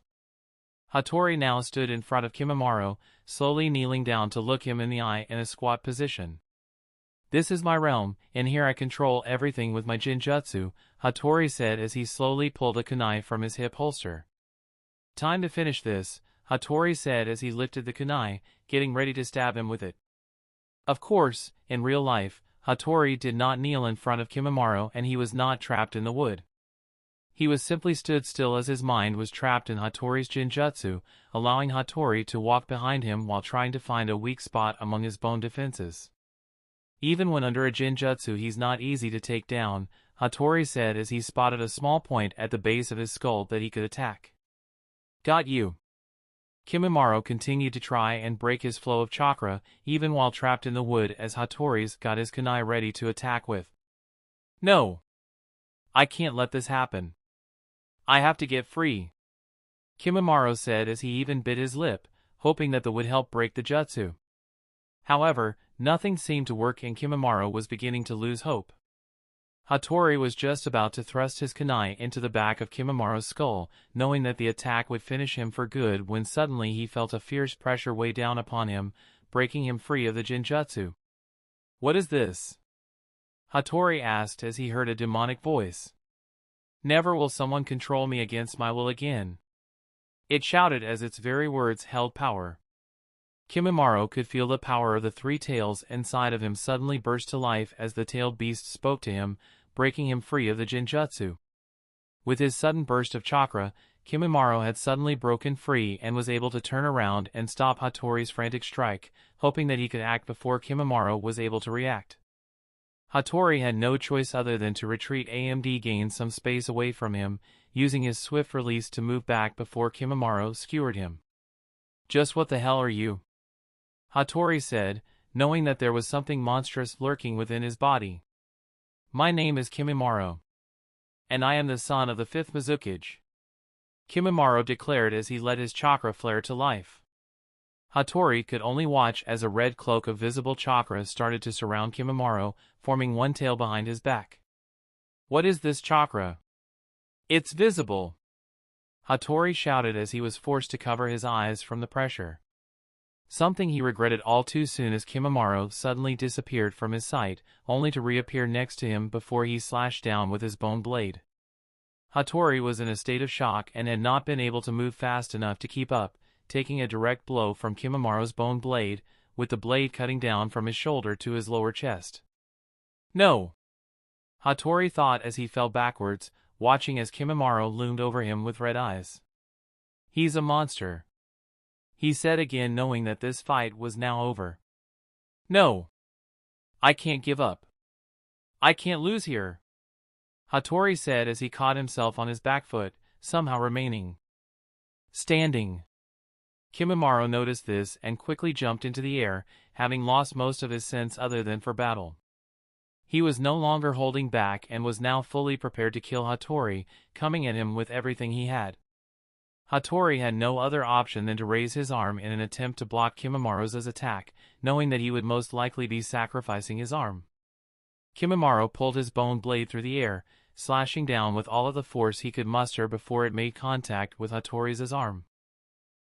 Hatori now stood in front of Kimimaro, slowly kneeling down to look him in the eye in a squat position. This is my realm, and here I control everything with my Genjutsu, Hatori said as he slowly pulled a kunai from his hip holster. Time to finish this, Hatori said as he lifted the kunai, getting ready to stab him with it. Of course, in real life, Hatori did not kneel in front of Kimimaro and he was not trapped in the wood. He was simply stood still as his mind was trapped in Hatori's Genjutsu, allowing Hatori to walk behind him while trying to find a weak spot among his bone defenses. Even when under a Genjutsu he's not easy to take down, Hatori said as he spotted a small point at the base of his skull that he could attack. Got you. Kimimaro continued to try and break his flow of chakra, even while trapped in the wood as Hatori's got his kunai ready to attack with. No! I can't let this happen. I have to get free. Kimimaro said as he even bit his lip, hoping that the would help break the jutsu. However, nothing seemed to work and Kimimaro was beginning to lose hope. Hatori was just about to thrust his kunai into the back of Kimimaro's skull, knowing that the attack would finish him for good when suddenly he felt a fierce pressure weigh down upon him, breaking him free of the Genjutsu. What is this? Hatori asked as he heard a demonic voice. Never will someone control me against my will again. It shouted as its very words held power. Kimimaro could feel the power of the three tails inside of him suddenly burst to life as the tailed beast spoke to him, breaking him free of the Genjutsu. With his sudden burst of chakra, Kimimaro had suddenly broken free and was able to turn around and stop Hatori's frantic strike, hoping that he could act before Kimimaro was able to react. Hatori had no choice other than to retreat and gain some space away from him, using his swift release to move back before Kimimaro skewered him. Just what the hell are you? Hatori said, knowing that there was something monstrous lurking within his body. My name is Kimimaro. And I am the son of the 5th Mizukage. Kimimaro declared as he let his chakra flare to life. Hatori could only watch as a red cloak of visible chakra started to surround Kimimaro, forming one tail behind his back. What is this chakra? It's visible! Hatori shouted as he was forced to cover his eyes from the pressure. Something he regretted all too soon as Kimimaro suddenly disappeared from his sight, only to reappear next to him before he slashed down with his bone blade. Hatori was in a state of shock and had not been able to move fast enough to keep up, taking a direct blow from Kimimaro's bone blade, with the blade cutting down from his shoulder to his lower chest. No! Hatori thought as he fell backwards, watching as Kimimaro loomed over him with red eyes. He's a monster. He said again, knowing that this fight was now over. No! I can't give up. I can't lose here. Hatori said as he caught himself on his back foot, somehow remaining standing. Kimimaro noticed this and quickly jumped into the air, having lost most of his sense other than for battle. He was no longer holding back and was now fully prepared to kill Hatori, coming at him with everything he had. Hatori had no other option than to raise his arm in an attempt to block Kimimaro's attack, knowing that he would most likely be sacrificing his arm. Kimimaro pulled his bone blade through the air, slashing down with all of the force he could muster before it made contact with Hatori's arm.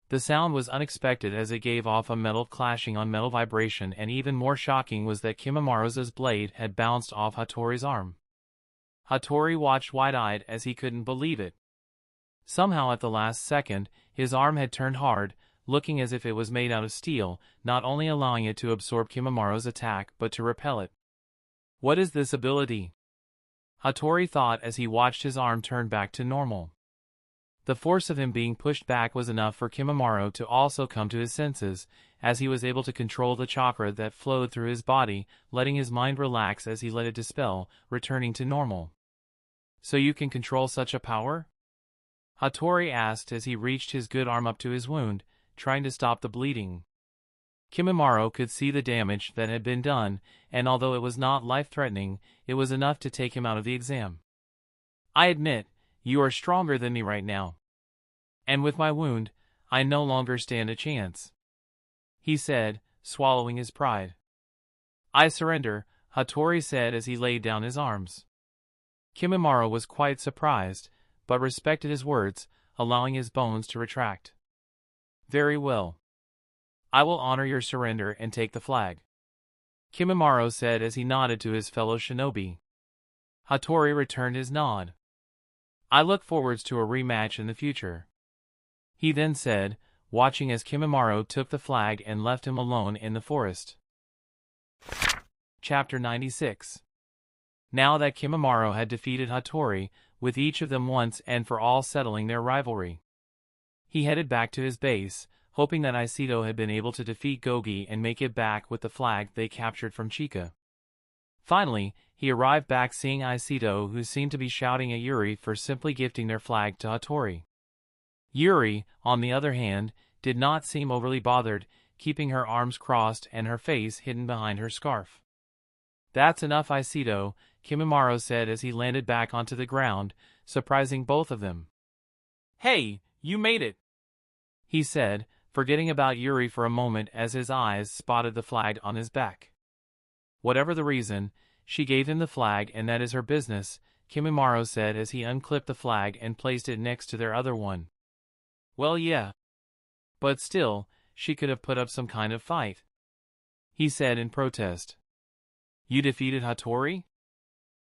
The sound was unexpected as it gave off a metal clashing on metal vibration, and even more shocking was that Kimimaro's blade had bounced off Hatori's arm. Hatori watched wide-eyed as he couldn't believe it. Somehow at the last second, his arm had turned hard, looking as if it was made out of steel, not only allowing it to absorb Kimimaro's attack but to repel it. What is this ability? Hatori thought as he watched his arm turn back to normal. The force of him being pushed back was enough for Kimimaro to also come to his senses, as he was able to control the chakra that flowed through his body, letting his mind relax as he let it dispel, returning to normal. So you can control such a power? Hatori asked as he reached his good arm up to his wound, trying to stop the bleeding. Kimimaro could see the damage that had been done, and although it was not life-threatening, it was enough to take him out of the exam. I admit, you are stronger than me right now. And with my wound, I no longer stand a chance, he said, swallowing his pride. I surrender, Hatori said as he laid down his arms. Kimimaro was quite surprised, but respected his words, allowing his bones to retract. Very well. I will honor your surrender and take the flag, Kimimaro said as he nodded to his fellow shinobi. Hatori returned his nod. I look forwards to a rematch in the future, he then said, watching as Kimimaro took the flag and left him alone in the forest. Chapter 96. Now that Kimimaro had defeated Hatori, with each of them once and for all settling their rivalry, he headed back to his base, hoping that Aikido had been able to defeat Gogi and make it back with the flag they captured from Chica. Finally, he arrived back seeing Aikido, who seemed to be shouting at Yuri for simply gifting their flag to Hatori. Yuri, on the other hand, did not seem overly bothered, keeping her arms crossed and her face hidden behind her scarf. That's enough, Aikido, Kimimaro said as he landed back onto the ground, surprising both of them. Hey, you made it, he said, forgetting about Yuri for a moment as his eyes spotted the flag on his back. Whatever the reason, she gave him the flag and that is her business, Kimimaro said as he unclipped the flag and placed it next to their other one. Well, yeah. But still, she could have put up some kind of fight, he said in protest. You defeated Hatori?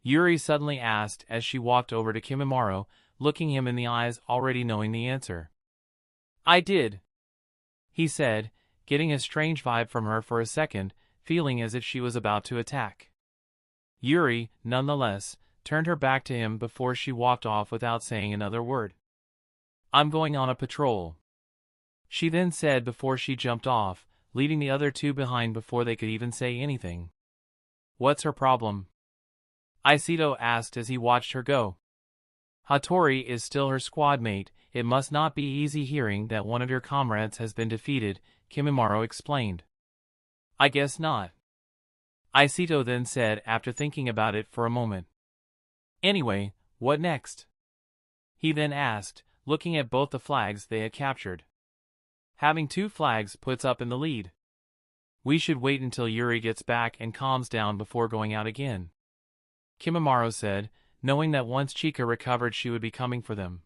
Yuri suddenly asked as she walked over to Kimimaro, looking him in the eyes already knowing the answer. I did, he said, getting a strange vibe from her for a second, feeling as if she was about to attack. Yuri, nonetheless, turned her back to him before she walked off without saying another word. I'm going on a patrol, she then said before she jumped off, leaving the other two behind before they could even say anything. What's her problem? Aikido asked as he watched her go. Hatori is still her squad mate. It must not be easy hearing that one of your comrades has been defeated, Kimimaro explained. I guess not, Aikido then said after thinking about it for a moment. Anyway, what next? He then asked, looking at both the flags they had captured. Having two flags puts up in the lead. We should wait until Yuri gets back and calms down before going out again, Kimimaro said, knowing that once Chica recovered she would be coming for them.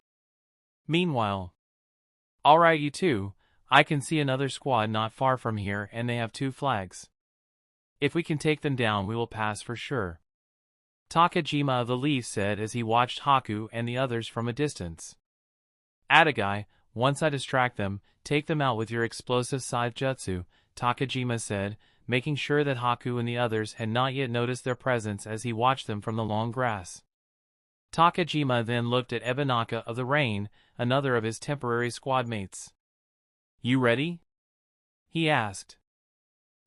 Meanwhile, alright you two, I can see another squad not far from here and they have two flags. If we can take them down we will pass for sure, Takajima of the Leaf said as he watched Haku and the others from a distance. Adagai, once I distract them, take them out with your explosive side jutsu, Takajima said, making sure that Haku and the others had not yet noticed their presence as he watched them from the long grass. Takajima then looked at Ebanaka of the Rain, another of his temporary squad mates. You ready? He asked.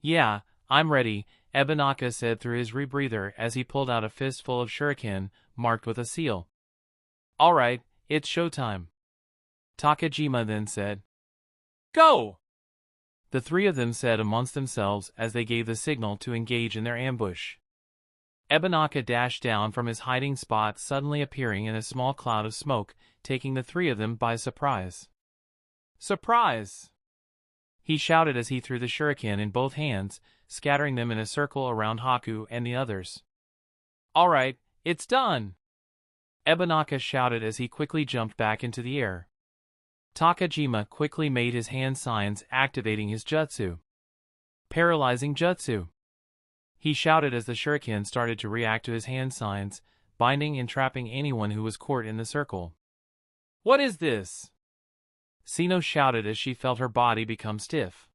Yeah, I'm ready, Ebanaka said through his rebreather as he pulled out a fistful of shuriken, marked with a seal. Alright, it's showtime, Takajima then said. Go! The three of them said amongst themselves as they gave the signal to engage in their ambush. Ebanaka dashed down from his hiding spot, suddenly appearing in a small cloud of smoke, taking the three of them by surprise. Surprise! He shouted as he threw the shuriken in both hands, scattering them in a circle around Haku and the others. Alright, it's done! Ebanaka shouted as he quickly jumped back into the air. Takajima quickly made his hand signs, activating his jutsu. Paralyzing jutsu! He shouted as the shuriken started to react to his hand signs, binding and trapping anyone who was caught in the circle. What is this? Sino shouted as she felt her body become stiff.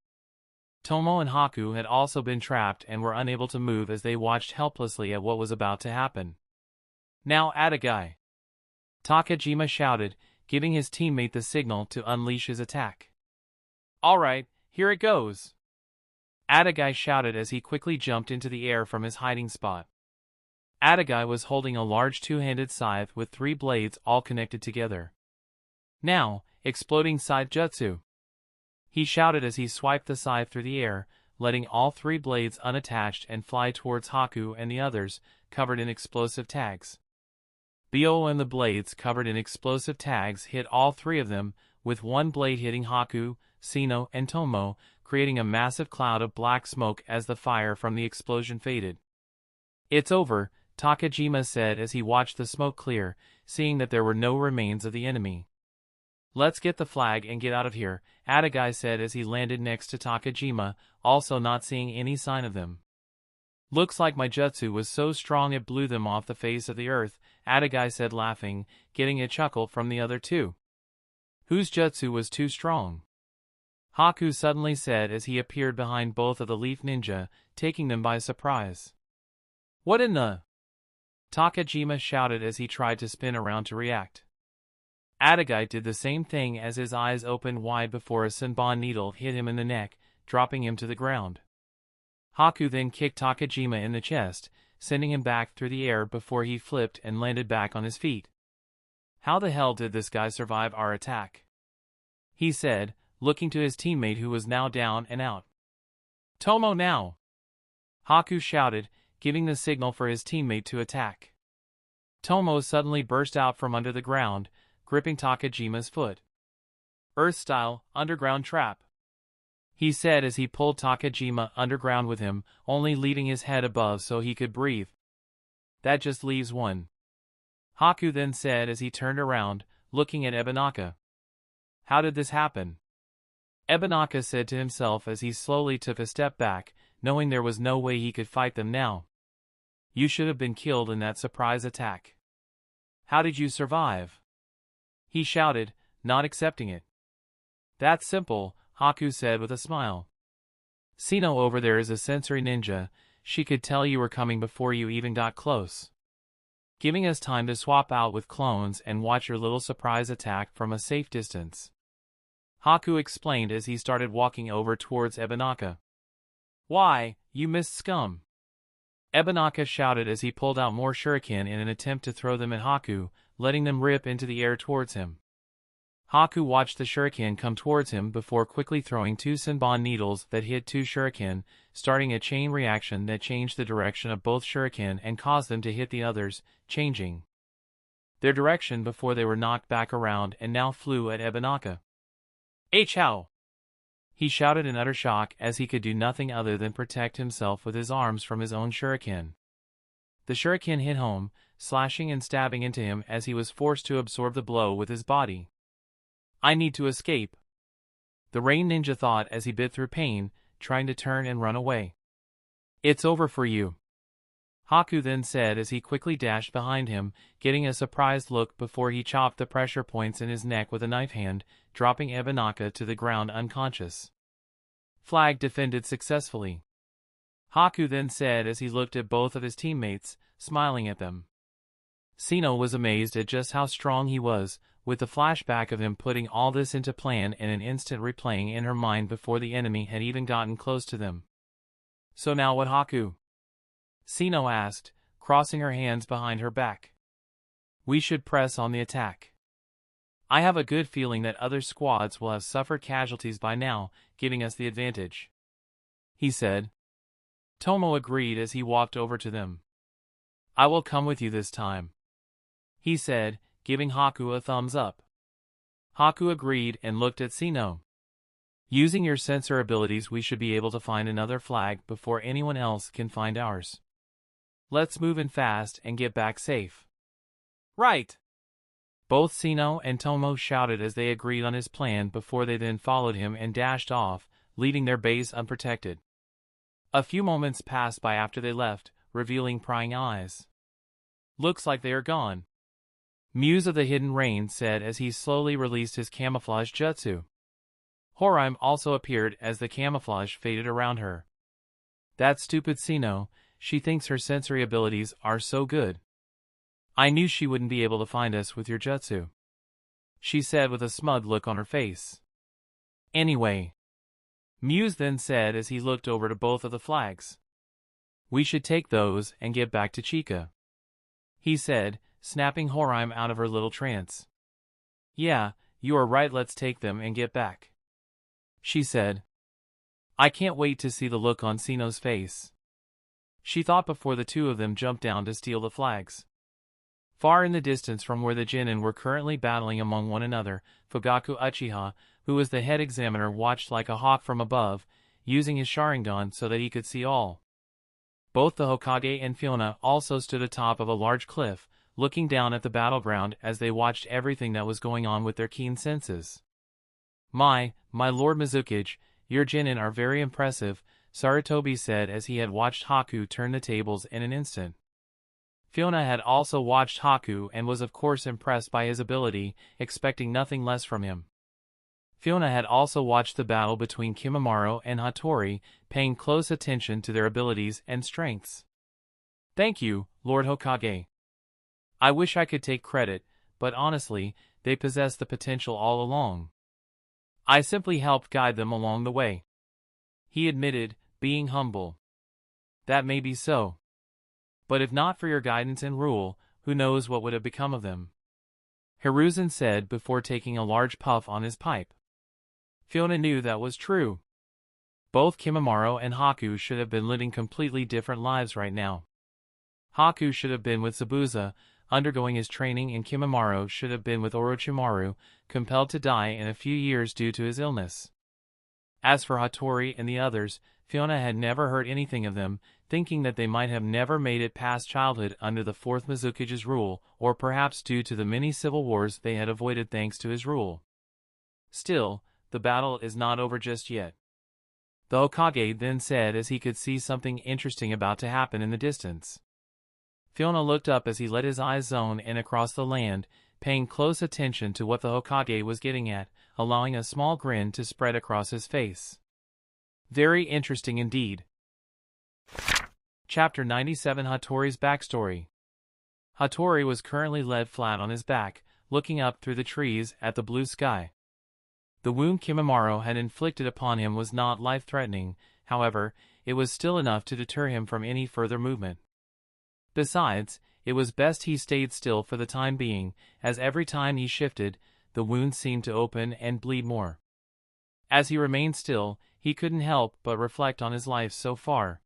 Tomo and Haku had also been trapped and were unable to move as they watched helplessly at what was about to happen. Now Itachi! Takajima shouted, giving his teammate the signal to unleash his attack. Alright, here it goes! Itachi shouted as he quickly jumped into the air from his hiding spot. Itachi was holding a large two-handed scythe with 3 blades all connected together. Now, exploding scythe jutsu! He shouted as he swiped the scythe through the air, letting all 3 blades unattached and fly towards Haku and the others, covered in explosive tags. Bio and the blades covered in explosive tags hit all 3 of them, with one blade hitting Haku, Sino, and Tomo, creating a massive cloud of black smoke as the fire from the explosion faded. It's over, Takajima said as he watched the smoke clear, seeing that there were no remains of the enemy. Let's get the flag and get out of here, Itachi said as he landed next to Takajima, also not seeing any sign of them. Looks like my jutsu was so strong it blew them off the face of the earth, Itachi said laughing, getting a chuckle from the other 2. Whose jutsu was too strong? Haku suddenly said as he appeared behind both of the Leaf Ninja, taking them by surprise. What in the? Takajima shouted as he tried to spin around to react. Itachi did the same thing as his eyes opened wide before a Senbon needle hit him in the neck, dropping him to the ground. Haku then kicked Takajima in the chest, sending him back through the air before he flipped and landed back on his feet. How the hell did this guy survive our attack? He said, looking to his teammate who was now down and out. Tomo now! Haku shouted, giving the signal for his teammate to attack. Tomo suddenly burst out from under the ground, gripping Takajima's foot. Earth-style, underground trap. He said as he pulled Takajima underground with him, only leaving his head above so he could breathe. That just leaves one. Haku then said as he turned around, looking at Ebonaka. How did this happen? Ebonaka said to himself as he slowly took a step back, knowing there was no way he could fight them now. You should have been killed in that surprise attack. How did you survive? He shouted, not accepting it. That's simple, Haku said with a smile. Sino over there is a sensory ninja, she could tell you were coming before you even got close. Giving us time to swap out with clones and watch your little surprise attack from a safe distance. Haku explained as he started walking over towards Ebonaka. Why, you missed scum! Ebonaka shouted as he pulled out more shuriken in an attempt to throw them at Haku, letting them rip into the air towards him. Haku watched the shuriken come towards him before quickly throwing 2 Senbon needles that hit 2 shuriken, starting a chain reaction that changed the direction of both shuriken and caused them to hit the others, changing their direction before they were knocked back around and now flew at Ebonaka. How! He shouted in utter shock as he could do nothing other than protect himself with his arms from his own shuriken. The shuriken hit home, slashing and stabbing into him as he was forced to absorb the blow with his body. I need to escape. The Rain Ninja thought as he bit through pain, trying to turn and run away. It's over for you. Haku then said as he quickly dashed behind him, getting a surprised look before he chopped the pressure points in his neck with a knife hand, dropping Ebonaka to the ground unconscious. Flag defended successfully. Haku then said as he looked at both of his teammates, smiling at them. Sino was amazed at just how strong he was, with the flashback of him putting all this into plan and an instant replaying in her mind before the enemy had even gotten close to them. So now what, Haku? Sino asked, crossing her hands behind her back. We should press on the attack. I have a good feeling that other squads will have suffered casualties by now, giving us the advantage. He said. Tomo agreed as he walked over to them. I will come with you this time. He said, giving Haku a thumbs up. Haku agreed and looked at Sino. Using your sensor abilities we should be able to find another flag before anyone else can find ours. Let's move in fast and get back safe. Right! Both Sino and Tomo shouted as they agreed on his plan before they then followed him and dashed off, leaving their base unprotected. A few moments passed by after they left, revealing prying eyes. Looks like they are gone. Muse of the Hidden Rain said as he slowly released his camouflage jutsu. Horime also appeared as the camouflage faded around her. That stupid Sino, she thinks her sensory abilities are so good. I knew she wouldn't be able to find us with your jutsu, she said with a smug look on her face. Anyway, Muse then said as he looked over to both of the flags. We should take those and get back to Chica, he said, snapping Horime out of her little trance. Yeah, you are right, let's take them and get back, she said. I can't wait to see the look on Sino's face, she thought before the two of them jumped down to steal the flags. Far in the distance from where the Genin were currently battling among one another, Fugaku Uchiha, who was the head examiner, watched like a hawk from above, using his Sharingan so that he could see all. Both the Hokage and Fuyona also stood atop of a large cliff, looking down at the battleground as they watched everything that was going on with their keen senses. My Lord Mizukage, your Genin are very impressive, Sarutobi said as he had watched Haku turn the tables in an instant. Fuyona had also watched Haku and was of course impressed by his ability, expecting nothing less from him. Fuyona had also watched the battle between Kimimaro and Hatori, paying close attention to their abilities and strengths. Thank you, Lord Hokage. I wish I could take credit, but honestly, they possess the potential all along. I simply helped guide them along the way, he admitted, being humble. That may be so. But if not for your guidance and rule, who knows what would have become of them? Hiruzen said before taking a large puff on his pipe. Fuyona knew that was true. Both Kimimaro and Haku should have been living completely different lives right now. Haku should have been with Zabuza, undergoing his training, and Kimimaro should have been with Orochimaru, compelled to die in a few years due to his illness. As for Hatori and the others, Fuyona had never heard anything of them, thinking that they might have never made it past childhood under the fourth Mizukage's rule, or perhaps due to the many civil wars they had avoided thanks to his rule. Still, the battle is not over just yet, the Hokage then said as he could see something interesting about to happen in the distance. Fuyona looked up as he let his eyes zone in across the land, paying close attention to what the Hokage was getting at, allowing a small grin to spread across his face. Very interesting indeed. Chapter 97 Hatori's Backstory. Hatori was currently laid flat on his back, looking up through the trees at the blue sky. The wound Kimimaro had inflicted upon him was not life-threatening, however, it was still enough to deter him from any further movement. Besides, it was best he stayed still for the time being, as every time he shifted, the wound seemed to open and bleed more. As he remained still, he couldn't help but reflect on his life so far.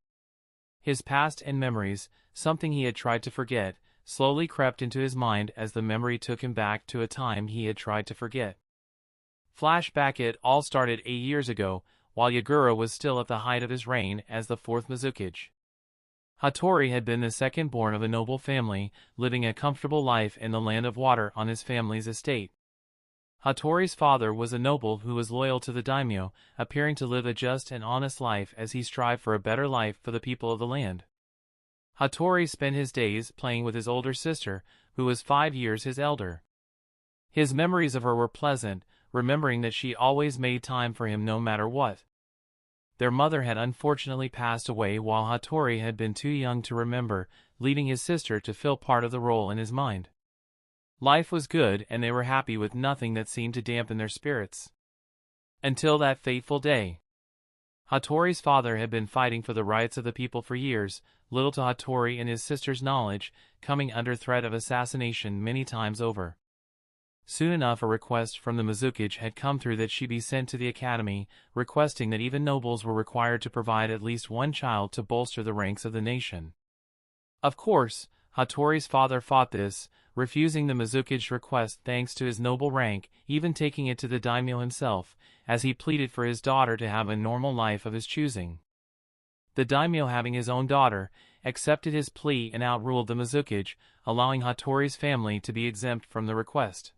His past and memories, something he had tried to forget, slowly crept into his mind as the memory took him back to a time he had tried to forget. Flashback: it all started 8 years ago, while Yagura was still at the height of his reign as the fourth Mizukage. Hatori had been the second born of a noble family, living a comfortable life in the land of water on his family's estate. Hatori's father was a noble who was loyal to the daimyo, appearing to live a just and honest life as he strived for a better life for the people of the land. Hatori spent his days playing with his older sister, who was 5 years his elder. His memories of her were pleasant, remembering that she always made time for him no matter what. Their mother had unfortunately passed away while Hatori had been too young to remember, leaving his sister to fill part of the role in his mind. Life was good and they were happy with nothing that seemed to dampen their spirits. Until that fateful day. Hatori's father had been fighting for the rights of the people for years, little to Hatori and his sister's knowledge, coming under threat of assassination many times over. Soon enough a request from the Mizukage had come through that she be sent to the academy, requesting that even nobles were required to provide at least one child to bolster the ranks of the nation. Of course, Hatori's father fought this, refusing the Mizukage's request thanks to his noble rank, even taking it to the daimyo himself, as he pleaded for his daughter to have a normal life of his choosing. The daimyo, having his own daughter, accepted his plea and outruled the Mizukage, allowing Hatori's family to be exempt from the request.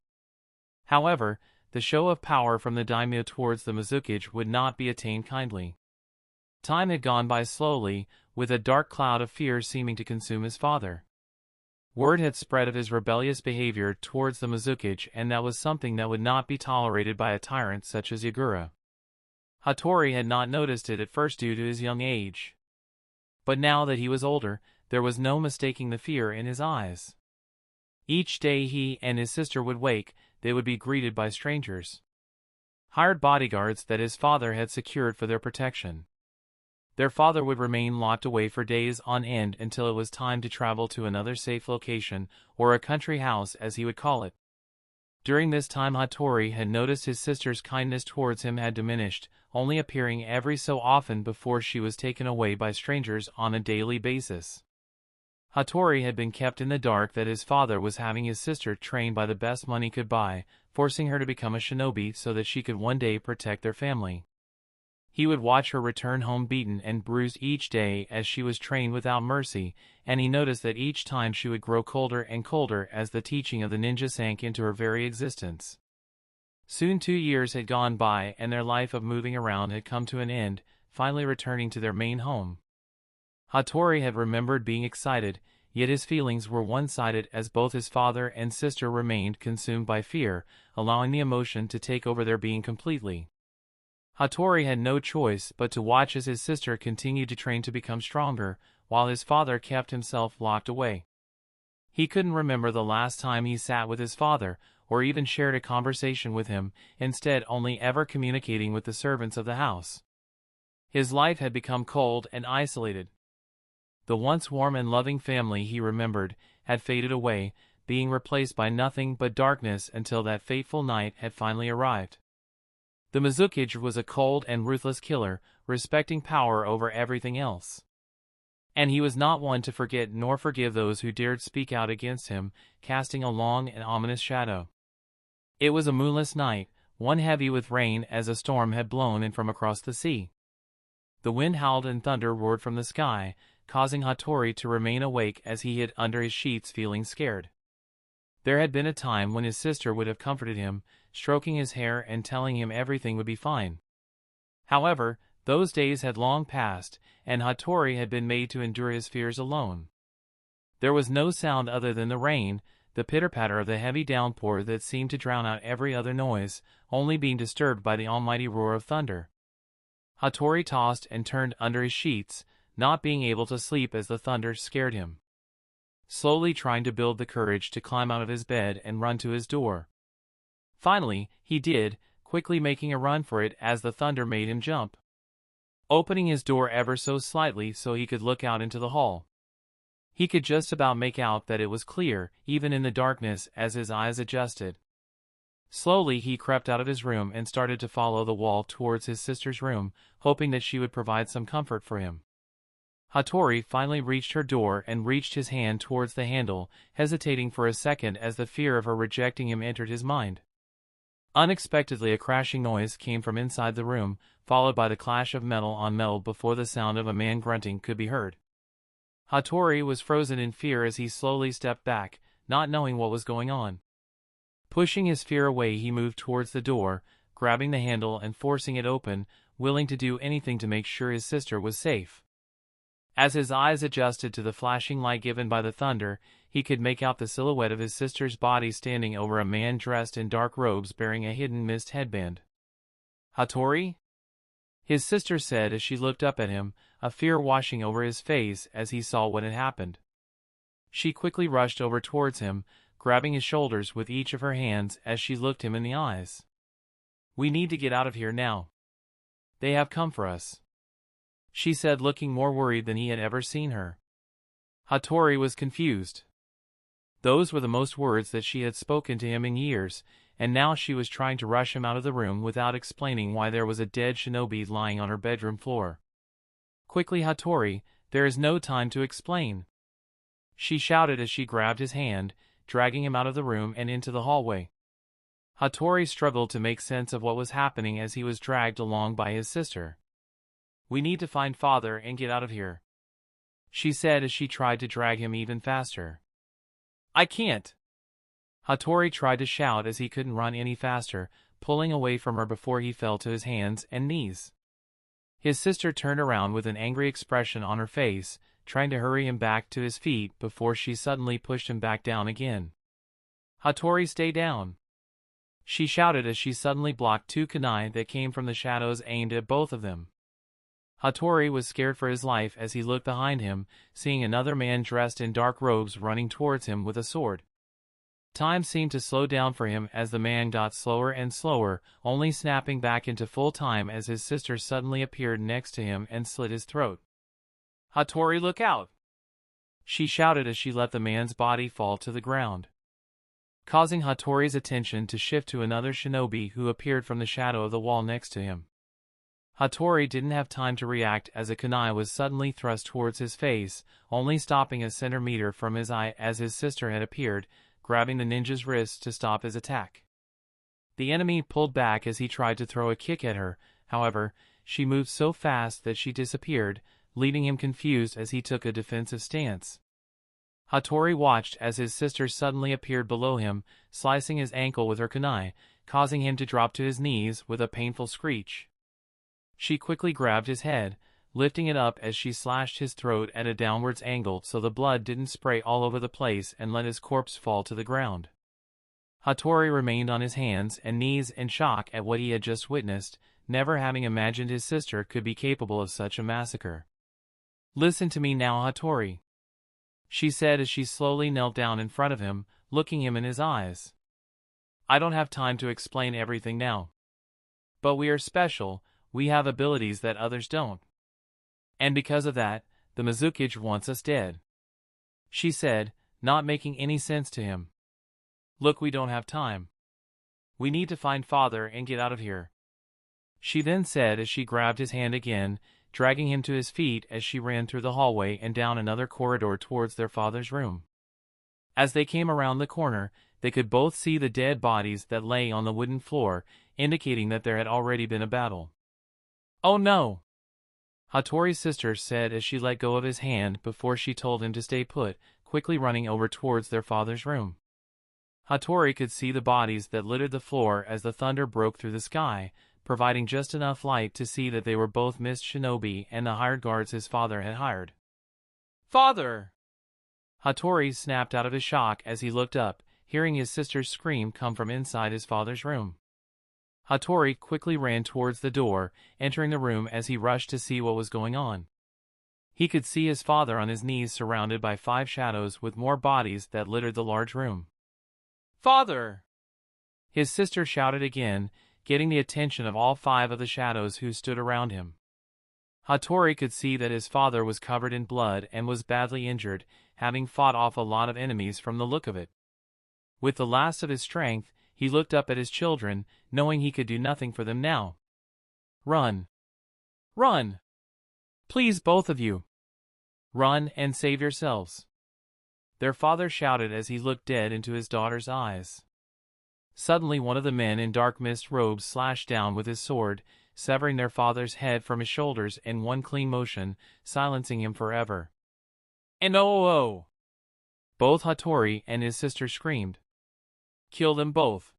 However, the show of power from the daimyo towards the Mizukage would not be attained kindly. Time had gone by slowly, with a dark cloud of fear seeming to consume his father. Word had spread of his rebellious behavior towards the Mizukage, and that was something that would not be tolerated by a tyrant such as Yagura. Hatori had not noticed it at first due to his young age. But now that he was older, there was no mistaking the fear in his eyes. Each day he and his sister would wake, they would be greeted by strangers. Hired bodyguards that his father had secured for their protection. Their father would remain locked away for days on end until it was time to travel to another safe location, or a country house as he would call it. During this time Hatori had noticed his sister's kindness towards him had diminished, only appearing every so often before she was taken away by strangers on a daily basis. Hatori had been kept in the dark that his father was having his sister trained by the best money could buy, forcing her to become a shinobi so that she could one day protect their family. He would watch her return home beaten and bruised each day as she was trained without mercy, and he noticed that each time she would grow colder and colder as the teaching of the ninja sank into her very existence. Soon 2 years had gone by and their life of moving around had come to an end, finally returning to their main home. Hatori had remembered being excited, yet his feelings were one-sided as both his father and sister remained consumed by fear, allowing the emotion to take over their being completely. Hatori had no choice but to watch as his sister continued to train to become stronger, while his father kept himself locked away. He couldn't remember the last time he sat with his father, or even shared a conversation with him, instead only ever communicating with the servants of the house. His life had become cold and isolated. The once warm and loving family he remembered had faded away, being replaced by nothing but darkness until that fateful night had finally arrived. The Mizukage was a cold and ruthless killer, respecting power over everything else. And he was not one to forget nor forgive those who dared speak out against him, casting a long and ominous shadow. It was a moonless night, one heavy with rain as a storm had blown in from across the sea. The wind howled and thunder roared from the sky, causing Hatori to remain awake as he hid under his sheets feeling scared. There had been a time when his sister would have comforted him, stroking his hair and telling him everything would be fine. However, those days had long passed, and Hatori had been made to endure his fears alone. There was no sound other than the rain, the pitter-patter of the heavy downpour that seemed to drown out every other noise, only being disturbed by the almighty roar of thunder. Hatori tossed and turned under his sheets, not being able to sleep as the thunder scared him. Slowly trying to build the courage to climb out of his bed and run to his door. Finally, he did, quickly making a run for it as the thunder made him jump. Opening his door ever so slightly so he could look out into the hall. He could just about make out that it was clear, even in the darkness, as his eyes adjusted. Slowly he crept out of his room and started to follow the wall towards his sister's room, hoping that she would provide some comfort for him. Hatori finally reached her door and reached his hand towards the handle, hesitating for a second as the fear of her rejecting him entered his mind. Unexpectedly a crashing noise came from inside the room, followed by the clash of metal on metal before the sound of a man grunting could be heard. Hatori was frozen in fear as he slowly stepped back, not knowing what was going on. Pushing his fear away he moved towards the door, grabbing the handle and forcing it open, willing to do anything to make sure his sister was safe. As his eyes adjusted to the flashing light given by the thunder, he could make out the silhouette of his sister's body standing over a man dressed in dark robes bearing a hidden mist headband. "Hatori?" his sister said as she looked up at him, a fear washing over his face as he saw what had happened. She quickly rushed over towards him, grabbing his shoulders with each of her hands as she looked him in the eyes. "We need to get out of here now. They have come for us," she said, looking more worried than he had ever seen her. Hatori was confused. Those were the most words that she had spoken to him in years, and now she was trying to rush him out of the room without explaining why there was a dead shinobi lying on her bedroom floor. "Quickly, Hatori, there is no time to explain," she shouted as she grabbed his hand, dragging him out of the room and into the hallway. Hatori struggled to make sense of what was happening as he was dragged along by his sister. "We need to find father and get out of here," she said as she tried to drag him even faster. "I can't!" Hatori tried to shout as he couldn't run any faster, pulling away from her before he fell to his hands and knees. His sister turned around with an angry expression on her face, trying to hurry him back to his feet before she suddenly pushed him back down again. "Hatori, stay down!" she shouted as she suddenly blocked two kunai that came from the shadows aimed at both of them. Hatori was scared for his life as he looked behind him, seeing another man dressed in dark robes running towards him with a sword. Time seemed to slow down for him as the man got slower and slower, only snapping back into full time as his sister suddenly appeared next to him and slit his throat. "Hatori, look out!" she shouted as she let the man's body fall to the ground, causing Hatori's attention to shift to another shinobi who appeared from the shadow of the wall next to him. Hatori didn't have time to react as a kunai was suddenly thrust towards his face, only stopping a centimeter from his eye as his sister had appeared, grabbing the ninja's wrist to stop his attack. The enemy pulled back as he tried to throw a kick at her, however, she moved so fast that she disappeared, leaving him confused as he took a defensive stance. Hatori watched as his sister suddenly appeared below him, slicing his ankle with her kunai, causing him to drop to his knees with a painful screech. She quickly grabbed his head, lifting it up as she slashed his throat at a downwards angle so the blood didn't spray all over the place and let his corpse fall to the ground. Hatori remained on his hands and knees in shock at what he had just witnessed, never having imagined his sister could be capable of such a massacre. "Listen to me now, Hatori," she said as she slowly knelt down in front of him, looking him in his eyes. "I don't have time to explain everything now. But we are special, we have abilities that others don't. And because of that, the Mizukage wants us dead," she said, not making any sense to him. "Look, we don't have time. We need to find father and get out of here," she then said as she grabbed his hand again, dragging him to his feet as she ran through the hallway and down another corridor towards their father's room. As they came around the corner, they could both see the dead bodies that lay on the wooden floor, indicating that there had already been a battle. "Oh no!" Hatori's sister said as she let go of his hand before she told him to stay put, quickly running over towards their father's room. Hatori could see the bodies that littered the floor as the thunder broke through the sky, providing just enough light to see that they were both mist shinobi and the hired guards his father had hired. "Father!" Hatori snapped out of his shock as he looked up, hearing his sister's scream come from inside his father's room. Hatori quickly ran towards the door, entering the room as he rushed to see what was going on. He could see his father on his knees surrounded by 5 shadows with more bodies that littered the large room. "Father!" his sister shouted again, getting the attention of all 5 of the shadows who stood around him. Hatori could see that his father was covered in blood and was badly injured, having fought off a lot of enemies from the look of it. With the last of his strength, he looked up at his children, knowing he could do nothing for them now. "Run! Run! Please, both of you! Run and save yourselves!" their father shouted as he looked dead into his daughter's eyes. Suddenly one of the men in dark mist robes slashed down with his sword, severing their father's head from his shoulders in one clean motion, silencing him forever. "And oh! Both Hatori and his sister screamed. "Kill them both!"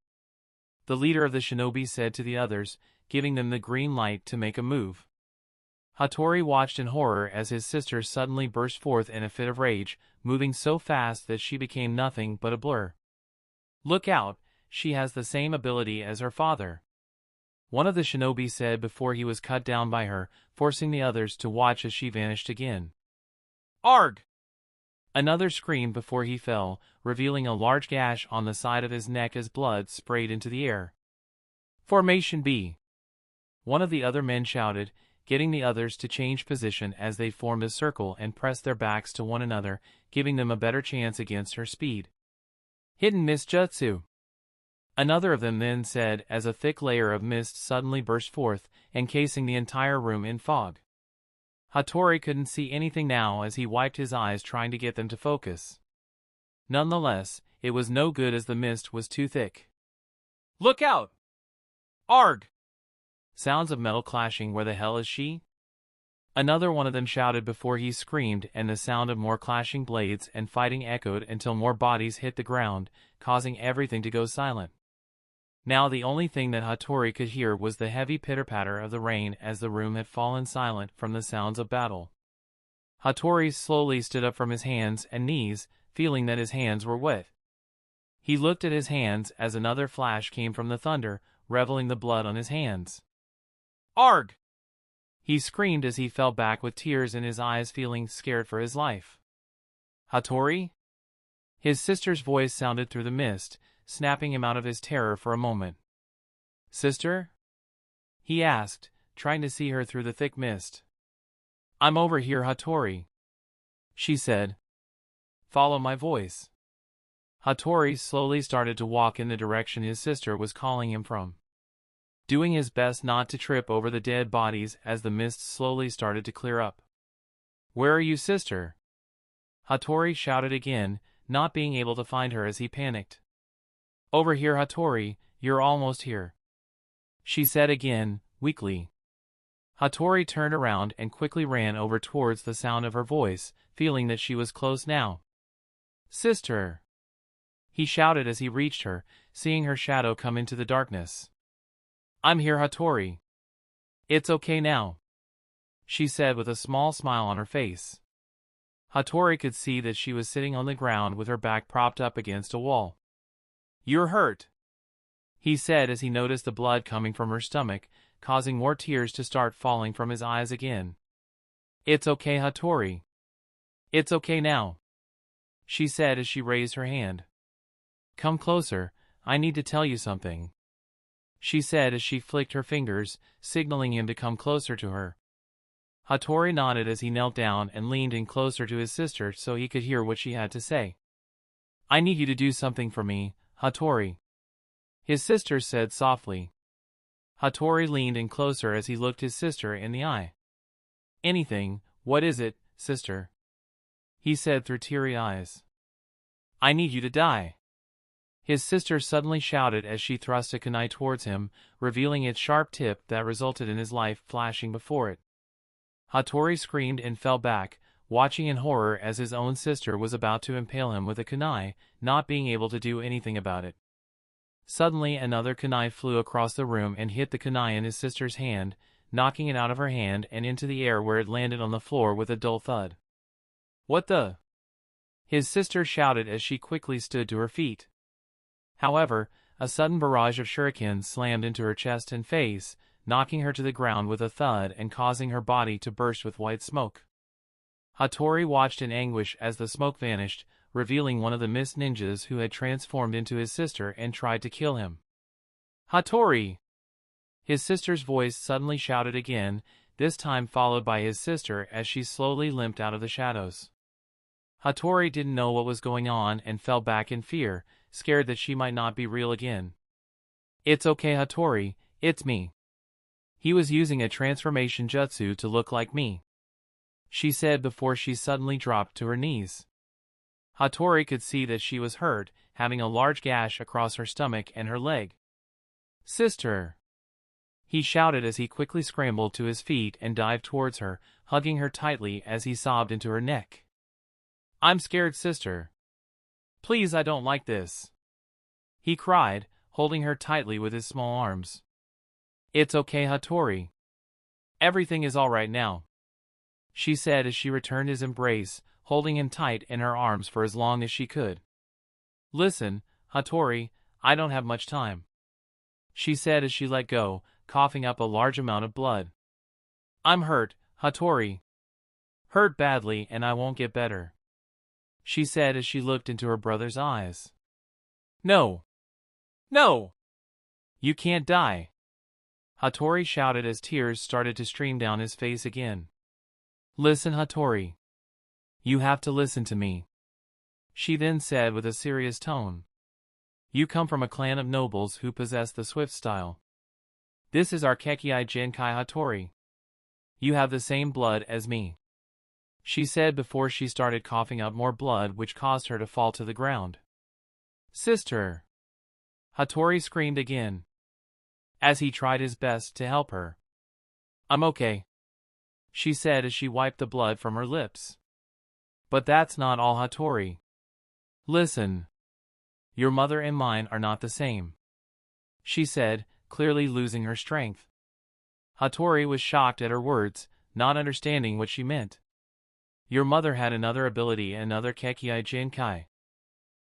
the leader of the shinobi said to the others, giving them the green light to make a move. Hatori watched in horror as his sister suddenly burst forth in a fit of rage, moving so fast that she became nothing but a blur. "Look out, she has the same ability as her father," one of the shinobi said before he was cut down by her, forcing the others to watch as she vanished again. "Arg!" another screamed before he fell, revealing a large gash on the side of his neck as blood sprayed into the air. "Formation B!" one of the other men shouted, getting the others to change position as they formed a circle and pressed their backs to one another, giving them a better chance against her speed. "Hidden mist jutsu!" another of them then said as a thick layer of mist suddenly burst forth, encasing the entire room in fog. Hatori couldn't see anything now as he wiped his eyes trying to get them to focus. Nonetheless, it was no good as the mist was too thick. "Look out! Arg!" Sounds of metal clashing. "Where the hell is she?" another one of them shouted before he screamed, and the sound of more clashing blades and fighting echoed until more bodies hit the ground, causing everything to go silent. Now the only thing that Hatori could hear was the heavy pitter-patter of the rain as the room had fallen silent from the sounds of battle. Hatori slowly stood up from his hands and knees, feeling that his hands were wet. He looked at his hands as another flash came from the thunder, revealing the blood on his hands. "Arg!" he screamed as he fell back with tears in his eyes, feeling scared for his life. "Hatori?" His sister's voice sounded through the mist, snapping him out of his terror for a moment. "Sister?" he asked, trying to see her through the thick mist. "I'm over here, Hatori," she said. "Follow my voice." Hatori slowly started to walk in the direction his sister was calling him from, doing his best not to trip over the dead bodies as the mist slowly started to clear up. "Where are you, sister?" Hatori shouted again, not being able to find her as he panicked. "Over here, Hatori, you're almost here," she said again, weakly. Hatori turned around and quickly ran over towards the sound of her voice, feeling that she was close now. "Sister!" he shouted as he reached her, seeing her shadow come into the darkness. "I'm here, Hatori. It's okay now," she said with a small smile on her face. Hatori could see that she was sitting on the ground with her back propped up against a wall. "You're hurt," he said as he noticed the blood coming from her stomach, causing more tears to start falling from his eyes again. "It's okay, Hatori. It's okay now," she said as she raised her hand. "Come closer, I need to tell you something," she said as she flicked her fingers, signaling him to come closer to her. Hatori nodded as he knelt down and leaned in closer to his sister so he could hear what she had to say. "I need you to do something for me, Hatori," his sister said softly. Hatori leaned in closer as he looked his sister in the eye. "Anything, what is it, sister?" he said through teary eyes. "I need you to die," his sister suddenly shouted as she thrust a kunai towards him, revealing its sharp tip that resulted in his life flashing before it. Hatori screamed and fell back, watching in horror as his own sister was about to impale him with a kunai, not being able to do anything about it. Suddenly another kunai flew across the room and hit the kunai in his sister's hand, knocking it out of her hand and into the air where it landed on the floor with a dull thud. "What the?" his sister shouted as she quickly stood to her feet. However, a sudden barrage of shurikens slammed into her chest and face, knocking her to the ground with a thud and causing her body to burst with white smoke. Hatori watched in anguish as the smoke vanished, revealing one of the mist ninjas who had transformed into his sister and tried to kill him. "Hatori!" his sister's voice suddenly shouted again, this time followed by his sister as she slowly limped out of the shadows. Hatori didn't know what was going on and fell back in fear, scared that she might not be real again. "It's okay, Hatori, it's me. He was using a transformation jutsu to look like me," she said before she suddenly dropped to her knees. Hatori could see that she was hurt, having a large gash across her stomach and her leg. "Sister!" he shouted as he quickly scrambled to his feet and dived towards her, hugging her tightly as he sobbed into her neck. "I'm scared, sister. Please, I don't like this," he cried, holding her tightly with his small arms. "It's okay, Hatori. Everything is all right now," she said as she returned his embrace, holding him tight in her arms for as long as she could. "Listen, Hatori, I don't have much time," she said as she let go, coughing up a large amount of blood. "I'm hurt, Hatori. Hurt badly and I won't get better," she said as she looked into her brother's eyes. "No! No! You can't die!" Hatori shouted as tears started to stream down his face again. "Listen, Hatori. You have to listen to me," she then said with a serious tone. "You come from a clan of nobles who possess the swift style. This is our Kekei Genkai Hatori. You have the same blood as me," she said before she started coughing up more blood which caused her to fall to the ground. "Sister!" Hatori screamed again, as he tried his best to help her. "I'm okay," she said as she wiped the blood from her lips. "But that's not all, Hatori. Listen. Your mother and mine are not the same," she said, clearly losing her strength. Hatori was shocked at her words, not understanding what she meant. Your mother had another ability and another kage and kai.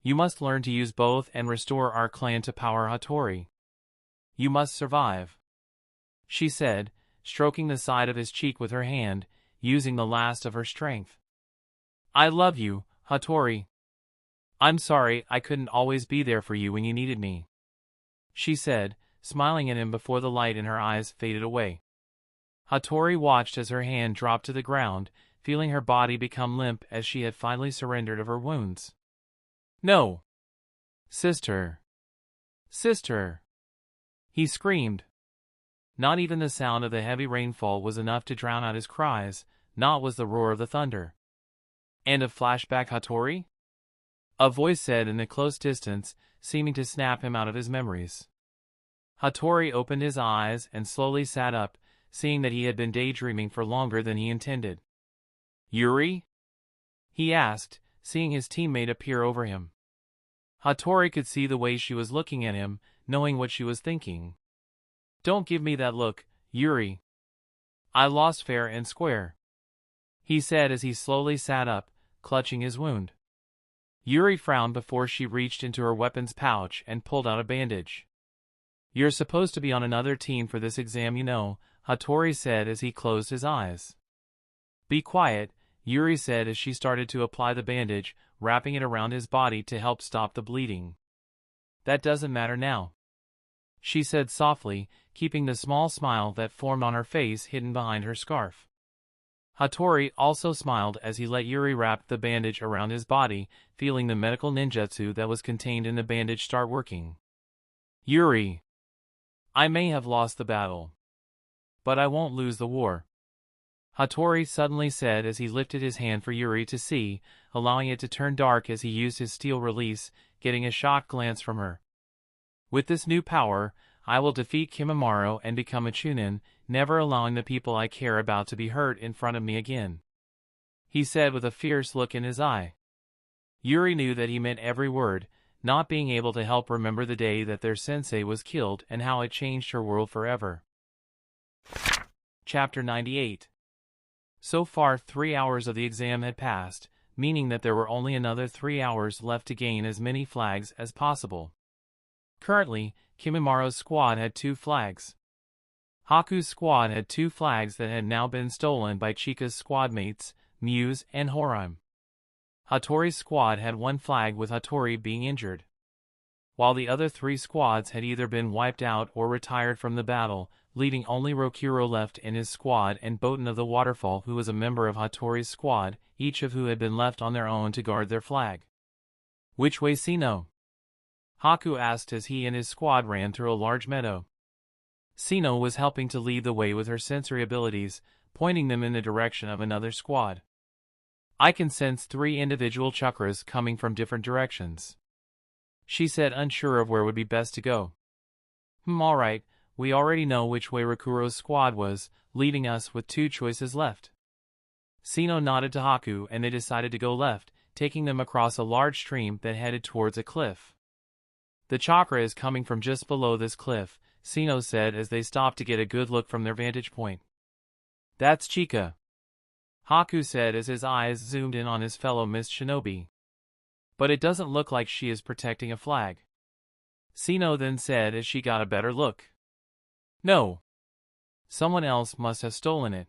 You must learn to use both and restore our clan to power Hatori. You must survive," she said, stroking the side of his cheek with her hand, using the last of her strength. "I love you, Hatori. I'm sorry I couldn't always be there for you when you needed me," she said, smiling at him before the light in her eyes faded away. Hatori watched as her hand dropped to the ground, feeling her body become limp as she had finally surrendered of her wounds. "No! Sister! Sister!" he screamed. Not even the sound of the heavy rainfall was enough to drown out his cries, not was the roar of the thunder. "End of flashback, Hatori?" a voice said in the close distance, seeming to snap him out of his memories. Hatori opened his eyes and slowly sat up, seeing that he had been daydreaming for longer than he intended. "Yuri?" he asked, seeing his teammate appear over him. Hatori could see the way she was looking at him, knowing what she was thinking. "Don't give me that look, Yuri. I lost fair and square," he said as he slowly sat up, clutching his wound. Yuri frowned before she reached into her weapons pouch and pulled out a bandage. "You're supposed to be on another team for this exam, you know," Hatori said as he closed his eyes. "Be quiet," Yuri said as she started to apply the bandage, wrapping it around his body to help stop the bleeding. "That doesn't matter now," she said softly, keeping the small smile that formed on her face hidden behind her scarf. Hatori also smiled as he let Yuri wrap the bandage around his body, feeling the medical ninjutsu that was contained in the bandage start working. "Yuri, I may have lost the battle, but I won't lose the war," Hatori suddenly said as he lifted his hand for Yuri to see, allowing it to turn dark as he used his steel release, getting a shocked glance from her. "With this new power, I will defeat Kimimaro and become a Chunin, never allowing the people I care about to be hurt in front of me again," he said with a fierce look in his eye. Yuri knew that he meant every word, not being able to help remember the day that their sensei was killed and how it changed her world forever. Chapter 98. So far 3 hours of the exam had passed, meaning that there were only another 3 hours left to gain as many flags as possible. Currently, Kimimaro's squad had 2 flags. Haku's squad had 2 flags that had now been stolen by Chica's squad mates, Muse and Horime. Hatori's squad had 1 flag with Hatori being injured. While the other 3 squads had either been wiped out or retired from the battle, leaving only Rokuro left in his squad and Botan of the Waterfall who was a member of Hatori's squad, each of who had been left on their own to guard their flag. "Which way, Sino?" Haku asked as he and his squad ran through a large meadow. Sino was helping to lead the way with her sensory abilities, pointing them in the direction of another squad. "I can sense 3 individual chakras coming from different directions," she said, unsure of where would be best to go. Alright, we already know which way Rokuro's squad was, leaving us with 2 choices left." Sino nodded to Haku and they decided to go left, taking them across a large stream that headed towards a cliff. "The chakra is coming from just below this cliff," Sino said as they stopped to get a good look from their vantage point. "That's Chica," Haku said as his eyes zoomed in on his fellow mist shinobi. "But it doesn't look like she is protecting a flag," Sino then said as she got a better look. "No. Someone else must have stolen it.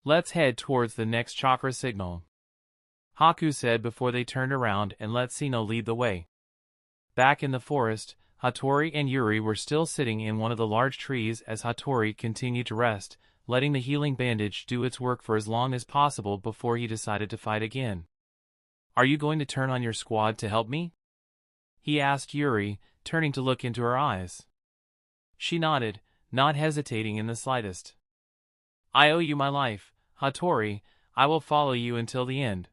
Let's head towards the next chakra signal," Haku said before they turned around and let Sino lead the way. Back in the forest, Hatori and Yuri were still sitting in one of the large trees as Hatori continued to rest, letting the healing bandage do its work for as long as possible before he decided to fight again. "Are you going to turn on your squad to help me?" he asked Yuri, turning to look into her eyes. She nodded, not hesitating in the slightest. "I owe you my life, Hatori. I will follow you until the end."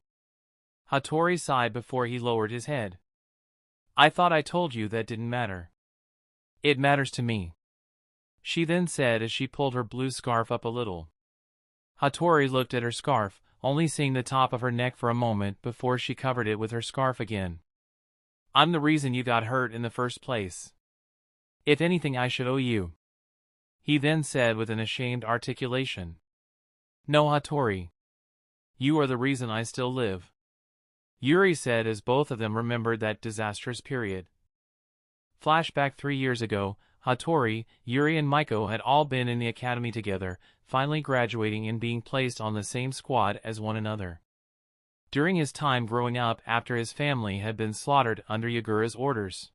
Hatori sighed before he lowered his head. "I thought I told you that didn't matter." "It matters to me," she then said as she pulled her blue scarf up a little. Hatori looked at her scarf, only seeing the top of her neck for a moment before she covered it with her scarf again. "I'm the reason you got hurt in the first place. If anything, I should owe you," he then said with an ashamed articulation. "No, Hatori. You are the reason I still live," Yuri said as both of them remembered that disastrous period. Flashback 3 years ago, Hatori, Yuri and Maiko had all been in the academy together, finally graduating and being placed on the same squad as one another. During his time growing up after his family had been slaughtered under Yagura's orders,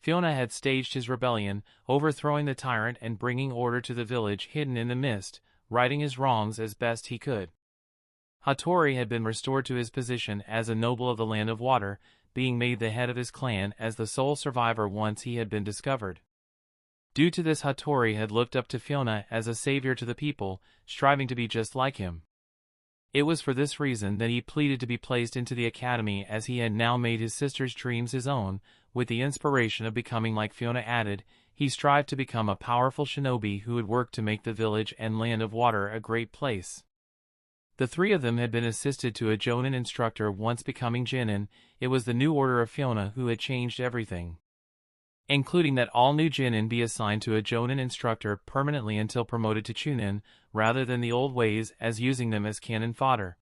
Fuyona had staged his rebellion, overthrowing the tyrant and bringing order to the village hidden in the mist, righting his wrongs as best he could. Hatori had been restored to his position as a noble of the Land of Water, being made the head of his clan as the sole survivor once he had been discovered. Due to this, Hatori had looked up to Fuyona as a savior to the people, striving to be just like him. It was for this reason that he pleaded to be placed into the academy, as he had now made his sister's dreams his own. With the inspiration of becoming like Fuyona added, he strived to become a powerful shinobi who would work to make the village and Land of Water a great place. The three of them had been assisted to a Jonin instructor once becoming Genin. It was the new order of Fuyona who had changed everything, including that all new Genin be assigned to a Jonin instructor permanently until promoted to Chunin, rather than the old ways as using them as cannon fodder.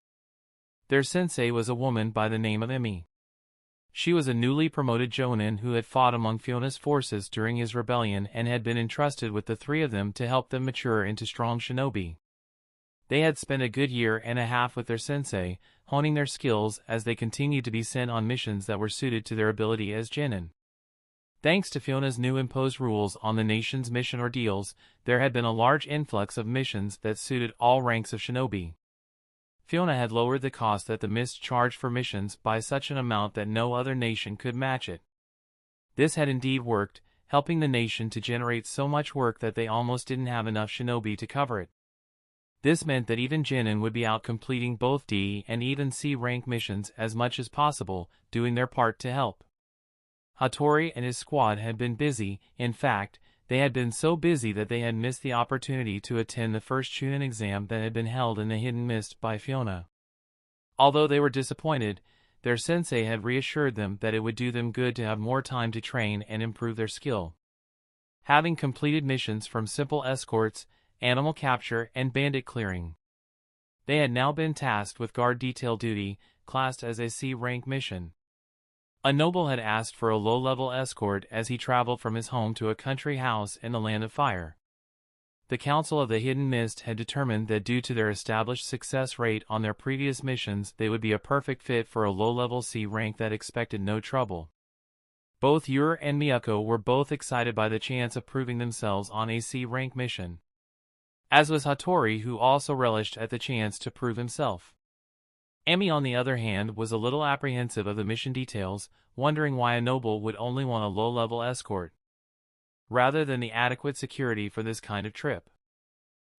Their sensei was a woman by the name of Emi. She was a newly promoted Jonin who had fought among Fiona's forces during his rebellion and had been entrusted with the three of them to help them mature into strong shinobi. They had spent a good year and a half with their sensei, honing their skills as they continued to be sent on missions that were suited to their ability as Genin. Thanks to Fiona's new imposed rules on the nation's mission ordeals, there had been a large influx of missions that suited all ranks of shinobi. Fuyona had lowered the cost that the Mist charged for missions by such an amount that no other nation could match it. This had indeed worked, helping the nation to generate so much work that they almost didn't have enough shinobi to cover it. This meant that even Genin would be out completing both D and even C rank missions as much as possible, doing their part to help. Hatori and his squad had been busy. In fact, they had been so busy that they had missed the opportunity to attend the first Chunin exam that had been held in the Hidden Mist by Fuyona. Although they were disappointed, their sensei had reassured them that it would do them good to have more time to train and improve their skill. Having completed missions from simple escorts, animal capture, and bandit clearing, they had now been tasked with guard detail duty, classed as a C-rank mission. A noble had asked for a low-level escort as he traveled from his home to a country house in the Land of Fire. The Council of the Hidden Mist had determined that due to their established success rate on their previous missions, they would be a perfect fit for a low-level C rank that expected no trouble. Both Yuri and Miyako were both excited by the chance of proving themselves on a C rank mission, as was Hatori, who also relished at the chance to prove himself. Emi, on the other hand, was a little apprehensive of the mission details, wondering why a noble would only want a low-level escort, rather than the adequate security for this kind of trip.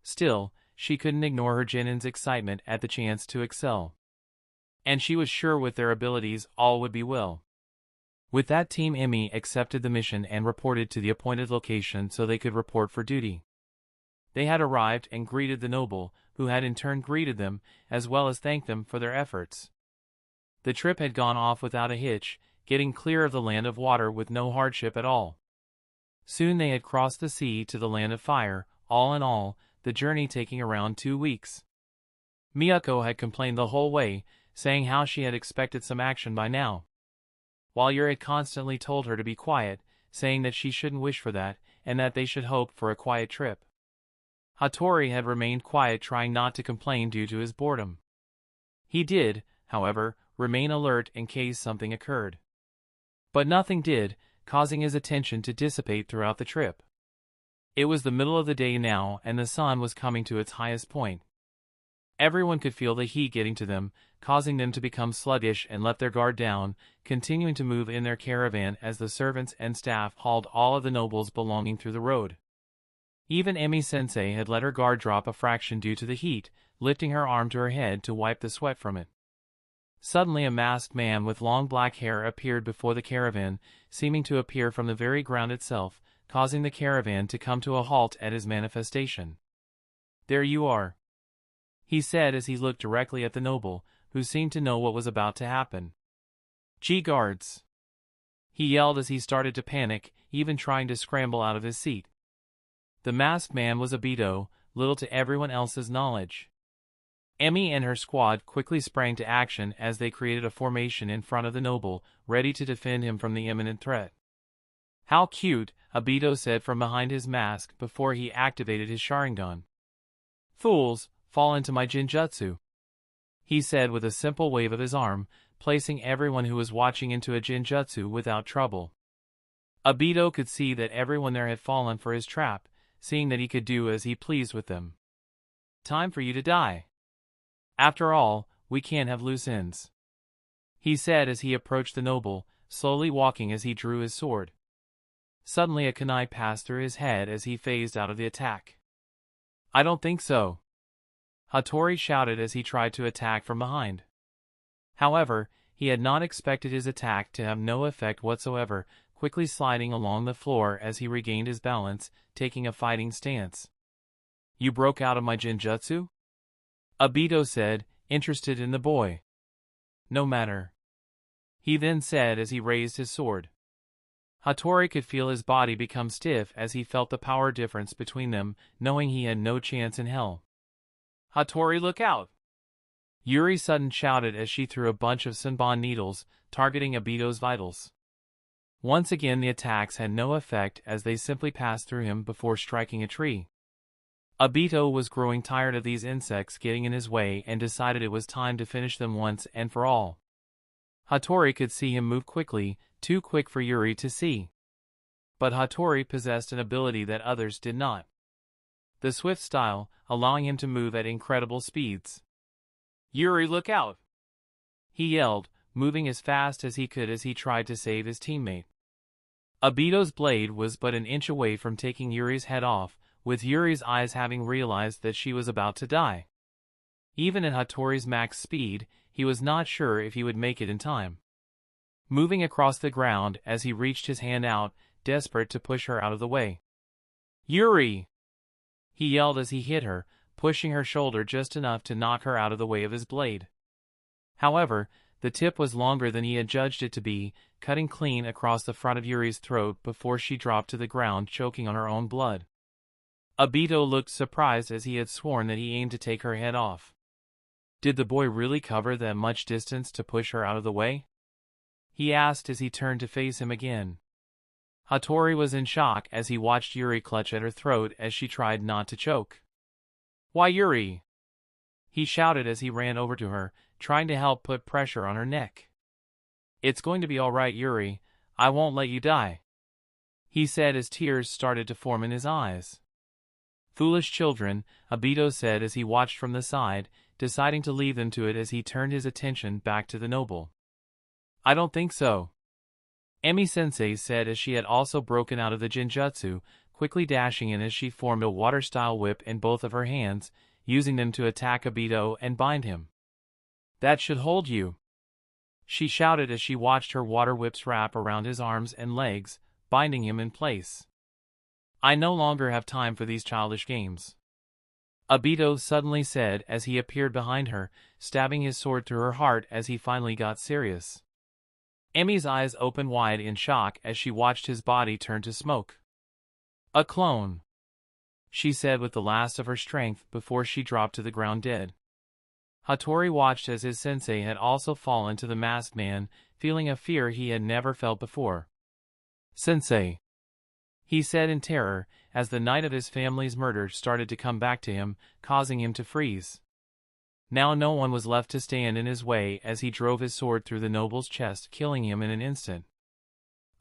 Still, she couldn't ignore her Genin's excitement at the chance to excel, and she was sure with their abilities all would be well. With that, Team Emi accepted the mission and reported to the appointed location so they could report for duty. They had arrived and greeted the noble, who had in turn greeted them, as well as thanked them for their efforts. The trip had gone off without a hitch, getting clear of the Land of Water with no hardship at all. Soon they had crossed the sea to the Land of Fire, all in all, the journey taking around 2 weeks. Miyako had complained the whole way, saying how she had expected some action by now, while Yuri had constantly told her to be quiet, saying that she shouldn't wish for that, and that they should hope for a quiet trip. Hatori had remained quiet, trying not to complain due to his boredom. He did, however, remain alert in case something occurred. But nothing did, causing his attention to dissipate throughout the trip. It was the middle of the day now, and the sun was coming to its highest point. Everyone could feel the heat getting to them, causing them to become sluggish and let their guard down, continuing to move in their caravan as the servants and staff hauled all of the nobles belonging through the road. Even Emi-sensei had let her guard drop a fraction due to the heat, lifting her arm to her head to wipe the sweat from it. Suddenly a masked man with long black hair appeared before the caravan, seeming to appear from the very ground itself, causing the caravan to come to a halt at his manifestation. "There you are," he said as he looked directly at the noble, who seemed to know what was about to happen. "G guards!" he yelled as he started to panic, even trying to scramble out of his seat. The masked man was a Beto, little to everyone else's knowledge. Emi and her squad quickly sprang to action as they created a formation in front of the noble, ready to defend him from the imminent threat. "How cute," Obito said from behind his mask before he activated his Sharingan. "Fools, fall into my Jinjutsu," he said with a simple wave of his arm, placing everyone who was watching into a Jinjutsu without trouble. Obito could see that everyone there had fallen for his trap, seeing that he could do as he pleased with them. "Time for you to die. After all, we can't have loose ends," he said as he approached the noble, slowly walking as he drew his sword. Suddenly a kunai passed through his head as he phased out of the attack. "I don't think so," Hatori shouted as he tried to attack from behind. However, he had not expected his attack to have no effect whatsoever, quickly sliding along the floor as he regained his balance, taking a fighting stance. "You broke out of my Jinjutsu?" Obito said, interested in the boy. "No matter," he then said as he raised his sword. Hatori could feel his body become stiff as he felt the power difference between them, knowing he had no chance in hell. "Hatori, look out!" Yuri suddenly shouted as she threw a bunch of Senbon needles, targeting Obito's vitals. Once again the attacks had no effect as they simply passed through him before striking a tree. Obito was growing tired of these insects getting in his way and decided it was time to finish them once and for all. Hatori could see him move quickly, too quick for Yuri to see. But Hatori possessed an ability that others did not. The swift style, allowing him to move at incredible speeds. "Yuri, look out!" he yelled, moving as fast as he could as he tried to save his teammate. Obito's blade was but an inch away from taking Yuri's head off, with Yuri's eyes having realized that she was about to die. Even at Hatori's max speed, he was not sure if he would make it in time. Moving across the ground as he reached his hand out, desperate to push her out of the way. "Yuri!" he yelled as he hit her, pushing her shoulder just enough to knock her out of the way of his blade. However, the tip was longer than he had judged it to be, cutting clean across the front of Yuri's throat before she dropped to the ground choking on her own blood. Obito looked surprised as he had sworn that he aimed to take her head off. Did the boy really cover that much distance to push her out of the way? He asked as he turned to face him again. Hatori was in shock as he watched Yuri clutch at her throat as she tried not to choke. "Why, Yuri?" he shouted as he ran over to her, trying to help put pressure on her neck. "It's going to be all right, Yuri. I won't let you die," he said as tears started to form in his eyes. "Foolish children," Obito said as he watched from the side, deciding to leave them to it as he turned his attention back to the noble. "I don't think so," Emi-sensei said as she had also broken out of the Jinjutsu, quickly dashing in as she formed a water-style whip in both of her hands, using them to attack Obito and bind him. "That should hold you," she shouted as she watched her water whips wrap around his arms and legs, binding him in place. "I no longer have time for these childish games," Obito suddenly said as he appeared behind her, stabbing his sword through her heart as he finally got serious. Emi's eyes opened wide in shock as she watched his body turn to smoke. "A clone," she said with the last of her strength before she dropped to the ground dead. Hatori watched as his sensei had also fallen to the masked man, feeling a fear he had never felt before. "Sensei," he said in terror, as the night of his family's murder started to come back to him, causing him to freeze. Now no one was left to stand in his way as he drove his sword through the noble's chest, killing him in an instant.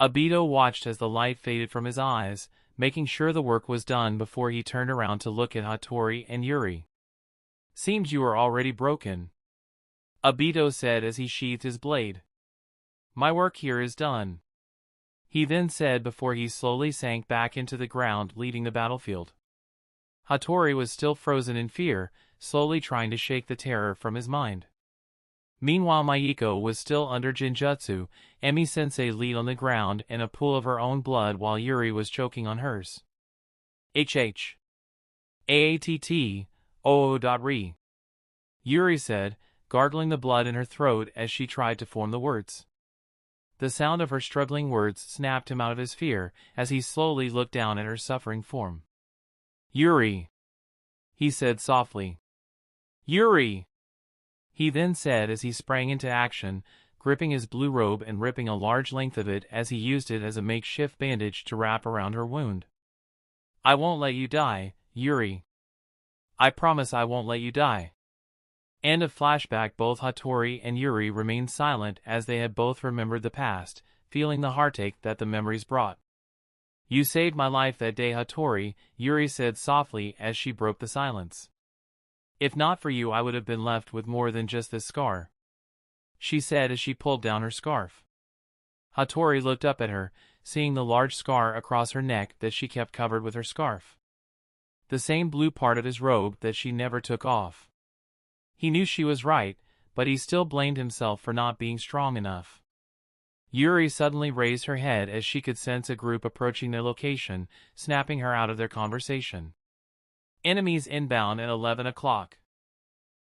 Obito watched as the light faded from his eyes, making sure the work was done before he turned around to look at Hatori and Yuri. "Seems you are already broken," Obito said as he sheathed his blade. "My work here is done," he then said before he slowly sank back into the ground, leaving the battlefield. Hatori was still frozen in fear, slowly trying to shake the terror from his mind. Meanwhile Mayuko was still under Jinjutsu, Emi-sensei laid on the ground in a pool of her own blood while Yuri was choking on hers. AATT, Yuri said, gargling the blood in her throat as she tried to form the words. The sound of her struggling words snapped him out of his fear as he slowly looked down at her suffering form. "Yuri," he said softly. "Yuri!" he then said as he sprang into action, gripping his blue robe and ripping a large length of it as he used it as a makeshift bandage to wrap around her wound. I won't let you die, Yuri. I promise I won't let you die. End of flashback. Both Hatori and Yuri remained silent as they had both remembered the past, feeling the heartache that the memories brought. You saved my life that day, Hatori, Yuri said softly as she broke the silence. If not for you, I would have been left with more than just this scar, she said as she pulled down her scarf. Hatori looked up at her, seeing the large scar across her neck that she kept covered with her scarf. The same blue part of his robe that she never took off. He knew she was right, but he still blamed himself for not being strong enough. Yuri suddenly raised her head as she could sense a group approaching their location, snapping her out of their conversation. Enemies inbound at 11 o'clock.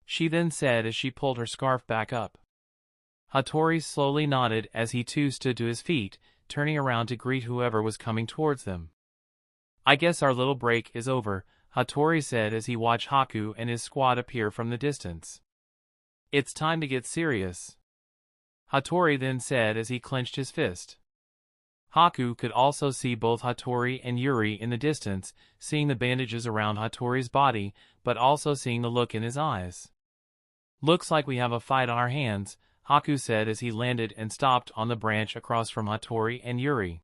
She then said as she pulled her scarf back up. Hatori slowly nodded as he too stood to his feet, turning around to greet whoever was coming towards them. I guess our little break is over, Hatori said as he watched Haku and his squad appear from the distance. It's time to get serious, Hatori then said as he clenched his fist. Haku could also see both Hatori and Yuri in the distance, seeing the bandages around Hatori's body, but also seeing the look in his eyes. Looks like we have a fight on our hands, Haku said as he landed and stopped on the branch across from Hatori and Yuri.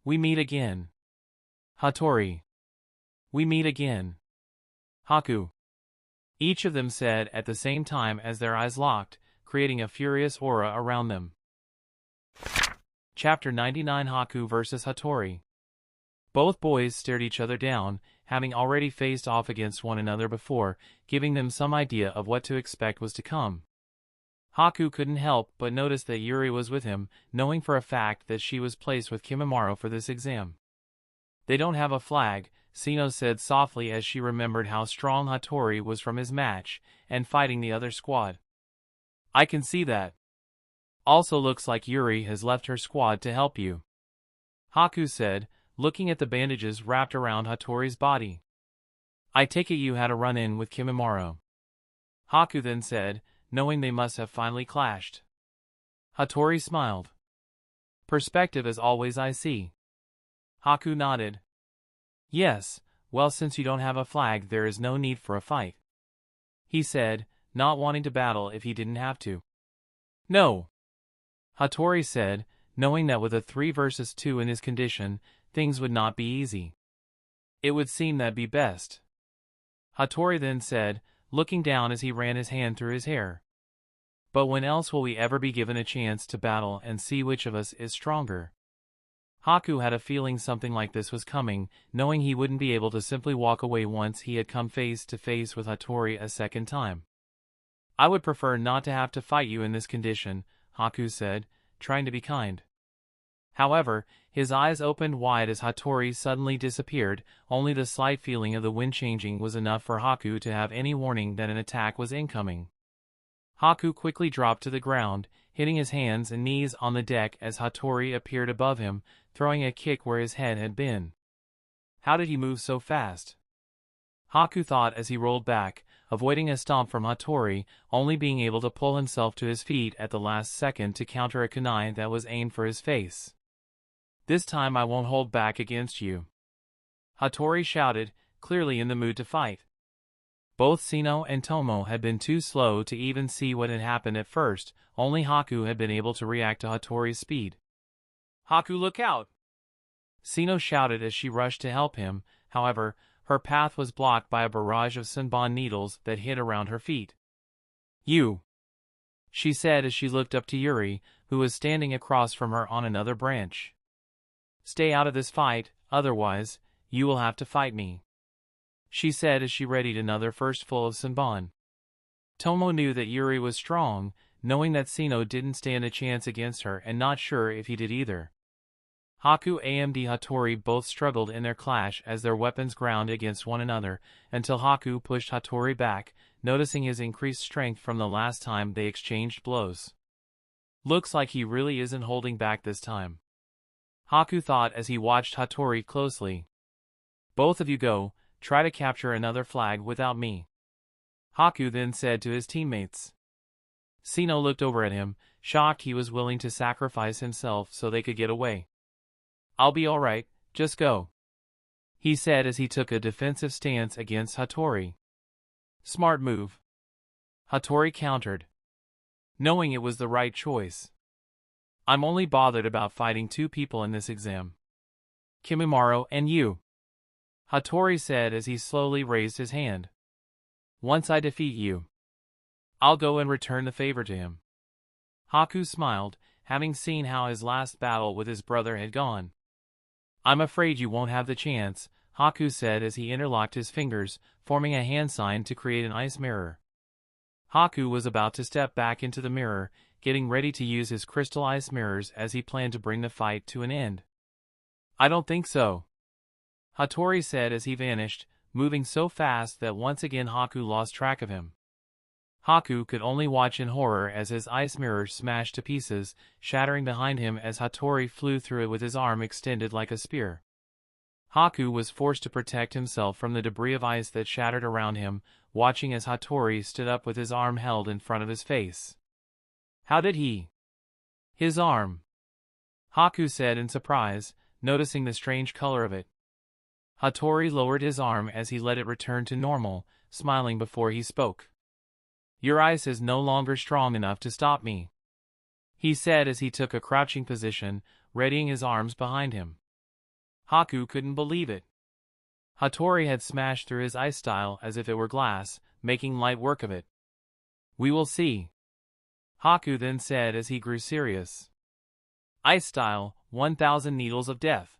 We meet again. Hatori. We meet again. Haku. Each of them said at the same time as their eyes locked, creating a furious aura around them. Chapter 99 Haku vs. Hatori. Both boys stared each other down, having already faced off against one another before, giving them some idea of what to expect was to come. Haku couldn't help but notice that Yuri was with him, knowing for a fact that she was placed with Kimimaro for this exam. They don't have a flag, Sino said softly as she remembered how strong Hatori was from his match, and fighting the other squad. I can see that. Also looks like Yuri has left her squad to help you, Haku said, looking at the bandages wrapped around Hatori's body. I take it you had a run-in with Kimimaro, Haku then said, knowing they must have finally clashed. Hatori smiled. Perspective as always, I see. Haku nodded. Yes, well, since you don't have a flag there is no need for a fight, he said, not wanting to battle if he didn't have to. No, Hatori said, knowing that with a 3 versus 2 in his condition, things would not be easy. It would seem that'd be best, Hatori then said, looking down as he ran his hand through his hair. But when else will we ever be given a chance to battle and see which of us is stronger? Haku had a feeling something like this was coming, knowing he wouldn't be able to simply walk away once he had come face to face with Hatori a second time. I would prefer not to have to fight you in this condition, Haku said, trying to be kind. However, his eyes opened wide as Hatori suddenly disappeared. Only the slight feeling of the wind changing was enough for Haku to have any warning that an attack was incoming. Haku quickly dropped to the ground, hitting his hands and knees on the deck as Hatori appeared above him, throwing a kick where his head had been. How did he move so fast? Haku thought as he rolled back, avoiding a stomp from Hatori, only being able to pull himself to his feet at the last second to counter a kunai that was aimed for his face. This time I won't hold back against you, Hatori shouted, clearly in the mood to fight. Both Sino and Tomo had been too slow to even see what had happened at first, only Haku had been able to react to Hatori's speed. Haku, look out! Sino shouted as she rushed to help him. However, her path was blocked by a barrage of Senbon needles that hit around her feet. You, she said as she looked up to Yuri, who was standing across from her on another branch. Stay out of this fight, otherwise, you will have to fight me, she said as she readied another first full of Senbon. Tomo knew that Yuri was strong, knowing that Sino didn't stand a chance against her and not sure if he did either. Haku and Hatori both struggled in their clash as their weapons ground against one another, until Haku pushed Hatori back, noticing his increased strength from the last time they exchanged blows. Looks like he really isn't holding back this time, Haku thought as he watched Hatori closely. Both of you go, try to capture another flag without me, Haku then said to his teammates. Sino looked over at him, shocked he was willing to sacrifice himself so they could get away. "I'll be alright, just go," he said as he took a defensive stance against Hatori. "Smart move," Hatori countered, knowing it was the right choice. "I'm only bothered about fighting 2 people in this exam. Kimimaro and you," Hatori said as he slowly raised his hand. "Once I defeat you, I'll go and return the favor to him." Haku smiled, having seen how his last battle with his brother had gone. "I'm afraid you won't have the chance," Haku said as he interlocked his fingers, forming a hand sign to create an ice mirror. Haku was about to step back into the mirror, getting ready to use his crystal ice mirrors as he planned to bring the fight to an end. "I don't think so," Hatori said as he vanished, moving so fast that once again Haku lost track of him. Haku could only watch in horror as his ice mirror smashed to pieces, shattering behind him as Hatori flew through it with his arm extended like a spear. Haku was forced to protect himself from the debris of ice that shattered around him, watching as Hatori stood up with his arm held in front of his face. "How did he?" "His arm," Haku said in surprise, noticing the strange color of it. Hatori lowered his arm as he let it return to normal, smiling before he spoke. "Your ice is no longer strong enough to stop me," he said as he took a crouching position, readying his arms behind him. Haku couldn't believe it. Hatori had smashed through his ice style as if it were glass, making light work of it. "We will see," Haku then said as he grew serious. "Ice style, 1,000 needles of death,"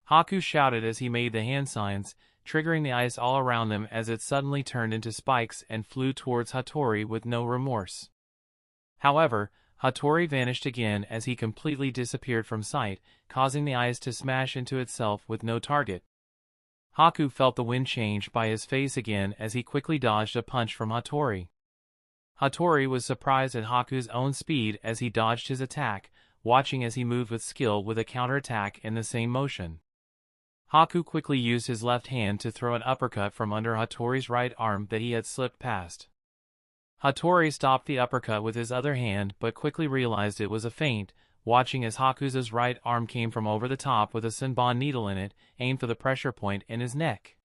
Haku shouted as he made the hand signs, triggering the ice all around them as it suddenly turned into spikes and flew towards Hatori with no remorse. However, Hatori vanished again as he completely disappeared from sight, causing the ice to smash into itself with no target. Haku felt the wind change by his face again as he quickly dodged a punch from Hatori. Hatori was surprised at Haku's own speed as he dodged his attack, watching as he moved with skill with a counterattack in the same motion. Haku quickly used his left hand to throw an uppercut from under Hatori's right arm that he had slipped past. Hatori stopped the uppercut with his other hand but quickly realized it was a feint, watching as Haku's right arm came from over the top with a senbon needle in it, aimed for the pressure point in his neck.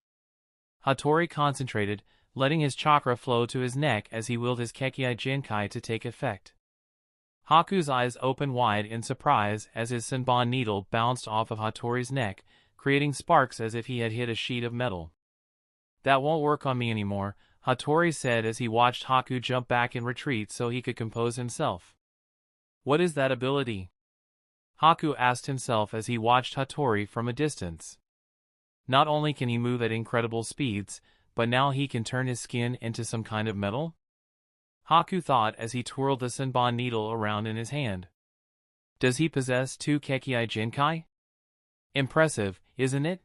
Hatori concentrated, letting his chakra flow to his neck as he willed his Kekei Jinkai to take effect. Haku's eyes opened wide in surprise as his senbon needle bounced off of Hatori's neck, creating sparks as if he had hit a sheet of metal. "That won't work on me anymore," Hatori said as he watched Haku jump back in retreat so he could compose himself. "What is that ability?" Haku asked himself as he watched Hatori from a distance. Not only can he move at incredible speeds, but now he can turn his skin into some kind of metal? Haku thought as he twirled the senbon needle around in his hand. Does he possess 2 Kekei Jinkai? Impressive, isn't it?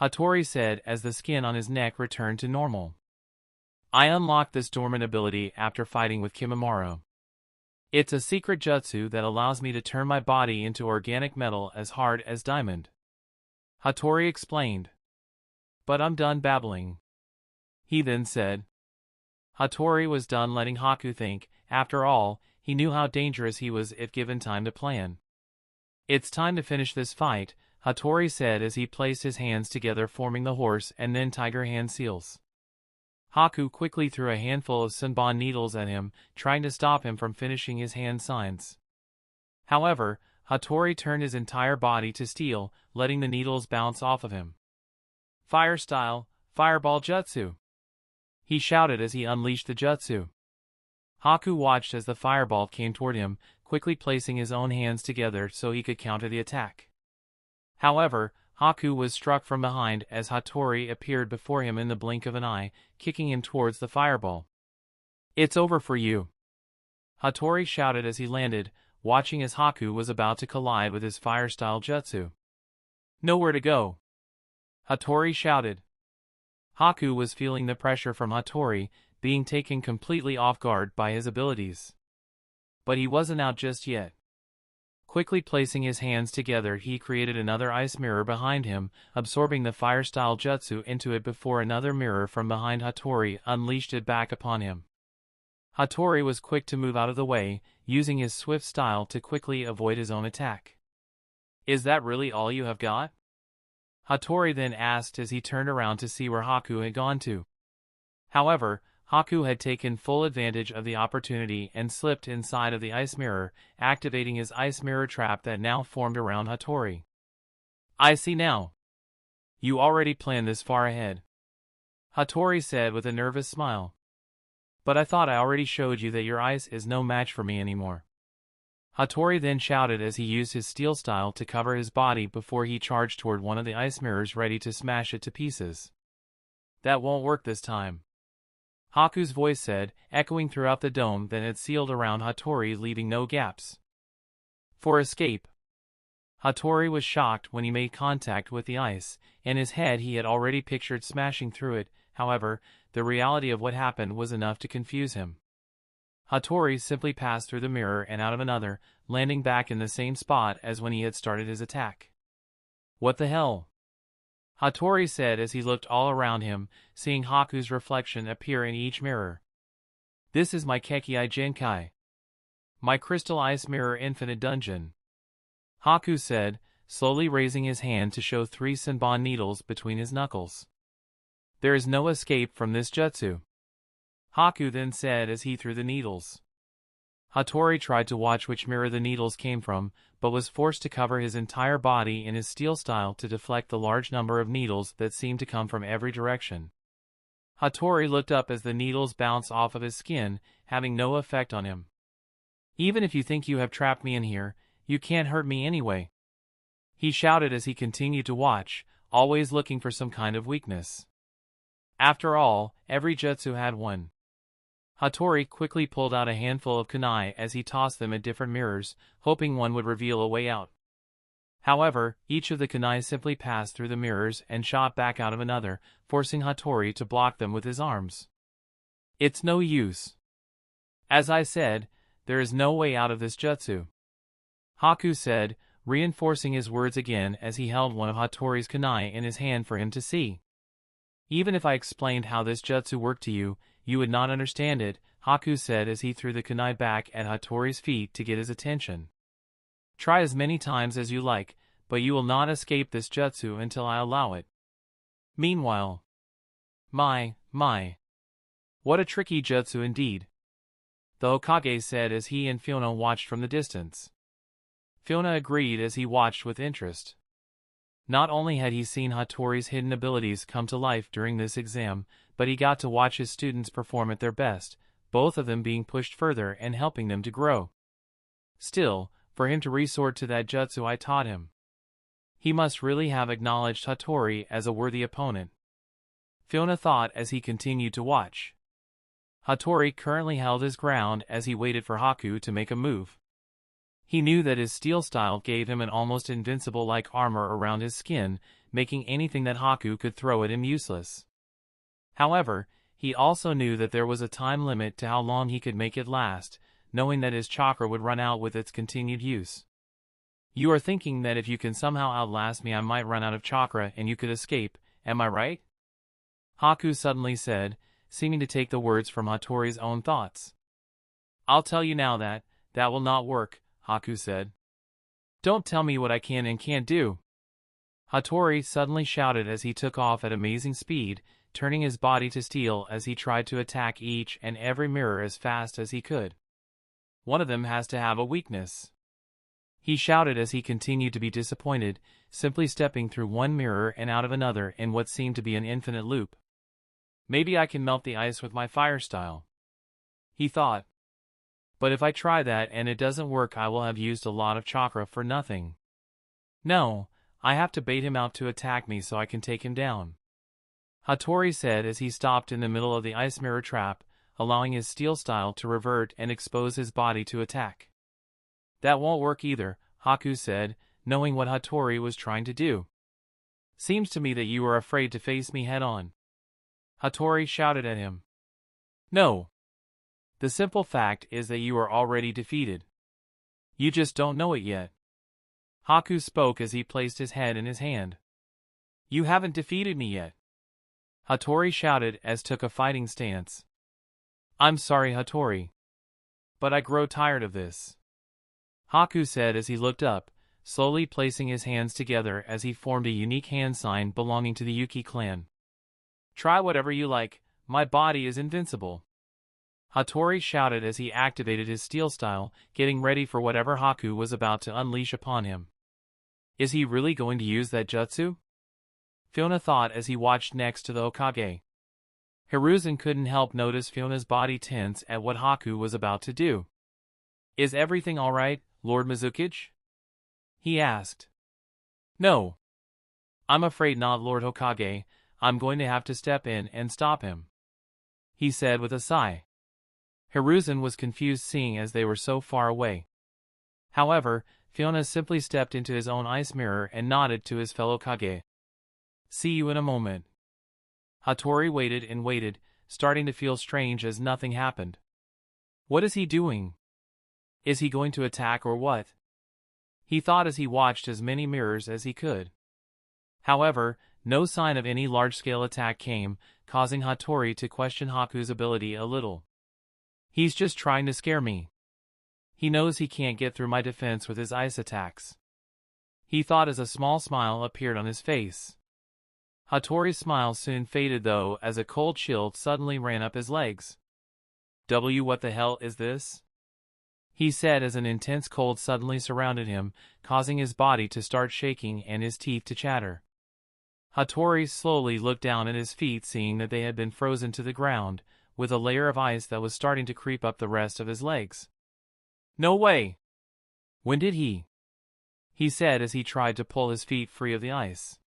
Hatori said as the skin on his neck returned to normal. "I unlocked this dormant ability after fighting with Kimimaro. It's a secret jutsu that allows me to turn my body into organic metal as hard as diamond," Hatori explained. "But I'm done babbling," he then said. Hatori was done letting Haku think. After all, he knew how dangerous he was if given time to plan. "It's time to finish this fight," Hatori said as he placed his hands together forming the horse and then tiger hand seals. Haku quickly threw a handful of senbon needles at him, trying to stop him from finishing his hand signs. However, Hatori turned his entire body to steel, letting the needles bounce off of him. "Fire style, fireball jutsu!" he shouted as he unleashed the jutsu. Haku watched as the fireball came toward him, quickly placing his own hands together so he could counter the attack. However, Haku was struck from behind as Hatori appeared before him in the blink of an eye, kicking him towards the fireball. "It's over for you!" Hatori shouted as he landed, watching as Haku was about to collide with his fire-style jutsu. "Nowhere to go!" Hatori shouted. Haku was feeling the pressure from Hatori, being taken completely off guard by his abilities. But he wasn't out just yet. Quickly placing his hands together, he created another ice mirror behind him, absorbing the fire-style jutsu into it before another mirror from behind Hatori unleashed it back upon him. Hatori was quick to move out of the way, using his swift style to quickly avoid his own attack. "Is that really all you have got?" Hatori then asked as he turned around to see where Haku had gone to. However, Haku had taken full advantage of the opportunity and slipped inside of the ice mirror, activating his ice mirror trap that now formed around Hatori. "I see now. You already planned this far ahead," Hatori said with a nervous smile. "But I thought I already showed you that your ice is no match for me anymore." Hatori then shouted as he used his steel style to cover his body before he charged toward one of the ice mirrors ready to smash it to pieces. "That won't work this time," Haku's voice said, echoing throughout the dome that had sealed around Hatori, leaving no gaps for escape. Hatori was shocked when he made contact with the ice. In his head he had already pictured smashing through it. However, the reality of what happened was enough to confuse him. Hatori simply passed through the mirror and out of another, landing back in the same spot as when he had started his attack. "What the hell?" Hatori said as he looked all around him, seeing Haku's reflection appear in each mirror. "This is my Kekei Genkai. My Crystal Ice Mirror Infinite Dungeon," Haku said, slowly raising his hand to show 3 Senbon needles between his knuckles. "There is no escape from this jutsu," Haku then said as he threw the needles. Hatori tried to watch which mirror the needles came from, but was forced to cover his entire body in his steel style to deflect the large number of needles that seemed to come from every direction. Hatori looked up as the needles bounced off of his skin, having no effect on him. "Even if you think you have trapped me in here, you can't hurt me anyway," he shouted as he continued to watch, always looking for some kind of weakness. After all, every jutsu had one. Hatori quickly pulled out a handful of kunai as he tossed them at different mirrors, hoping one would reveal a way out. However, each of the kunai simply passed through the mirrors and shot back out of another, forcing Hatori to block them with his arms. "It's no use. As I said, there is no way out of this jutsu," Haku said, reinforcing his words again as he held one of Hatori's kunai in his hand for him to see. "Even if I explained how this jutsu worked to you, you would not understand it," Haku said as he threw the kunai back at Hatori's feet to get his attention. "Try as many times as you like, but you will not escape this jutsu until I allow it." Meanwhile, My. What a tricky jutsu indeed," the Hokage said as he and Fuyona watched from the distance. Fuyona agreed as he watched with interest. Not only had he seen Hatori's hidden abilities come to life during this exam, but he got to watch his students perform at their best, both of them being pushed further and helping them to grow. Still, for him to resort to that jutsu I taught him, he must really have acknowledged Hatori as a worthy opponent, Fuyona thought as he continued to watch. Hatori currently held his ground as he waited for Haku to make a move. He knew that his steel style gave him an almost invincible-like armor around his skin, making anything that Haku could throw at him useless. However, he also knew that there was a time limit to how long he could make it last, knowing that his chakra would run out with its continued use. "You are thinking that if you can somehow outlast me I might run out of chakra and you could escape, am I right?" Haku suddenly said, seeming to take the words from Hatori's own thoughts. "I'll tell you now that will not work," Haku said. "Don't tell me what I can and can't do," Hatori suddenly shouted as he took off at amazing speed, turning his body to steel as he tried to attack each and every mirror as fast as he could. "One of them has to have a weakness," he shouted as he continued to be disappointed, simply stepping through one mirror and out of another in what seemed to be an infinite loop. "Maybe I can melt the ice with my fire style," he thought. "But if I try that and it doesn't work I will have used a lot of chakra for nothing. No, I have to bait him out to attack me so I can take him down," Hatori said as he stopped in the middle of the ice mirror trap, allowing his steel style to revert and expose his body to attack. "That won't work either," Haku said, knowing what Hatori was trying to do. "Seems to me that you are afraid to face me head-on," Hatori shouted at him. "No. The simple fact is that you are already defeated. You just don't know it yet." Haku spoke as he placed his head in his hand. "You haven't defeated me yet," Hatori shouted as took a fighting stance. I'm sorry, Hatori. But I grow tired of this. Haku said as he looked up, slowly placing his hands together as he formed a unique hand sign belonging to the Yuki clan. Try whatever you like, my body is invincible. Hatori shouted as he activated his steel style, getting ready for whatever Haku was about to unleash upon him. Is he really going to use that jutsu? Fuyona thought as he watched next to the Hokage. Hiruzen couldn't help notice Fiona's body tense at what Haku was about to do. Is everything alright, Lord Mizukage? He asked. No. I'm afraid not, Lord Hokage. I'm going to have to step in and stop him, he said with a sigh. Hiruzen was confused seeing as they were so far away. However, Fuyona simply stepped into his own ice mirror and nodded to his fellow Kage. See you in a moment. Hatori waited and waited, starting to feel strange as nothing happened. What is he doing? Is he going to attack or what? He thought as he watched as many mirrors as he could. However, no sign of any large-scale attack came, causing Hatori to question Haku's ability a little. He's just trying to scare me. He knows he can't get through my defense with his ice attacks. He thought as a small smile appeared on his face. Hatori's smile soon faded though as a cold chill suddenly ran up his legs. What the hell is this? He said as an intense cold suddenly surrounded him, causing his body to start shaking and his teeth to chatter. Hatori slowly looked down at his feet seeing that they had been frozen to the ground, with a layer of ice that was starting to creep up the rest of his legs. No way! When did he? He said as he tried to pull his feet free of the ice.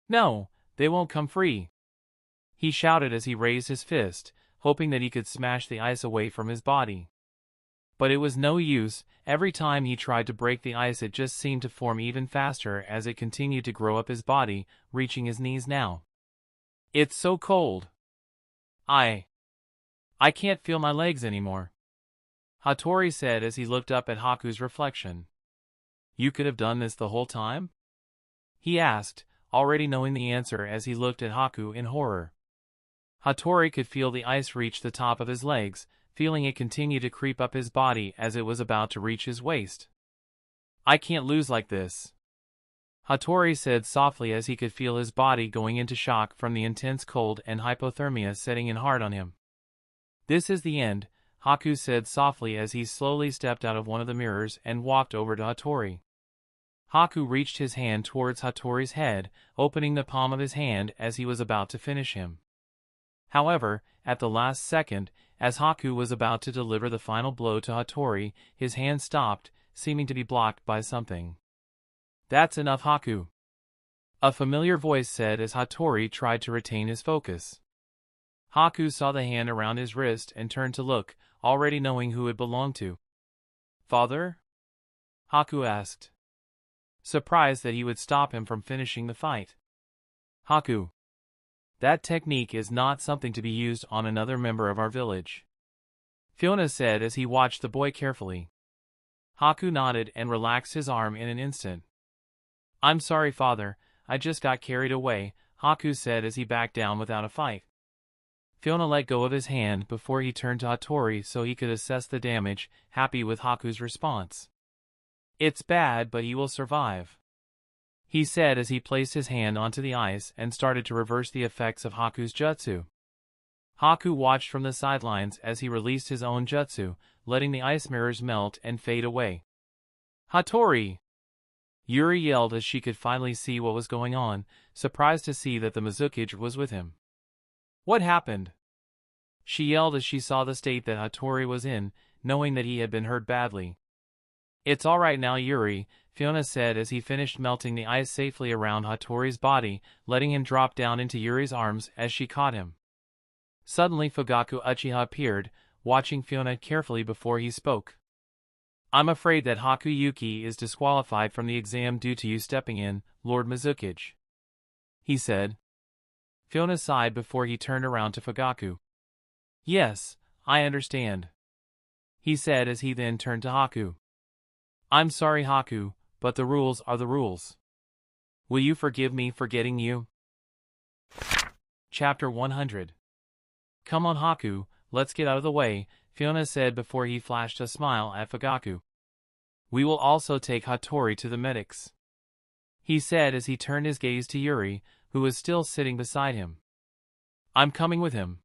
No, they won't come free. He shouted as he raised his fist, hoping that he could smash the ice away from his body. But it was no use, every time he tried to break the ice it just seemed to form even faster as it continued to grow up his body, reaching his knees now. It's so cold. I can't feel my legs anymore. Hatori said as he looked up at Haku's reflection. You could have done this the whole time? He asked, already knowing the answer as he looked at Haku in horror. Hatori could feel the ice reach the top of his legs, feeling it continue to creep up his body as it was about to reach his waist. I can't lose like this. Hatori said softly as he could feel his body going into shock from the intense cold and hypothermia setting in hard on him. This is the end, Haku said softly as he slowly stepped out of one of the mirrors and walked over to Hatori. Haku reached his hand towards Hatori's head, opening the palm of his hand as he was about to finish him. However, at the last second, as Haku was about to deliver the final blow to Hatori, his hand stopped, seeming to be blocked by something. That's enough, Haku. A familiar voice said as Hatori tried to retain his focus. Haku saw the hand around his wrist and turned to look, already knowing who it belonged to. Father? Haku asked, surprised that he would stop him from finishing the fight. Haku. That technique is not something to be used on another member of our village, Fuyona said as he watched the boy carefully. Haku nodded and relaxed his arm in an instant. I'm sorry, father, I just got carried away, Haku said as he backed down without a fight. Fuyona let go of his hand before he turned to Hatori so he could assess the damage, happy with Haku's response. It's bad, but he will survive, he said as he placed his hand onto the ice and started to reverse the effects of Haku's jutsu. Haku watched from the sidelines as he released his own jutsu, letting the ice mirrors melt and fade away. Hatori! Yuri yelled as she could finally see what was going on, surprised to see that the Mizukage was with him. What happened? She yelled as she saw the state that Hatori was in, knowing that he had been hurt badly. It's all right now, Yuri, Fuyona said as he finished melting the ice safely around Hatori's body, letting him drop down into Yuri's arms as she caught him. Suddenly Fugaku Uchiha appeared, watching Fuyona carefully before he spoke. I'm afraid that Haku Yuki is disqualified from the exam due to you stepping in, Lord Mizukage, he said. Fuyona sighed before he turned around to Fugaku. Yes, I understand, he said as he then turned to Haku. I'm sorry, Haku, but the rules are the rules. Will you forgive me for getting you? Chapter 100. Come on, Haku, let's get out of the way, Fuyona said before he flashed a smile at Fugaku. We will also take Hatori to the medics, he said as he turned his gaze to Yuri, who was still sitting beside him. I'm coming with him,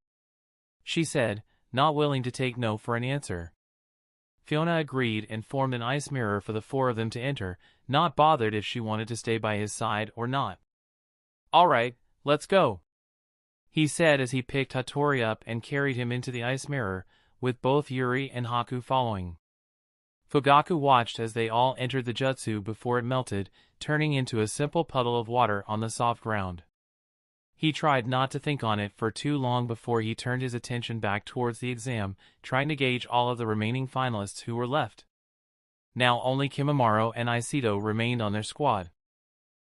she said, not willing to take no for an answer. Fuyona agreed and formed an ice mirror for the four of them to enter, not bothered if she wanted to stay by his side or not. All right, let's go, he said as he picked Hatori up and carried him into the ice mirror, with both Yuri and Haku following. Fugaku watched as they all entered the jutsu before it melted, turning into a simple puddle of water on the soft ground. He tried not to think on it for too long before he turned his attention back towards the exam, trying to gauge all of the remaining finalists who were left. Now only Kimimaro and Aiseto remained on their squad.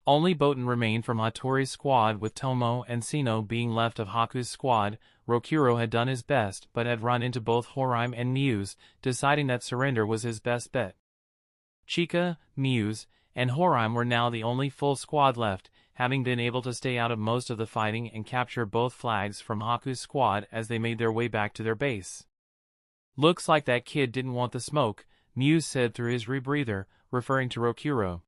Only Boten remained from Hatori's squad, with Tomo and Sino being left of Haku's squad. Rokuro had done his best but had run into both Horime and Muse, deciding that surrender was his best bet. Chica, Muse, and Horime were now the only full squad left, having been able to stay out of most of the fighting and capture both flags from Haku's squad as they made their way back to their base. Looks like that kid didn't want the smoke, Muse said through his rebreather, referring to Rokuro.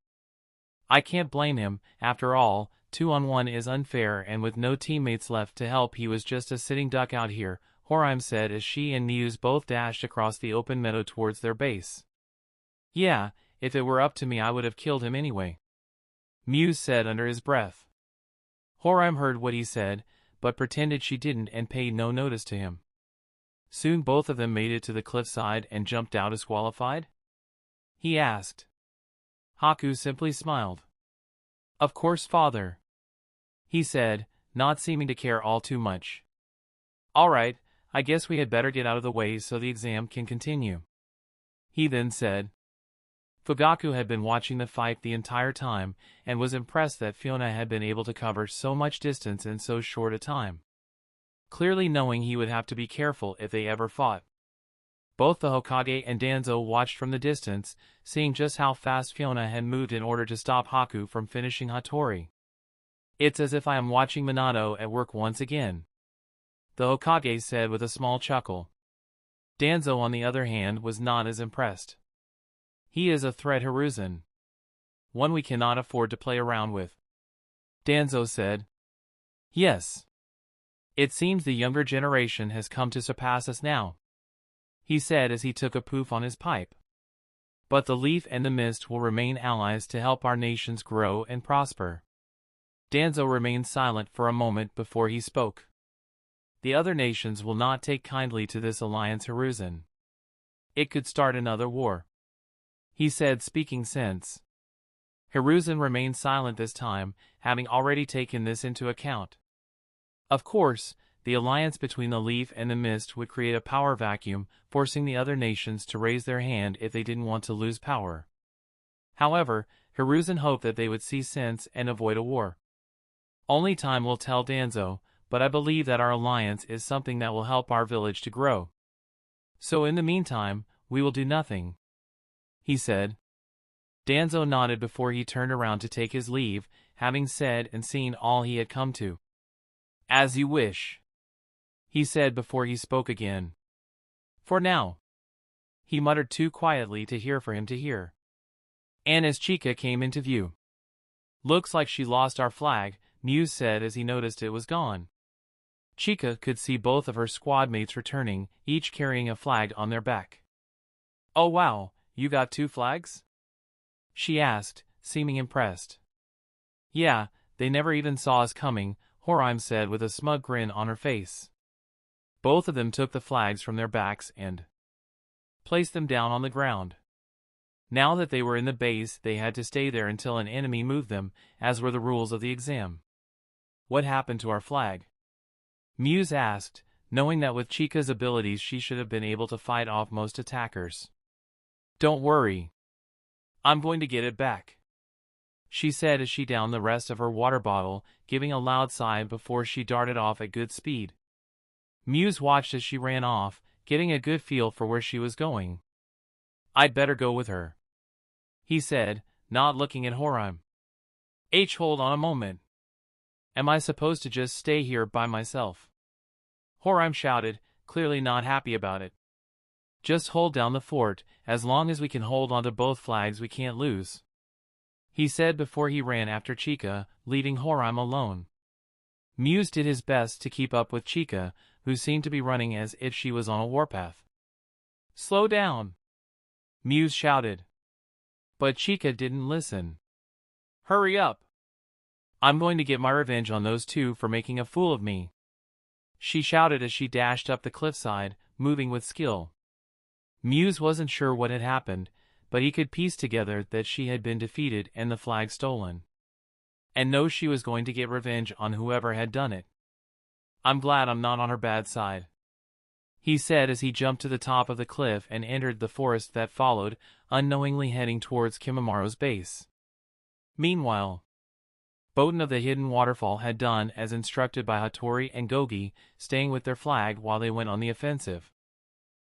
I can't blame him, after all, 2-on-1 is unfair, and with no teammates left to help he was just a sitting duck out here, Horime said as she and Muse both dashed across the open meadow towards their base. Yeah, if it were up to me I would have killed him anyway, Muse said under his breath. Horime heard what he said, but pretended she didn't and paid no notice to him. Soon both of them made it to the cliffside and jumped out disqualified? He asked. Haku simply smiled. Of course, father, he said, not seeming to care all too much. All right, I guess we had better get out of the way so the exam can continue, he then said. Fugaku had been watching the fight the entire time, and was impressed that Fuyona had been able to cover so much distance in so short a time, clearly knowing he would have to be careful if they ever fought. Both the Hokage and Danzo watched from the distance, seeing just how fast Fuyona had moved in order to stop Haku from finishing Hatori. It's as if I am watching Minato at work once again, the Hokage said with a small chuckle. Danzo, on the other hand, was not as impressed. He is a threat, Hiruzen, one we cannot afford to play around with, Danzo said. Yes. It seems the younger generation has come to surpass us now, he said as he took a puff on his pipe. But the leaf and the mist will remain allies to help our nations grow and prosper. Danzo remained silent for a moment before he spoke. The other nations will not take kindly to this alliance, Hiruzen. It could start another war, he said, speaking sense. Hiruzen remained silent this time, having already taken this into account. Of course, the alliance between the leaf and the mist would create a power vacuum, forcing the other nations to raise their hand if they didn't want to lose power. However, Hiruzen hoped that they would see sense and avoid a war. Only time will tell, Danzo, but I believe that our alliance is something that will help our village to grow. So in the meantime, we will do nothing, he said. Danzo nodded before he turned around to take his leave, having said and seen all he had come to. As you wish, he said before he spoke again. For now, he muttered too quietly to hear for him to hear. And as Chica came into view. Looks like she lost our flag, Muse said as he noticed it was gone. Chica could see both of her squad mates returning, each carrying a flag on their back. Oh wow, you got 2 flags? She asked, seeming impressed. Yeah, they never even saw us coming, Horime said with a smug grin on her face. Both of them took the flags from their backs and placed them down on the ground. Now that they were in the base, they had to stay there until an enemy moved them, as were the rules of the exam. What happened to our flag? Muse asked, knowing that with Chica's abilities she should have been able to fight off most attackers. Don't worry, I'm going to get it back, she said as she downed the rest of her water bottle, giving a loud sigh before she darted off at good speed. Muse watched as she ran off, getting a good feel for where she was going. I'd better go with her, he said, not looking at Horime. Hold on a moment. Am I supposed to just stay here by myself? Horime shouted, clearly not happy about it. Just hold down the fort, as long as we can hold onto both flags we can't lose, he said before he ran after Chica, leaving Horim alone. Muse did his best to keep up with Chica, who seemed to be running as if she was on a warpath. Slow down, Muse shouted. But Chica didn't listen. Hurry up. I'm going to get my revenge on those two for making a fool of me, she shouted as she dashed up the cliffside, moving with skill. Muse wasn't sure what had happened, but he could piece together that she had been defeated and the flag stolen, and know she was going to get revenge on whoever had done it. I'm glad I'm not on her bad side, he said as he jumped to the top of the cliff and entered the forest that followed, unknowingly heading towards Kimimaro's base. Meanwhile, Boten of the Hidden Waterfall had done as instructed by Hatori and Gogi, staying with their flag while they went on the offensive.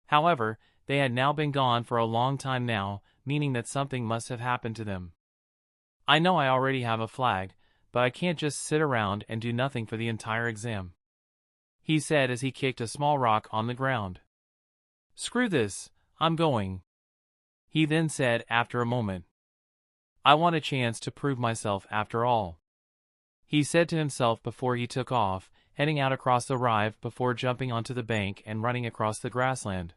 However, they had now been gone for a long time now, meaning that something must have happened to them. I know I already have a flag, but I can't just sit around and do nothing for the entire exam, he said as he kicked a small rock on the ground. Screw this, I'm going, he then said after a moment. I want a chance to prove myself after all, he said to himself before he took off, heading out across the rive before jumping onto the bank and running across the grassland.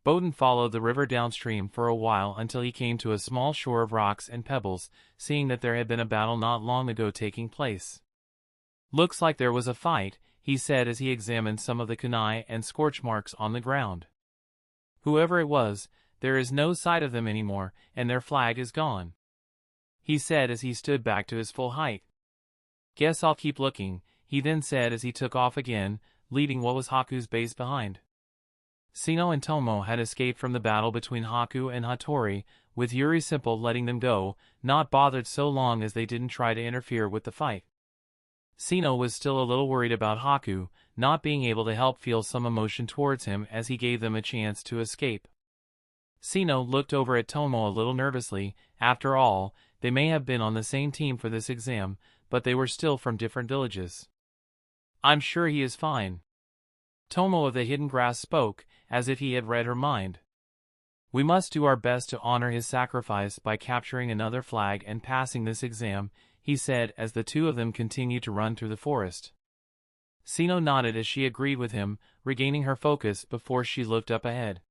Boten followed the river downstream for a while until he came to a small shore of rocks and pebbles, seeing that there had been a battle not long ago taking place. Looks like there was a fight, he said as he examined some of the kunai and scorch marks on the ground. Whoever it was, there is no sight of them anymore, and their flag is gone, he said as he stood back to his full height. Guess I'll keep looking, he then said as he took off again, leaving what was Haku's base behind. Sino and Tomo had escaped from the battle between Haku and Hatori, with Yuri Simple letting them go, not bothered so long as they didn't try to interfere with the fight. Sino was still a little worried about Haku, not being able to help feel some emotion towards him as he gave them a chance to escape. Sino looked over at Tomo a little nervously. After all, they may have been on the same team for this exam, but they were still from different villages. I'm sure he is fine, Tomo of the Hidden Grass spoke, as if he had read her mind. We must do our best to honor his sacrifice by capturing another flag and passing this exam, he said as the two of them continued to run through the forest. Sino nodded as she agreed with him, regaining her focus before she looked up ahead.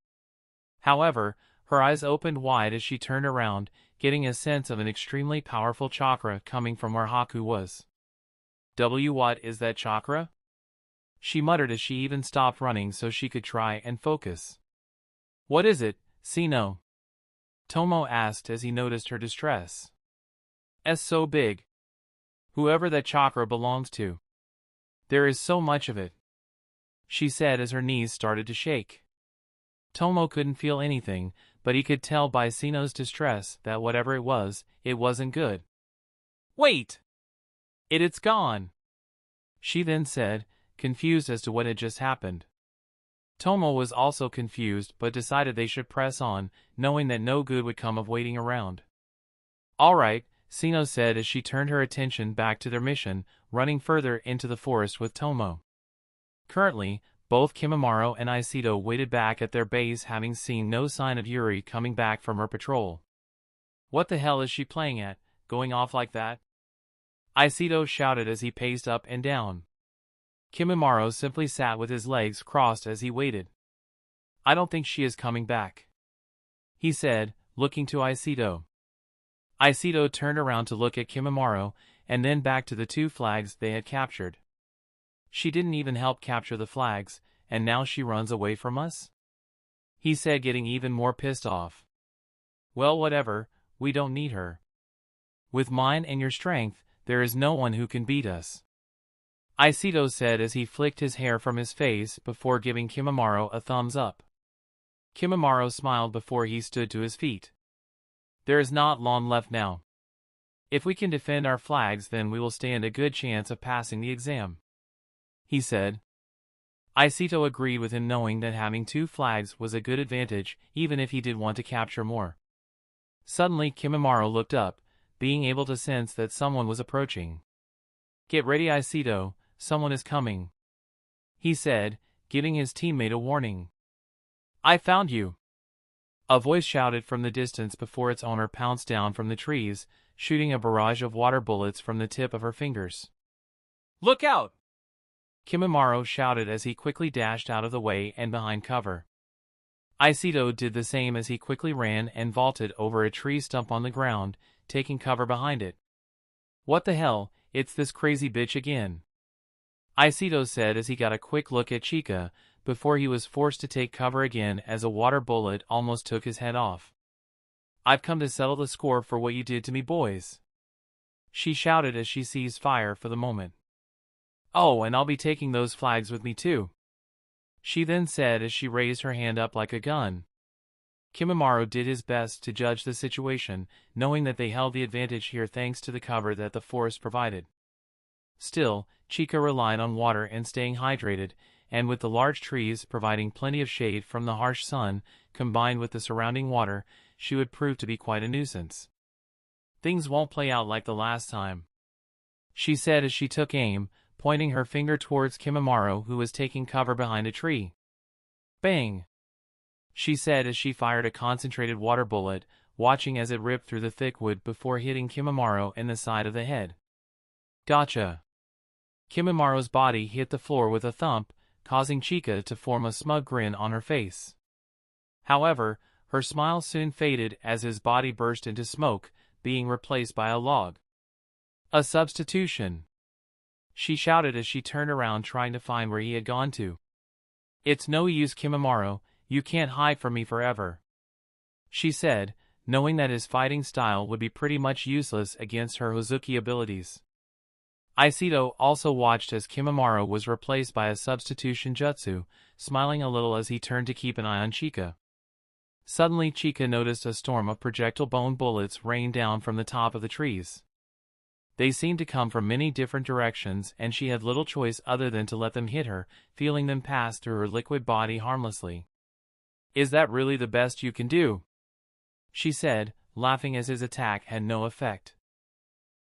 However, her eyes opened wide as she turned around, getting a sense of an extremely powerful chakra coming from where Haku was. What is that chakra? She muttered as she even stopped running so she could try and focus. What is it, Sino? Tomo asked as he noticed her distress. It's so big. Whoever that chakra belongs to. There is so much of it, she said as her knees started to shake. Tomo couldn't feel anything, but he could tell by Sino's distress that whatever it wasn't good. Wait! It's gone, she then said, confused as to what had just happened. Tomo was also confused but decided they should press on, knowing that no good would come of waiting around. All right, Sino said as she turned her attention back to their mission, running further into the forest with Tomo. Currently, both Kimimaro and Aiseto waited back at their base, having seen no sign of Yuri coming back from her patrol. What the hell is she playing at, going off like that? Aiseto shouted as he paced up and down. Kimimaro simply sat with his legs crossed as he waited. I don't think she is coming back, he said, looking to Aiseto. Aiseto turned around to look at Kimimaro, and then back to the two flags they had captured. She didn't even help capture the flags, and now she runs away from us? He said, getting even more pissed off. Well, whatever, we don't need her. With mine and your strength, there is no one who can beat us, Aiseto said as he flicked his hair from his face before giving Kimimaro a thumbs up. Kimimaro smiled before he stood to his feet. There is not long left now. If we can defend our flags, then we will stand a good chance of passing the exam, he said. Aiseto agreed with him, knowing that having two flags was a good advantage, even if he did want to capture more. Suddenly Kimimaro looked up, being able to sense that someone was approaching. Get ready, Aiseto, someone is coming, he said, giving his teammate a warning. "I found you!" A voice shouted from the distance before its owner pounced down from the trees, shooting a barrage of water bullets from the tip of her fingers. "Look out!" Kimimaro shouted as he quickly dashed out of the way and behind cover. Aiseto did the same as he quickly ran and vaulted over a tree stump on the ground, taking cover behind it. "What the hell, it's this crazy bitch again," Aiseto said as he got a quick look at Chica, before he was forced to take cover again as a water bullet almost took his head off. "I've come to settle the score for what you did to me, boys," she shouted as she seized fire for the moment. "Oh, and I'll be taking those flags with me too," she then said as she raised her hand up like a gun. Kimimaro did his best to judge the situation, knowing that they held the advantage here thanks to the cover that the forest provided. Still, Chica relied on water and staying hydrated, and with the large trees providing plenty of shade from the harsh sun, combined with the surrounding water, she would prove to be quite a nuisance. "Things won't play out like the last time," she said as she took aim, pointing her finger towards Kimimaro who was taking cover behind a tree. "Bang!" she said as she fired a concentrated water bullet, watching as it ripped through the thick wood before hitting Kimimaro in the side of the head. "Gotcha!" Kimimaro's body hit the floor with a thump, causing Chica to form a smug grin on her face. However, her smile soon faded as his body burst into smoke, being replaced by a log. "A substitution!" she shouted as she turned around trying to find where he had gone to. "It's no use, Kimimaro, you can't hide from me forever," she said, knowing that his fighting style would be pretty much useless against her Hozuki abilities. Aiseto also watched as Kimimaro was replaced by a substitution jutsu, smiling a little as he turned to keep an eye on Chica. Suddenly Chica noticed a storm of projectile bone bullets rain down from the top of the trees. They seemed to come from many different directions and she had little choice other than to let them hit her, feeling them pass through her liquid body harmlessly. "Is that really the best you can do?" she said, laughing as his attack had no effect.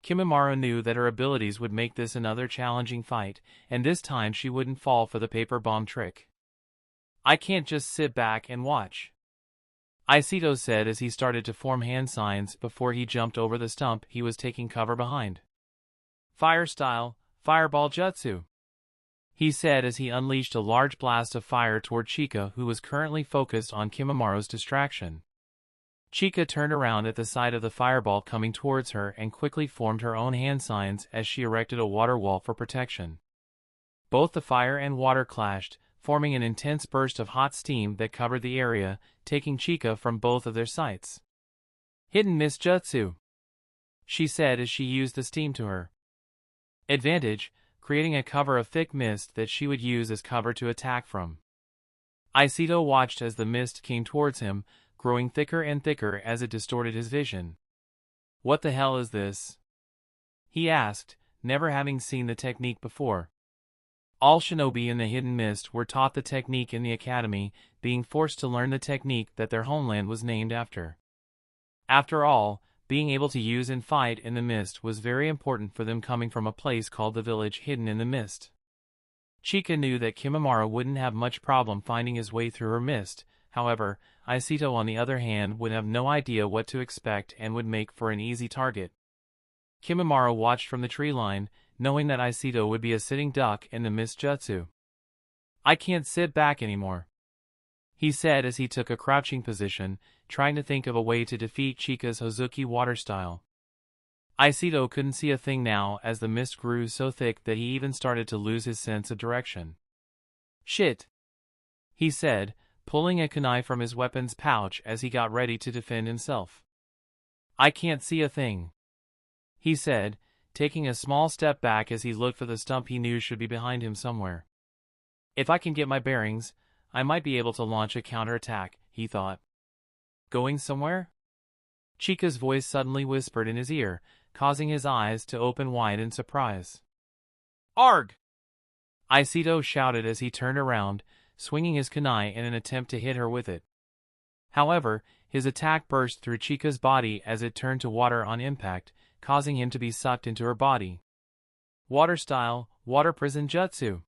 Kimimaro knew that her abilities would make this another challenging fight, and this time she wouldn't fall for the paper bomb trick. "I can't just sit back and watch," Aiseto said as he started to form hand signs before he jumped over the stump he was taking cover behind. "Fire style, fireball jutsu," he said as he unleashed a large blast of fire toward Chica who was currently focused on Kimimaro's distraction. Chica turned around at the sight of the fireball coming towards her and quickly formed her own hand signs as she erected a water wall for protection. Both the fire and water clashed, forming an intense burst of hot steam that covered the area, taking Chica from both of their sights. "Hidden miss jutsu," she said as she used the steam to her advantage, creating a cover of thick mist that she would use as cover to attack from. Aiseto watched as the mist came towards him, growing thicker and thicker as it distorted his vision. "What the hell is this?" he asked, never having seen the technique before. All shinobi in the hidden mist were taught the technique in the academy, being forced to learn the technique that their homeland was named after. After all, being able to use and fight in the mist was very important for them coming from a place called the village hidden in the mist. Chica knew that Kimimaro wouldn't have much problem finding his way through her mist. However, Aiseto on the other hand would have no idea what to expect and would make for an easy target. Kimimaro watched from the tree line, knowing that Aiseto would be a sitting duck in the mist jutsu. "I can't sit back anymore," he said as he took a crouching position, trying to think of a way to defeat Chica's Hozuki water style. Aiseto couldn't see a thing now as the mist grew so thick that he even started to lose his sense of direction. "Shit," he said, pulling a kunai from his weapons pouch as he got ready to defend himself. "I can't see a thing," he said, taking a small step back as he looked for the stump he knew should be behind him somewhere. "If I can get my bearings, I might be able to launch a counterattack," he thought. "Going somewhere?" Chica's voice suddenly whispered in his ear, causing his eyes to open wide in surprise. "Arg!" Aiseto shouted as he turned around, swinging his kunai in an attempt to hit her with it. However, his attack burst through Chica's body as it turned to water on impact, causing him to be sucked into her body. "Water style, water prison jutsu,"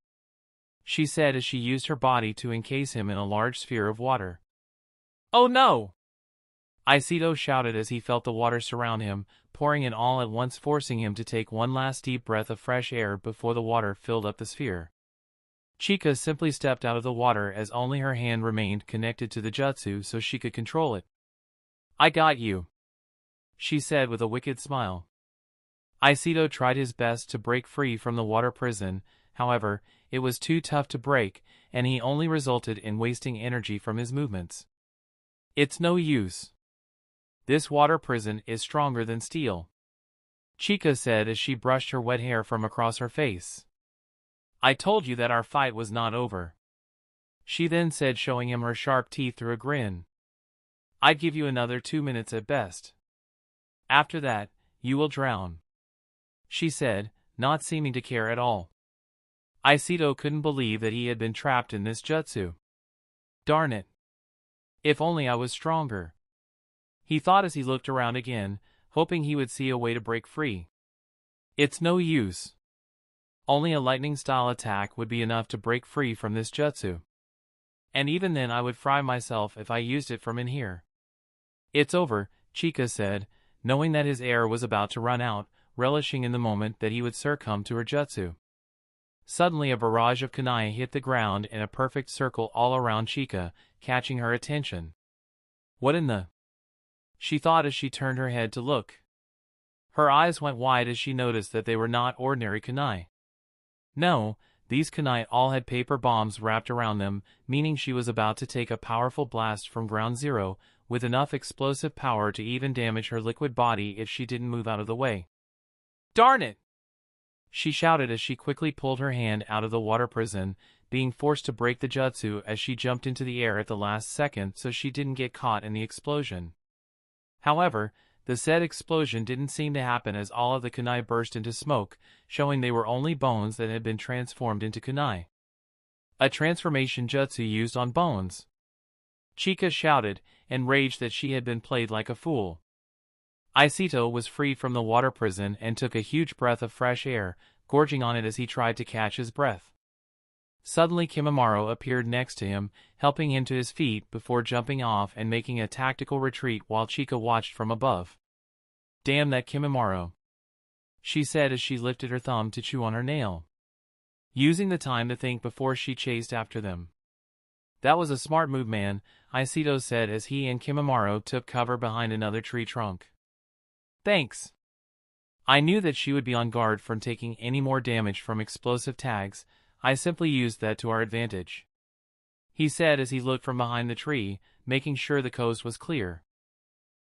she said as she used her body to encase him in a large sphere of water. "Oh no!" Aikido shouted as he felt the water surround him, pouring in all at once, forcing him to take one last deep breath of fresh air before the water filled up the sphere. Chica simply stepped out of the water as only her hand remained connected to the jutsu so she could control it. "I got you," she said with a wicked smile. Aikido tried his best to break free from the water prison, however, it was too tough to break, and he only resulted in wasting energy from his movements. "It's no use. This water prison is stronger than steel," Chica said as she brushed her wet hair from across her face. "I told you that our fight was not over," she then said, showing him her sharp teeth through a grin. "I'd give you another 2 minutes at best. After that, you will drown," she said, not seeming to care at all. Aikido couldn't believe that he had been trapped in this jutsu. "Darn it. If only I was stronger," he thought as he looked around again, hoping he would see a way to break free. "It's no use. Only a lightning-style attack would be enough to break free from this jutsu. And even then I would fry myself if I used it from in here." "It's over," Chica said, knowing that his air was about to run out, relishing in the moment that he would succumb to her jutsu. Suddenly a barrage of kunai hit the ground in a perfect circle all around Chica, catching her attention. "What in the—" she thought as she turned her head to look. Her eyes went wide as she noticed that they were not ordinary kunai. No, these kunai all had paper bombs wrapped around them, meaning she was about to take a powerful blast from ground zero, with enough explosive power to even damage her liquid body if she didn't move out of the way. "Darn it!" she shouted as she quickly pulled her hand out of the water prison, being forced to break the jutsu as she jumped into the air at the last second so she didn't get caught in the explosion. However, the said explosion didn't seem to happen as all of the kunai burst into smoke, showing they were only bones that had been transformed into kunai. A transformation jutsu used on bones. Chica shouted, enraged that she had been played like a fool. Aikido was freed from the water prison and took a huge breath of fresh air, gorging on it as he tried to catch his breath. Suddenly Kimimaro appeared next to him, helping him to his feet before jumping off and making a tactical retreat while Chica watched from above. "Damn that Kimimaro," she said as she lifted her thumb to chew on her nail, using the time to think before she chased after them. "That was a smart move, man," Aikido said as he and Kimimaro took cover behind another tree trunk. "Thanks. I knew that she would be on guard from taking any more damage from explosive tags. I simply used that to our advantage," he said as he looked from behind the tree, making sure the coast was clear.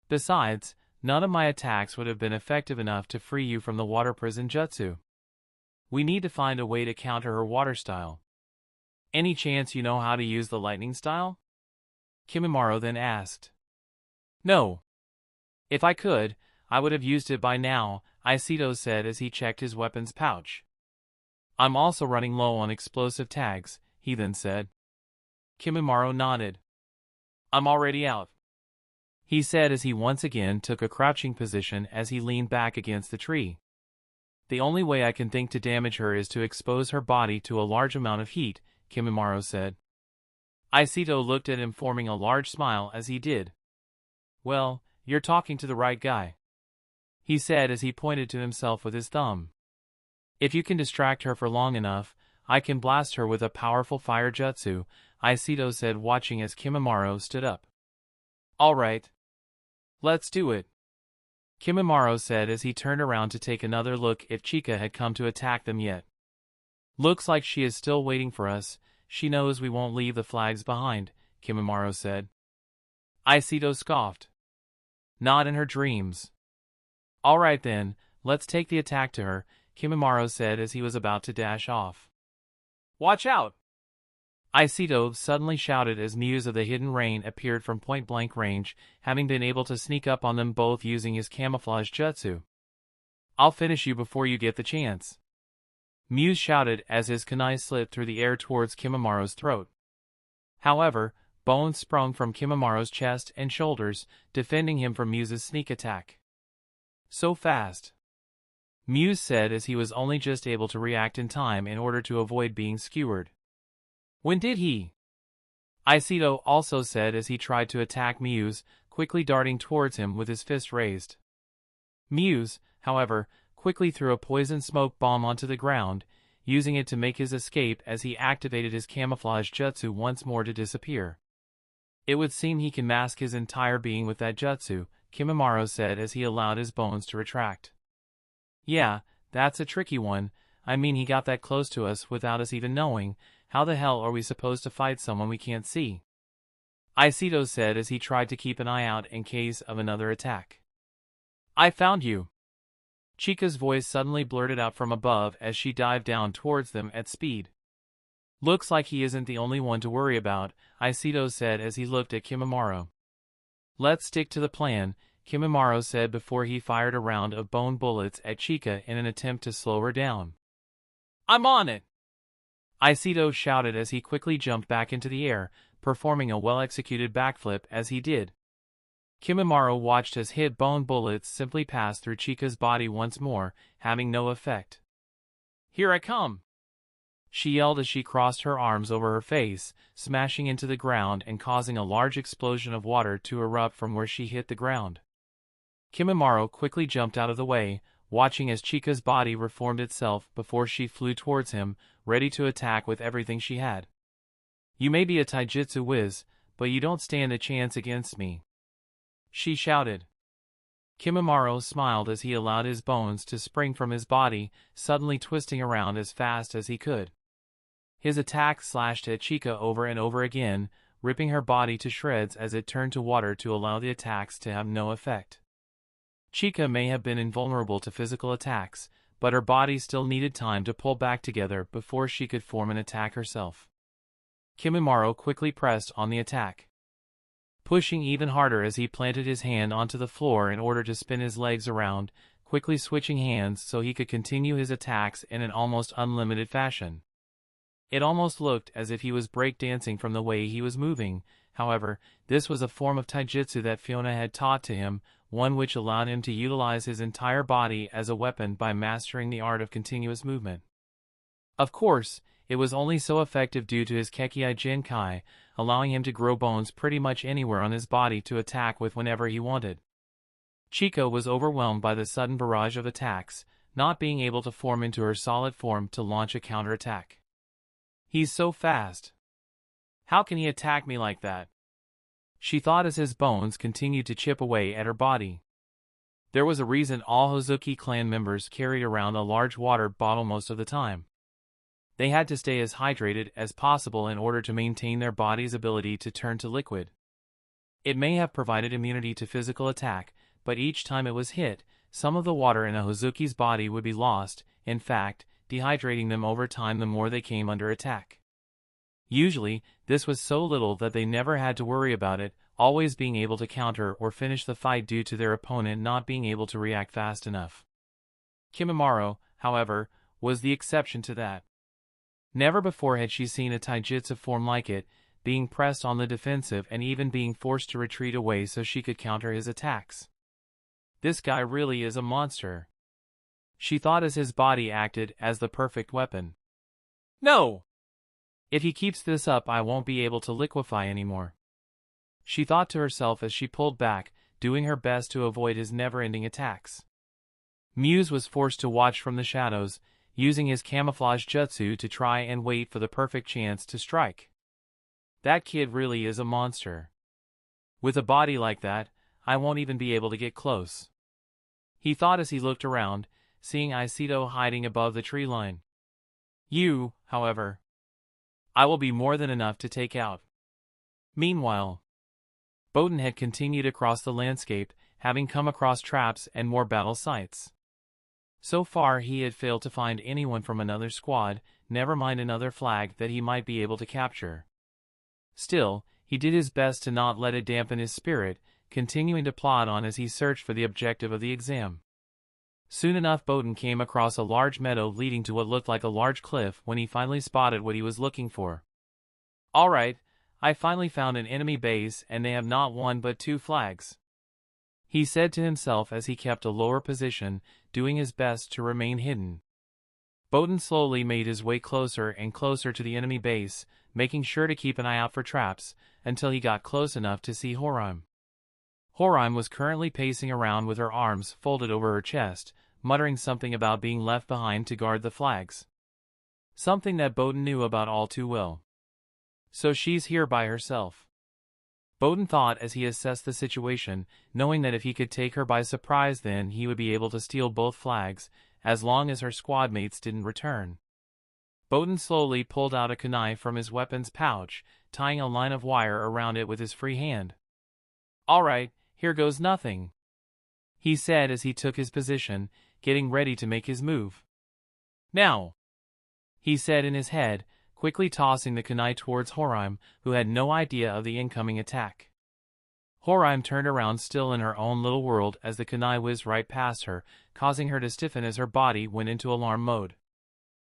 "Besides, none of my attacks would have been effective enough to free you from the water prison jutsu. We need to find a way to counter her water style. Any chance you know how to use the lightning style?" Kimimaro then asked. "No. If I could, I would have used it by now," Aikido said as he checked his weapons pouch. "I'm also running low on explosive tags," he then said. Kimimaro nodded. "I'm already out," he said as he once again took a crouching position as he leaned back against the tree. "The only way I can think to damage her is to expose her body to a large amount of heat," Kimimaro said. Aikido looked at him, forming a large smile as he did. "Well, you're talking to the right guy," he said as he pointed to himself with his thumb. "If you can distract her for long enough, I can blast her with a powerful fire jutsu," Aikido said, watching as Kimimaro stood up. "All right. Let's do it," Kimimaro said as he turned around to take another look if Chica had come to attack them yet. "Looks like she is still waiting for us. She knows we won't leave the flags behind," Kimimaro said. Aikido scoffed. "Not in her dreams." "All right then, let's take the attack to her," Kimimaro said as he was about to dash off. "Watch out!" Aikido suddenly shouted as Muse of the Hidden Rain appeared from point-blank range, having been able to sneak up on them both using his camouflage jutsu. "I'll finish you before you get the chance," Muse shouted as his kunai slipped through the air towards Kimimaro's throat. However, bones sprung from Kimimaro's chest and shoulders, defending him from Muse's sneak attack. "So fast," Muse said as he was only just able to react in time in order to avoid being skewered. When did he? Aikido also said as he tried to attack Muse, quickly darting towards him with his fist raised. Muse, however, quickly threw a poison smoke bomb onto the ground, using it to make his escape as he activated his camouflage jutsu once more to disappear. It would seem he can mask his entire being with that jutsu, Kimimaro said as he allowed his bones to retract. Yeah, that's a tricky one. I mean, he got that close to us without us even knowing. How the hell are we supposed to fight someone we can't see? Aikido said as he tried to keep an eye out in case of another attack. I found you. Chica's voice suddenly blurted out from above as she dived down towards them at speed. Looks like he isn't the only one to worry about, Aikido said as he looked at Kimimaro. Let's stick to the plan, Kimimaro said before he fired a round of bone bullets at Chica in an attempt to slow her down. I'm on it! Aikido shouted as he quickly jumped back into the air, performing a well-executed backflip as he did. Kimimaro watched as hit bone bullets simply passed through Chica's body once more, having no effect. Here I come! She yelled as she crossed her arms over her face, smashing into the ground and causing a large explosion of water to erupt from where she hit the ground. Kimimaro quickly jumped out of the way, watching as Chica's body reformed itself before she flew towards him, ready to attack with everything she had. You may be a taijutsu whiz, but you don't stand a chance against me, she shouted. Kimimaro smiled as he allowed his bones to spring from his body, suddenly twisting around as fast as he could. His attack slashed at Chica over and over again, ripping her body to shreds as it turned to water to allow the attacks to have no effect. Chica may have been invulnerable to physical attacks, but her body still needed time to pull back together before she could form an attack herself. Kimimaro quickly pressed on the attack, pushing even harder as he planted his hand onto the floor in order to spin his legs around, quickly switching hands so he could continue his attacks in an almost unlimited fashion. It almost looked as if he was breakdancing from the way he was moving. However, this was a form of taijutsu that Fuyona had taught to him, one which allowed him to utilize his entire body as a weapon by mastering the art of continuous movement. Of course, it was only so effective due to his Kekei Jinkai, allowing him to grow bones pretty much anywhere on his body to attack with whenever he wanted. Chica was overwhelmed by the sudden barrage of attacks, not being able to form into her solid form to launch a counterattack. He's so fast. How can he attack me like that? She thought as his bones continued to chip away at her body. There was a reason all Hozuki clan members carried around a large water bottle most of the time. They had to stay as hydrated as possible in order to maintain their body's ability to turn to liquid. It may have provided immunity to physical attack, but each time it was hit, some of the water in a Hozuki's body would be lost, in fact, dehydrating them over time the more they came under attack. Usually, this was so little that they never had to worry about it, always being able to counter or finish the fight due to their opponent not being able to react fast enough. Kimimaro, however, was the exception to that. Never before had she seen a taijutsu form like it, being pressed on the defensive and even being forced to retreat away so she could counter his attacks. This guy really is a monster, she thought as his body acted as the perfect weapon. No! If he keeps this up, I won't be able to liquefy anymore, she thought to herself as she pulled back, doing her best to avoid his never-ending attacks. Muse was forced to watch from the shadows, using his camouflage jutsu to try and wait for the perfect chance to strike. That kid really is a monster. With a body like that, I won't even be able to get close, he thought as he looked around, seeing Aikido hiding above the tree line. You, however, I will be more than enough to take out. Meanwhile, Boden had continued across the landscape, having come across traps and more battle sites. So far he had failed to find anyone from another squad, never mind another flag that he might be able to capture. Still, he did his best to not let it dampen his spirit, continuing to plod on as he searched for the objective of the exam. Soon enough Boden came across a large meadow leading to what looked like a large cliff when he finally spotted what he was looking for. Alright, I finally found an enemy base and they have not one but 2 flags, he said to himself as he kept a lower position, doing his best to remain hidden. Boden slowly made his way closer and closer to the enemy base, making sure to keep an eye out for traps, until he got close enough to see Horime. Horime was currently pacing around with her arms folded over her chest, muttering something about being left behind to guard the flags. Something that Bowden knew about all too well. So she's here by herself. Bowden thought as he assessed the situation, knowing that if he could take her by surprise then he would be able to steal both flags, as long as her squad mates didn't return. Bowden slowly pulled out a kunai from his weapons pouch, tying a line of wire around it with his free hand. "Alright, here goes nothing," he said as he took his position, getting ready to make his move. "Now," he said in his head, quickly tossing the kunai towards Horime, who had no idea of the incoming attack. Horime turned around still in her own little world as the kunai whizzed right past her, causing her to stiffen as her body went into alarm mode.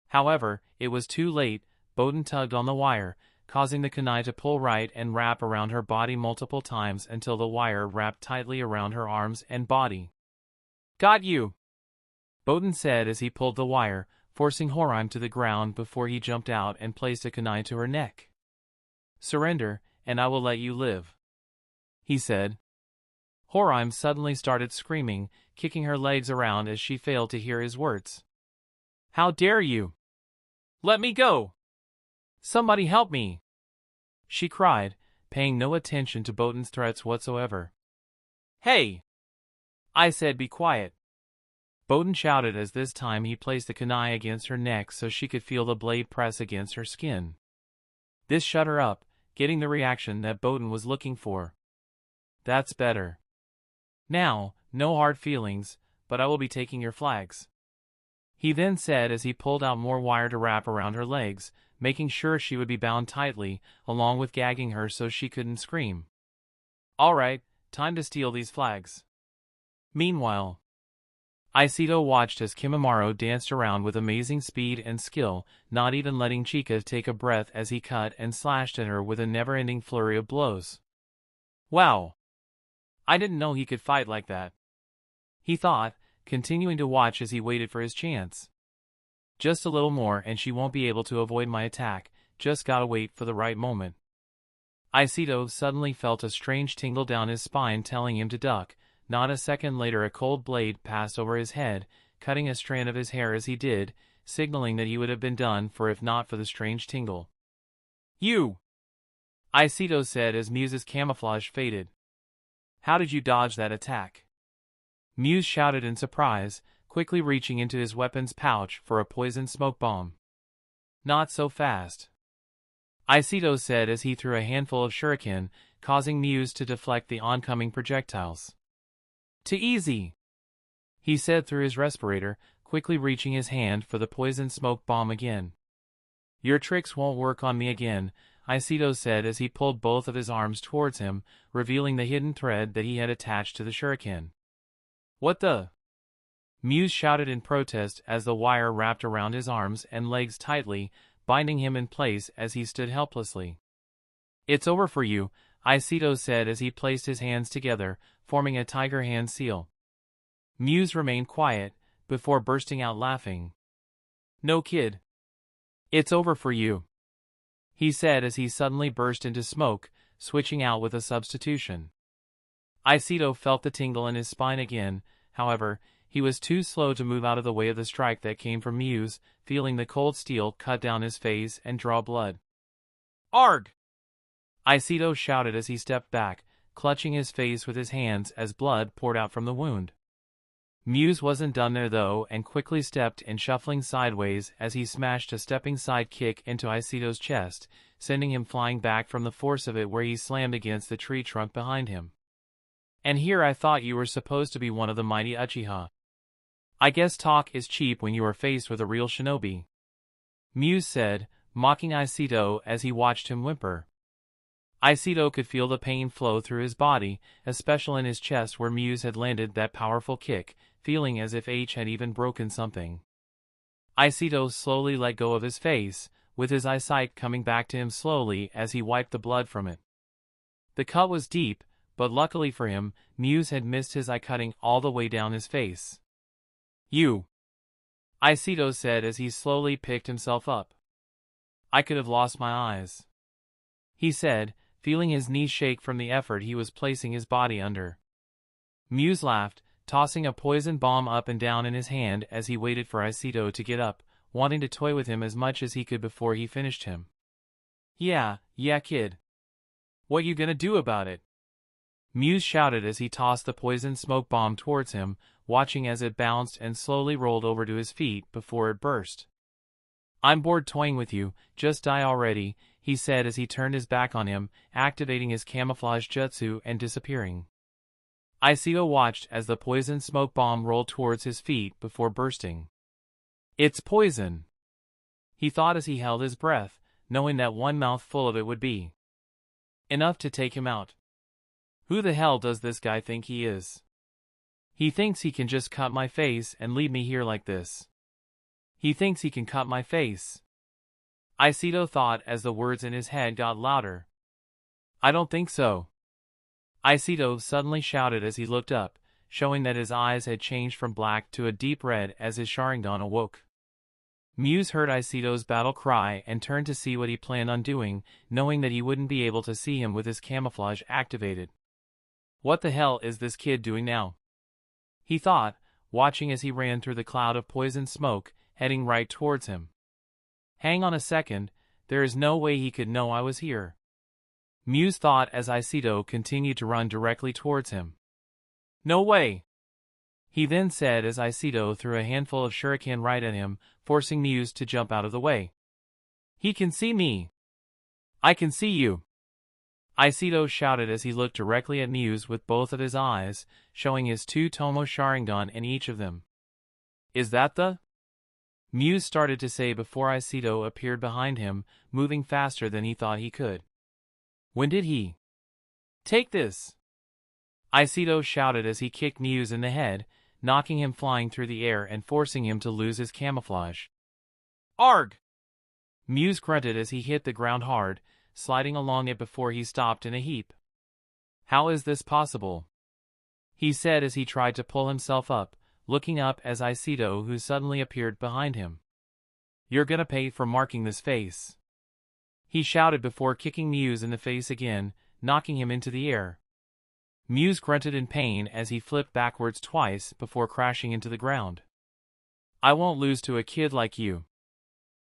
However, it was too late. Bowden tugged on the wire, causing the kunai to pull right and wrap around her body multiple times until the wire wrapped tightly around her arms and body. "Got you," Bowden said as he pulled the wire, forcing Horime to the ground before he jumped out and placed a kunai to her neck. "Surrender, and I will let you live," he said. Horime suddenly started screaming, kicking her legs around as she failed to hear his words. "How dare you! Let me go! Somebody help me!" she cried, paying no attention to Bowden's threats whatsoever. "Hey! I said be quiet!" Bowden shouted as this time he placed the kunai against her neck so she could feel the blade press against her skin. This shut her up, getting the reaction that Bowden was looking for. "That's better. Now, no hard feelings, but I will be taking your flags," he then said as he pulled out more wire to wrap around her legs, making sure she would be bound tightly, along with gagging her so she couldn't scream. "Alright, time to steal these flags." Meanwhile, Aiseto watched as Kimimaro danced around with amazing speed and skill, not even letting Chica take a breath as he cut and slashed at her with a never-ending flurry of blows. "Wow! I didn't know he could fight like that," he thought, continuing to watch as he waited for his chance. "Just a little more and she won't be able to avoid my attack, just gotta wait for the right moment." Aiseto suddenly felt a strange tingle down his spine telling him to duck. Not a second later a cold blade passed over his head, cutting a strand of his hair as he did, signaling that he would have been done for if not for the strange tingle. "You!" Aiseto said as Muse's camouflage faded. "How did you dodge that attack?" Muse shouted in surprise, quickly reaching into his weapons pouch for a poison smoke bomb. "Not so fast," Aiseto said as he threw a handful of shuriken, causing Muse to deflect the oncoming projectiles. "Too easy," he said through his respirator, quickly reaching his hand for the poison smoke bomb again. "Your tricks won't work on me again," Aiseto said as he pulled both of his arms towards him, revealing the hidden thread that he had attached to the shuriken. "What the?" Muse shouted in protest as the wire wrapped around his arms and legs tightly, binding him in place as he stood helplessly. "It's over for you," Aiseto said as he placed his hands together, forming a tiger hand seal. Muse remained quiet, before bursting out laughing. "No kid. It's over for you," he said as he suddenly burst into smoke, switching out with a substitution. Aiseto felt the tingle in his spine again, however, he was too slow to move out of the way of the strike that came from Muse, feeling the cold steel cut down his face and draw blood. "Arg!" Aiseto shouted as he stepped back, clutching his face with his hands as blood poured out from the wound. Muse wasn't done there though and quickly stepped in shuffling sideways as he smashed a stepping side kick into Aiseto's chest, sending him flying back from the force of it where he slammed against the tree trunk behind him. "And here I thought you were supposed to be one of the mighty Uchiha. I guess talk is cheap when you are faced with a real shinobi," Muse said, mocking Aiseto as he watched him whimper. Aiseto could feel the pain flow through his body, especially in his chest where Muse had landed that powerful kick, feeling as if H had even broken something. Aiseto slowly let go of his face, with his eyesight coming back to him slowly as he wiped the blood from it. The cut was deep, but luckily for him, Muse had missed his eye cutting all the way down his face. "You," Aiseto said as he slowly picked himself up. "I could have lost my eyes." he said, feeling his knees shake from the effort he was placing his body under. Muse laughed, tossing a poison bomb up and down in his hand as he waited for Aikido to get up, wanting to toy with him as much as he could before he finished him. Yeah, kid. What you gonna do about it? Muse shouted as he tossed the poison smoke bomb towards him, watching as it bounced and slowly rolled over to his feet before it burst. I'm bored toying with you, just die already, he said as he turned his back on him, activating his camouflage jutsu and disappearing. Aikido watched as the poison smoke bomb rolled towards his feet before bursting. It's poison, he thought as he held his breath, knowing that one mouthful of it would be enough to take him out. Who the hell does this guy think he is? He thinks he can just cut my face and leave me here like this. He thinks he can cut my face. Aikido thought as the words in his head got louder. I don't think so. Aikido suddenly shouted as he looked up, showing that his eyes had changed from black to a deep red as his Sharingan awoke. Muse heard Aikido's battle cry and turned to see what he planned on doing, knowing that he wouldn't be able to see him with his camouflage activated. What the hell is this kid doing now? He thought, watching as he ran through the cloud of poison smoke, heading right towards him. Hang on a second, there is no way he could know I was here. Muse thought as Aikido continued to run directly towards him. No way! He then said as Aikido threw a handful of shuriken right at him, forcing Muse to jump out of the way. He can see me! I can see you! Aikido shouted as he looked directly at Muse with both of his eyes, showing his two Tomo Sharingan in each of them. Is that the? Muse started to say before Aikido appeared behind him, moving faster than he thought he could. When did he? Take this! Aikido shouted as he kicked Muse in the head, knocking him flying through the air and forcing him to lose his camouflage. Arg! Muse grunted as he hit the ground hard, sliding along it before he stopped in a heap. How is this possible? He said as he tried to pull himself up, looking up as Aikido who suddenly appeared behind him. You're gonna pay for marking this face. He shouted before kicking Muse in the face again, knocking him into the air. Muse grunted in pain as he flipped backwards twice before crashing into the ground. I won't lose to a kid like you.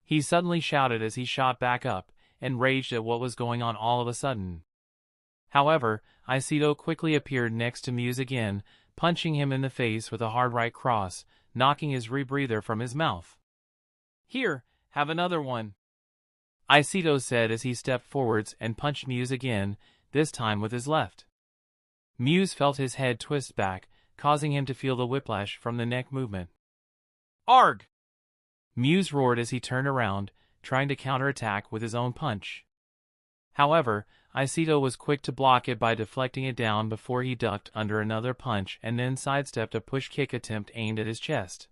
He suddenly shouted as he shot back up, and raged at what was going on all of a sudden. However, Aikido quickly appeared next to Muse again, punching him in the face with a hard right cross, knocking his rebreather from his mouth. Here, have another one. Aikido said as he stepped forwards and punched Muse again, this time with his left. Muse felt his head twist back, causing him to feel the whiplash from the neck movement. Arg! Muse roared as he turned around, trying to counterattack with his own punch. However, Aikido was quick to block it by deflecting it down before he ducked under another punch and then sidestepped a push kick attempt aimed at his chest.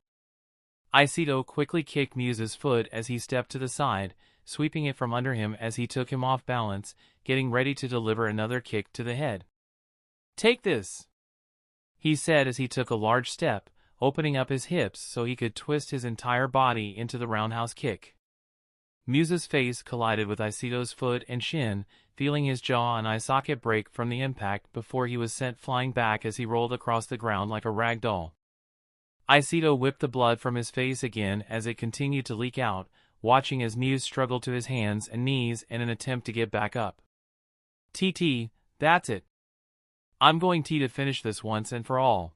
Aikido quickly kicked Muse's foot as he stepped to the side, sweeping it from under him as he took him off balance, getting ready to deliver another kick to the head. Take this! He said as he took a large step, opening up his hips so he could twist his entire body into the roundhouse kick. Muse's face collided with Aikido's foot and shin, feeling his jaw and eye socket break from the impact before he was sent flying back as he rolled across the ground like a rag doll. Aikido whipped the blood from his face again as it continued to leak out, watching as Muse struggled to his hands and knees in an attempt to get back up. TT, that's it. I'm going to finish this once and for all.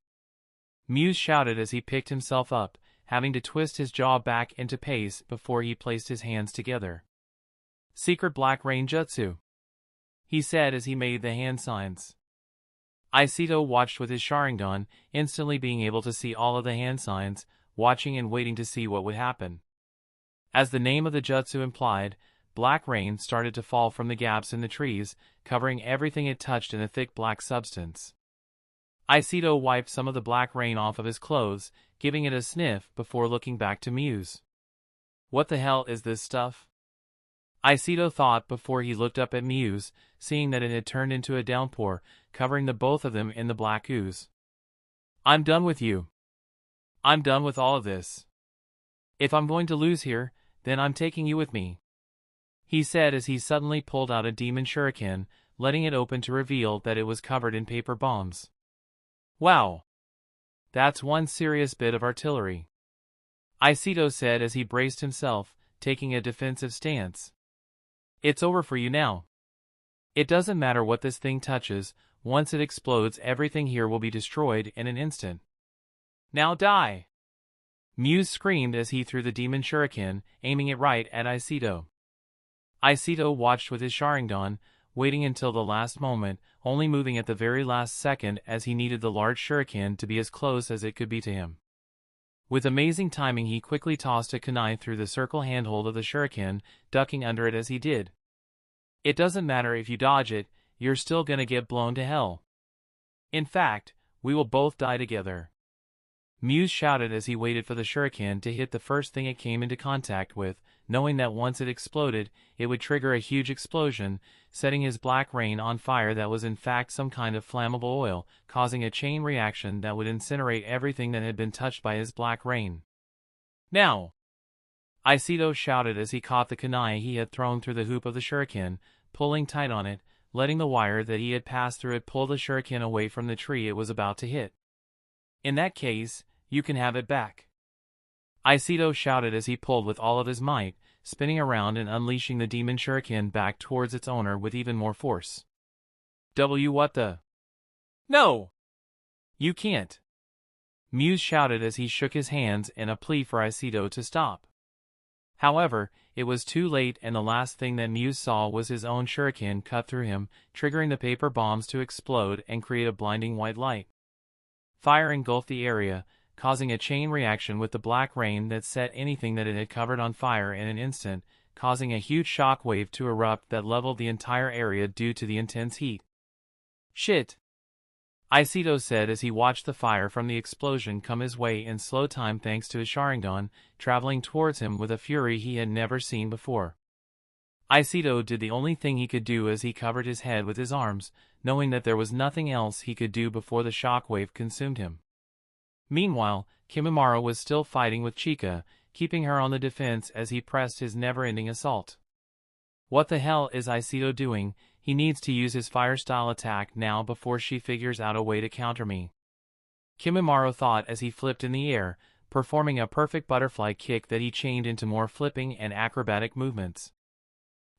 Muse shouted as he picked himself up, having to twist his jaw back into pace before he placed his hands together. Secret Black Rain Jutsu, he said as he made the hand signs. Aikido watched with his Sharingan, instantly being able to see all of the hand signs, watching and waiting to see what would happen. As the name of the jutsu implied, black rain started to fall from the gaps in the trees, covering everything it touched in a thick black substance. Aikido wiped some of the black rain off of his clothes, giving it a sniff before looking back to Muse. What the hell is this stuff? Aikido thought before he looked up at Muse, seeing that it had turned into a downpour, covering the both of them in the black ooze. I'm done with you. I'm done with all of this. If I'm going to lose here, then I'm taking you with me. he said as he suddenly pulled out a demon shuriken, letting it open to reveal that it was covered in paper bombs. Wow! That's one serious bit of artillery, Aiseto said as he braced himself, taking a defensive stance. It's over for you now. It doesn't matter what this thing touches, once it explodes everything here will be destroyed in an instant. Now die! Muse screamed as he threw the demon shuriken, aiming it right at Aiseto. Aiseto watched with his Sharingan, waiting until the last moment, only moving at the very last second as he needed the large shuriken to be as close as it could be to him. With amazing timing he quickly tossed a kunai through the circle handhold of the shuriken, ducking under it as he did. It doesn't matter if you dodge it, you're still gonna get blown to hell. In fact, we will both die together. Muse shouted as he waited for the shuriken to hit the first thing it came into contact with, knowing that once it exploded, it would trigger a huge explosion, setting his black rain on fire that was in fact some kind of flammable oil, causing a chain reaction that would incinerate everything that had been touched by his black rain. Now! Aiseto shouted as he caught the kunai he had thrown through the hoop of the shuriken, pulling tight on it, letting the wire that he had passed through it pull the shuriken away from the tree it was about to hit. In that case, you can have it back. Aiseto shouted as he pulled with all of his might, spinning around and unleashing the demon shuriken back towards its owner with even more force. What the? No! You can't! Muse shouted as he shook his hands in a plea for Aiseto to stop. However, it was too late and the last thing that Muse saw was his own shuriken cut through him, triggering the paper bombs to explode and create a blinding white light. Fire engulfed the area, causing a chain reaction with the black rain that set anything that it had covered on fire in an instant, causing a huge shock wave to erupt that leveled the entire area due to the intense heat. Shit! Aiseto said as he watched the fire from the explosion come his way in slow time thanks to his Sharingan, traveling towards him with a fury he had never seen before. Aiseto did the only thing he could do as he covered his head with his arms, knowing that there was nothing else he could do before the shockwave consumed him. Meanwhile, Kimimaro was still fighting with Chica, keeping her on the defense as he pressed his never-ending assault. What the hell is Aiseto doing? He needs to use his fire-style attack now before she figures out a way to counter me. Kimimaro thought as he flipped in the air, performing a perfect butterfly kick that he chained into more flipping and acrobatic movements.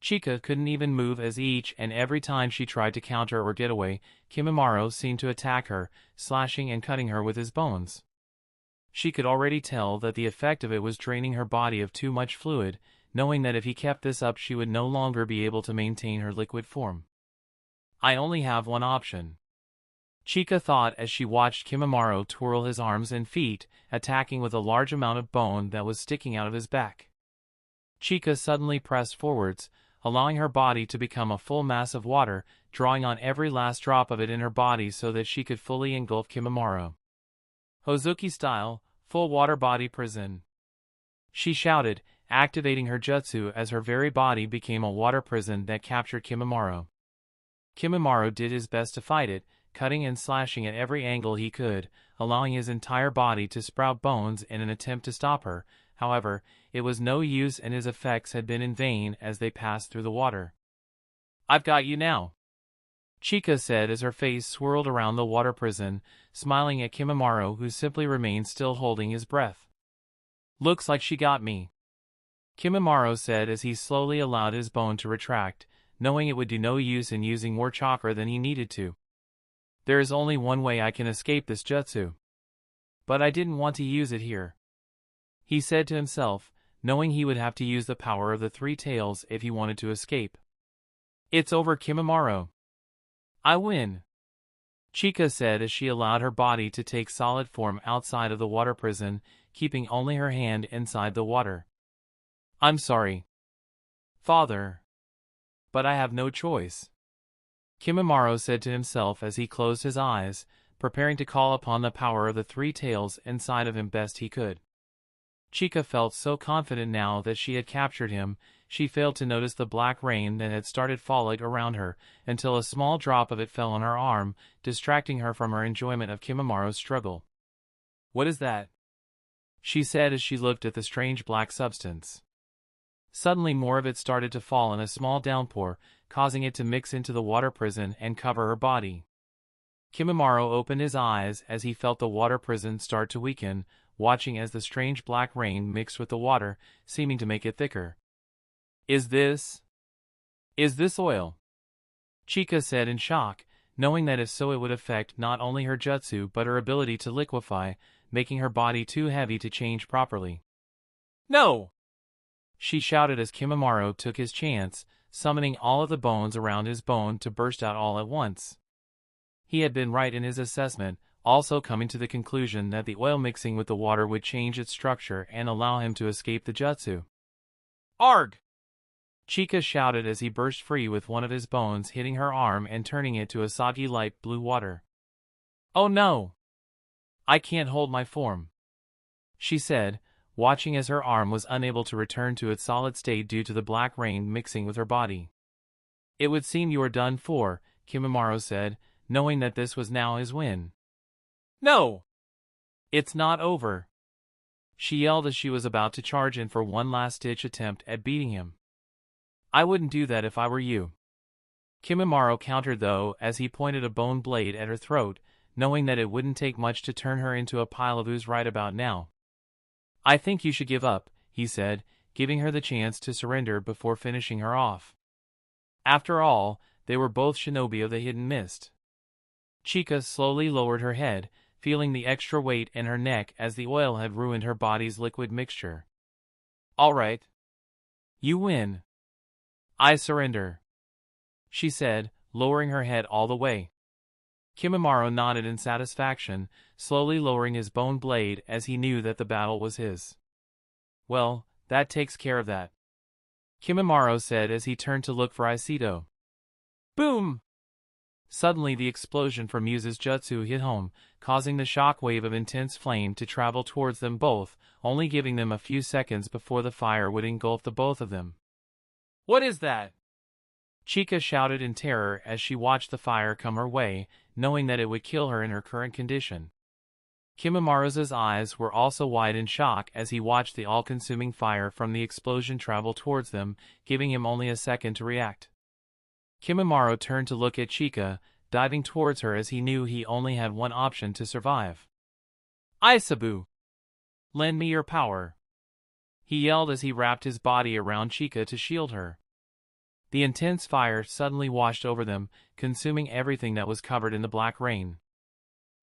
Chica couldn't even move as each and every time she tried to counter or get away, Kimimaro seemed to attack her, slashing and cutting her with his bones. She could already tell that the effect of it was draining her body of too much fluid, knowing that if he kept this up she would no longer be able to maintain her liquid form. I only have one option, Chica thought as she watched Kimimaro twirl his arms and feet, attacking with a large amount of bone that was sticking out of his back. Chica suddenly pressed forwards, allowing her body to become a full mass of water, drawing on every last drop of it in her body so that she could fully engulf Kimimaro. Hozuki style, full water body prison. She shouted, activating her jutsu as her very body became a water prison that captured Kimimaro. Kimimaro did his best to fight it, cutting and slashing at every angle he could, allowing his entire body to sprout bones in an attempt to stop her. However, it was no use and his effects had been in vain as they passed through the water. I've got you now, Chica said as her face swirled around the water prison, smiling at Kimimaro who simply remained still holding his breath. Looks like she got me, Kimimaro said as he slowly allowed his bone to retract, knowing it would do no use in using more chakra than he needed to. There is only one way I can escape this jutsu. But I didn't want to use it here, he said to himself, knowing he would have to use the power of the three tails if he wanted to escape. It's over, Kimimaro. I win, Chica said as she allowed her body to take solid form outside of the water prison, keeping only her hand inside the water. I'm sorry, Father, but I have no choice, Kimimaro said to himself as he closed his eyes, preparing to call upon the power of the three tails inside of him best he could. Chica felt so confident now that she had captured him, she failed to notice the black rain that had started falling around her, until a small drop of it fell on her arm, distracting her from her enjoyment of Kimimaro's struggle. What is that? She said as she looked at the strange black substance. Suddenly more of it started to fall in a small downpour, causing it to mix into the water prison and cover her body. Kimimaro opened his eyes as he felt the water prison start to weaken, watching as the strange black rain mixed with the water, seeming to make it thicker. Is this oil? Chica said in shock, knowing that if so it would affect not only her jutsu but her ability to liquefy, making her body too heavy to change properly. No! She shouted as Kimimaro took his chance, summoning all of the bones around his bone to burst out all at once. He had been right in his assessment, also coming to the conclusion that the oil mixing with the water would change its structure and allow him to escape the jutsu. Arg! Chica shouted as he burst free with one of his bones hitting her arm and turning it to a soggy light blue water. Oh no! I can't hold my form, she said, watching as her arm was unable to return to its solid state due to the black rain mixing with her body. It would seem you are done for, Kimimaro said, knowing that this was now his win. No! It's not over, she yelled as she was about to charge in for one last-ditch attempt at beating him. I wouldn't do that if I were you. Kimimaro countered though as he pointed a bone blade at her throat, knowing that it wouldn't take much to turn her into a pile of ooze right about now. I think you should give up, he said, giving her the chance to surrender before finishing her off. After all, they were both shinobi of the hidden mist. Chica slowly lowered her head, feeling the extra weight in her neck as the oil had ruined her body's liquid mixture. All right. You win. I surrender, she said, lowering her head all the way. Kimimaro nodded in satisfaction, slowly lowering his bone blade as he knew that the battle was his. Well, that takes care of that, Kimimaro said as he turned to look for Aikido. Boom! Suddenly the explosion from Muse's jutsu hit home, causing the shock wave of intense flame to travel towards them both, only giving them a few seconds before the fire would engulf the both of them. What is that? Chica shouted in terror as she watched the fire come her way, knowing that it would kill her in her current condition. Kimimaro's eyes were also wide in shock as he watched the all-consuming fire from the explosion travel towards them, giving him only a second to react. Kimimaro turned to look at Chica, diving towards her as he knew he only had one option to survive. Aisabu! Lend me your power, he yelled as he wrapped his body around Chica to shield her. The intense fire suddenly washed over them, consuming everything that was covered in the black rain.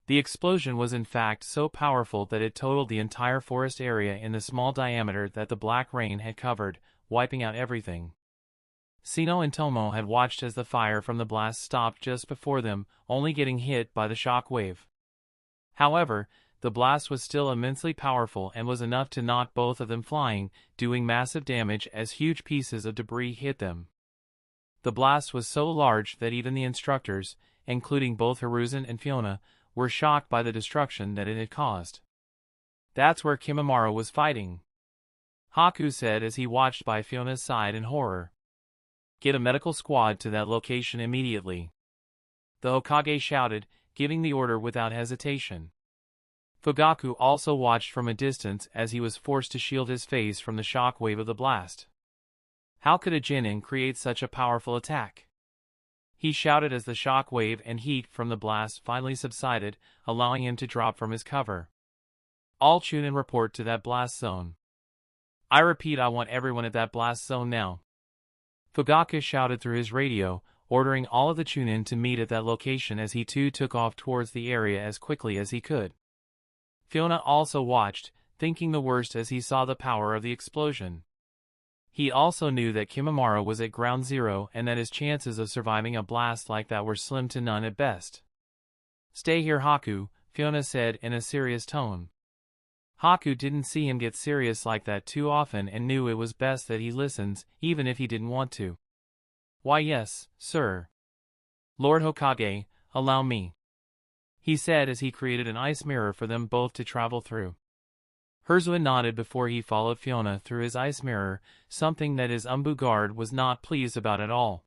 The explosion was in fact so powerful that it totaled the entire forest area in the small diameter that the black rain had covered, wiping out everything. Sino and Tomo had watched as the fire from the blast stopped just before them, only getting hit by the shock wave. However, the blast was still immensely powerful and was enough to knock both of them flying, doing massive damage as huge pieces of debris hit them. The blast was so large that even the instructors, including both Hiruzen and Fuyona, were shocked by the destruction that it had caused. That's where Kimimaro was fighting, Haku said as he watched by Fiona's side in horror. Get a medical squad to that location immediately, the Hokage shouted, giving the order without hesitation. Fugaku also watched from a distance as he was forced to shield his face from the shock wave of the blast. How could a Genin create such a powerful attack? He shouted as the shock wave and heat from the blast finally subsided, allowing him to drop from his cover. All Chunin report to that blast zone. I repeat, I want everyone at that blast zone now, Fugaku shouted through his radio, ordering all of the Chunin to meet at that location as he too took off towards the area as quickly as he could. Fiona also watched, thinking the worst as he saw the power of the explosion. He also knew that Kimimaro was at ground zero and that his chances of surviving a blast like that were slim to none at best. Stay here, Haku, Fiona said in a serious tone. Haku didn't see him get serious like that too often and knew it was best that he listens, even if he didn't want to. Why yes, sir. Lord Hokage, allow me, he said as he created an ice mirror for them both to travel through. Hiruzen nodded before he followed Fiona through his ice mirror, something that his Umbu guard was not pleased about at all.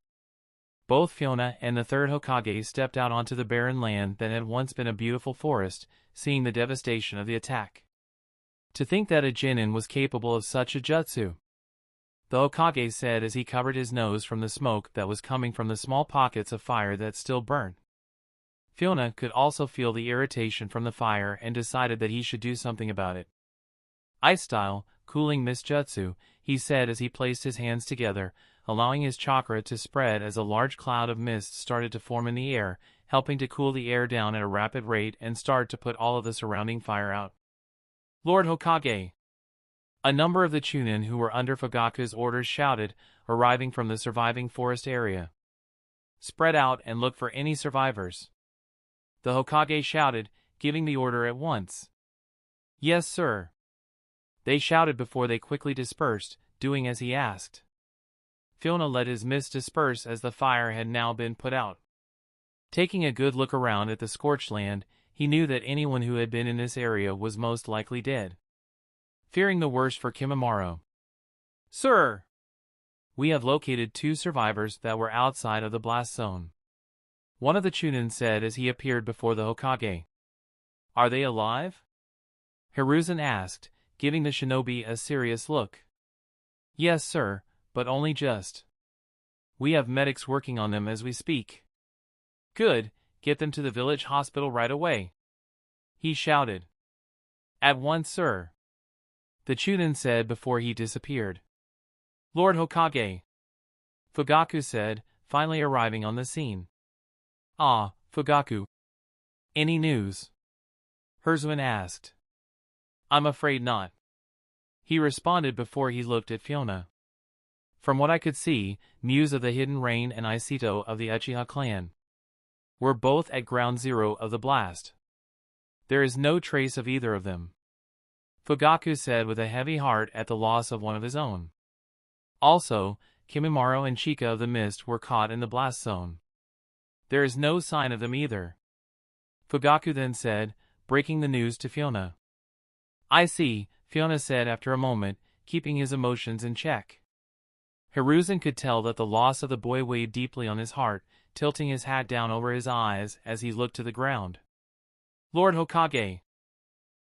Both Fiona and the third Hokage stepped out onto the barren land that had once been a beautiful forest, seeing the devastation of the attack. To think that a Genin was capable of such a jutsu. the Hokage said as he covered his nose from the smoke that was coming from the small pockets of fire that still burned. Fuyona could also feel the irritation from the fire and decided that he should do something about it. Ice style, cooling mist jutsu, he said as he placed his hands together, allowing his chakra to spread as a large cloud of mist started to form in the air, helping to cool the air down at a rapid rate and start to put all of the surrounding fire out. Lord Hokage! A number of the Chunin who were under Fugaku's orders shouted, arriving from the surviving forest area. Spread out and look for any survivors. The Hokage shouted, giving the order at once. Yes, sir. They shouted before they quickly dispersed, doing as he asked. Fuyona let his mist disperse as the fire had now been put out. Taking a good look around at the scorched land, he knew that anyone who had been in this area was most likely dead. Fearing the worst for Kimimaro. Sir! We have located 2 survivors that were outside of the blast zone. One of the Chunin said as he appeared before the Hokage. Are they alive? Hiruzen asked, giving the shinobi a serious look. Yes, sir, but only just. We have medics working on them as we speak. Good, get them to the village hospital right away. He shouted. At once, sir. The Chunin said before he disappeared. Lord Hokage. Fugaku said, finally arriving on the scene. Ah, Fugaku. Any news? Hiruzen asked. I'm afraid not. He responded before he looked at Fuyona. From what I could see, Muse of the Hidden Rain and Isito of the Uchiha clan were both at ground zero of the blast. There is no trace of either of them. Fugaku said with a heavy heart at the loss of one of his own. Also, Kimimaro and Chica of the Mist were caught in the blast zone. There is no sign of them either. Fugaku then said, breaking the news to Fuyona. I see, Fuyona said after a moment, keeping his emotions in check. Hiruzen could tell that the loss of the boy weighed deeply on his heart, tilting his hat down over his eyes as he looked to the ground. Lord Hokage!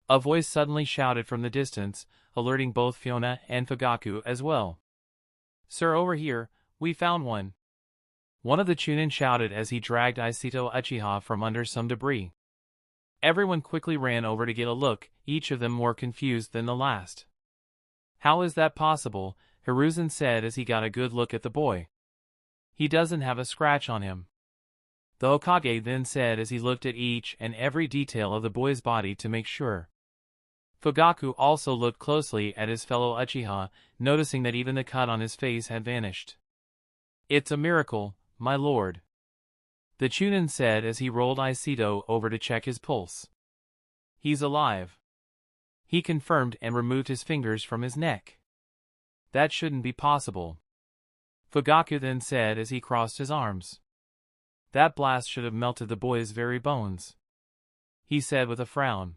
A voice suddenly shouted from the distance, alerting both Fuyona and Fugaku as well. Sir, over here, we found one. One of the Chunin shouted as he dragged Isito Uchiha from under some debris. Everyone quickly ran over to get a look, each of them more confused than the last. How is that possible? Hiruzen said as he got a good look at the boy. He doesn't have a scratch on him. The Hokage then said as he looked at each and every detail of the boy's body to make sure. Fugaku also looked closely at his fellow Uchiha, noticing that even the cut on his face had vanished. It's a miracle, my lord. The Chunin said as he rolled Isito over to check his pulse. He's alive. He confirmed and removed his fingers from his neck. That shouldn't be possible. Fugaku then said as he crossed his arms. That blast should have melted the boy's very bones. He said with a frown.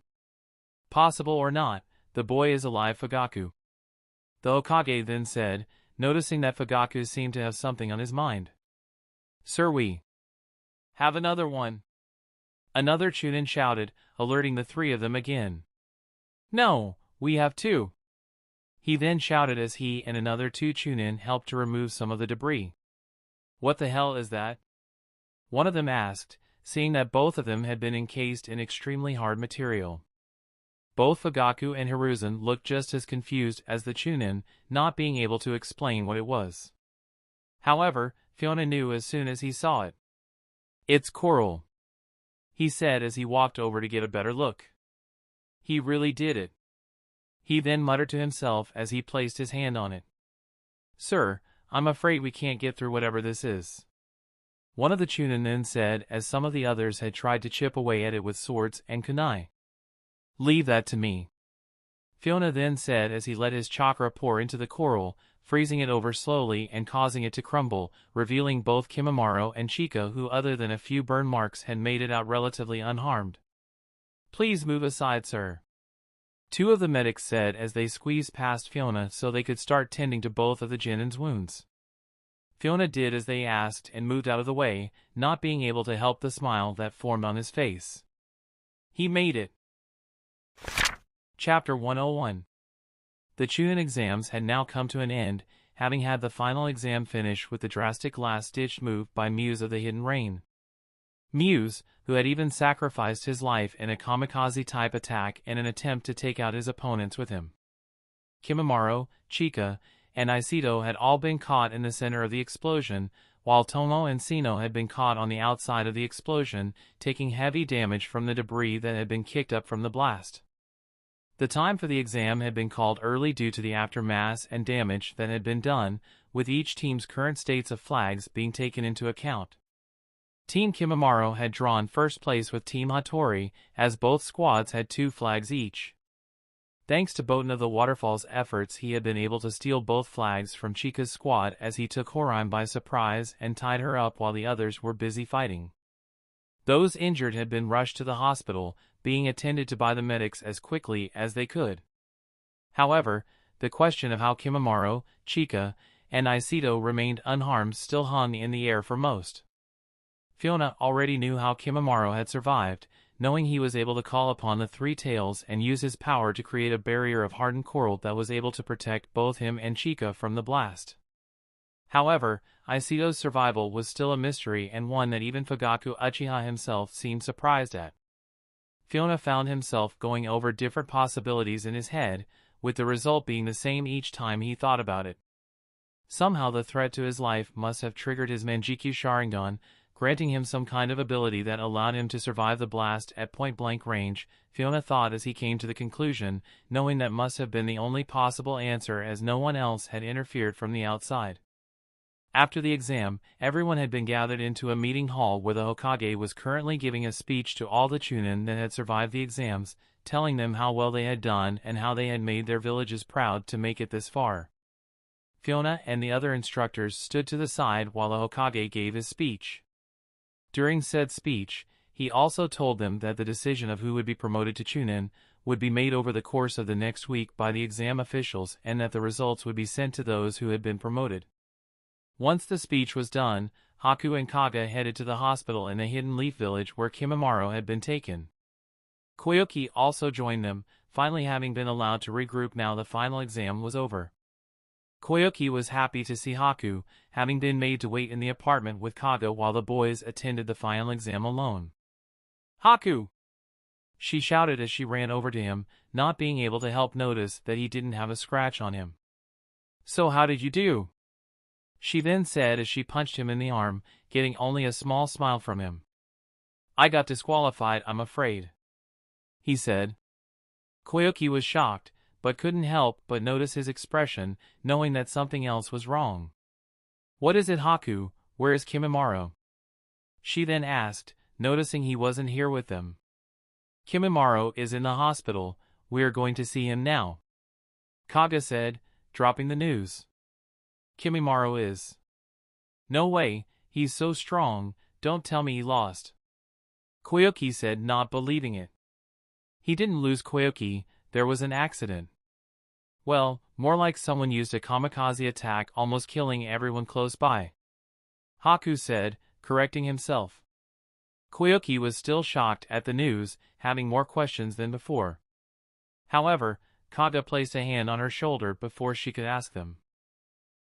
Possible or not, the boy is alive, Fugaku. The Hokage then said, noticing that Fugaku seemed to have something on his mind. Sir, we have another one. Another Chunin shouted, alerting the 3 of them again. No, we have 2. He then shouted as he and another 2 Chunin helped to remove some of the debris. What the hell is that? One of them asked, seeing that both of them had been encased in extremely hard material. Both Fugaku and Hiruzen looked just as confused as the Chunin, not being able to explain what it was. However, Fuyona knew as soon as he saw it. It's coral, he said as he walked over to get a better look. He really did it. He then muttered to himself as he placed his hand on it. Sir, I'm afraid we can't get through whatever this is. One of the Chunin then said as some of the others had tried to chip away at it with swords and kunai. Leave that to me. Fuyona then said as he let his chakra pour into the coral, freezing it over slowly and causing it to crumble, revealing both Kimimaro and Chica, who other than a few burn marks had made it out relatively unharmed. Please move aside, sir. 2 of the medics said as they squeezed past Fuyona so they could start tending to both of the Genin's wounds. Fuyona did as they asked and moved out of the way, not being able to help the smile that formed on his face. He made it. Chapter 101. The Chunin exams had now come to an end, having had the final exam finish with the drastic last-ditch move by Muse of the Hidden Rain. Muse, who had even sacrificed his life in a kamikaze-type attack in an attempt to take out his opponents with him. Kimimaro, Chica, and Aiseto had all been caught in the center of the explosion, while Tomo and Sino had been caught on the outside of the explosion, taking heavy damage from the debris that had been kicked up from the blast. The time for the exam had been called early due to the aftermath and damage that had been done, with each team's current states of flags being taken into account. Team Kimimaro had drawn first place with Team Hatori, as both squads had 2 flags each. Thanks to Botan of the Waterfall's efforts, he had been able to steal both flags from Chica's squad as he took Horime by surprise and tied her up while the others were busy fighting. Those injured had been rushed to the hospital, being attended to by the medics as quickly as they could. However, the question of how Kimimaro, Chica, and Aiseto remained unharmed still hung in the air for most. Fuyona already knew how Kimimaro had survived, knowing he was able to call upon the 3 tails and use his power to create a barrier of hardened coral that was able to protect both him and Chica from the blast. However, Aiseto's survival was still a mystery and one that even Fugaku Uchiha himself seemed surprised at. Fuyona found himself going over different possibilities in his head, with the result being the same each time he thought about it. Somehow the threat to his life must have triggered his Manjikyu Sharingan, granting him some kind of ability that allowed him to survive the blast at point-blank range, Fuyona thought as he came to the conclusion, knowing that must have been the only possible answer as no one else had interfered from the outside. After the exam, everyone had been gathered into a meeting hall where the Hokage was currently giving a speech to all the Chunin that had survived the exams, telling them how well they had done and how they had made their villages proud to make it this far. Fuyona and the other instructors stood to the side while the Hokage gave his speech. During said speech, he also told them that the decision of who would be promoted to Chunin would be made over the course of the next week by the exam officials and that the results would be sent to those who had been promoted. Once the speech was done, Haku and Kage headed to the hospital in the Hidden Leaf Village where Kimimaro had been taken. Koyuki also joined them, finally having been allowed to regroup now the final exam was over. Koyuki was happy to see Haku, having been made to wait in the apartment with Kage while the boys attended the final exam alone. "Haku!" she shouted as she ran over to him, not being able to help notice that he didn't have a scratch on him. "So how did you do?" she then said as she punched him in the arm, getting only a small smile from him. "I got disqualified, I'm afraid," he said. Koyuki was shocked, but couldn't help but notice his expression, knowing that something else was wrong. "What is it, Haku? Where is Kimimaro?" she then asked, noticing he wasn't here with them. "Kimimaro is in the hospital, we are going to see him now," Kage said, dropping the news. "Kimimaro is. No way, he's so strong, don't tell me he lost," Koyuki said, not believing it. "He didn't lose, Koyuki, there was an accident." "Well, more like someone used a kamikaze attack almost killing everyone close by," Haku said, correcting himself. Koyuki was still shocked at the news, having more questions than before. However, Kage placed a hand on her shoulder before she could ask them.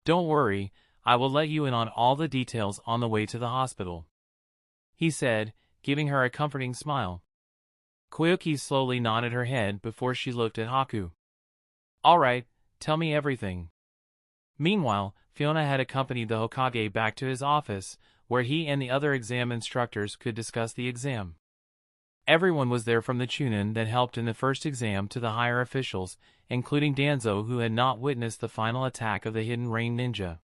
"Don't worry, I will let you in on all the details on the way to the hospital," he said, giving her a comforting smile. Koyuki slowly nodded her head before she looked at Haku. "All right, tell me everything." Meanwhile, Fuyona had accompanied the Hokage back to his office, where he and the other exam instructors could discuss the exam. Everyone was there from the Chunin that helped in the first exam to the higher officials, including Danzo who had not witnessed the final attack of the Hidden Rain Ninja.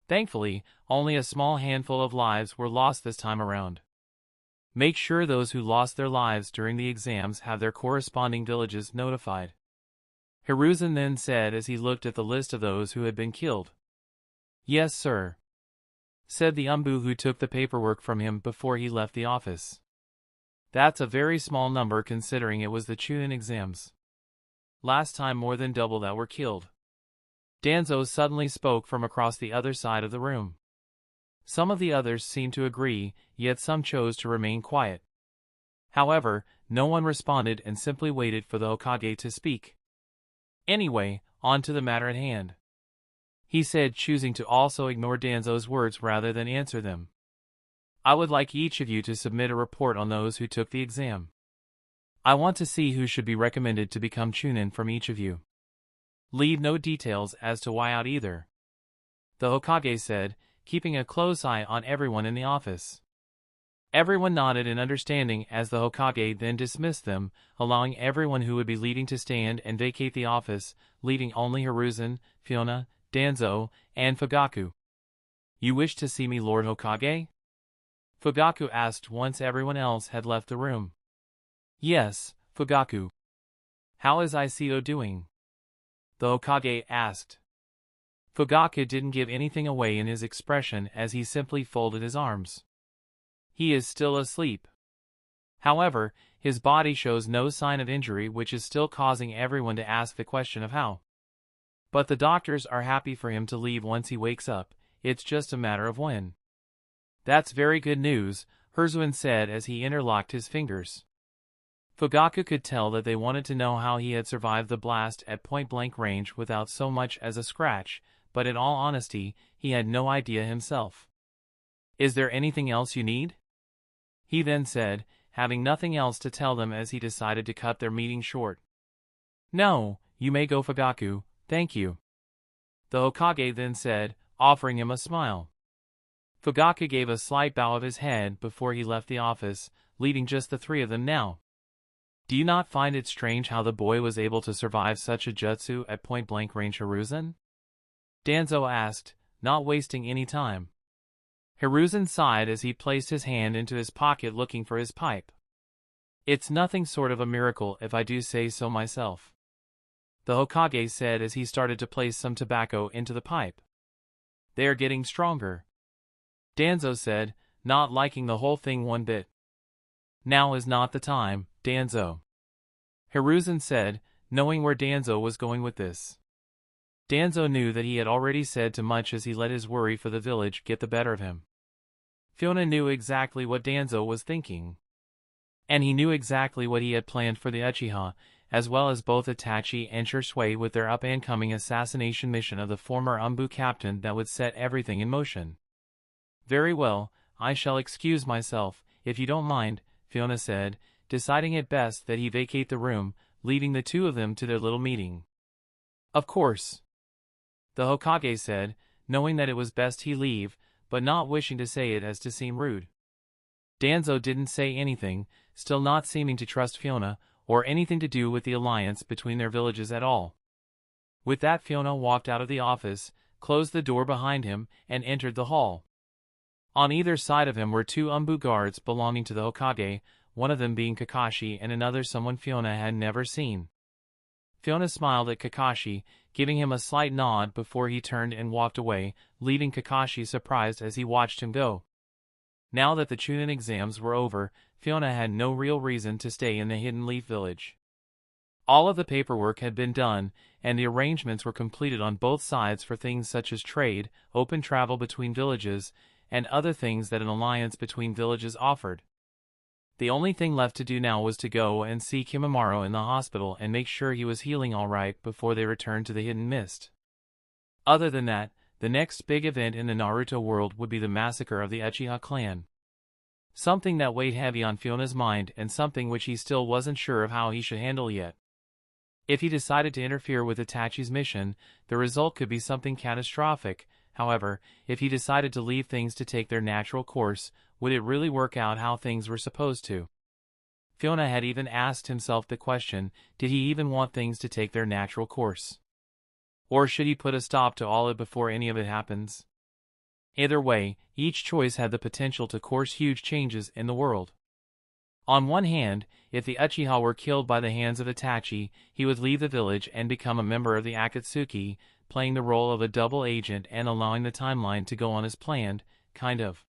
Thankfully, only a small handful of lives were lost this time around. Make sure those who lost their lives during the exams have their corresponding villages notified, Hiruzen then said as he looked at the list of those who had been killed. "Yes, sir," said the Umbu who took the paperwork from him before he left the office. "That's a very small number considering it was the Chunin exams. Last time more than double that were killed." Danzo suddenly spoke from across the other side of the room. Some of the others seemed to agree, yet some chose to remain quiet. However, no one responded and simply waited for the Hokage to speak. Anyway, on to the matter at hand. he said, choosing to also ignore Danzo's words rather than answer them. I would like each of you to submit a report on those who took the exam. I want to see who should be recommended to become Chunin from each of you. Leave no details as to why out either. The Hokage said, keeping a close eye on everyone in the office. Everyone nodded in understanding as the Hokage then dismissed them, allowing everyone who would be leading to stand and vacate the office, leaving only Hiruzen, Fuyona, Danzo, and Fugaku. You wish to see me, Lord Hokage? Fugaku asked once everyone else had left the room. Yes, Fugaku. How is Iseo doing? The Hokage asked. Fugaku didn't give anything away in his expression as he simply folded his arms. He is still asleep. However, his body shows no sign of injury, which is still causing everyone to ask the question of how. But the doctors are happy for him to leave once he wakes up, it's just a matter of when. That's very good news, Hiruzen said as he interlocked his fingers. Fugaku could tell that they wanted to know how he had survived the blast at point-blank range without so much as a scratch, but in all honesty, he had no idea himself. Is there anything else you need? He then said, having nothing else to tell them as he decided to cut their meeting short. No, you may go, Fugaku, thank you. The Hokage then said, offering him a smile. Fugaku gave a slight bow of his head before he left the office, leaving just the three of them now. Do you not find it strange how the boy was able to survive such a jutsu at point-blank range, Hiruzen? Danzo asked, not wasting any time. Hiruzen sighed as he placed his hand into his pocket looking for his pipe. It's nothing sort of a miracle if I do say so myself. The Hokage said as he started to place some tobacco into the pipe. They are getting stronger. Danzo said, not liking the whole thing one bit. Now is not the time, Danzo. Hiruzen said, knowing where Danzo was going with this. Danzo knew that he had already said too much as he let his worry for the village get the better of him. Fuyona knew exactly what Danzo was thinking. And he knew exactly what he had planned for the Uchiha, as well as both Itachi and Shisui with their up-and-coming assassination mission of the former Umbu captain that would set everything in motion. Very well, I shall excuse myself, if you don't mind, Fuyona said, deciding it best that he vacate the room, leaving the two of them to their little meeting. Of course. The Hokage said, knowing that it was best he leave, but not wishing to say it as to seem rude. Danzo didn't say anything, still not seeming to trust Fuyona, or anything to do with the alliance between their villages at all. With that, Fuyona walked out of the office, closed the door behind him, and entered the hall. On either side of him were two Umbu guards belonging to the Hokage, one of them being Kakashi and another someone Fuyona had never seen. Fuyona smiled at Kakashi, giving him a slight nod before he turned and walked away, leaving Kakashi surprised as he watched him go. Now that the Chunin exams were over, Fuyona had no real reason to stay in the Hidden Leaf Village. All of the paperwork had been done, and the arrangements were completed on both sides for things such as trade, open travel between villages, and other things that an alliance between villages offered. The only thing left to do now was to go and see Kimimaro in the hospital and make sure he was healing all right before they returned to the Hidden Mist. Other than that, the next big event in the Naruto world would be the massacre of the Uchiha clan. Something that weighed heavy on Fiona's mind and something which he still wasn't sure of how he should handle yet. If he decided to interfere with Itachi's mission, the result could be something catastrophic. However, if he decided to leave things to take their natural course, would it really work out how things were supposed to? Fuyona had even asked himself the question, did he even want things to take their natural course? Or should he put a stop to all it before any of it happens? Either way, each choice had the potential to cause huge changes in the world. On one hand, if the Uchiha were killed by the hands of Itachi, he would leave the village and become a member of the Akatsuki, playing the role of a double agent and allowing the timeline to go on as planned, kind of.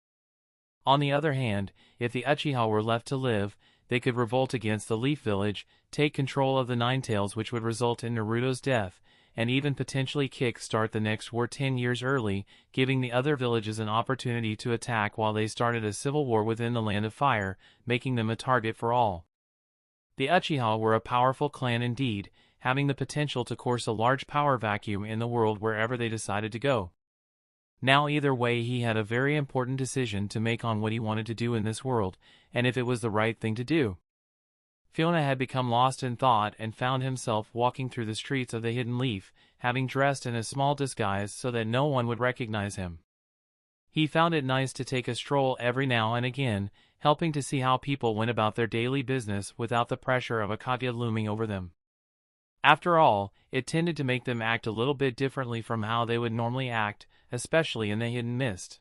On the other hand, if the Uchiha were left to live, they could revolt against the Leaf Village, take control of the Nine Tails, which would result in Naruto's death, and even potentially kick-start the next war 10 years early, giving the other villages an opportunity to attack while they started a civil war within the Land of Fire, making them a target for all. The Uchiha were a powerful clan indeed, having the potential to cause a large power vacuum in the world wherever they decided to go. Now either way he had a very important decision to make on what he wanted to do in this world, and if it was the right thing to do. Fuyona had become lost in thought and found himself walking through the streets of the Hidden Leaf, having dressed in a small disguise so that no one would recognize him. He found it nice to take a stroll every now and again, helping to see how people went about their daily business without the pressure of a kage looming over them. After all, it tended to make them act a little bit differently from how they would normally act, especially in the hidden mist.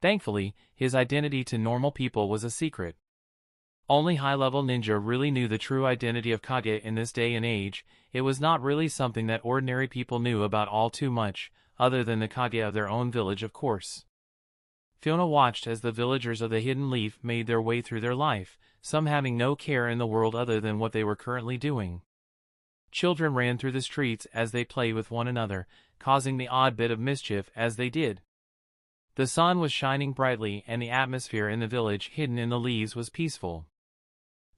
Thankfully, his identity to normal people was a secret. Only high-level ninja really knew the true identity of kage in this day and age. It was not really something that ordinary people knew about all too much, other than the kage of their own village, of course. Fuyona watched as the villagers of the Hidden Leaf made their way through their life, some having no care in the world other than what they were currently doing. Children ran through the streets as they played with one another, causing the odd bit of mischief as they did. The sun was shining brightly and the atmosphere in the village hidden in the leaves was peaceful.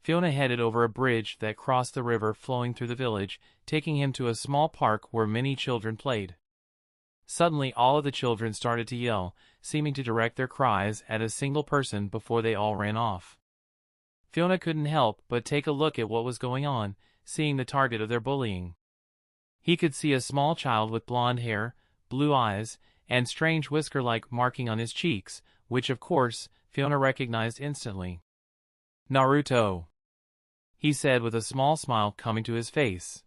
Fuyona headed over a bridge that crossed the river flowing through the village, taking him to a small park where many children played. Suddenly all of the children started to yell, seeming to direct their cries at a single person before they all ran off. Fuyona couldn't help but take a look at what was going on, seeing the target of their bullying. He could see a small child with blonde hair, blue eyes, and strange whisker-like marking on his cheeks, which of course, Fuyona recognized instantly. "Naruto," he said with a small smile coming to his face.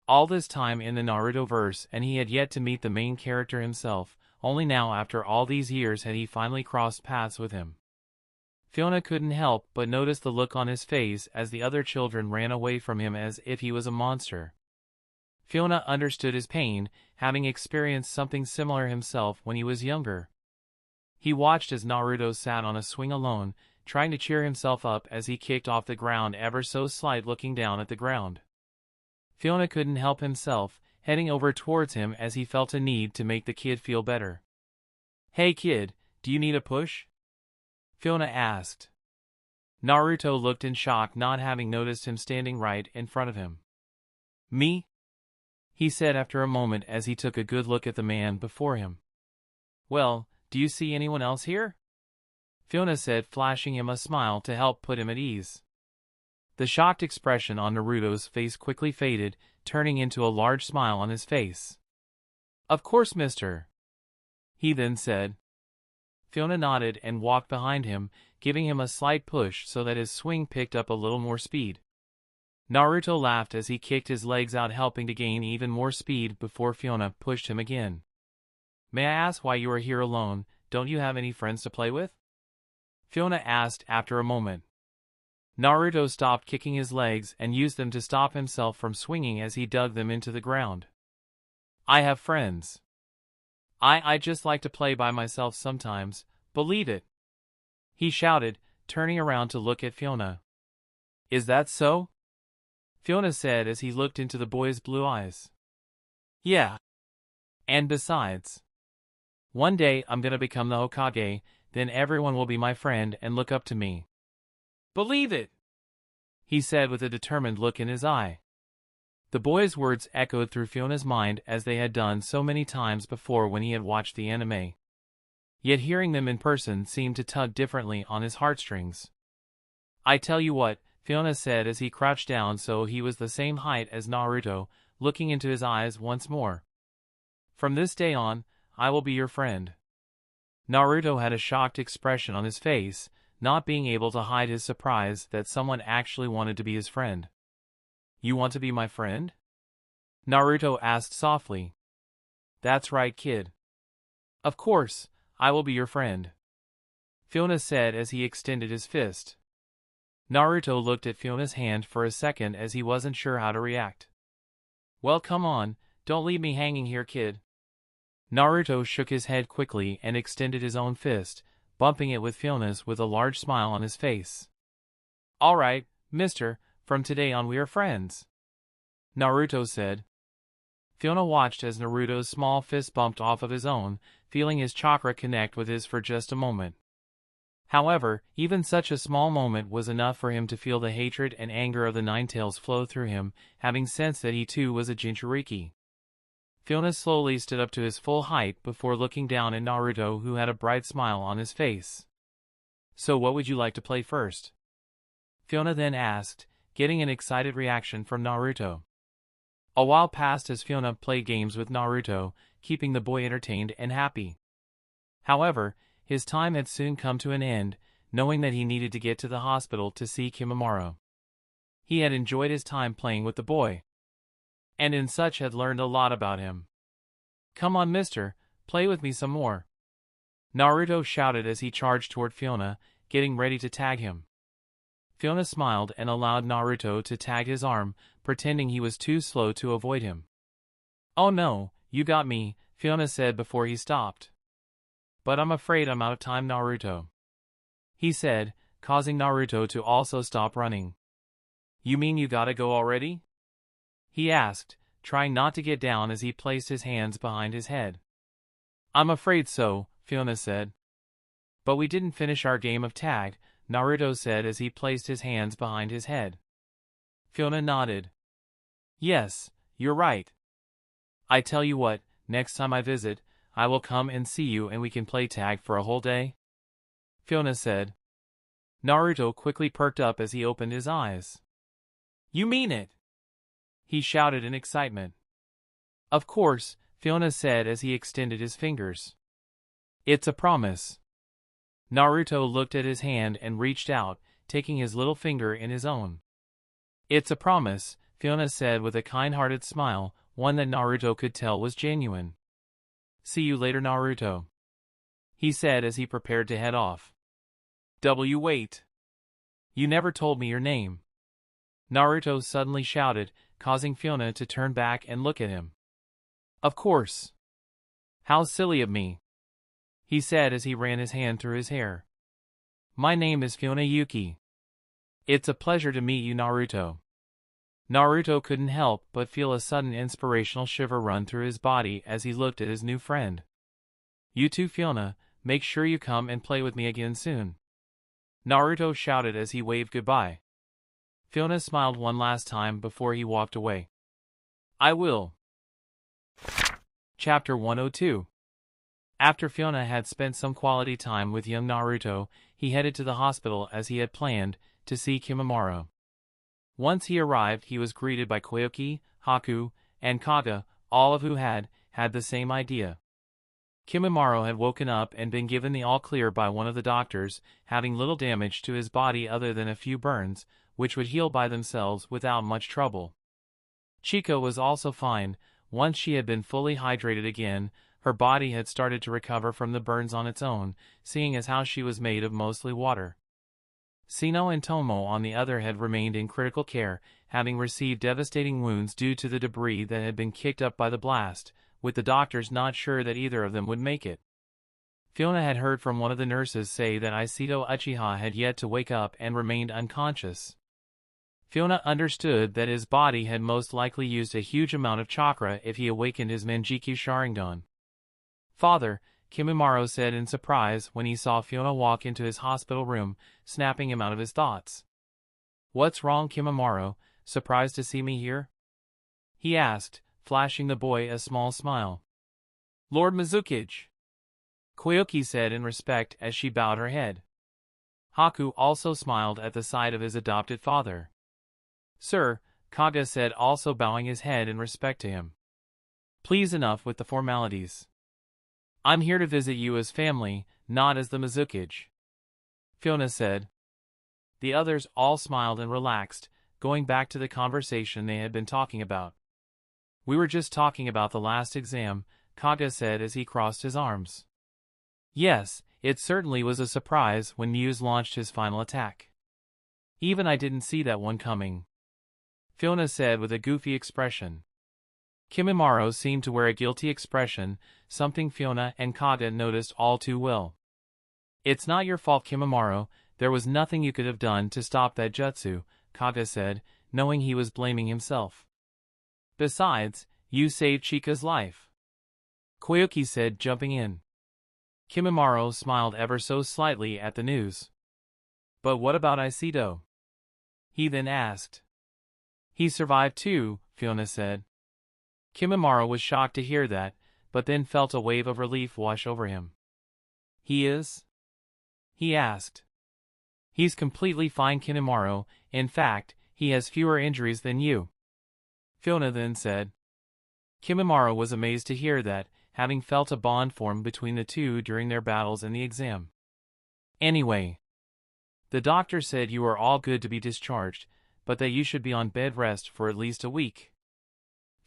All this time in the Naruto verse and he had yet to meet the main character himself, only now after all these years had he finally crossed paths with him. Fuyona couldn't help but notice the look on his face as the other children ran away from him as if he was a monster. Fuyona understood his pain, having experienced something similar himself when he was younger. He watched as Naruto sat on a swing alone, trying to cheer himself up as he kicked off the ground ever so slight, looking down at the ground. Fuyona couldn't help himself, heading over towards him as he felt a need to make the kid feel better. "Hey kid, do you need a push?" Fuyona asked. Naruto looked in shock, not having noticed him standing right in front of him. "Me?" he said after a moment as he took a good look at the man before him. "Well, do you see anyone else here?" Fuyona said, flashing him a smile to help put him at ease. The shocked expression on Naruto's face quickly faded, turning into a large smile on his face. "Of course, mister," he then said. Fuyona nodded and walked behind him, giving him a slight push so that his swing picked up a little more speed. Naruto laughed as he kicked his legs out, helping to gain even more speed before Fuyona pushed him again. "May I ask why you are here alone? Don't you have any friends to play with?" Fuyona asked after a moment. Naruto stopped kicking his legs and used them to stop himself from swinging as he dug them into the ground. "I have friends. I just like to play by myself sometimes, believe it," he shouted, turning around to look at Fuyona. "Is that so?" Fuyona said as he looked into the boy's blue eyes. "Yeah. And besides, one day I'm gonna become the Hokage, then everyone will be my friend and look up to me." "Believe it," he said with a determined look in his eye. The boy's words echoed through Fiona's mind as they had done so many times before when he had watched the anime. Yet hearing them in person seemed to tug differently on his heartstrings. "I tell you what," Fuyona said as he crouched down so he was the same height as Naruto, looking into his eyes once more. "From this day on, I will be your friend." Naruto had a shocked expression on his face, not being able to hide his surprise that someone actually wanted to be his friend. "You want to be my friend?" Naruto asked softly. "That's right, kid. Of course, I will be your friend," Fuyona said as he extended his fist. Naruto looked at Fiona's hand for a second as he wasn't sure how to react. "Well, come on, don't leave me hanging here, kid." Naruto shook his head quickly and extended his own fist, bumping it with Fiona's with a large smile on his face. "All right, mister, from today on we are friends," Naruto said. Fuyona watched as Naruto's small fist bumped off of his own, feeling his chakra connect with his for just a moment. However, even such a small moment was enough for him to feel the hatred and anger of the Ninetales flow through him, having sensed that he too was a Jinchuriki. Fuyona slowly stood up to his full height before looking down at Naruto, who had a bright smile on his face. "So what would you like to play first?" Fuyona then asked, getting an excited reaction from Naruto. A while passed as Fuyona played games with Naruto, keeping the boy entertained and happy. However, his time had soon come to an end, knowing that he needed to get to the hospital to see Kimimaro. He had enjoyed his time playing with the boy, and in such had learned a lot about him. "Come on, mister, play with me some more," Naruto shouted as he charged toward Fuyona, getting ready to tag him. Fuyona smiled and allowed Naruto to tag his arm, pretending he was too slow to avoid him. "Oh no, you got me," Fuyona said before he stopped. "But I'm afraid I'm out of time, Naruto," he said, causing Naruto to also stop running. "You mean you gotta go already?" he asked, trying not to get down as he placed his hands behind his head. "I'm afraid so," Fuyona said. "But we didn't finish our game of tag," Naruto said as he placed his hands behind his head. Fuyona nodded. "Yes, you're right. I tell you what, next time I visit, I will come and see you and we can play tag for a whole day," Fuyona said. Naruto quickly perked up as he opened his eyes. "You mean it?" he shouted in excitement. "Of course," Fuyona said as he extended his fingers. "It's a promise." Naruto looked at his hand and reached out, taking his little finger in his own. "It's a promise," Fuyona said with a kind-hearted smile, one that Naruto could tell was genuine. "See you later, Naruto," he said as he prepared to head off. Wait. You never told me your name," Naruto suddenly shouted, causing Fuyona to turn back and look at him. "Of course. How silly of me," he said as he ran his hand through his hair. "My name is Fuyona Yuki. It's a pleasure to meet you, Naruto." Naruto couldn't help but feel a sudden inspirational shiver run through his body as he looked at his new friend. "You too, Fuyona, make sure you come and play with me again soon," Naruto shouted as he waved goodbye. Fuyona smiled one last time before he walked away. "I will." Chapter 102. After Fuyona had spent some quality time with young Naruto, he headed to the hospital as he had planned, to see Kimimaro. Once he arrived, he was greeted by Koyuki, Haku, and Kage, all of who had the same idea. Kimimaro had woken up and been given the all-clear by one of the doctors, having little damage to his body other than a few burns, which would heal by themselves without much trouble. Chica was also fine. Once she had been fully hydrated again, her body had started to recover from the burns on its own, seeing as how she was made of mostly water. Sino and Tomo on the other had remained in critical care, having received devastating wounds due to the debris that had been kicked up by the blast, with the doctors not sure that either of them would make it. Fuyona had heard from one of the nurses say that Isito Uchiha had yet to wake up and remained unconscious. Fuyona understood that his body had most likely used a huge amount of chakra if he awakened his Manjiki Sharingan. "Father," Kimimaro said in surprise when he saw Fuyona walk into his hospital room, snapping him out of his thoughts. "What's wrong, Kimimaro? Surprised to see me here?" he asked, flashing the boy a small smile. "Lord Mizukage," Koyuki said in respect as she bowed her head. Haku also smiled at the sight of his adopted father. "Sir," Kage said, also bowing his head in respect to him. "Please, enough with the formalities. I'm here to visit you as family, not as the Mizukage," Fuyona said. The others all smiled and relaxed, going back to the conversation they had been talking about. "We were just talking about the last exam," Kage said as he crossed his arms. "Yes, it certainly was a surprise when Muse launched his final attack. Even I didn't see that one coming," Fuyona said with a goofy expression. Kimimaro seemed to wear a guilty expression, something Fuyona and Kage noticed all too well. "It's not your fault, Kimimaro. There was nothing you could have done to stop that jutsu," Kage said, knowing he was blaming himself. "Besides, you saved Chica's life," Koyuki said, jumping in. Kimimaro smiled ever so slightly at the news. But what about Isido? He then asked. He survived too, Fuyona said. Kimimaro was shocked to hear that, but then felt a wave of relief wash over him. He is? He asked. He's completely fine, Kimimaro. In fact, he has fewer injuries than you. Fuyona then said. Kimimaro was amazed to hear that, having felt a bond form between the two during their battles in the exam. Anyway, the doctor said you are all good to be discharged, but that you should be on bed rest for at least a week.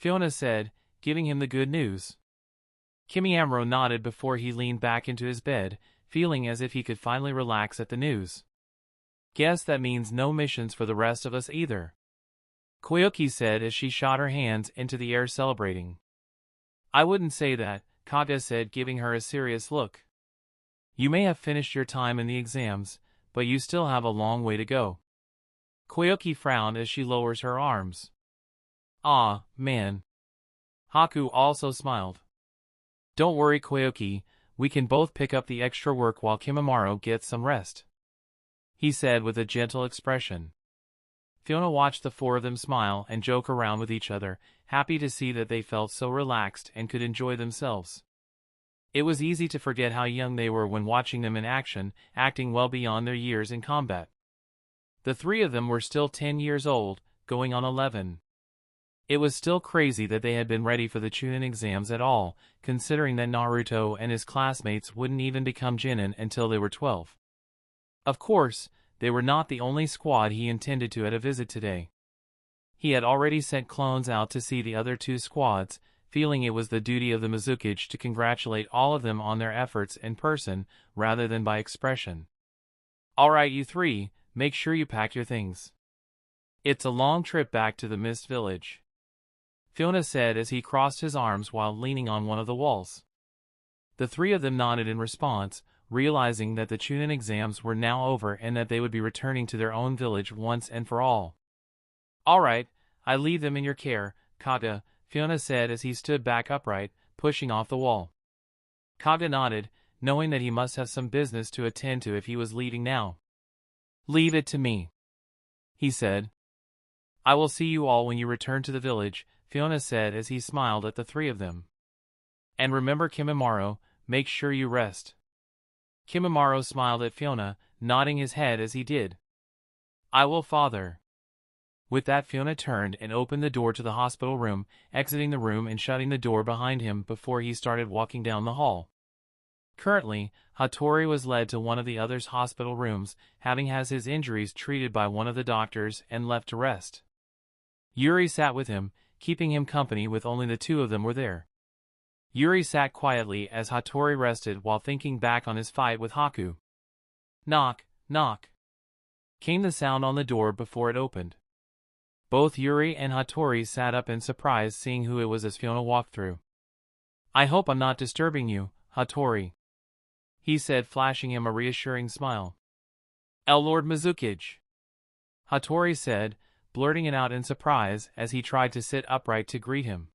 Fuyona said, giving him the good news. Kimimaro nodded before he leaned back into his bed, feeling as if he could finally relax at the news. Guess that means no missions for the rest of us either, Koyuki said as she shot her hands into the air celebrating. I wouldn't say that, Kage said, giving her a serious look. You may have finished your time in the exams, but you still have a long way to go. Koyuki frowned as she lowers her arms. Ah, man. Haku also smiled. Don't worry, Koyuki, we can both pick up the extra work while Kimimaro gets some rest, he said with a gentle expression. Fuyona watched the four of them smile and joke around with each other, happy to see that they felt so relaxed and could enjoy themselves. It was easy to forget how young they were when watching them in action, acting well beyond their years in combat. The three of them were still 10 years old, going on 11. It was still crazy that they had been ready for the Chunin exams at all, considering that Naruto and his classmates wouldn't even become Genin until they were 12. Of course, they were not the only squad he intended to at a visit today. He had already sent clones out to see the other two squads, feeling it was the duty of the Mizukage to congratulate all of them on their efforts in person, rather than by expression. Alright, you three, make sure you pack your things. It's a long trip back to the Mist Village, Fuyona said as he crossed his arms while leaning on one of the walls. The three of them nodded in response, realizing that the Chunin exams were now over and that they would be returning to their own village once and for all. All right, I leave them in your care, Kage, Fuyona said as he stood back upright, pushing off the wall. Kage nodded, knowing that he must have some business to attend to if he was leaving now. Leave it to me, he said. I will see you all when you return to the village, Fuyona said as he smiled at the three of them. And remember, Kimimaro, make sure you rest. Kimimaro smiled at Fuyona, nodding his head as he did. I will, father. With that, Fuyona turned and opened the door to the hospital room, exiting the room and shutting the door behind him before he started walking down the hall. Currently, Hatori was led to one of the others' hospital rooms, having had his injuries treated by one of the doctors and left to rest. Yuri sat with him, keeping him company with only the two of them were there. Yuri sat quietly as Hatori rested while thinking back on his fight with Haku. Knock, knock. Came the sound on the door before it opened. Both Yuri and Hatori sat up in surprise seeing who it was as Fuyona walked through. I hope I'm not disturbing you, Hatori, he said, flashing him a reassuring smile. Lord Mizukage, Hatori said, blurting it out in surprise as he tried to sit upright to greet him.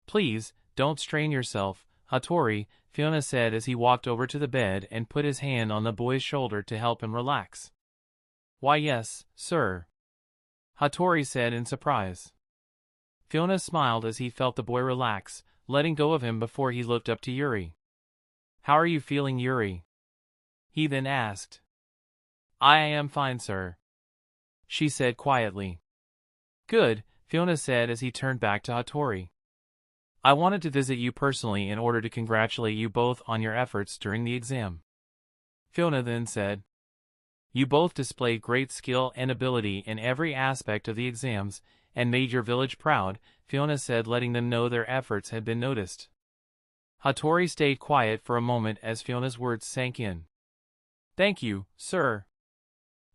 Please, don't strain yourself, Hatori, Fuyona said as he walked over to the bed and put his hand on the boy's shoulder to help him relax. Why yes, sir, Hatori said in surprise. Fuyona smiled as he felt the boy relax, letting go of him before he looked up to Yuri. How are you feeling, Yuri? He then asked. I am fine, sir, she said quietly. Good, Fuyona said as he turned back to Hatori. I wanted to visit you personally in order to congratulate you both on your efforts during the exam, Fuyona then said. You both displayed great skill and ability in every aspect of the exams, and made your village proud, Fuyona said, letting them know their efforts had been noticed. Hatori stayed quiet for a moment as Fiona's words sank in. Thank you, sir,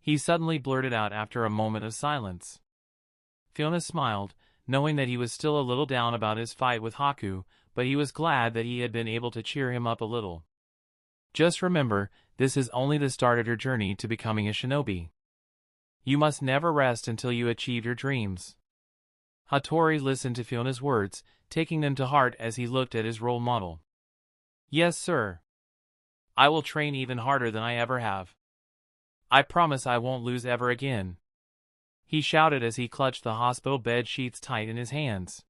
he suddenly blurted out after a moment of silence. Fuyona smiled, knowing that he was still a little down about his fight with Haku, but he was glad that he had been able to cheer him up a little. Just remember, this is only the start of your journey to becoming a shinobi. You must never rest until you achieve your dreams. Hatori listened to Fiona's words, taking them to heart as he looked at his role model. Yes, sir, I will train even harder than I ever have. I promise I won't lose ever again. He shouted as he clutched the hospital bed sheets tight in his hands.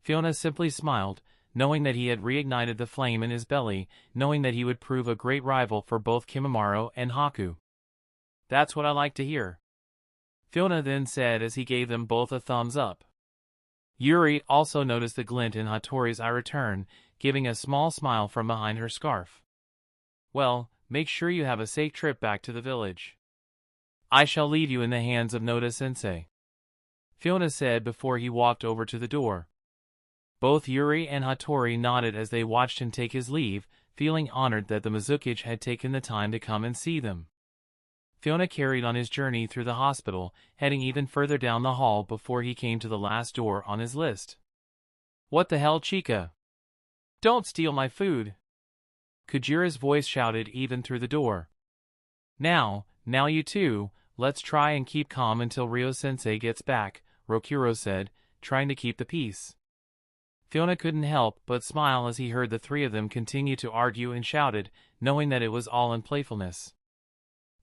Fuyona simply smiled, knowing that he had reignited the flame in his belly, knowing that he would prove a great rival for both Kimimaro and Haku. That's what I like to hear. Fuyona then said as he gave them both a thumbs up. Yuri also noticed the glint in Hatori's eye return, giving a small smile from behind her scarf. Well, make sure you have a safe trip back to the village. I shall leave you in the hands of Noda-sensei, Fuyona said before he walked over to the door. Both Yuri and Hatori nodded as they watched him take his leave, feeling honored that the Mizukage had taken the time to come and see them. Fuyona carried on his journey through the hospital, heading even further down the hall before he came to the last door on his list. What the hell, Chica? Don't steal my food! Kujira's voice shouted even through the door. Now you two, let's try and keep calm until Ryo-sensei gets back, Rokuro said, trying to keep the peace. Fuyona couldn't help but smile as he heard the three of them continue to argue and shouted, knowing that it was all in playfulness.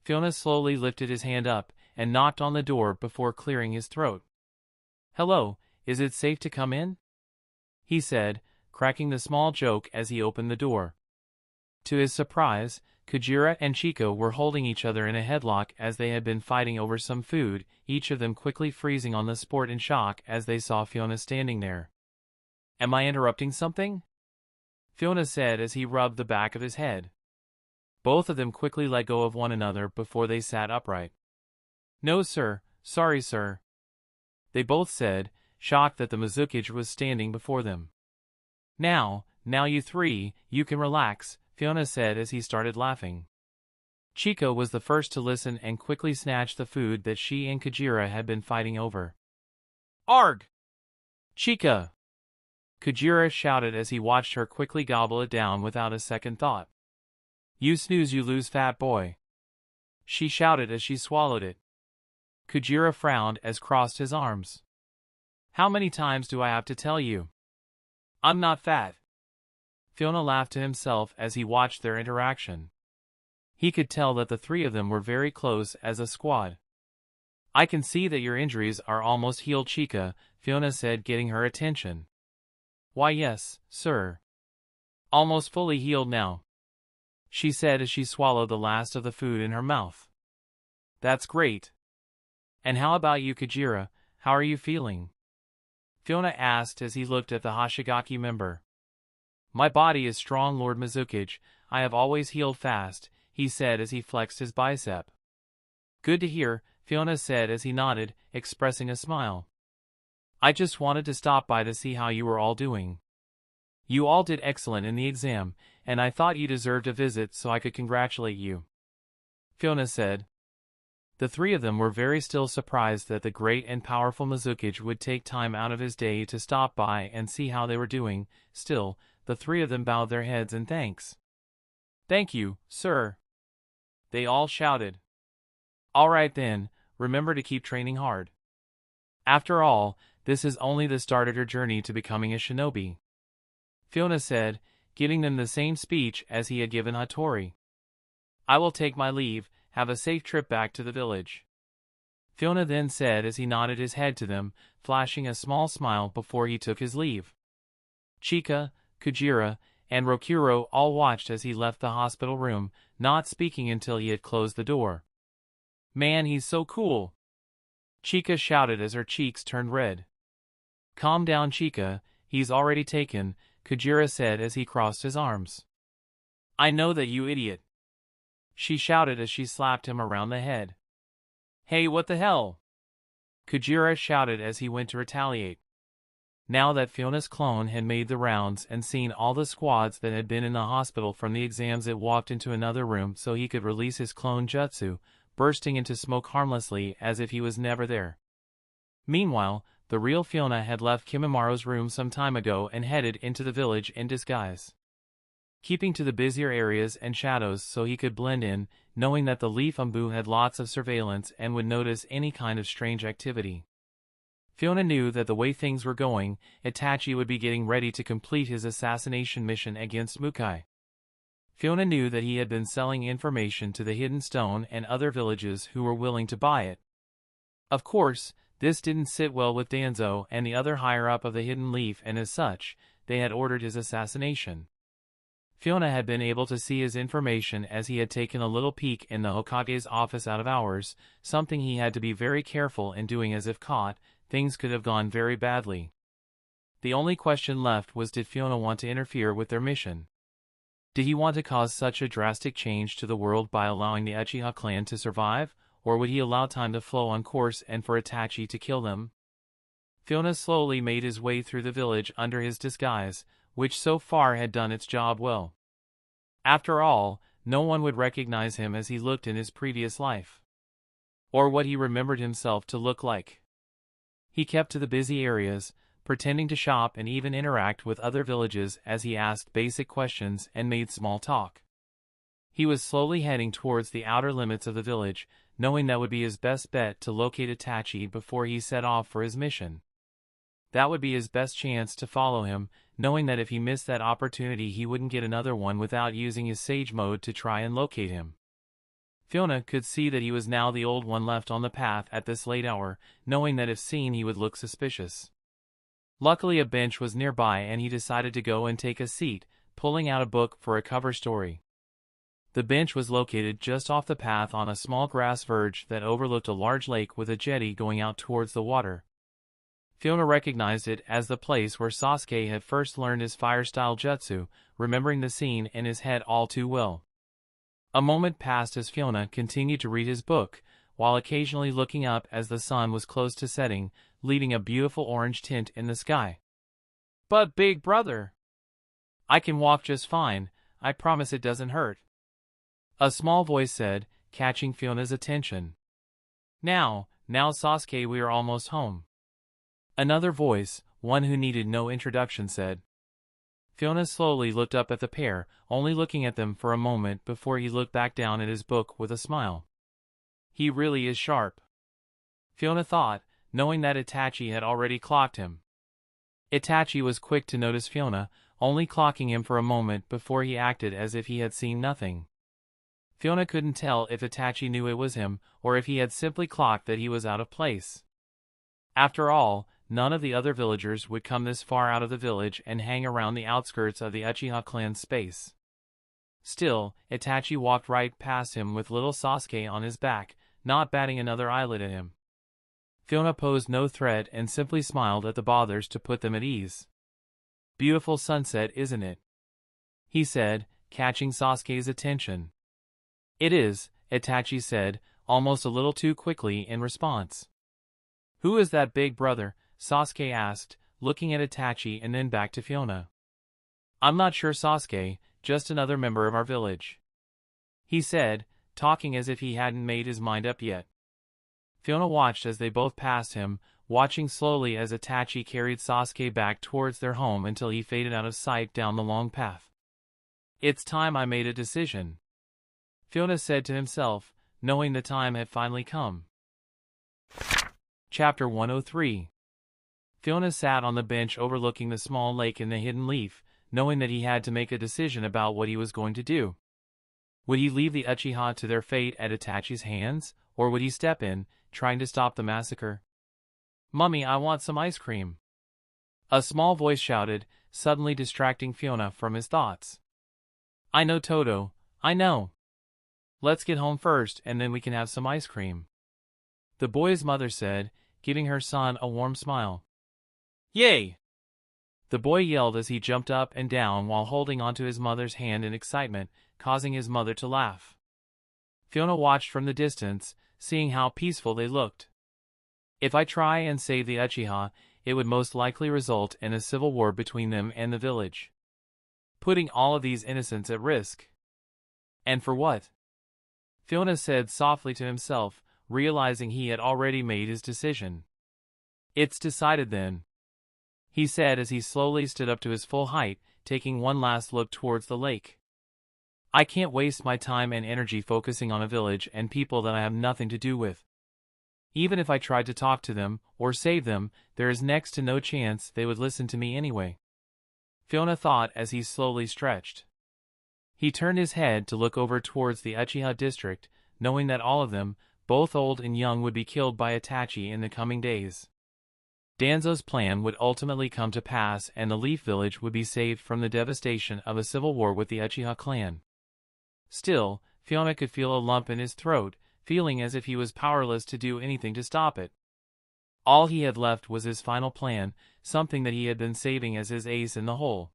Fuyona slowly lifted his hand up and knocked on the door before clearing his throat. Hello, is it safe to come in? He said, cracking the small joke as he opened the door. To his surprise, Kujira and Chica were holding each other in a headlock as they had been fighting over some food, each of them quickly freezing on the spot in shock as they saw Fuyona standing there. Am I interrupting something? Fuyona said as he rubbed the back of his head. Both of them quickly let go of one another before they sat upright. No sir, sorry sir. They both said, shocked that the Mizukage was standing before them. Now you three, you can relax, Fuyona said as he started laughing. Chica was the first to listen and quickly snatched the food that she and Kujira had been fighting over. Arg! Chica! Kujira shouted as he watched her quickly gobble it down without a second thought. You snooze you lose, fat boy. She shouted as she swallowed it. Kujira frowned as crossed his arms. How many times do I have to tell you? I'm not fat. Fuyona laughed to himself as he watched their interaction. He could tell that the three of them were very close as a squad. I can see that your injuries are almost healed, Chica, Fuyona said, getting her attention. Why yes, sir. Almost fully healed now, she said as she swallowed the last of the food in her mouth. That's great. And how about you, Kujira, how are you feeling? Fuyona asked as he looked at the Hoshigaki member. My body is strong, Lord Mizukage, I have always healed fast, he said as he flexed his bicep. Good to hear, Fuyona said as he nodded, expressing a smile. I just wanted to stop by to see how you were all doing. You all did excellent in the exam, and I thought you deserved a visit so I could congratulate you, Fuyona said. The three of them were very still surprised that the great and powerful Mizukage would take time out of his day to stop by and see how they were doing. Still, the three of them bowed their heads in thanks. Thank you, sir, they all shouted. All right then, remember to keep training hard. After all, this is only the start of your journey to becoming a shinobi, Fuyona said, giving them the same speech as he had given Hatori. I will take my leave, have a safe trip back to the village, Fuyona then said as he nodded his head to them, flashing a small smile before he took his leave. Chica, Kujira, and Rokuro all watched as he left the hospital room, not speaking until he had closed the door. Man, he's so cool, Chica shouted as her cheeks turned red. Calm down, Chica, he's already taken, Kujira said as he crossed his arms. I know that, you idiot, she shouted as she slapped him around the head. Hey, what the hell? Kujira shouted as he went to retaliate. Now that Fiona's clone had made the rounds and seen all the squads that had been in the hospital from the exams, it walked into another room so he could release his clone jutsu, bursting into smoke harmlessly as if he was never there. Meanwhile, the real Fuyona had left Kimimaro's room some time ago and headed into the village in disguise, keeping to the busier areas and shadows so he could blend in, knowing that the Leaf Umbu had lots of surveillance and would notice any kind of strange activity. Fuyona knew that the way things were going, Itachi would be getting ready to complete his assassination mission against Mukai. Fuyona knew that he had been selling information to the Hidden Stone and other villages who were willing to buy it. Of course, this didn't sit well with Danzo and the other higher-up of the Hidden Leaf, and as such, they had ordered his assassination. Fuyona had been able to see his information as he had taken a little peek in the Hokage's office out of hours, something he had to be very careful in doing, as if caught, things could have gone very badly. The only question left was, did Fuyona want to interfere with their mission? Did he want to cause such a drastic change to the world by allowing the Uchiha clan to survive, or would he allow time to flow on course and for Itachi to kill them? Fuyona slowly made his way through the village under his disguise, which so far had done its job well. After all, no one would recognize him as he looked in his previous life, or what he remembered himself to look like. He kept to the busy areas, pretending to shop and even interact with other villages as he asked basic questions and made small talk. He was slowly heading towards the outer limits of the village, knowing that would be his best bet to locate Itachi before he set off for his mission. That would be his best chance to follow him, knowing that if he missed that opportunity he wouldn't get another one without using his sage mode to try and locate him. Fuyona could see that he was now the old one left on the path at this late hour, knowing that if seen he would look suspicious. Luckily a bench was nearby and he decided to go and take a seat, pulling out a book for a cover story. The bench was located just off the path on a small grass verge that overlooked a large lake with a jetty going out towards the water. Fuyona recognized it as the place where Sasuke had first learned his fire-style jutsu, remembering the scene in his head all too well. A moment passed as Fuyona continued to read his book, while occasionally looking up as the sun was close to setting, leaving a beautiful orange tint in the sky. "But big brother, I can walk just fine, I promise it doesn't hurt," a small voice said, catching Fiona's attention. Now Sasuke, we are almost home," another voice, one who needed no introduction, said. Fuyona slowly looked up at the pair, only looking at them for a moment before he looked back down at his book with a smile. He really is sharp, Fuyona thought, knowing that Itachi had already clocked him. Itachi was quick to notice Fuyona, only clocking him for a moment before he acted as if he had seen nothing. Fuyona couldn't tell if Itachi knew it was him, or if he had simply clocked that he was out of place. After all, none of the other villagers would come this far out of the village and hang around the outskirts of the Uchiha clan's space. Still, Itachi walked right past him with little Sasuke on his back, not batting another eyelid at him. Fuyona posed no threat and simply smiled at the bothers to put them at ease. "Beautiful sunset, isn't it?" he said, catching Sasuke's attention. "It is," Itachi said, almost a little too quickly in response. "Who is that big brother?" Sasuke asked, looking at Itachi and then back to Fuyona. "I'm not sure, Sasuke, just another member of our village," he said, talking as if he hadn't made his mind up yet. Fuyona watched as they both passed him, watching slowly as Itachi carried Sasuke back towards their home until he faded out of sight down the long path. "It's time I made a decision," Fuyona said to himself, knowing the time had finally come. Chapter 103. Fuyona sat on the bench overlooking the small lake in the Hidden Leaf, knowing that he had to make a decision about what he was going to do. Would he leave the Uchiha to their fate at Itachi's hands, or would he step in, trying to stop the massacre? "Mummy, I want some ice cream," a small voice shouted, suddenly distracting Fuyona from his thoughts. "I know, Toto, I know. Let's get home first and then we can have some ice cream," the boy's mother said, giving her son a warm smile. "Yay!" the boy yelled as he jumped up and down while holding onto his mother's hand in excitement, causing his mother to laugh. Fuyona watched from the distance, seeing how peaceful they looked. If I try and save the Uchiha, it would most likely result in a civil war between them and the village, putting all of these innocents at risk. And for what? Fuyona said softly to himself, realizing he had already made his decision. "It's decided then," he said as he slowly stood up to his full height, taking one last look towards the lake. "I can't waste my time and energy focusing on a village and people that I have nothing to do with. Even if I tried to talk to them, or save them, there is next to no chance they would listen to me anyway," Fuyona thought as he slowly stretched. He turned his head to look over towards the Uchiha district, knowing that all of them, both old and young, would be killed by Itachi in the coming days. Danzo's plan would ultimately come to pass and the Leaf Village would be saved from the devastation of a civil war with the Uchiha clan. Still, Fuyona could feel a lump in his throat, feeling as if he was powerless to do anything to stop it. All he had left was his final plan, something that he had been saving as his ace in the hole.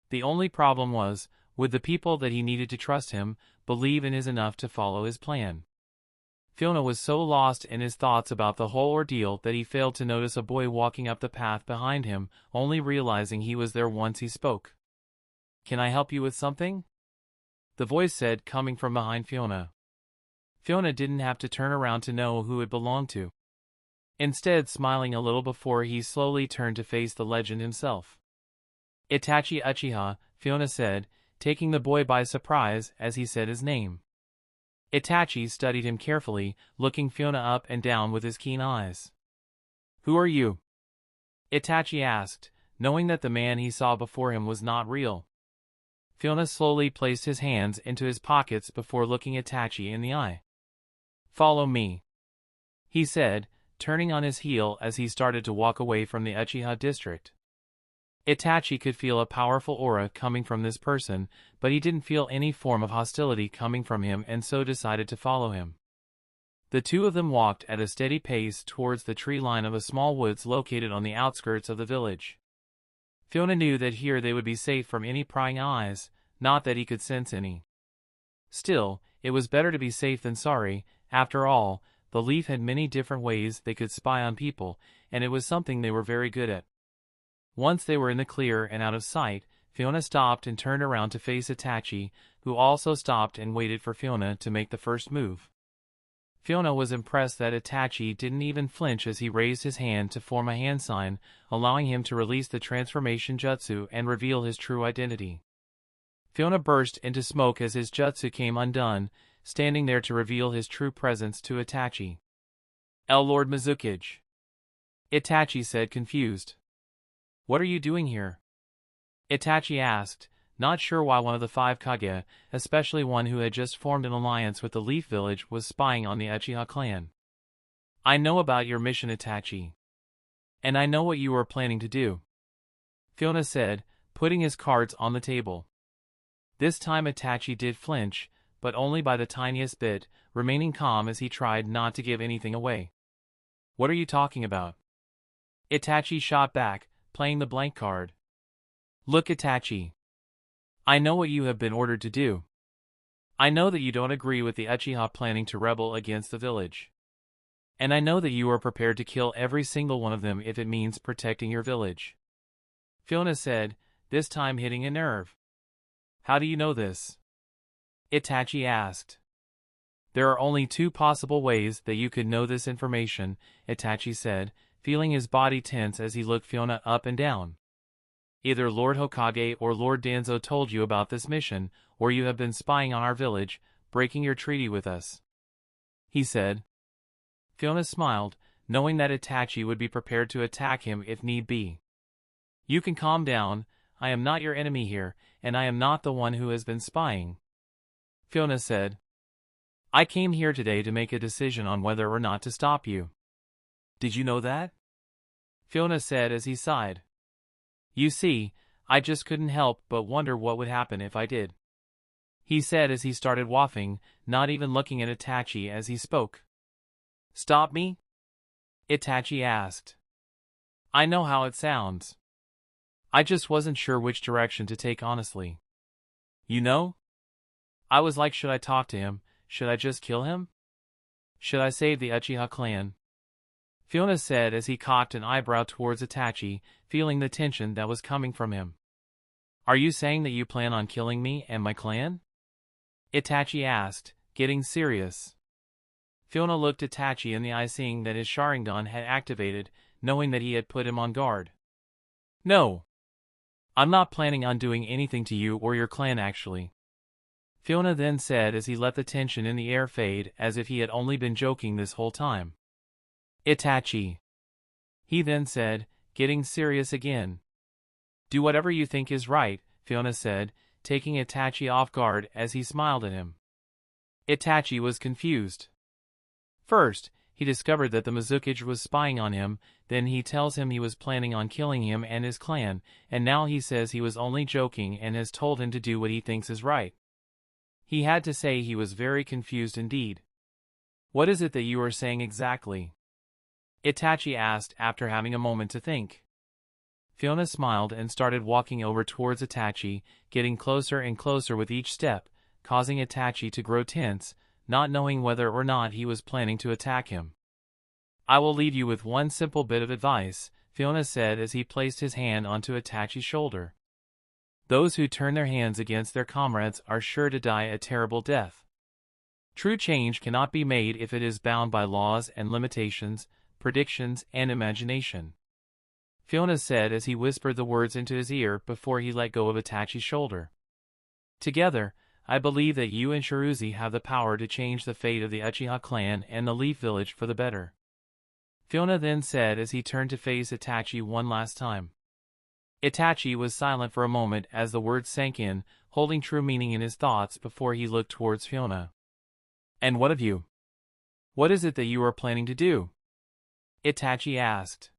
The only problem was, would the people that he needed to trust him believe in his enough to follow his plan? Fuyona was so lost in his thoughts about the whole ordeal that he failed to notice a boy walking up the path behind him, only realizing he was there once he spoke. "Can I help you with something?" the voice said, coming from behind Fuyona. Fuyona didn't have to turn around to know who it belonged to. Instead, smiling a little before he slowly turned to face the legend himself. "Itachi Uchiha," Fuyona said, taking the boy by surprise as he said his name. Itachi studied him carefully, looking Fuyona up and down with his keen eyes. "Who are you?" Itachi asked, knowing that the man he saw before him was not real. Fuyona slowly placed his hands into his pockets before looking Itachi in the eye. "Follow me," he said, turning on his heel as he started to walk away from the Uchiha district. Itachi could feel a powerful aura coming from this person, but he didn't feel any form of hostility coming from him and so decided to follow him. The two of them walked at a steady pace towards the tree line of a small woods located on the outskirts of the village. Fuyona knew that here they would be safe from any prying eyes, not that he could sense any. Still, it was better to be safe than sorry. After all, the Leaf had many different ways they could spy on people, and it was something they were very good at. Once they were in the clear and out of sight, Fuyona stopped and turned around to face Itachi, who also stopped and waited for Fuyona to make the first move. Fuyona was impressed that Itachi didn't even flinch as he raised his hand to form a hand sign, allowing him to release the transformation jutsu and reveal his true identity. Fuyona burst into smoke as his jutsu came undone, standing there to reveal his true presence to Itachi. "Lord Mizukage," Itachi said, confused. "What are you doing here?" Itachi asked, not sure why one of the 5 kage, especially one who had just formed an alliance with the Leaf Village, was spying on the Uchiha clan. "I know about your mission, Itachi. And I know what you are planning to do," Fuyona said, putting his cards on the table. This time Itachi did flinch, but only by the tiniest bit, remaining calm as he tried not to give anything away. "What are you talking about?" Itachi shot back, playing the blank card. "Look, Itachi. I know what you have been ordered to do. I know that you don't agree with the Uchiha planning to rebel against the village. And I know that you are prepared to kill every single one of them if it means protecting your village," Fuyona said, this time hitting a nerve. "How do you know this?" Itachi asked. "There are only 2 possible ways that you could know this information," Itachi said, feeling his body tense as he looked Fuyona up and down. "Either Lord Hokage or Lord Danzo told you about this mission, or you have been spying on our village, breaking your treaty with us," he said. Fuyona smiled, knowing that Itachi would be prepared to attack him if need be. "You can calm down. I am not your enemy here, and I am not the one who has been spying," Fuyona said. "I came here today to make a decision on whether or not to stop you." "Did you know that?" Fuyona said as he sighed. "You see, I just couldn't help but wonder what would happen if I did," he said as he started waffling, not even looking at Itachi as he spoke. "Stop me?" Itachi asked. "I know how it sounds. I just wasn't sure which direction to take, honestly. You know? I was like, should I talk to him? Should I just kill him? Should I save the Uchiha clan?" Fuyona said as he cocked an eyebrow towards Itachi, feeling the tension that was coming from him. "Are you saying that you plan on killing me and my clan?" Itachi asked, getting serious. Fuyona looked Itachi in the eye, seeing that his Sharingan had activated, knowing that he had put him on guard. "No. I'm not planning on doing anything to you or your clan, actually," Fuyona then said as he let the tension in the air fade as if he had only been joking this whole time. "Itachi," he then said, getting serious again. "Do whatever you think is right," Fuyona said, taking Itachi off guard as he smiled at him. Itachi was confused. First, he discovered that the Mizukage was spying on him, then he tells him he was planning on killing him and his clan, and now he says he was only joking and has told him to do what he thinks is right. He had to say he was very confused indeed. "What is it that you are saying exactly?" Itachi asked after having a moment to think. Fuyona smiled and started walking over towards Itachi, getting closer and closer with each step, causing Itachi to grow tense, not knowing whether or not he was planning to attack him. "I will leave you with one simple bit of advice," Fuyona said as he placed his hand onto Itachi's shoulder. "Those who turn their hands against their comrades are sure to die a terrible death. True change cannot be made if it is bound by laws and limitations, predictions and imagination," Fuyona said as he whispered the words into his ear before he let go of Itachi's shoulder. "Together, I believe that you and Shiruzi have the power to change the fate of the Uchiha clan and the Leaf Village for the better," Fuyona then said as he turned to face Itachi one last time. Itachi was silent for a moment as the words sank in, holding true meaning in his thoughts before he looked towards Fuyona. "And what of you? What is it that you are planning to do?" Itachi asked.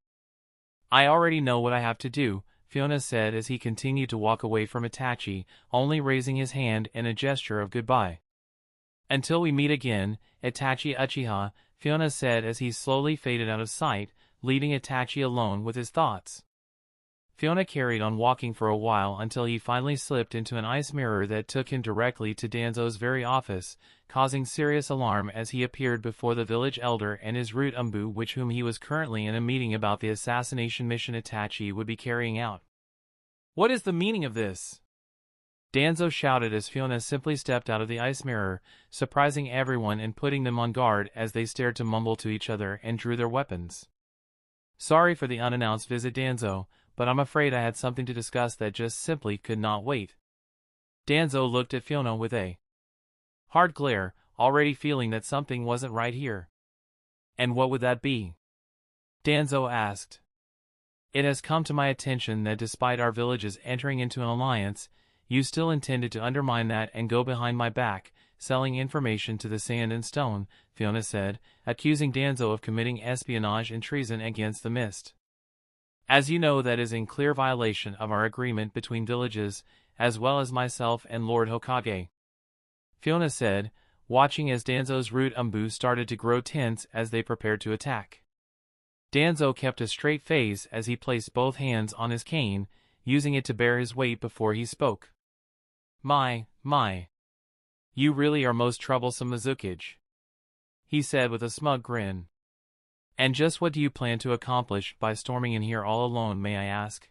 "I already know what I have to do," Fuyona said as he continued to walk away from Itachi, only raising his hand in a gesture of goodbye. "Until we meet again, Itachi Uchiha," Fuyona said as he slowly faded out of sight, leaving Itachi alone with his thoughts. Fuyona carried on walking for a while until he finally slipped into an ice mirror that took him directly to Danzo's very office, causing serious alarm as he appeared before the village elder and his root Umbu, with whom he was currently in a meeting about the assassination mission Itachi would be carrying out. "What is the meaning of this?" Danzo shouted as Fuyona simply stepped out of the ice mirror, surprising everyone and putting them on guard as they stared to mumble to each other and drew their weapons. "Sorry for the unannounced visit, Danzo, but I'm afraid I had something to discuss that just simply could not wait." Danzo looked at Fuyona with a hard glare, already feeling that something wasn't right here. "And what would that be?" Danzo asked. "It has come to my attention that despite our villages entering into an alliance, you still intended to undermine that and go behind my back, selling information to the Sand and Stone," Fuyona said, accusing Danzo of committing espionage and treason against the Mist. "As you know, that is in clear violation of our agreement between villages, as well as myself and Lord Hokage," Fuyona said, watching as Danzo's root Umbu started to grow tense as they prepared to attack. Danzo kept a straight face as he placed both hands on his cane, using it to bear his weight before he spoke. My. You really are most troublesome, Mizukage," he said with a smug grin. "And just what do you plan to accomplish by storming in here all alone, may I ask?"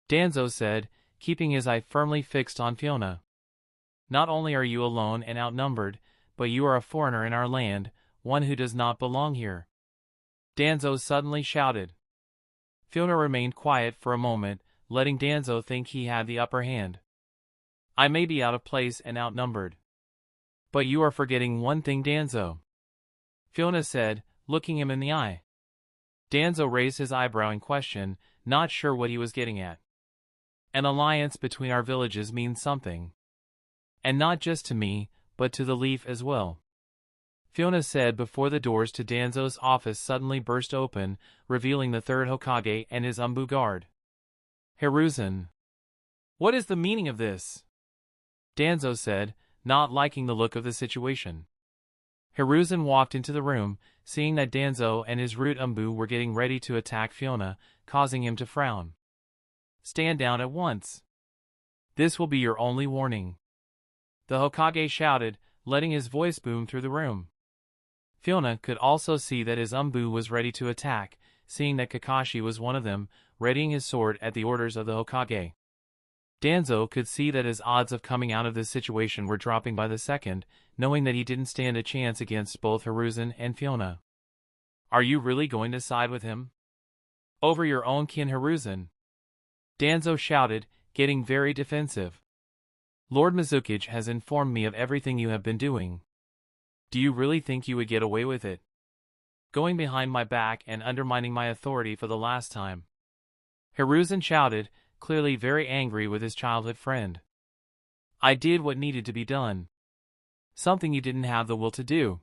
Danzo said, keeping his eye firmly fixed on Fuyona. "Not only are you alone and outnumbered, but you are a foreigner in our land, one who does not belong here," Danzo suddenly shouted. Fuyona remained quiet for a moment, letting Danzo think he had the upper hand. "I may be out of place and outnumbered, but you are forgetting one thing, Danzo," Fuyona said, looking him in the eye. Danzo raised his eyebrow in question, not sure what he was getting at. "An alliance between our villages means something. And not just to me, but to the Leaf as well," Fuyona said before the doors to Danzo's office suddenly burst open, revealing the third Hokage and his Umbu guard. "Hiruzen. What is the meaning of this?" Danzo said, not liking the look of the situation. Hiruzen walked into the room, seeing that Danzo and his root Umbu were getting ready to attack Fuyona, causing him to frown. "Stand down at once. This will be your only warning," the Hokage shouted, letting his voice boom through the room. Fuyona could also see that his Umbu was ready to attack, seeing that Kakashi was one of them, readying his sword at the orders of the Hokage. Danzo could see that his odds of coming out of this situation were dropping by the second, knowing that he didn't stand a chance against both Hiruzen and Fuyona. "Are you really going to side with him? Over your own kin, Hiruzen?" Danzo shouted, getting very defensive. "Lord Mizukage has informed me of everything you have been doing. Do you really think you would get away with it? Going behind my back and undermining my authority for the last time?" Hiruzen shouted, clearly very angry with his childhood friend. I did what needed to be done. Something you didn't have the will to do.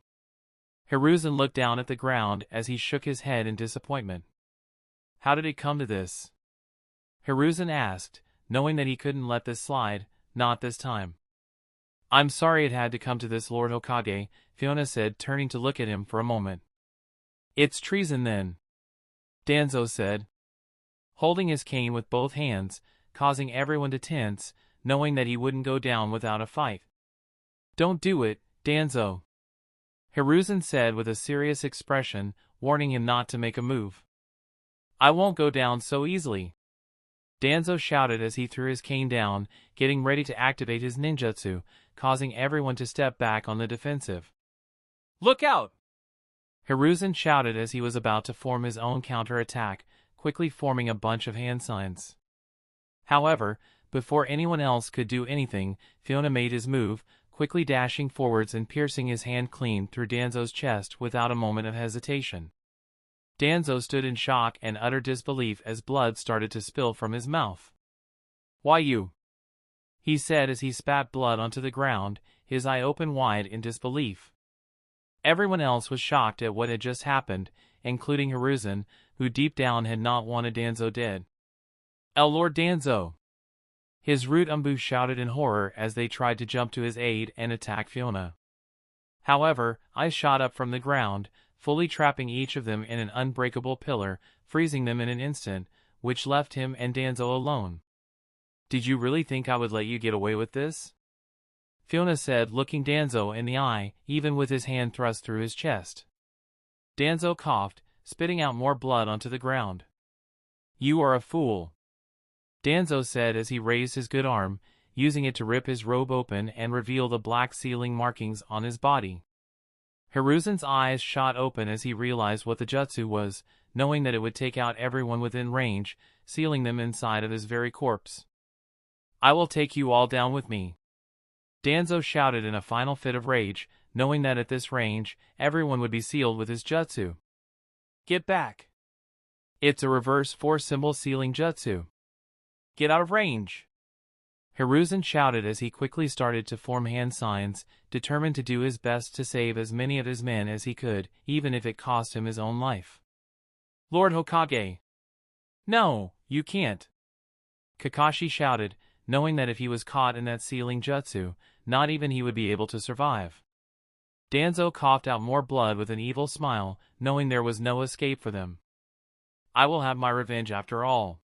Hiruzen looked down at the ground as he shook his head in disappointment. How did it come to this? Hiruzen asked, knowing that he couldn't let this slide, not this time. I'm sorry it had to come to this, Lord Hokage, Fuyona said, turning to look at him for a moment. It's treason then, Danzo said, holding his cane with both hands, causing everyone to tense, knowing that he wouldn't go down without a fight. Don't do it, Danzo, Hiruzen said with a serious expression, warning him not to make a move. I won't go down so easily, Danzo shouted as he threw his cane down, getting ready to activate his ninjutsu, causing everyone to step back on the defensive. Look out! Hiruzen shouted as he was about to form his own counter-attack, quickly forming a bunch of hand signs. However, before anyone else could do anything, Fuyona made his move, quickly dashing forwards and piercing his hand clean through Danzo's chest without a moment of hesitation. Danzo stood in shock and utter disbelief as blood started to spill from his mouth. Why you? He said as he spat blood onto the ground, his eye open wide in disbelief. Everyone else was shocked at what had just happened, including Hiruzen, who deep down had not wanted Danzo dead. Lord Danzo! His root umbu shouted in horror as they tried to jump to his aid and attack Fuyona. However, ice shot up from the ground, fully trapping each of them in an unbreakable pillar, freezing them in an instant, which left him and Danzo alone. Did you really think I would let you get away with this? Fuyona said, looking Danzo in the eye, even with his hand thrust through his chest. Danzo coughed, spitting out more blood onto the ground. You are a fool, Danzo said as he raised his good arm, using it to rip his robe open and reveal the black sealing markings on his body. Hiruzen's eyes shot open as he realized what the jutsu was, knowing that it would take out everyone within range, sealing them inside of his very corpse. I will take you all down with me, Danzo shouted in a final fit of rage, knowing that at this range, everyone would be sealed with his jutsu. Get back! It's a reverse 4-symbol sealing jutsu. Get out of range! Hiruzen shouted as he quickly started to form hand signs, determined to do his best to save as many of his men as he could, even if it cost him his own life. Lord Hokage! No, you can't! Kakashi shouted, knowing that if he was caught in that sealing jutsu, not even he would be able to survive. Danzo coughed out more blood with an evil smile, knowing there was no escape for them. I will have my revenge after all,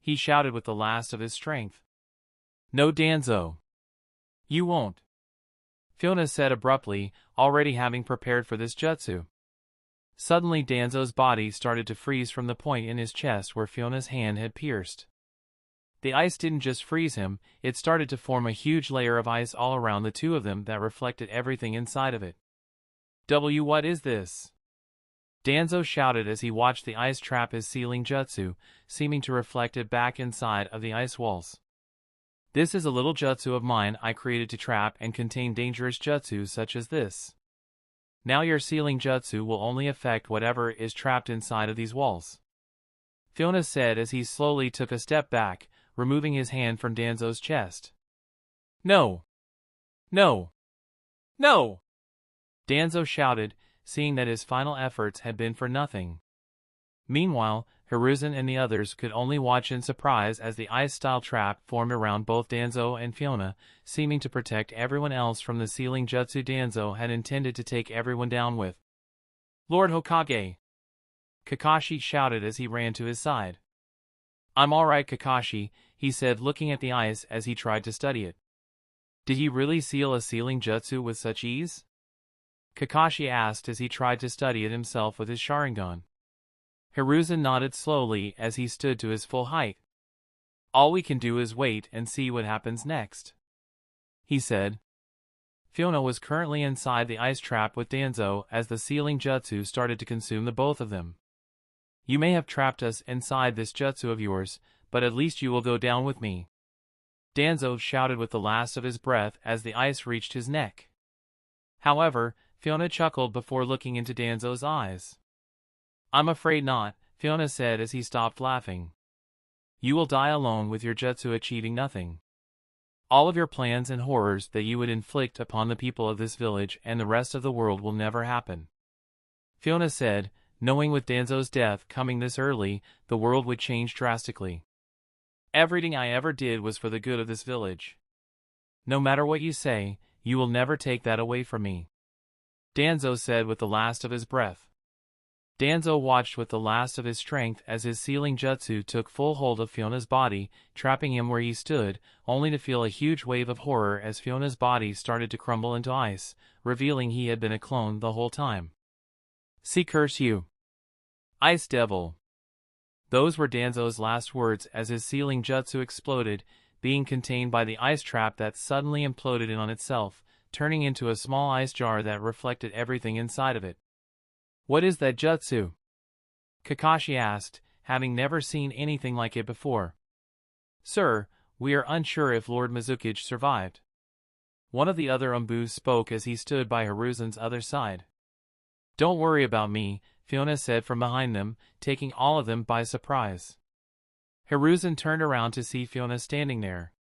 he shouted with the last of his strength. No, Danzo. You won't, Fuyona said abruptly, already having prepared for this jutsu. Suddenly Danzo's body started to freeze from the point in his chest where Fiona's hand had pierced. The ice didn't just freeze him, it started to form a huge layer of ice all around the two of them that reflected everything inside of it. What is this? Danzo shouted as he watched the ice trap his sealing jutsu, seeming to reflect it back inside of the ice walls. This is a little jutsu of mine I created to trap and contain dangerous jutsu such as this. Now your sealing jutsu will only affect whatever is trapped inside of these walls, Fuyona said as he slowly took a step back, removing his hand from Danzo's chest. No! No! No! Danzo shouted, seeing that his final efforts had been for nothing. Meanwhile, Hiruzen and the others could only watch in surprise as the ice-style trap formed around both Danzo and Fuyona, seeming to protect everyone else from the sealing jutsu Danzo had intended to take everyone down with. Lord Hokage! Kakashi shouted as he ran to his side. I'm alright, Kakashi, he said, looking at the ice as he tried to study it. Did he really seal a sealing jutsu with such ease? Kakashi asked as he tried to study it himself with his Sharingan. Hiruzen nodded slowly as he stood to his full height. All we can do is wait and see what happens next, he said. Fuyona was currently inside the ice trap with Danzo as the sealing jutsu started to consume the both of them. You may have trapped us inside this jutsu of yours, but at least you will go down with me, Danzo shouted with the last of his breath as the ice reached his neck. However, Fuyona chuckled before looking into Danzo's eyes. I'm afraid not, Fuyona said as he stopped laughing. You will die alone with your jutsu achieving nothing. All of your plans and horrors that you would inflict upon the people of this village and the rest of the world will never happen. Fuyona said, knowing with Danzo's death coming this early, the world would change drastically. Everything I ever did was for the good of this village. No matter what you say, you will never take that away from me. Danzo said with the last of his breath. Danzo watched with the last of his strength as his sealing jutsu took full hold of Fuyona's body, trapping him where he stood, only to feel a huge wave of horror as Fiona's body started to crumble into ice, revealing he had been a clone the whole time. "See, curse you, Ice Devil." Those were Danzo's last words as his sealing jutsu exploded, being contained by the ice trap that suddenly imploded in on itself, turning into a small ice jar that reflected everything inside of it. "What is that jutsu?" Kakashi asked, having never seen anything like it before. "Sir, we are unsure if Lord Mizukage survived." One of the other Umbus spoke as he stood by Hiruzen's other side. "Don't worry about me," Fuyona said from behind them, taking all of them by surprise. Hiruzen turned around to see Fuyona standing there,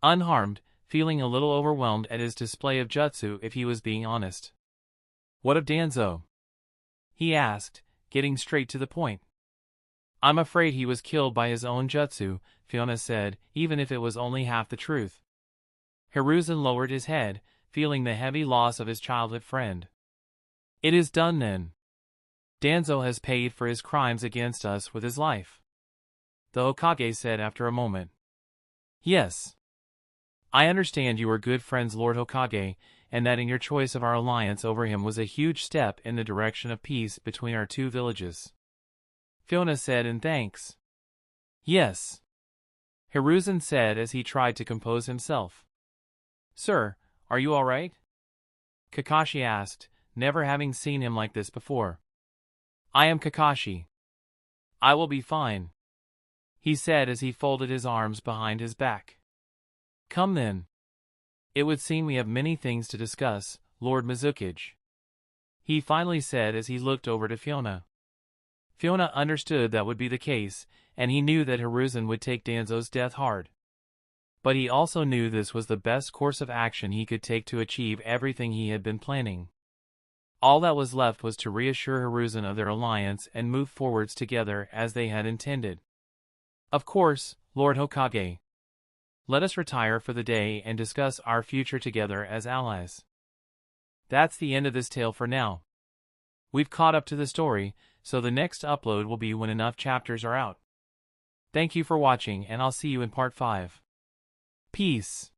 unharmed, feeling a little overwhelmed at his display of jutsu if he was being honest. "What of Danzo?" he asked, getting straight to the point. "I'm afraid he was killed by his own jutsu," Fuyona said, even if it was only half the truth. Hiruzen lowered his head, feeling the heavy loss of his childhood friend. "It is done then. Danzo has paid for his crimes against us with his life," the Hokage said after a moment. "Yes. I understand you are good friends, Lord Hokage, and that in your choice of our alliance over him was a huge step in the direction of peace between our two villages," Fuyona said in thanks. "Yes," Hiruzen said as he tried to compose himself. "Sir, are you all right?" Kakashi asked, never having seen him like this before. "I am Kakashi. I will be fine," he said as he folded his arms behind his back. "Come then. It would seem we have many things to discuss, Lord Mizukage," he finally said as he looked over to Fuyona. Fuyona understood that would be the case, and he knew that Hiruzen would take Danzo's death hard. But he also knew this was the best course of action he could take to achieve everything he had been planning. All that was left was to reassure Hiruzen of their alliance and move forwards together as they had intended. "Of course, Lord Hokage. Let us retire for the day and discuss our future together as allies." That's the end of this tale for now. We've caught up to the story, so the next upload will be when enough chapters are out. Thank you for watching, and I'll see you in part 5. Peace.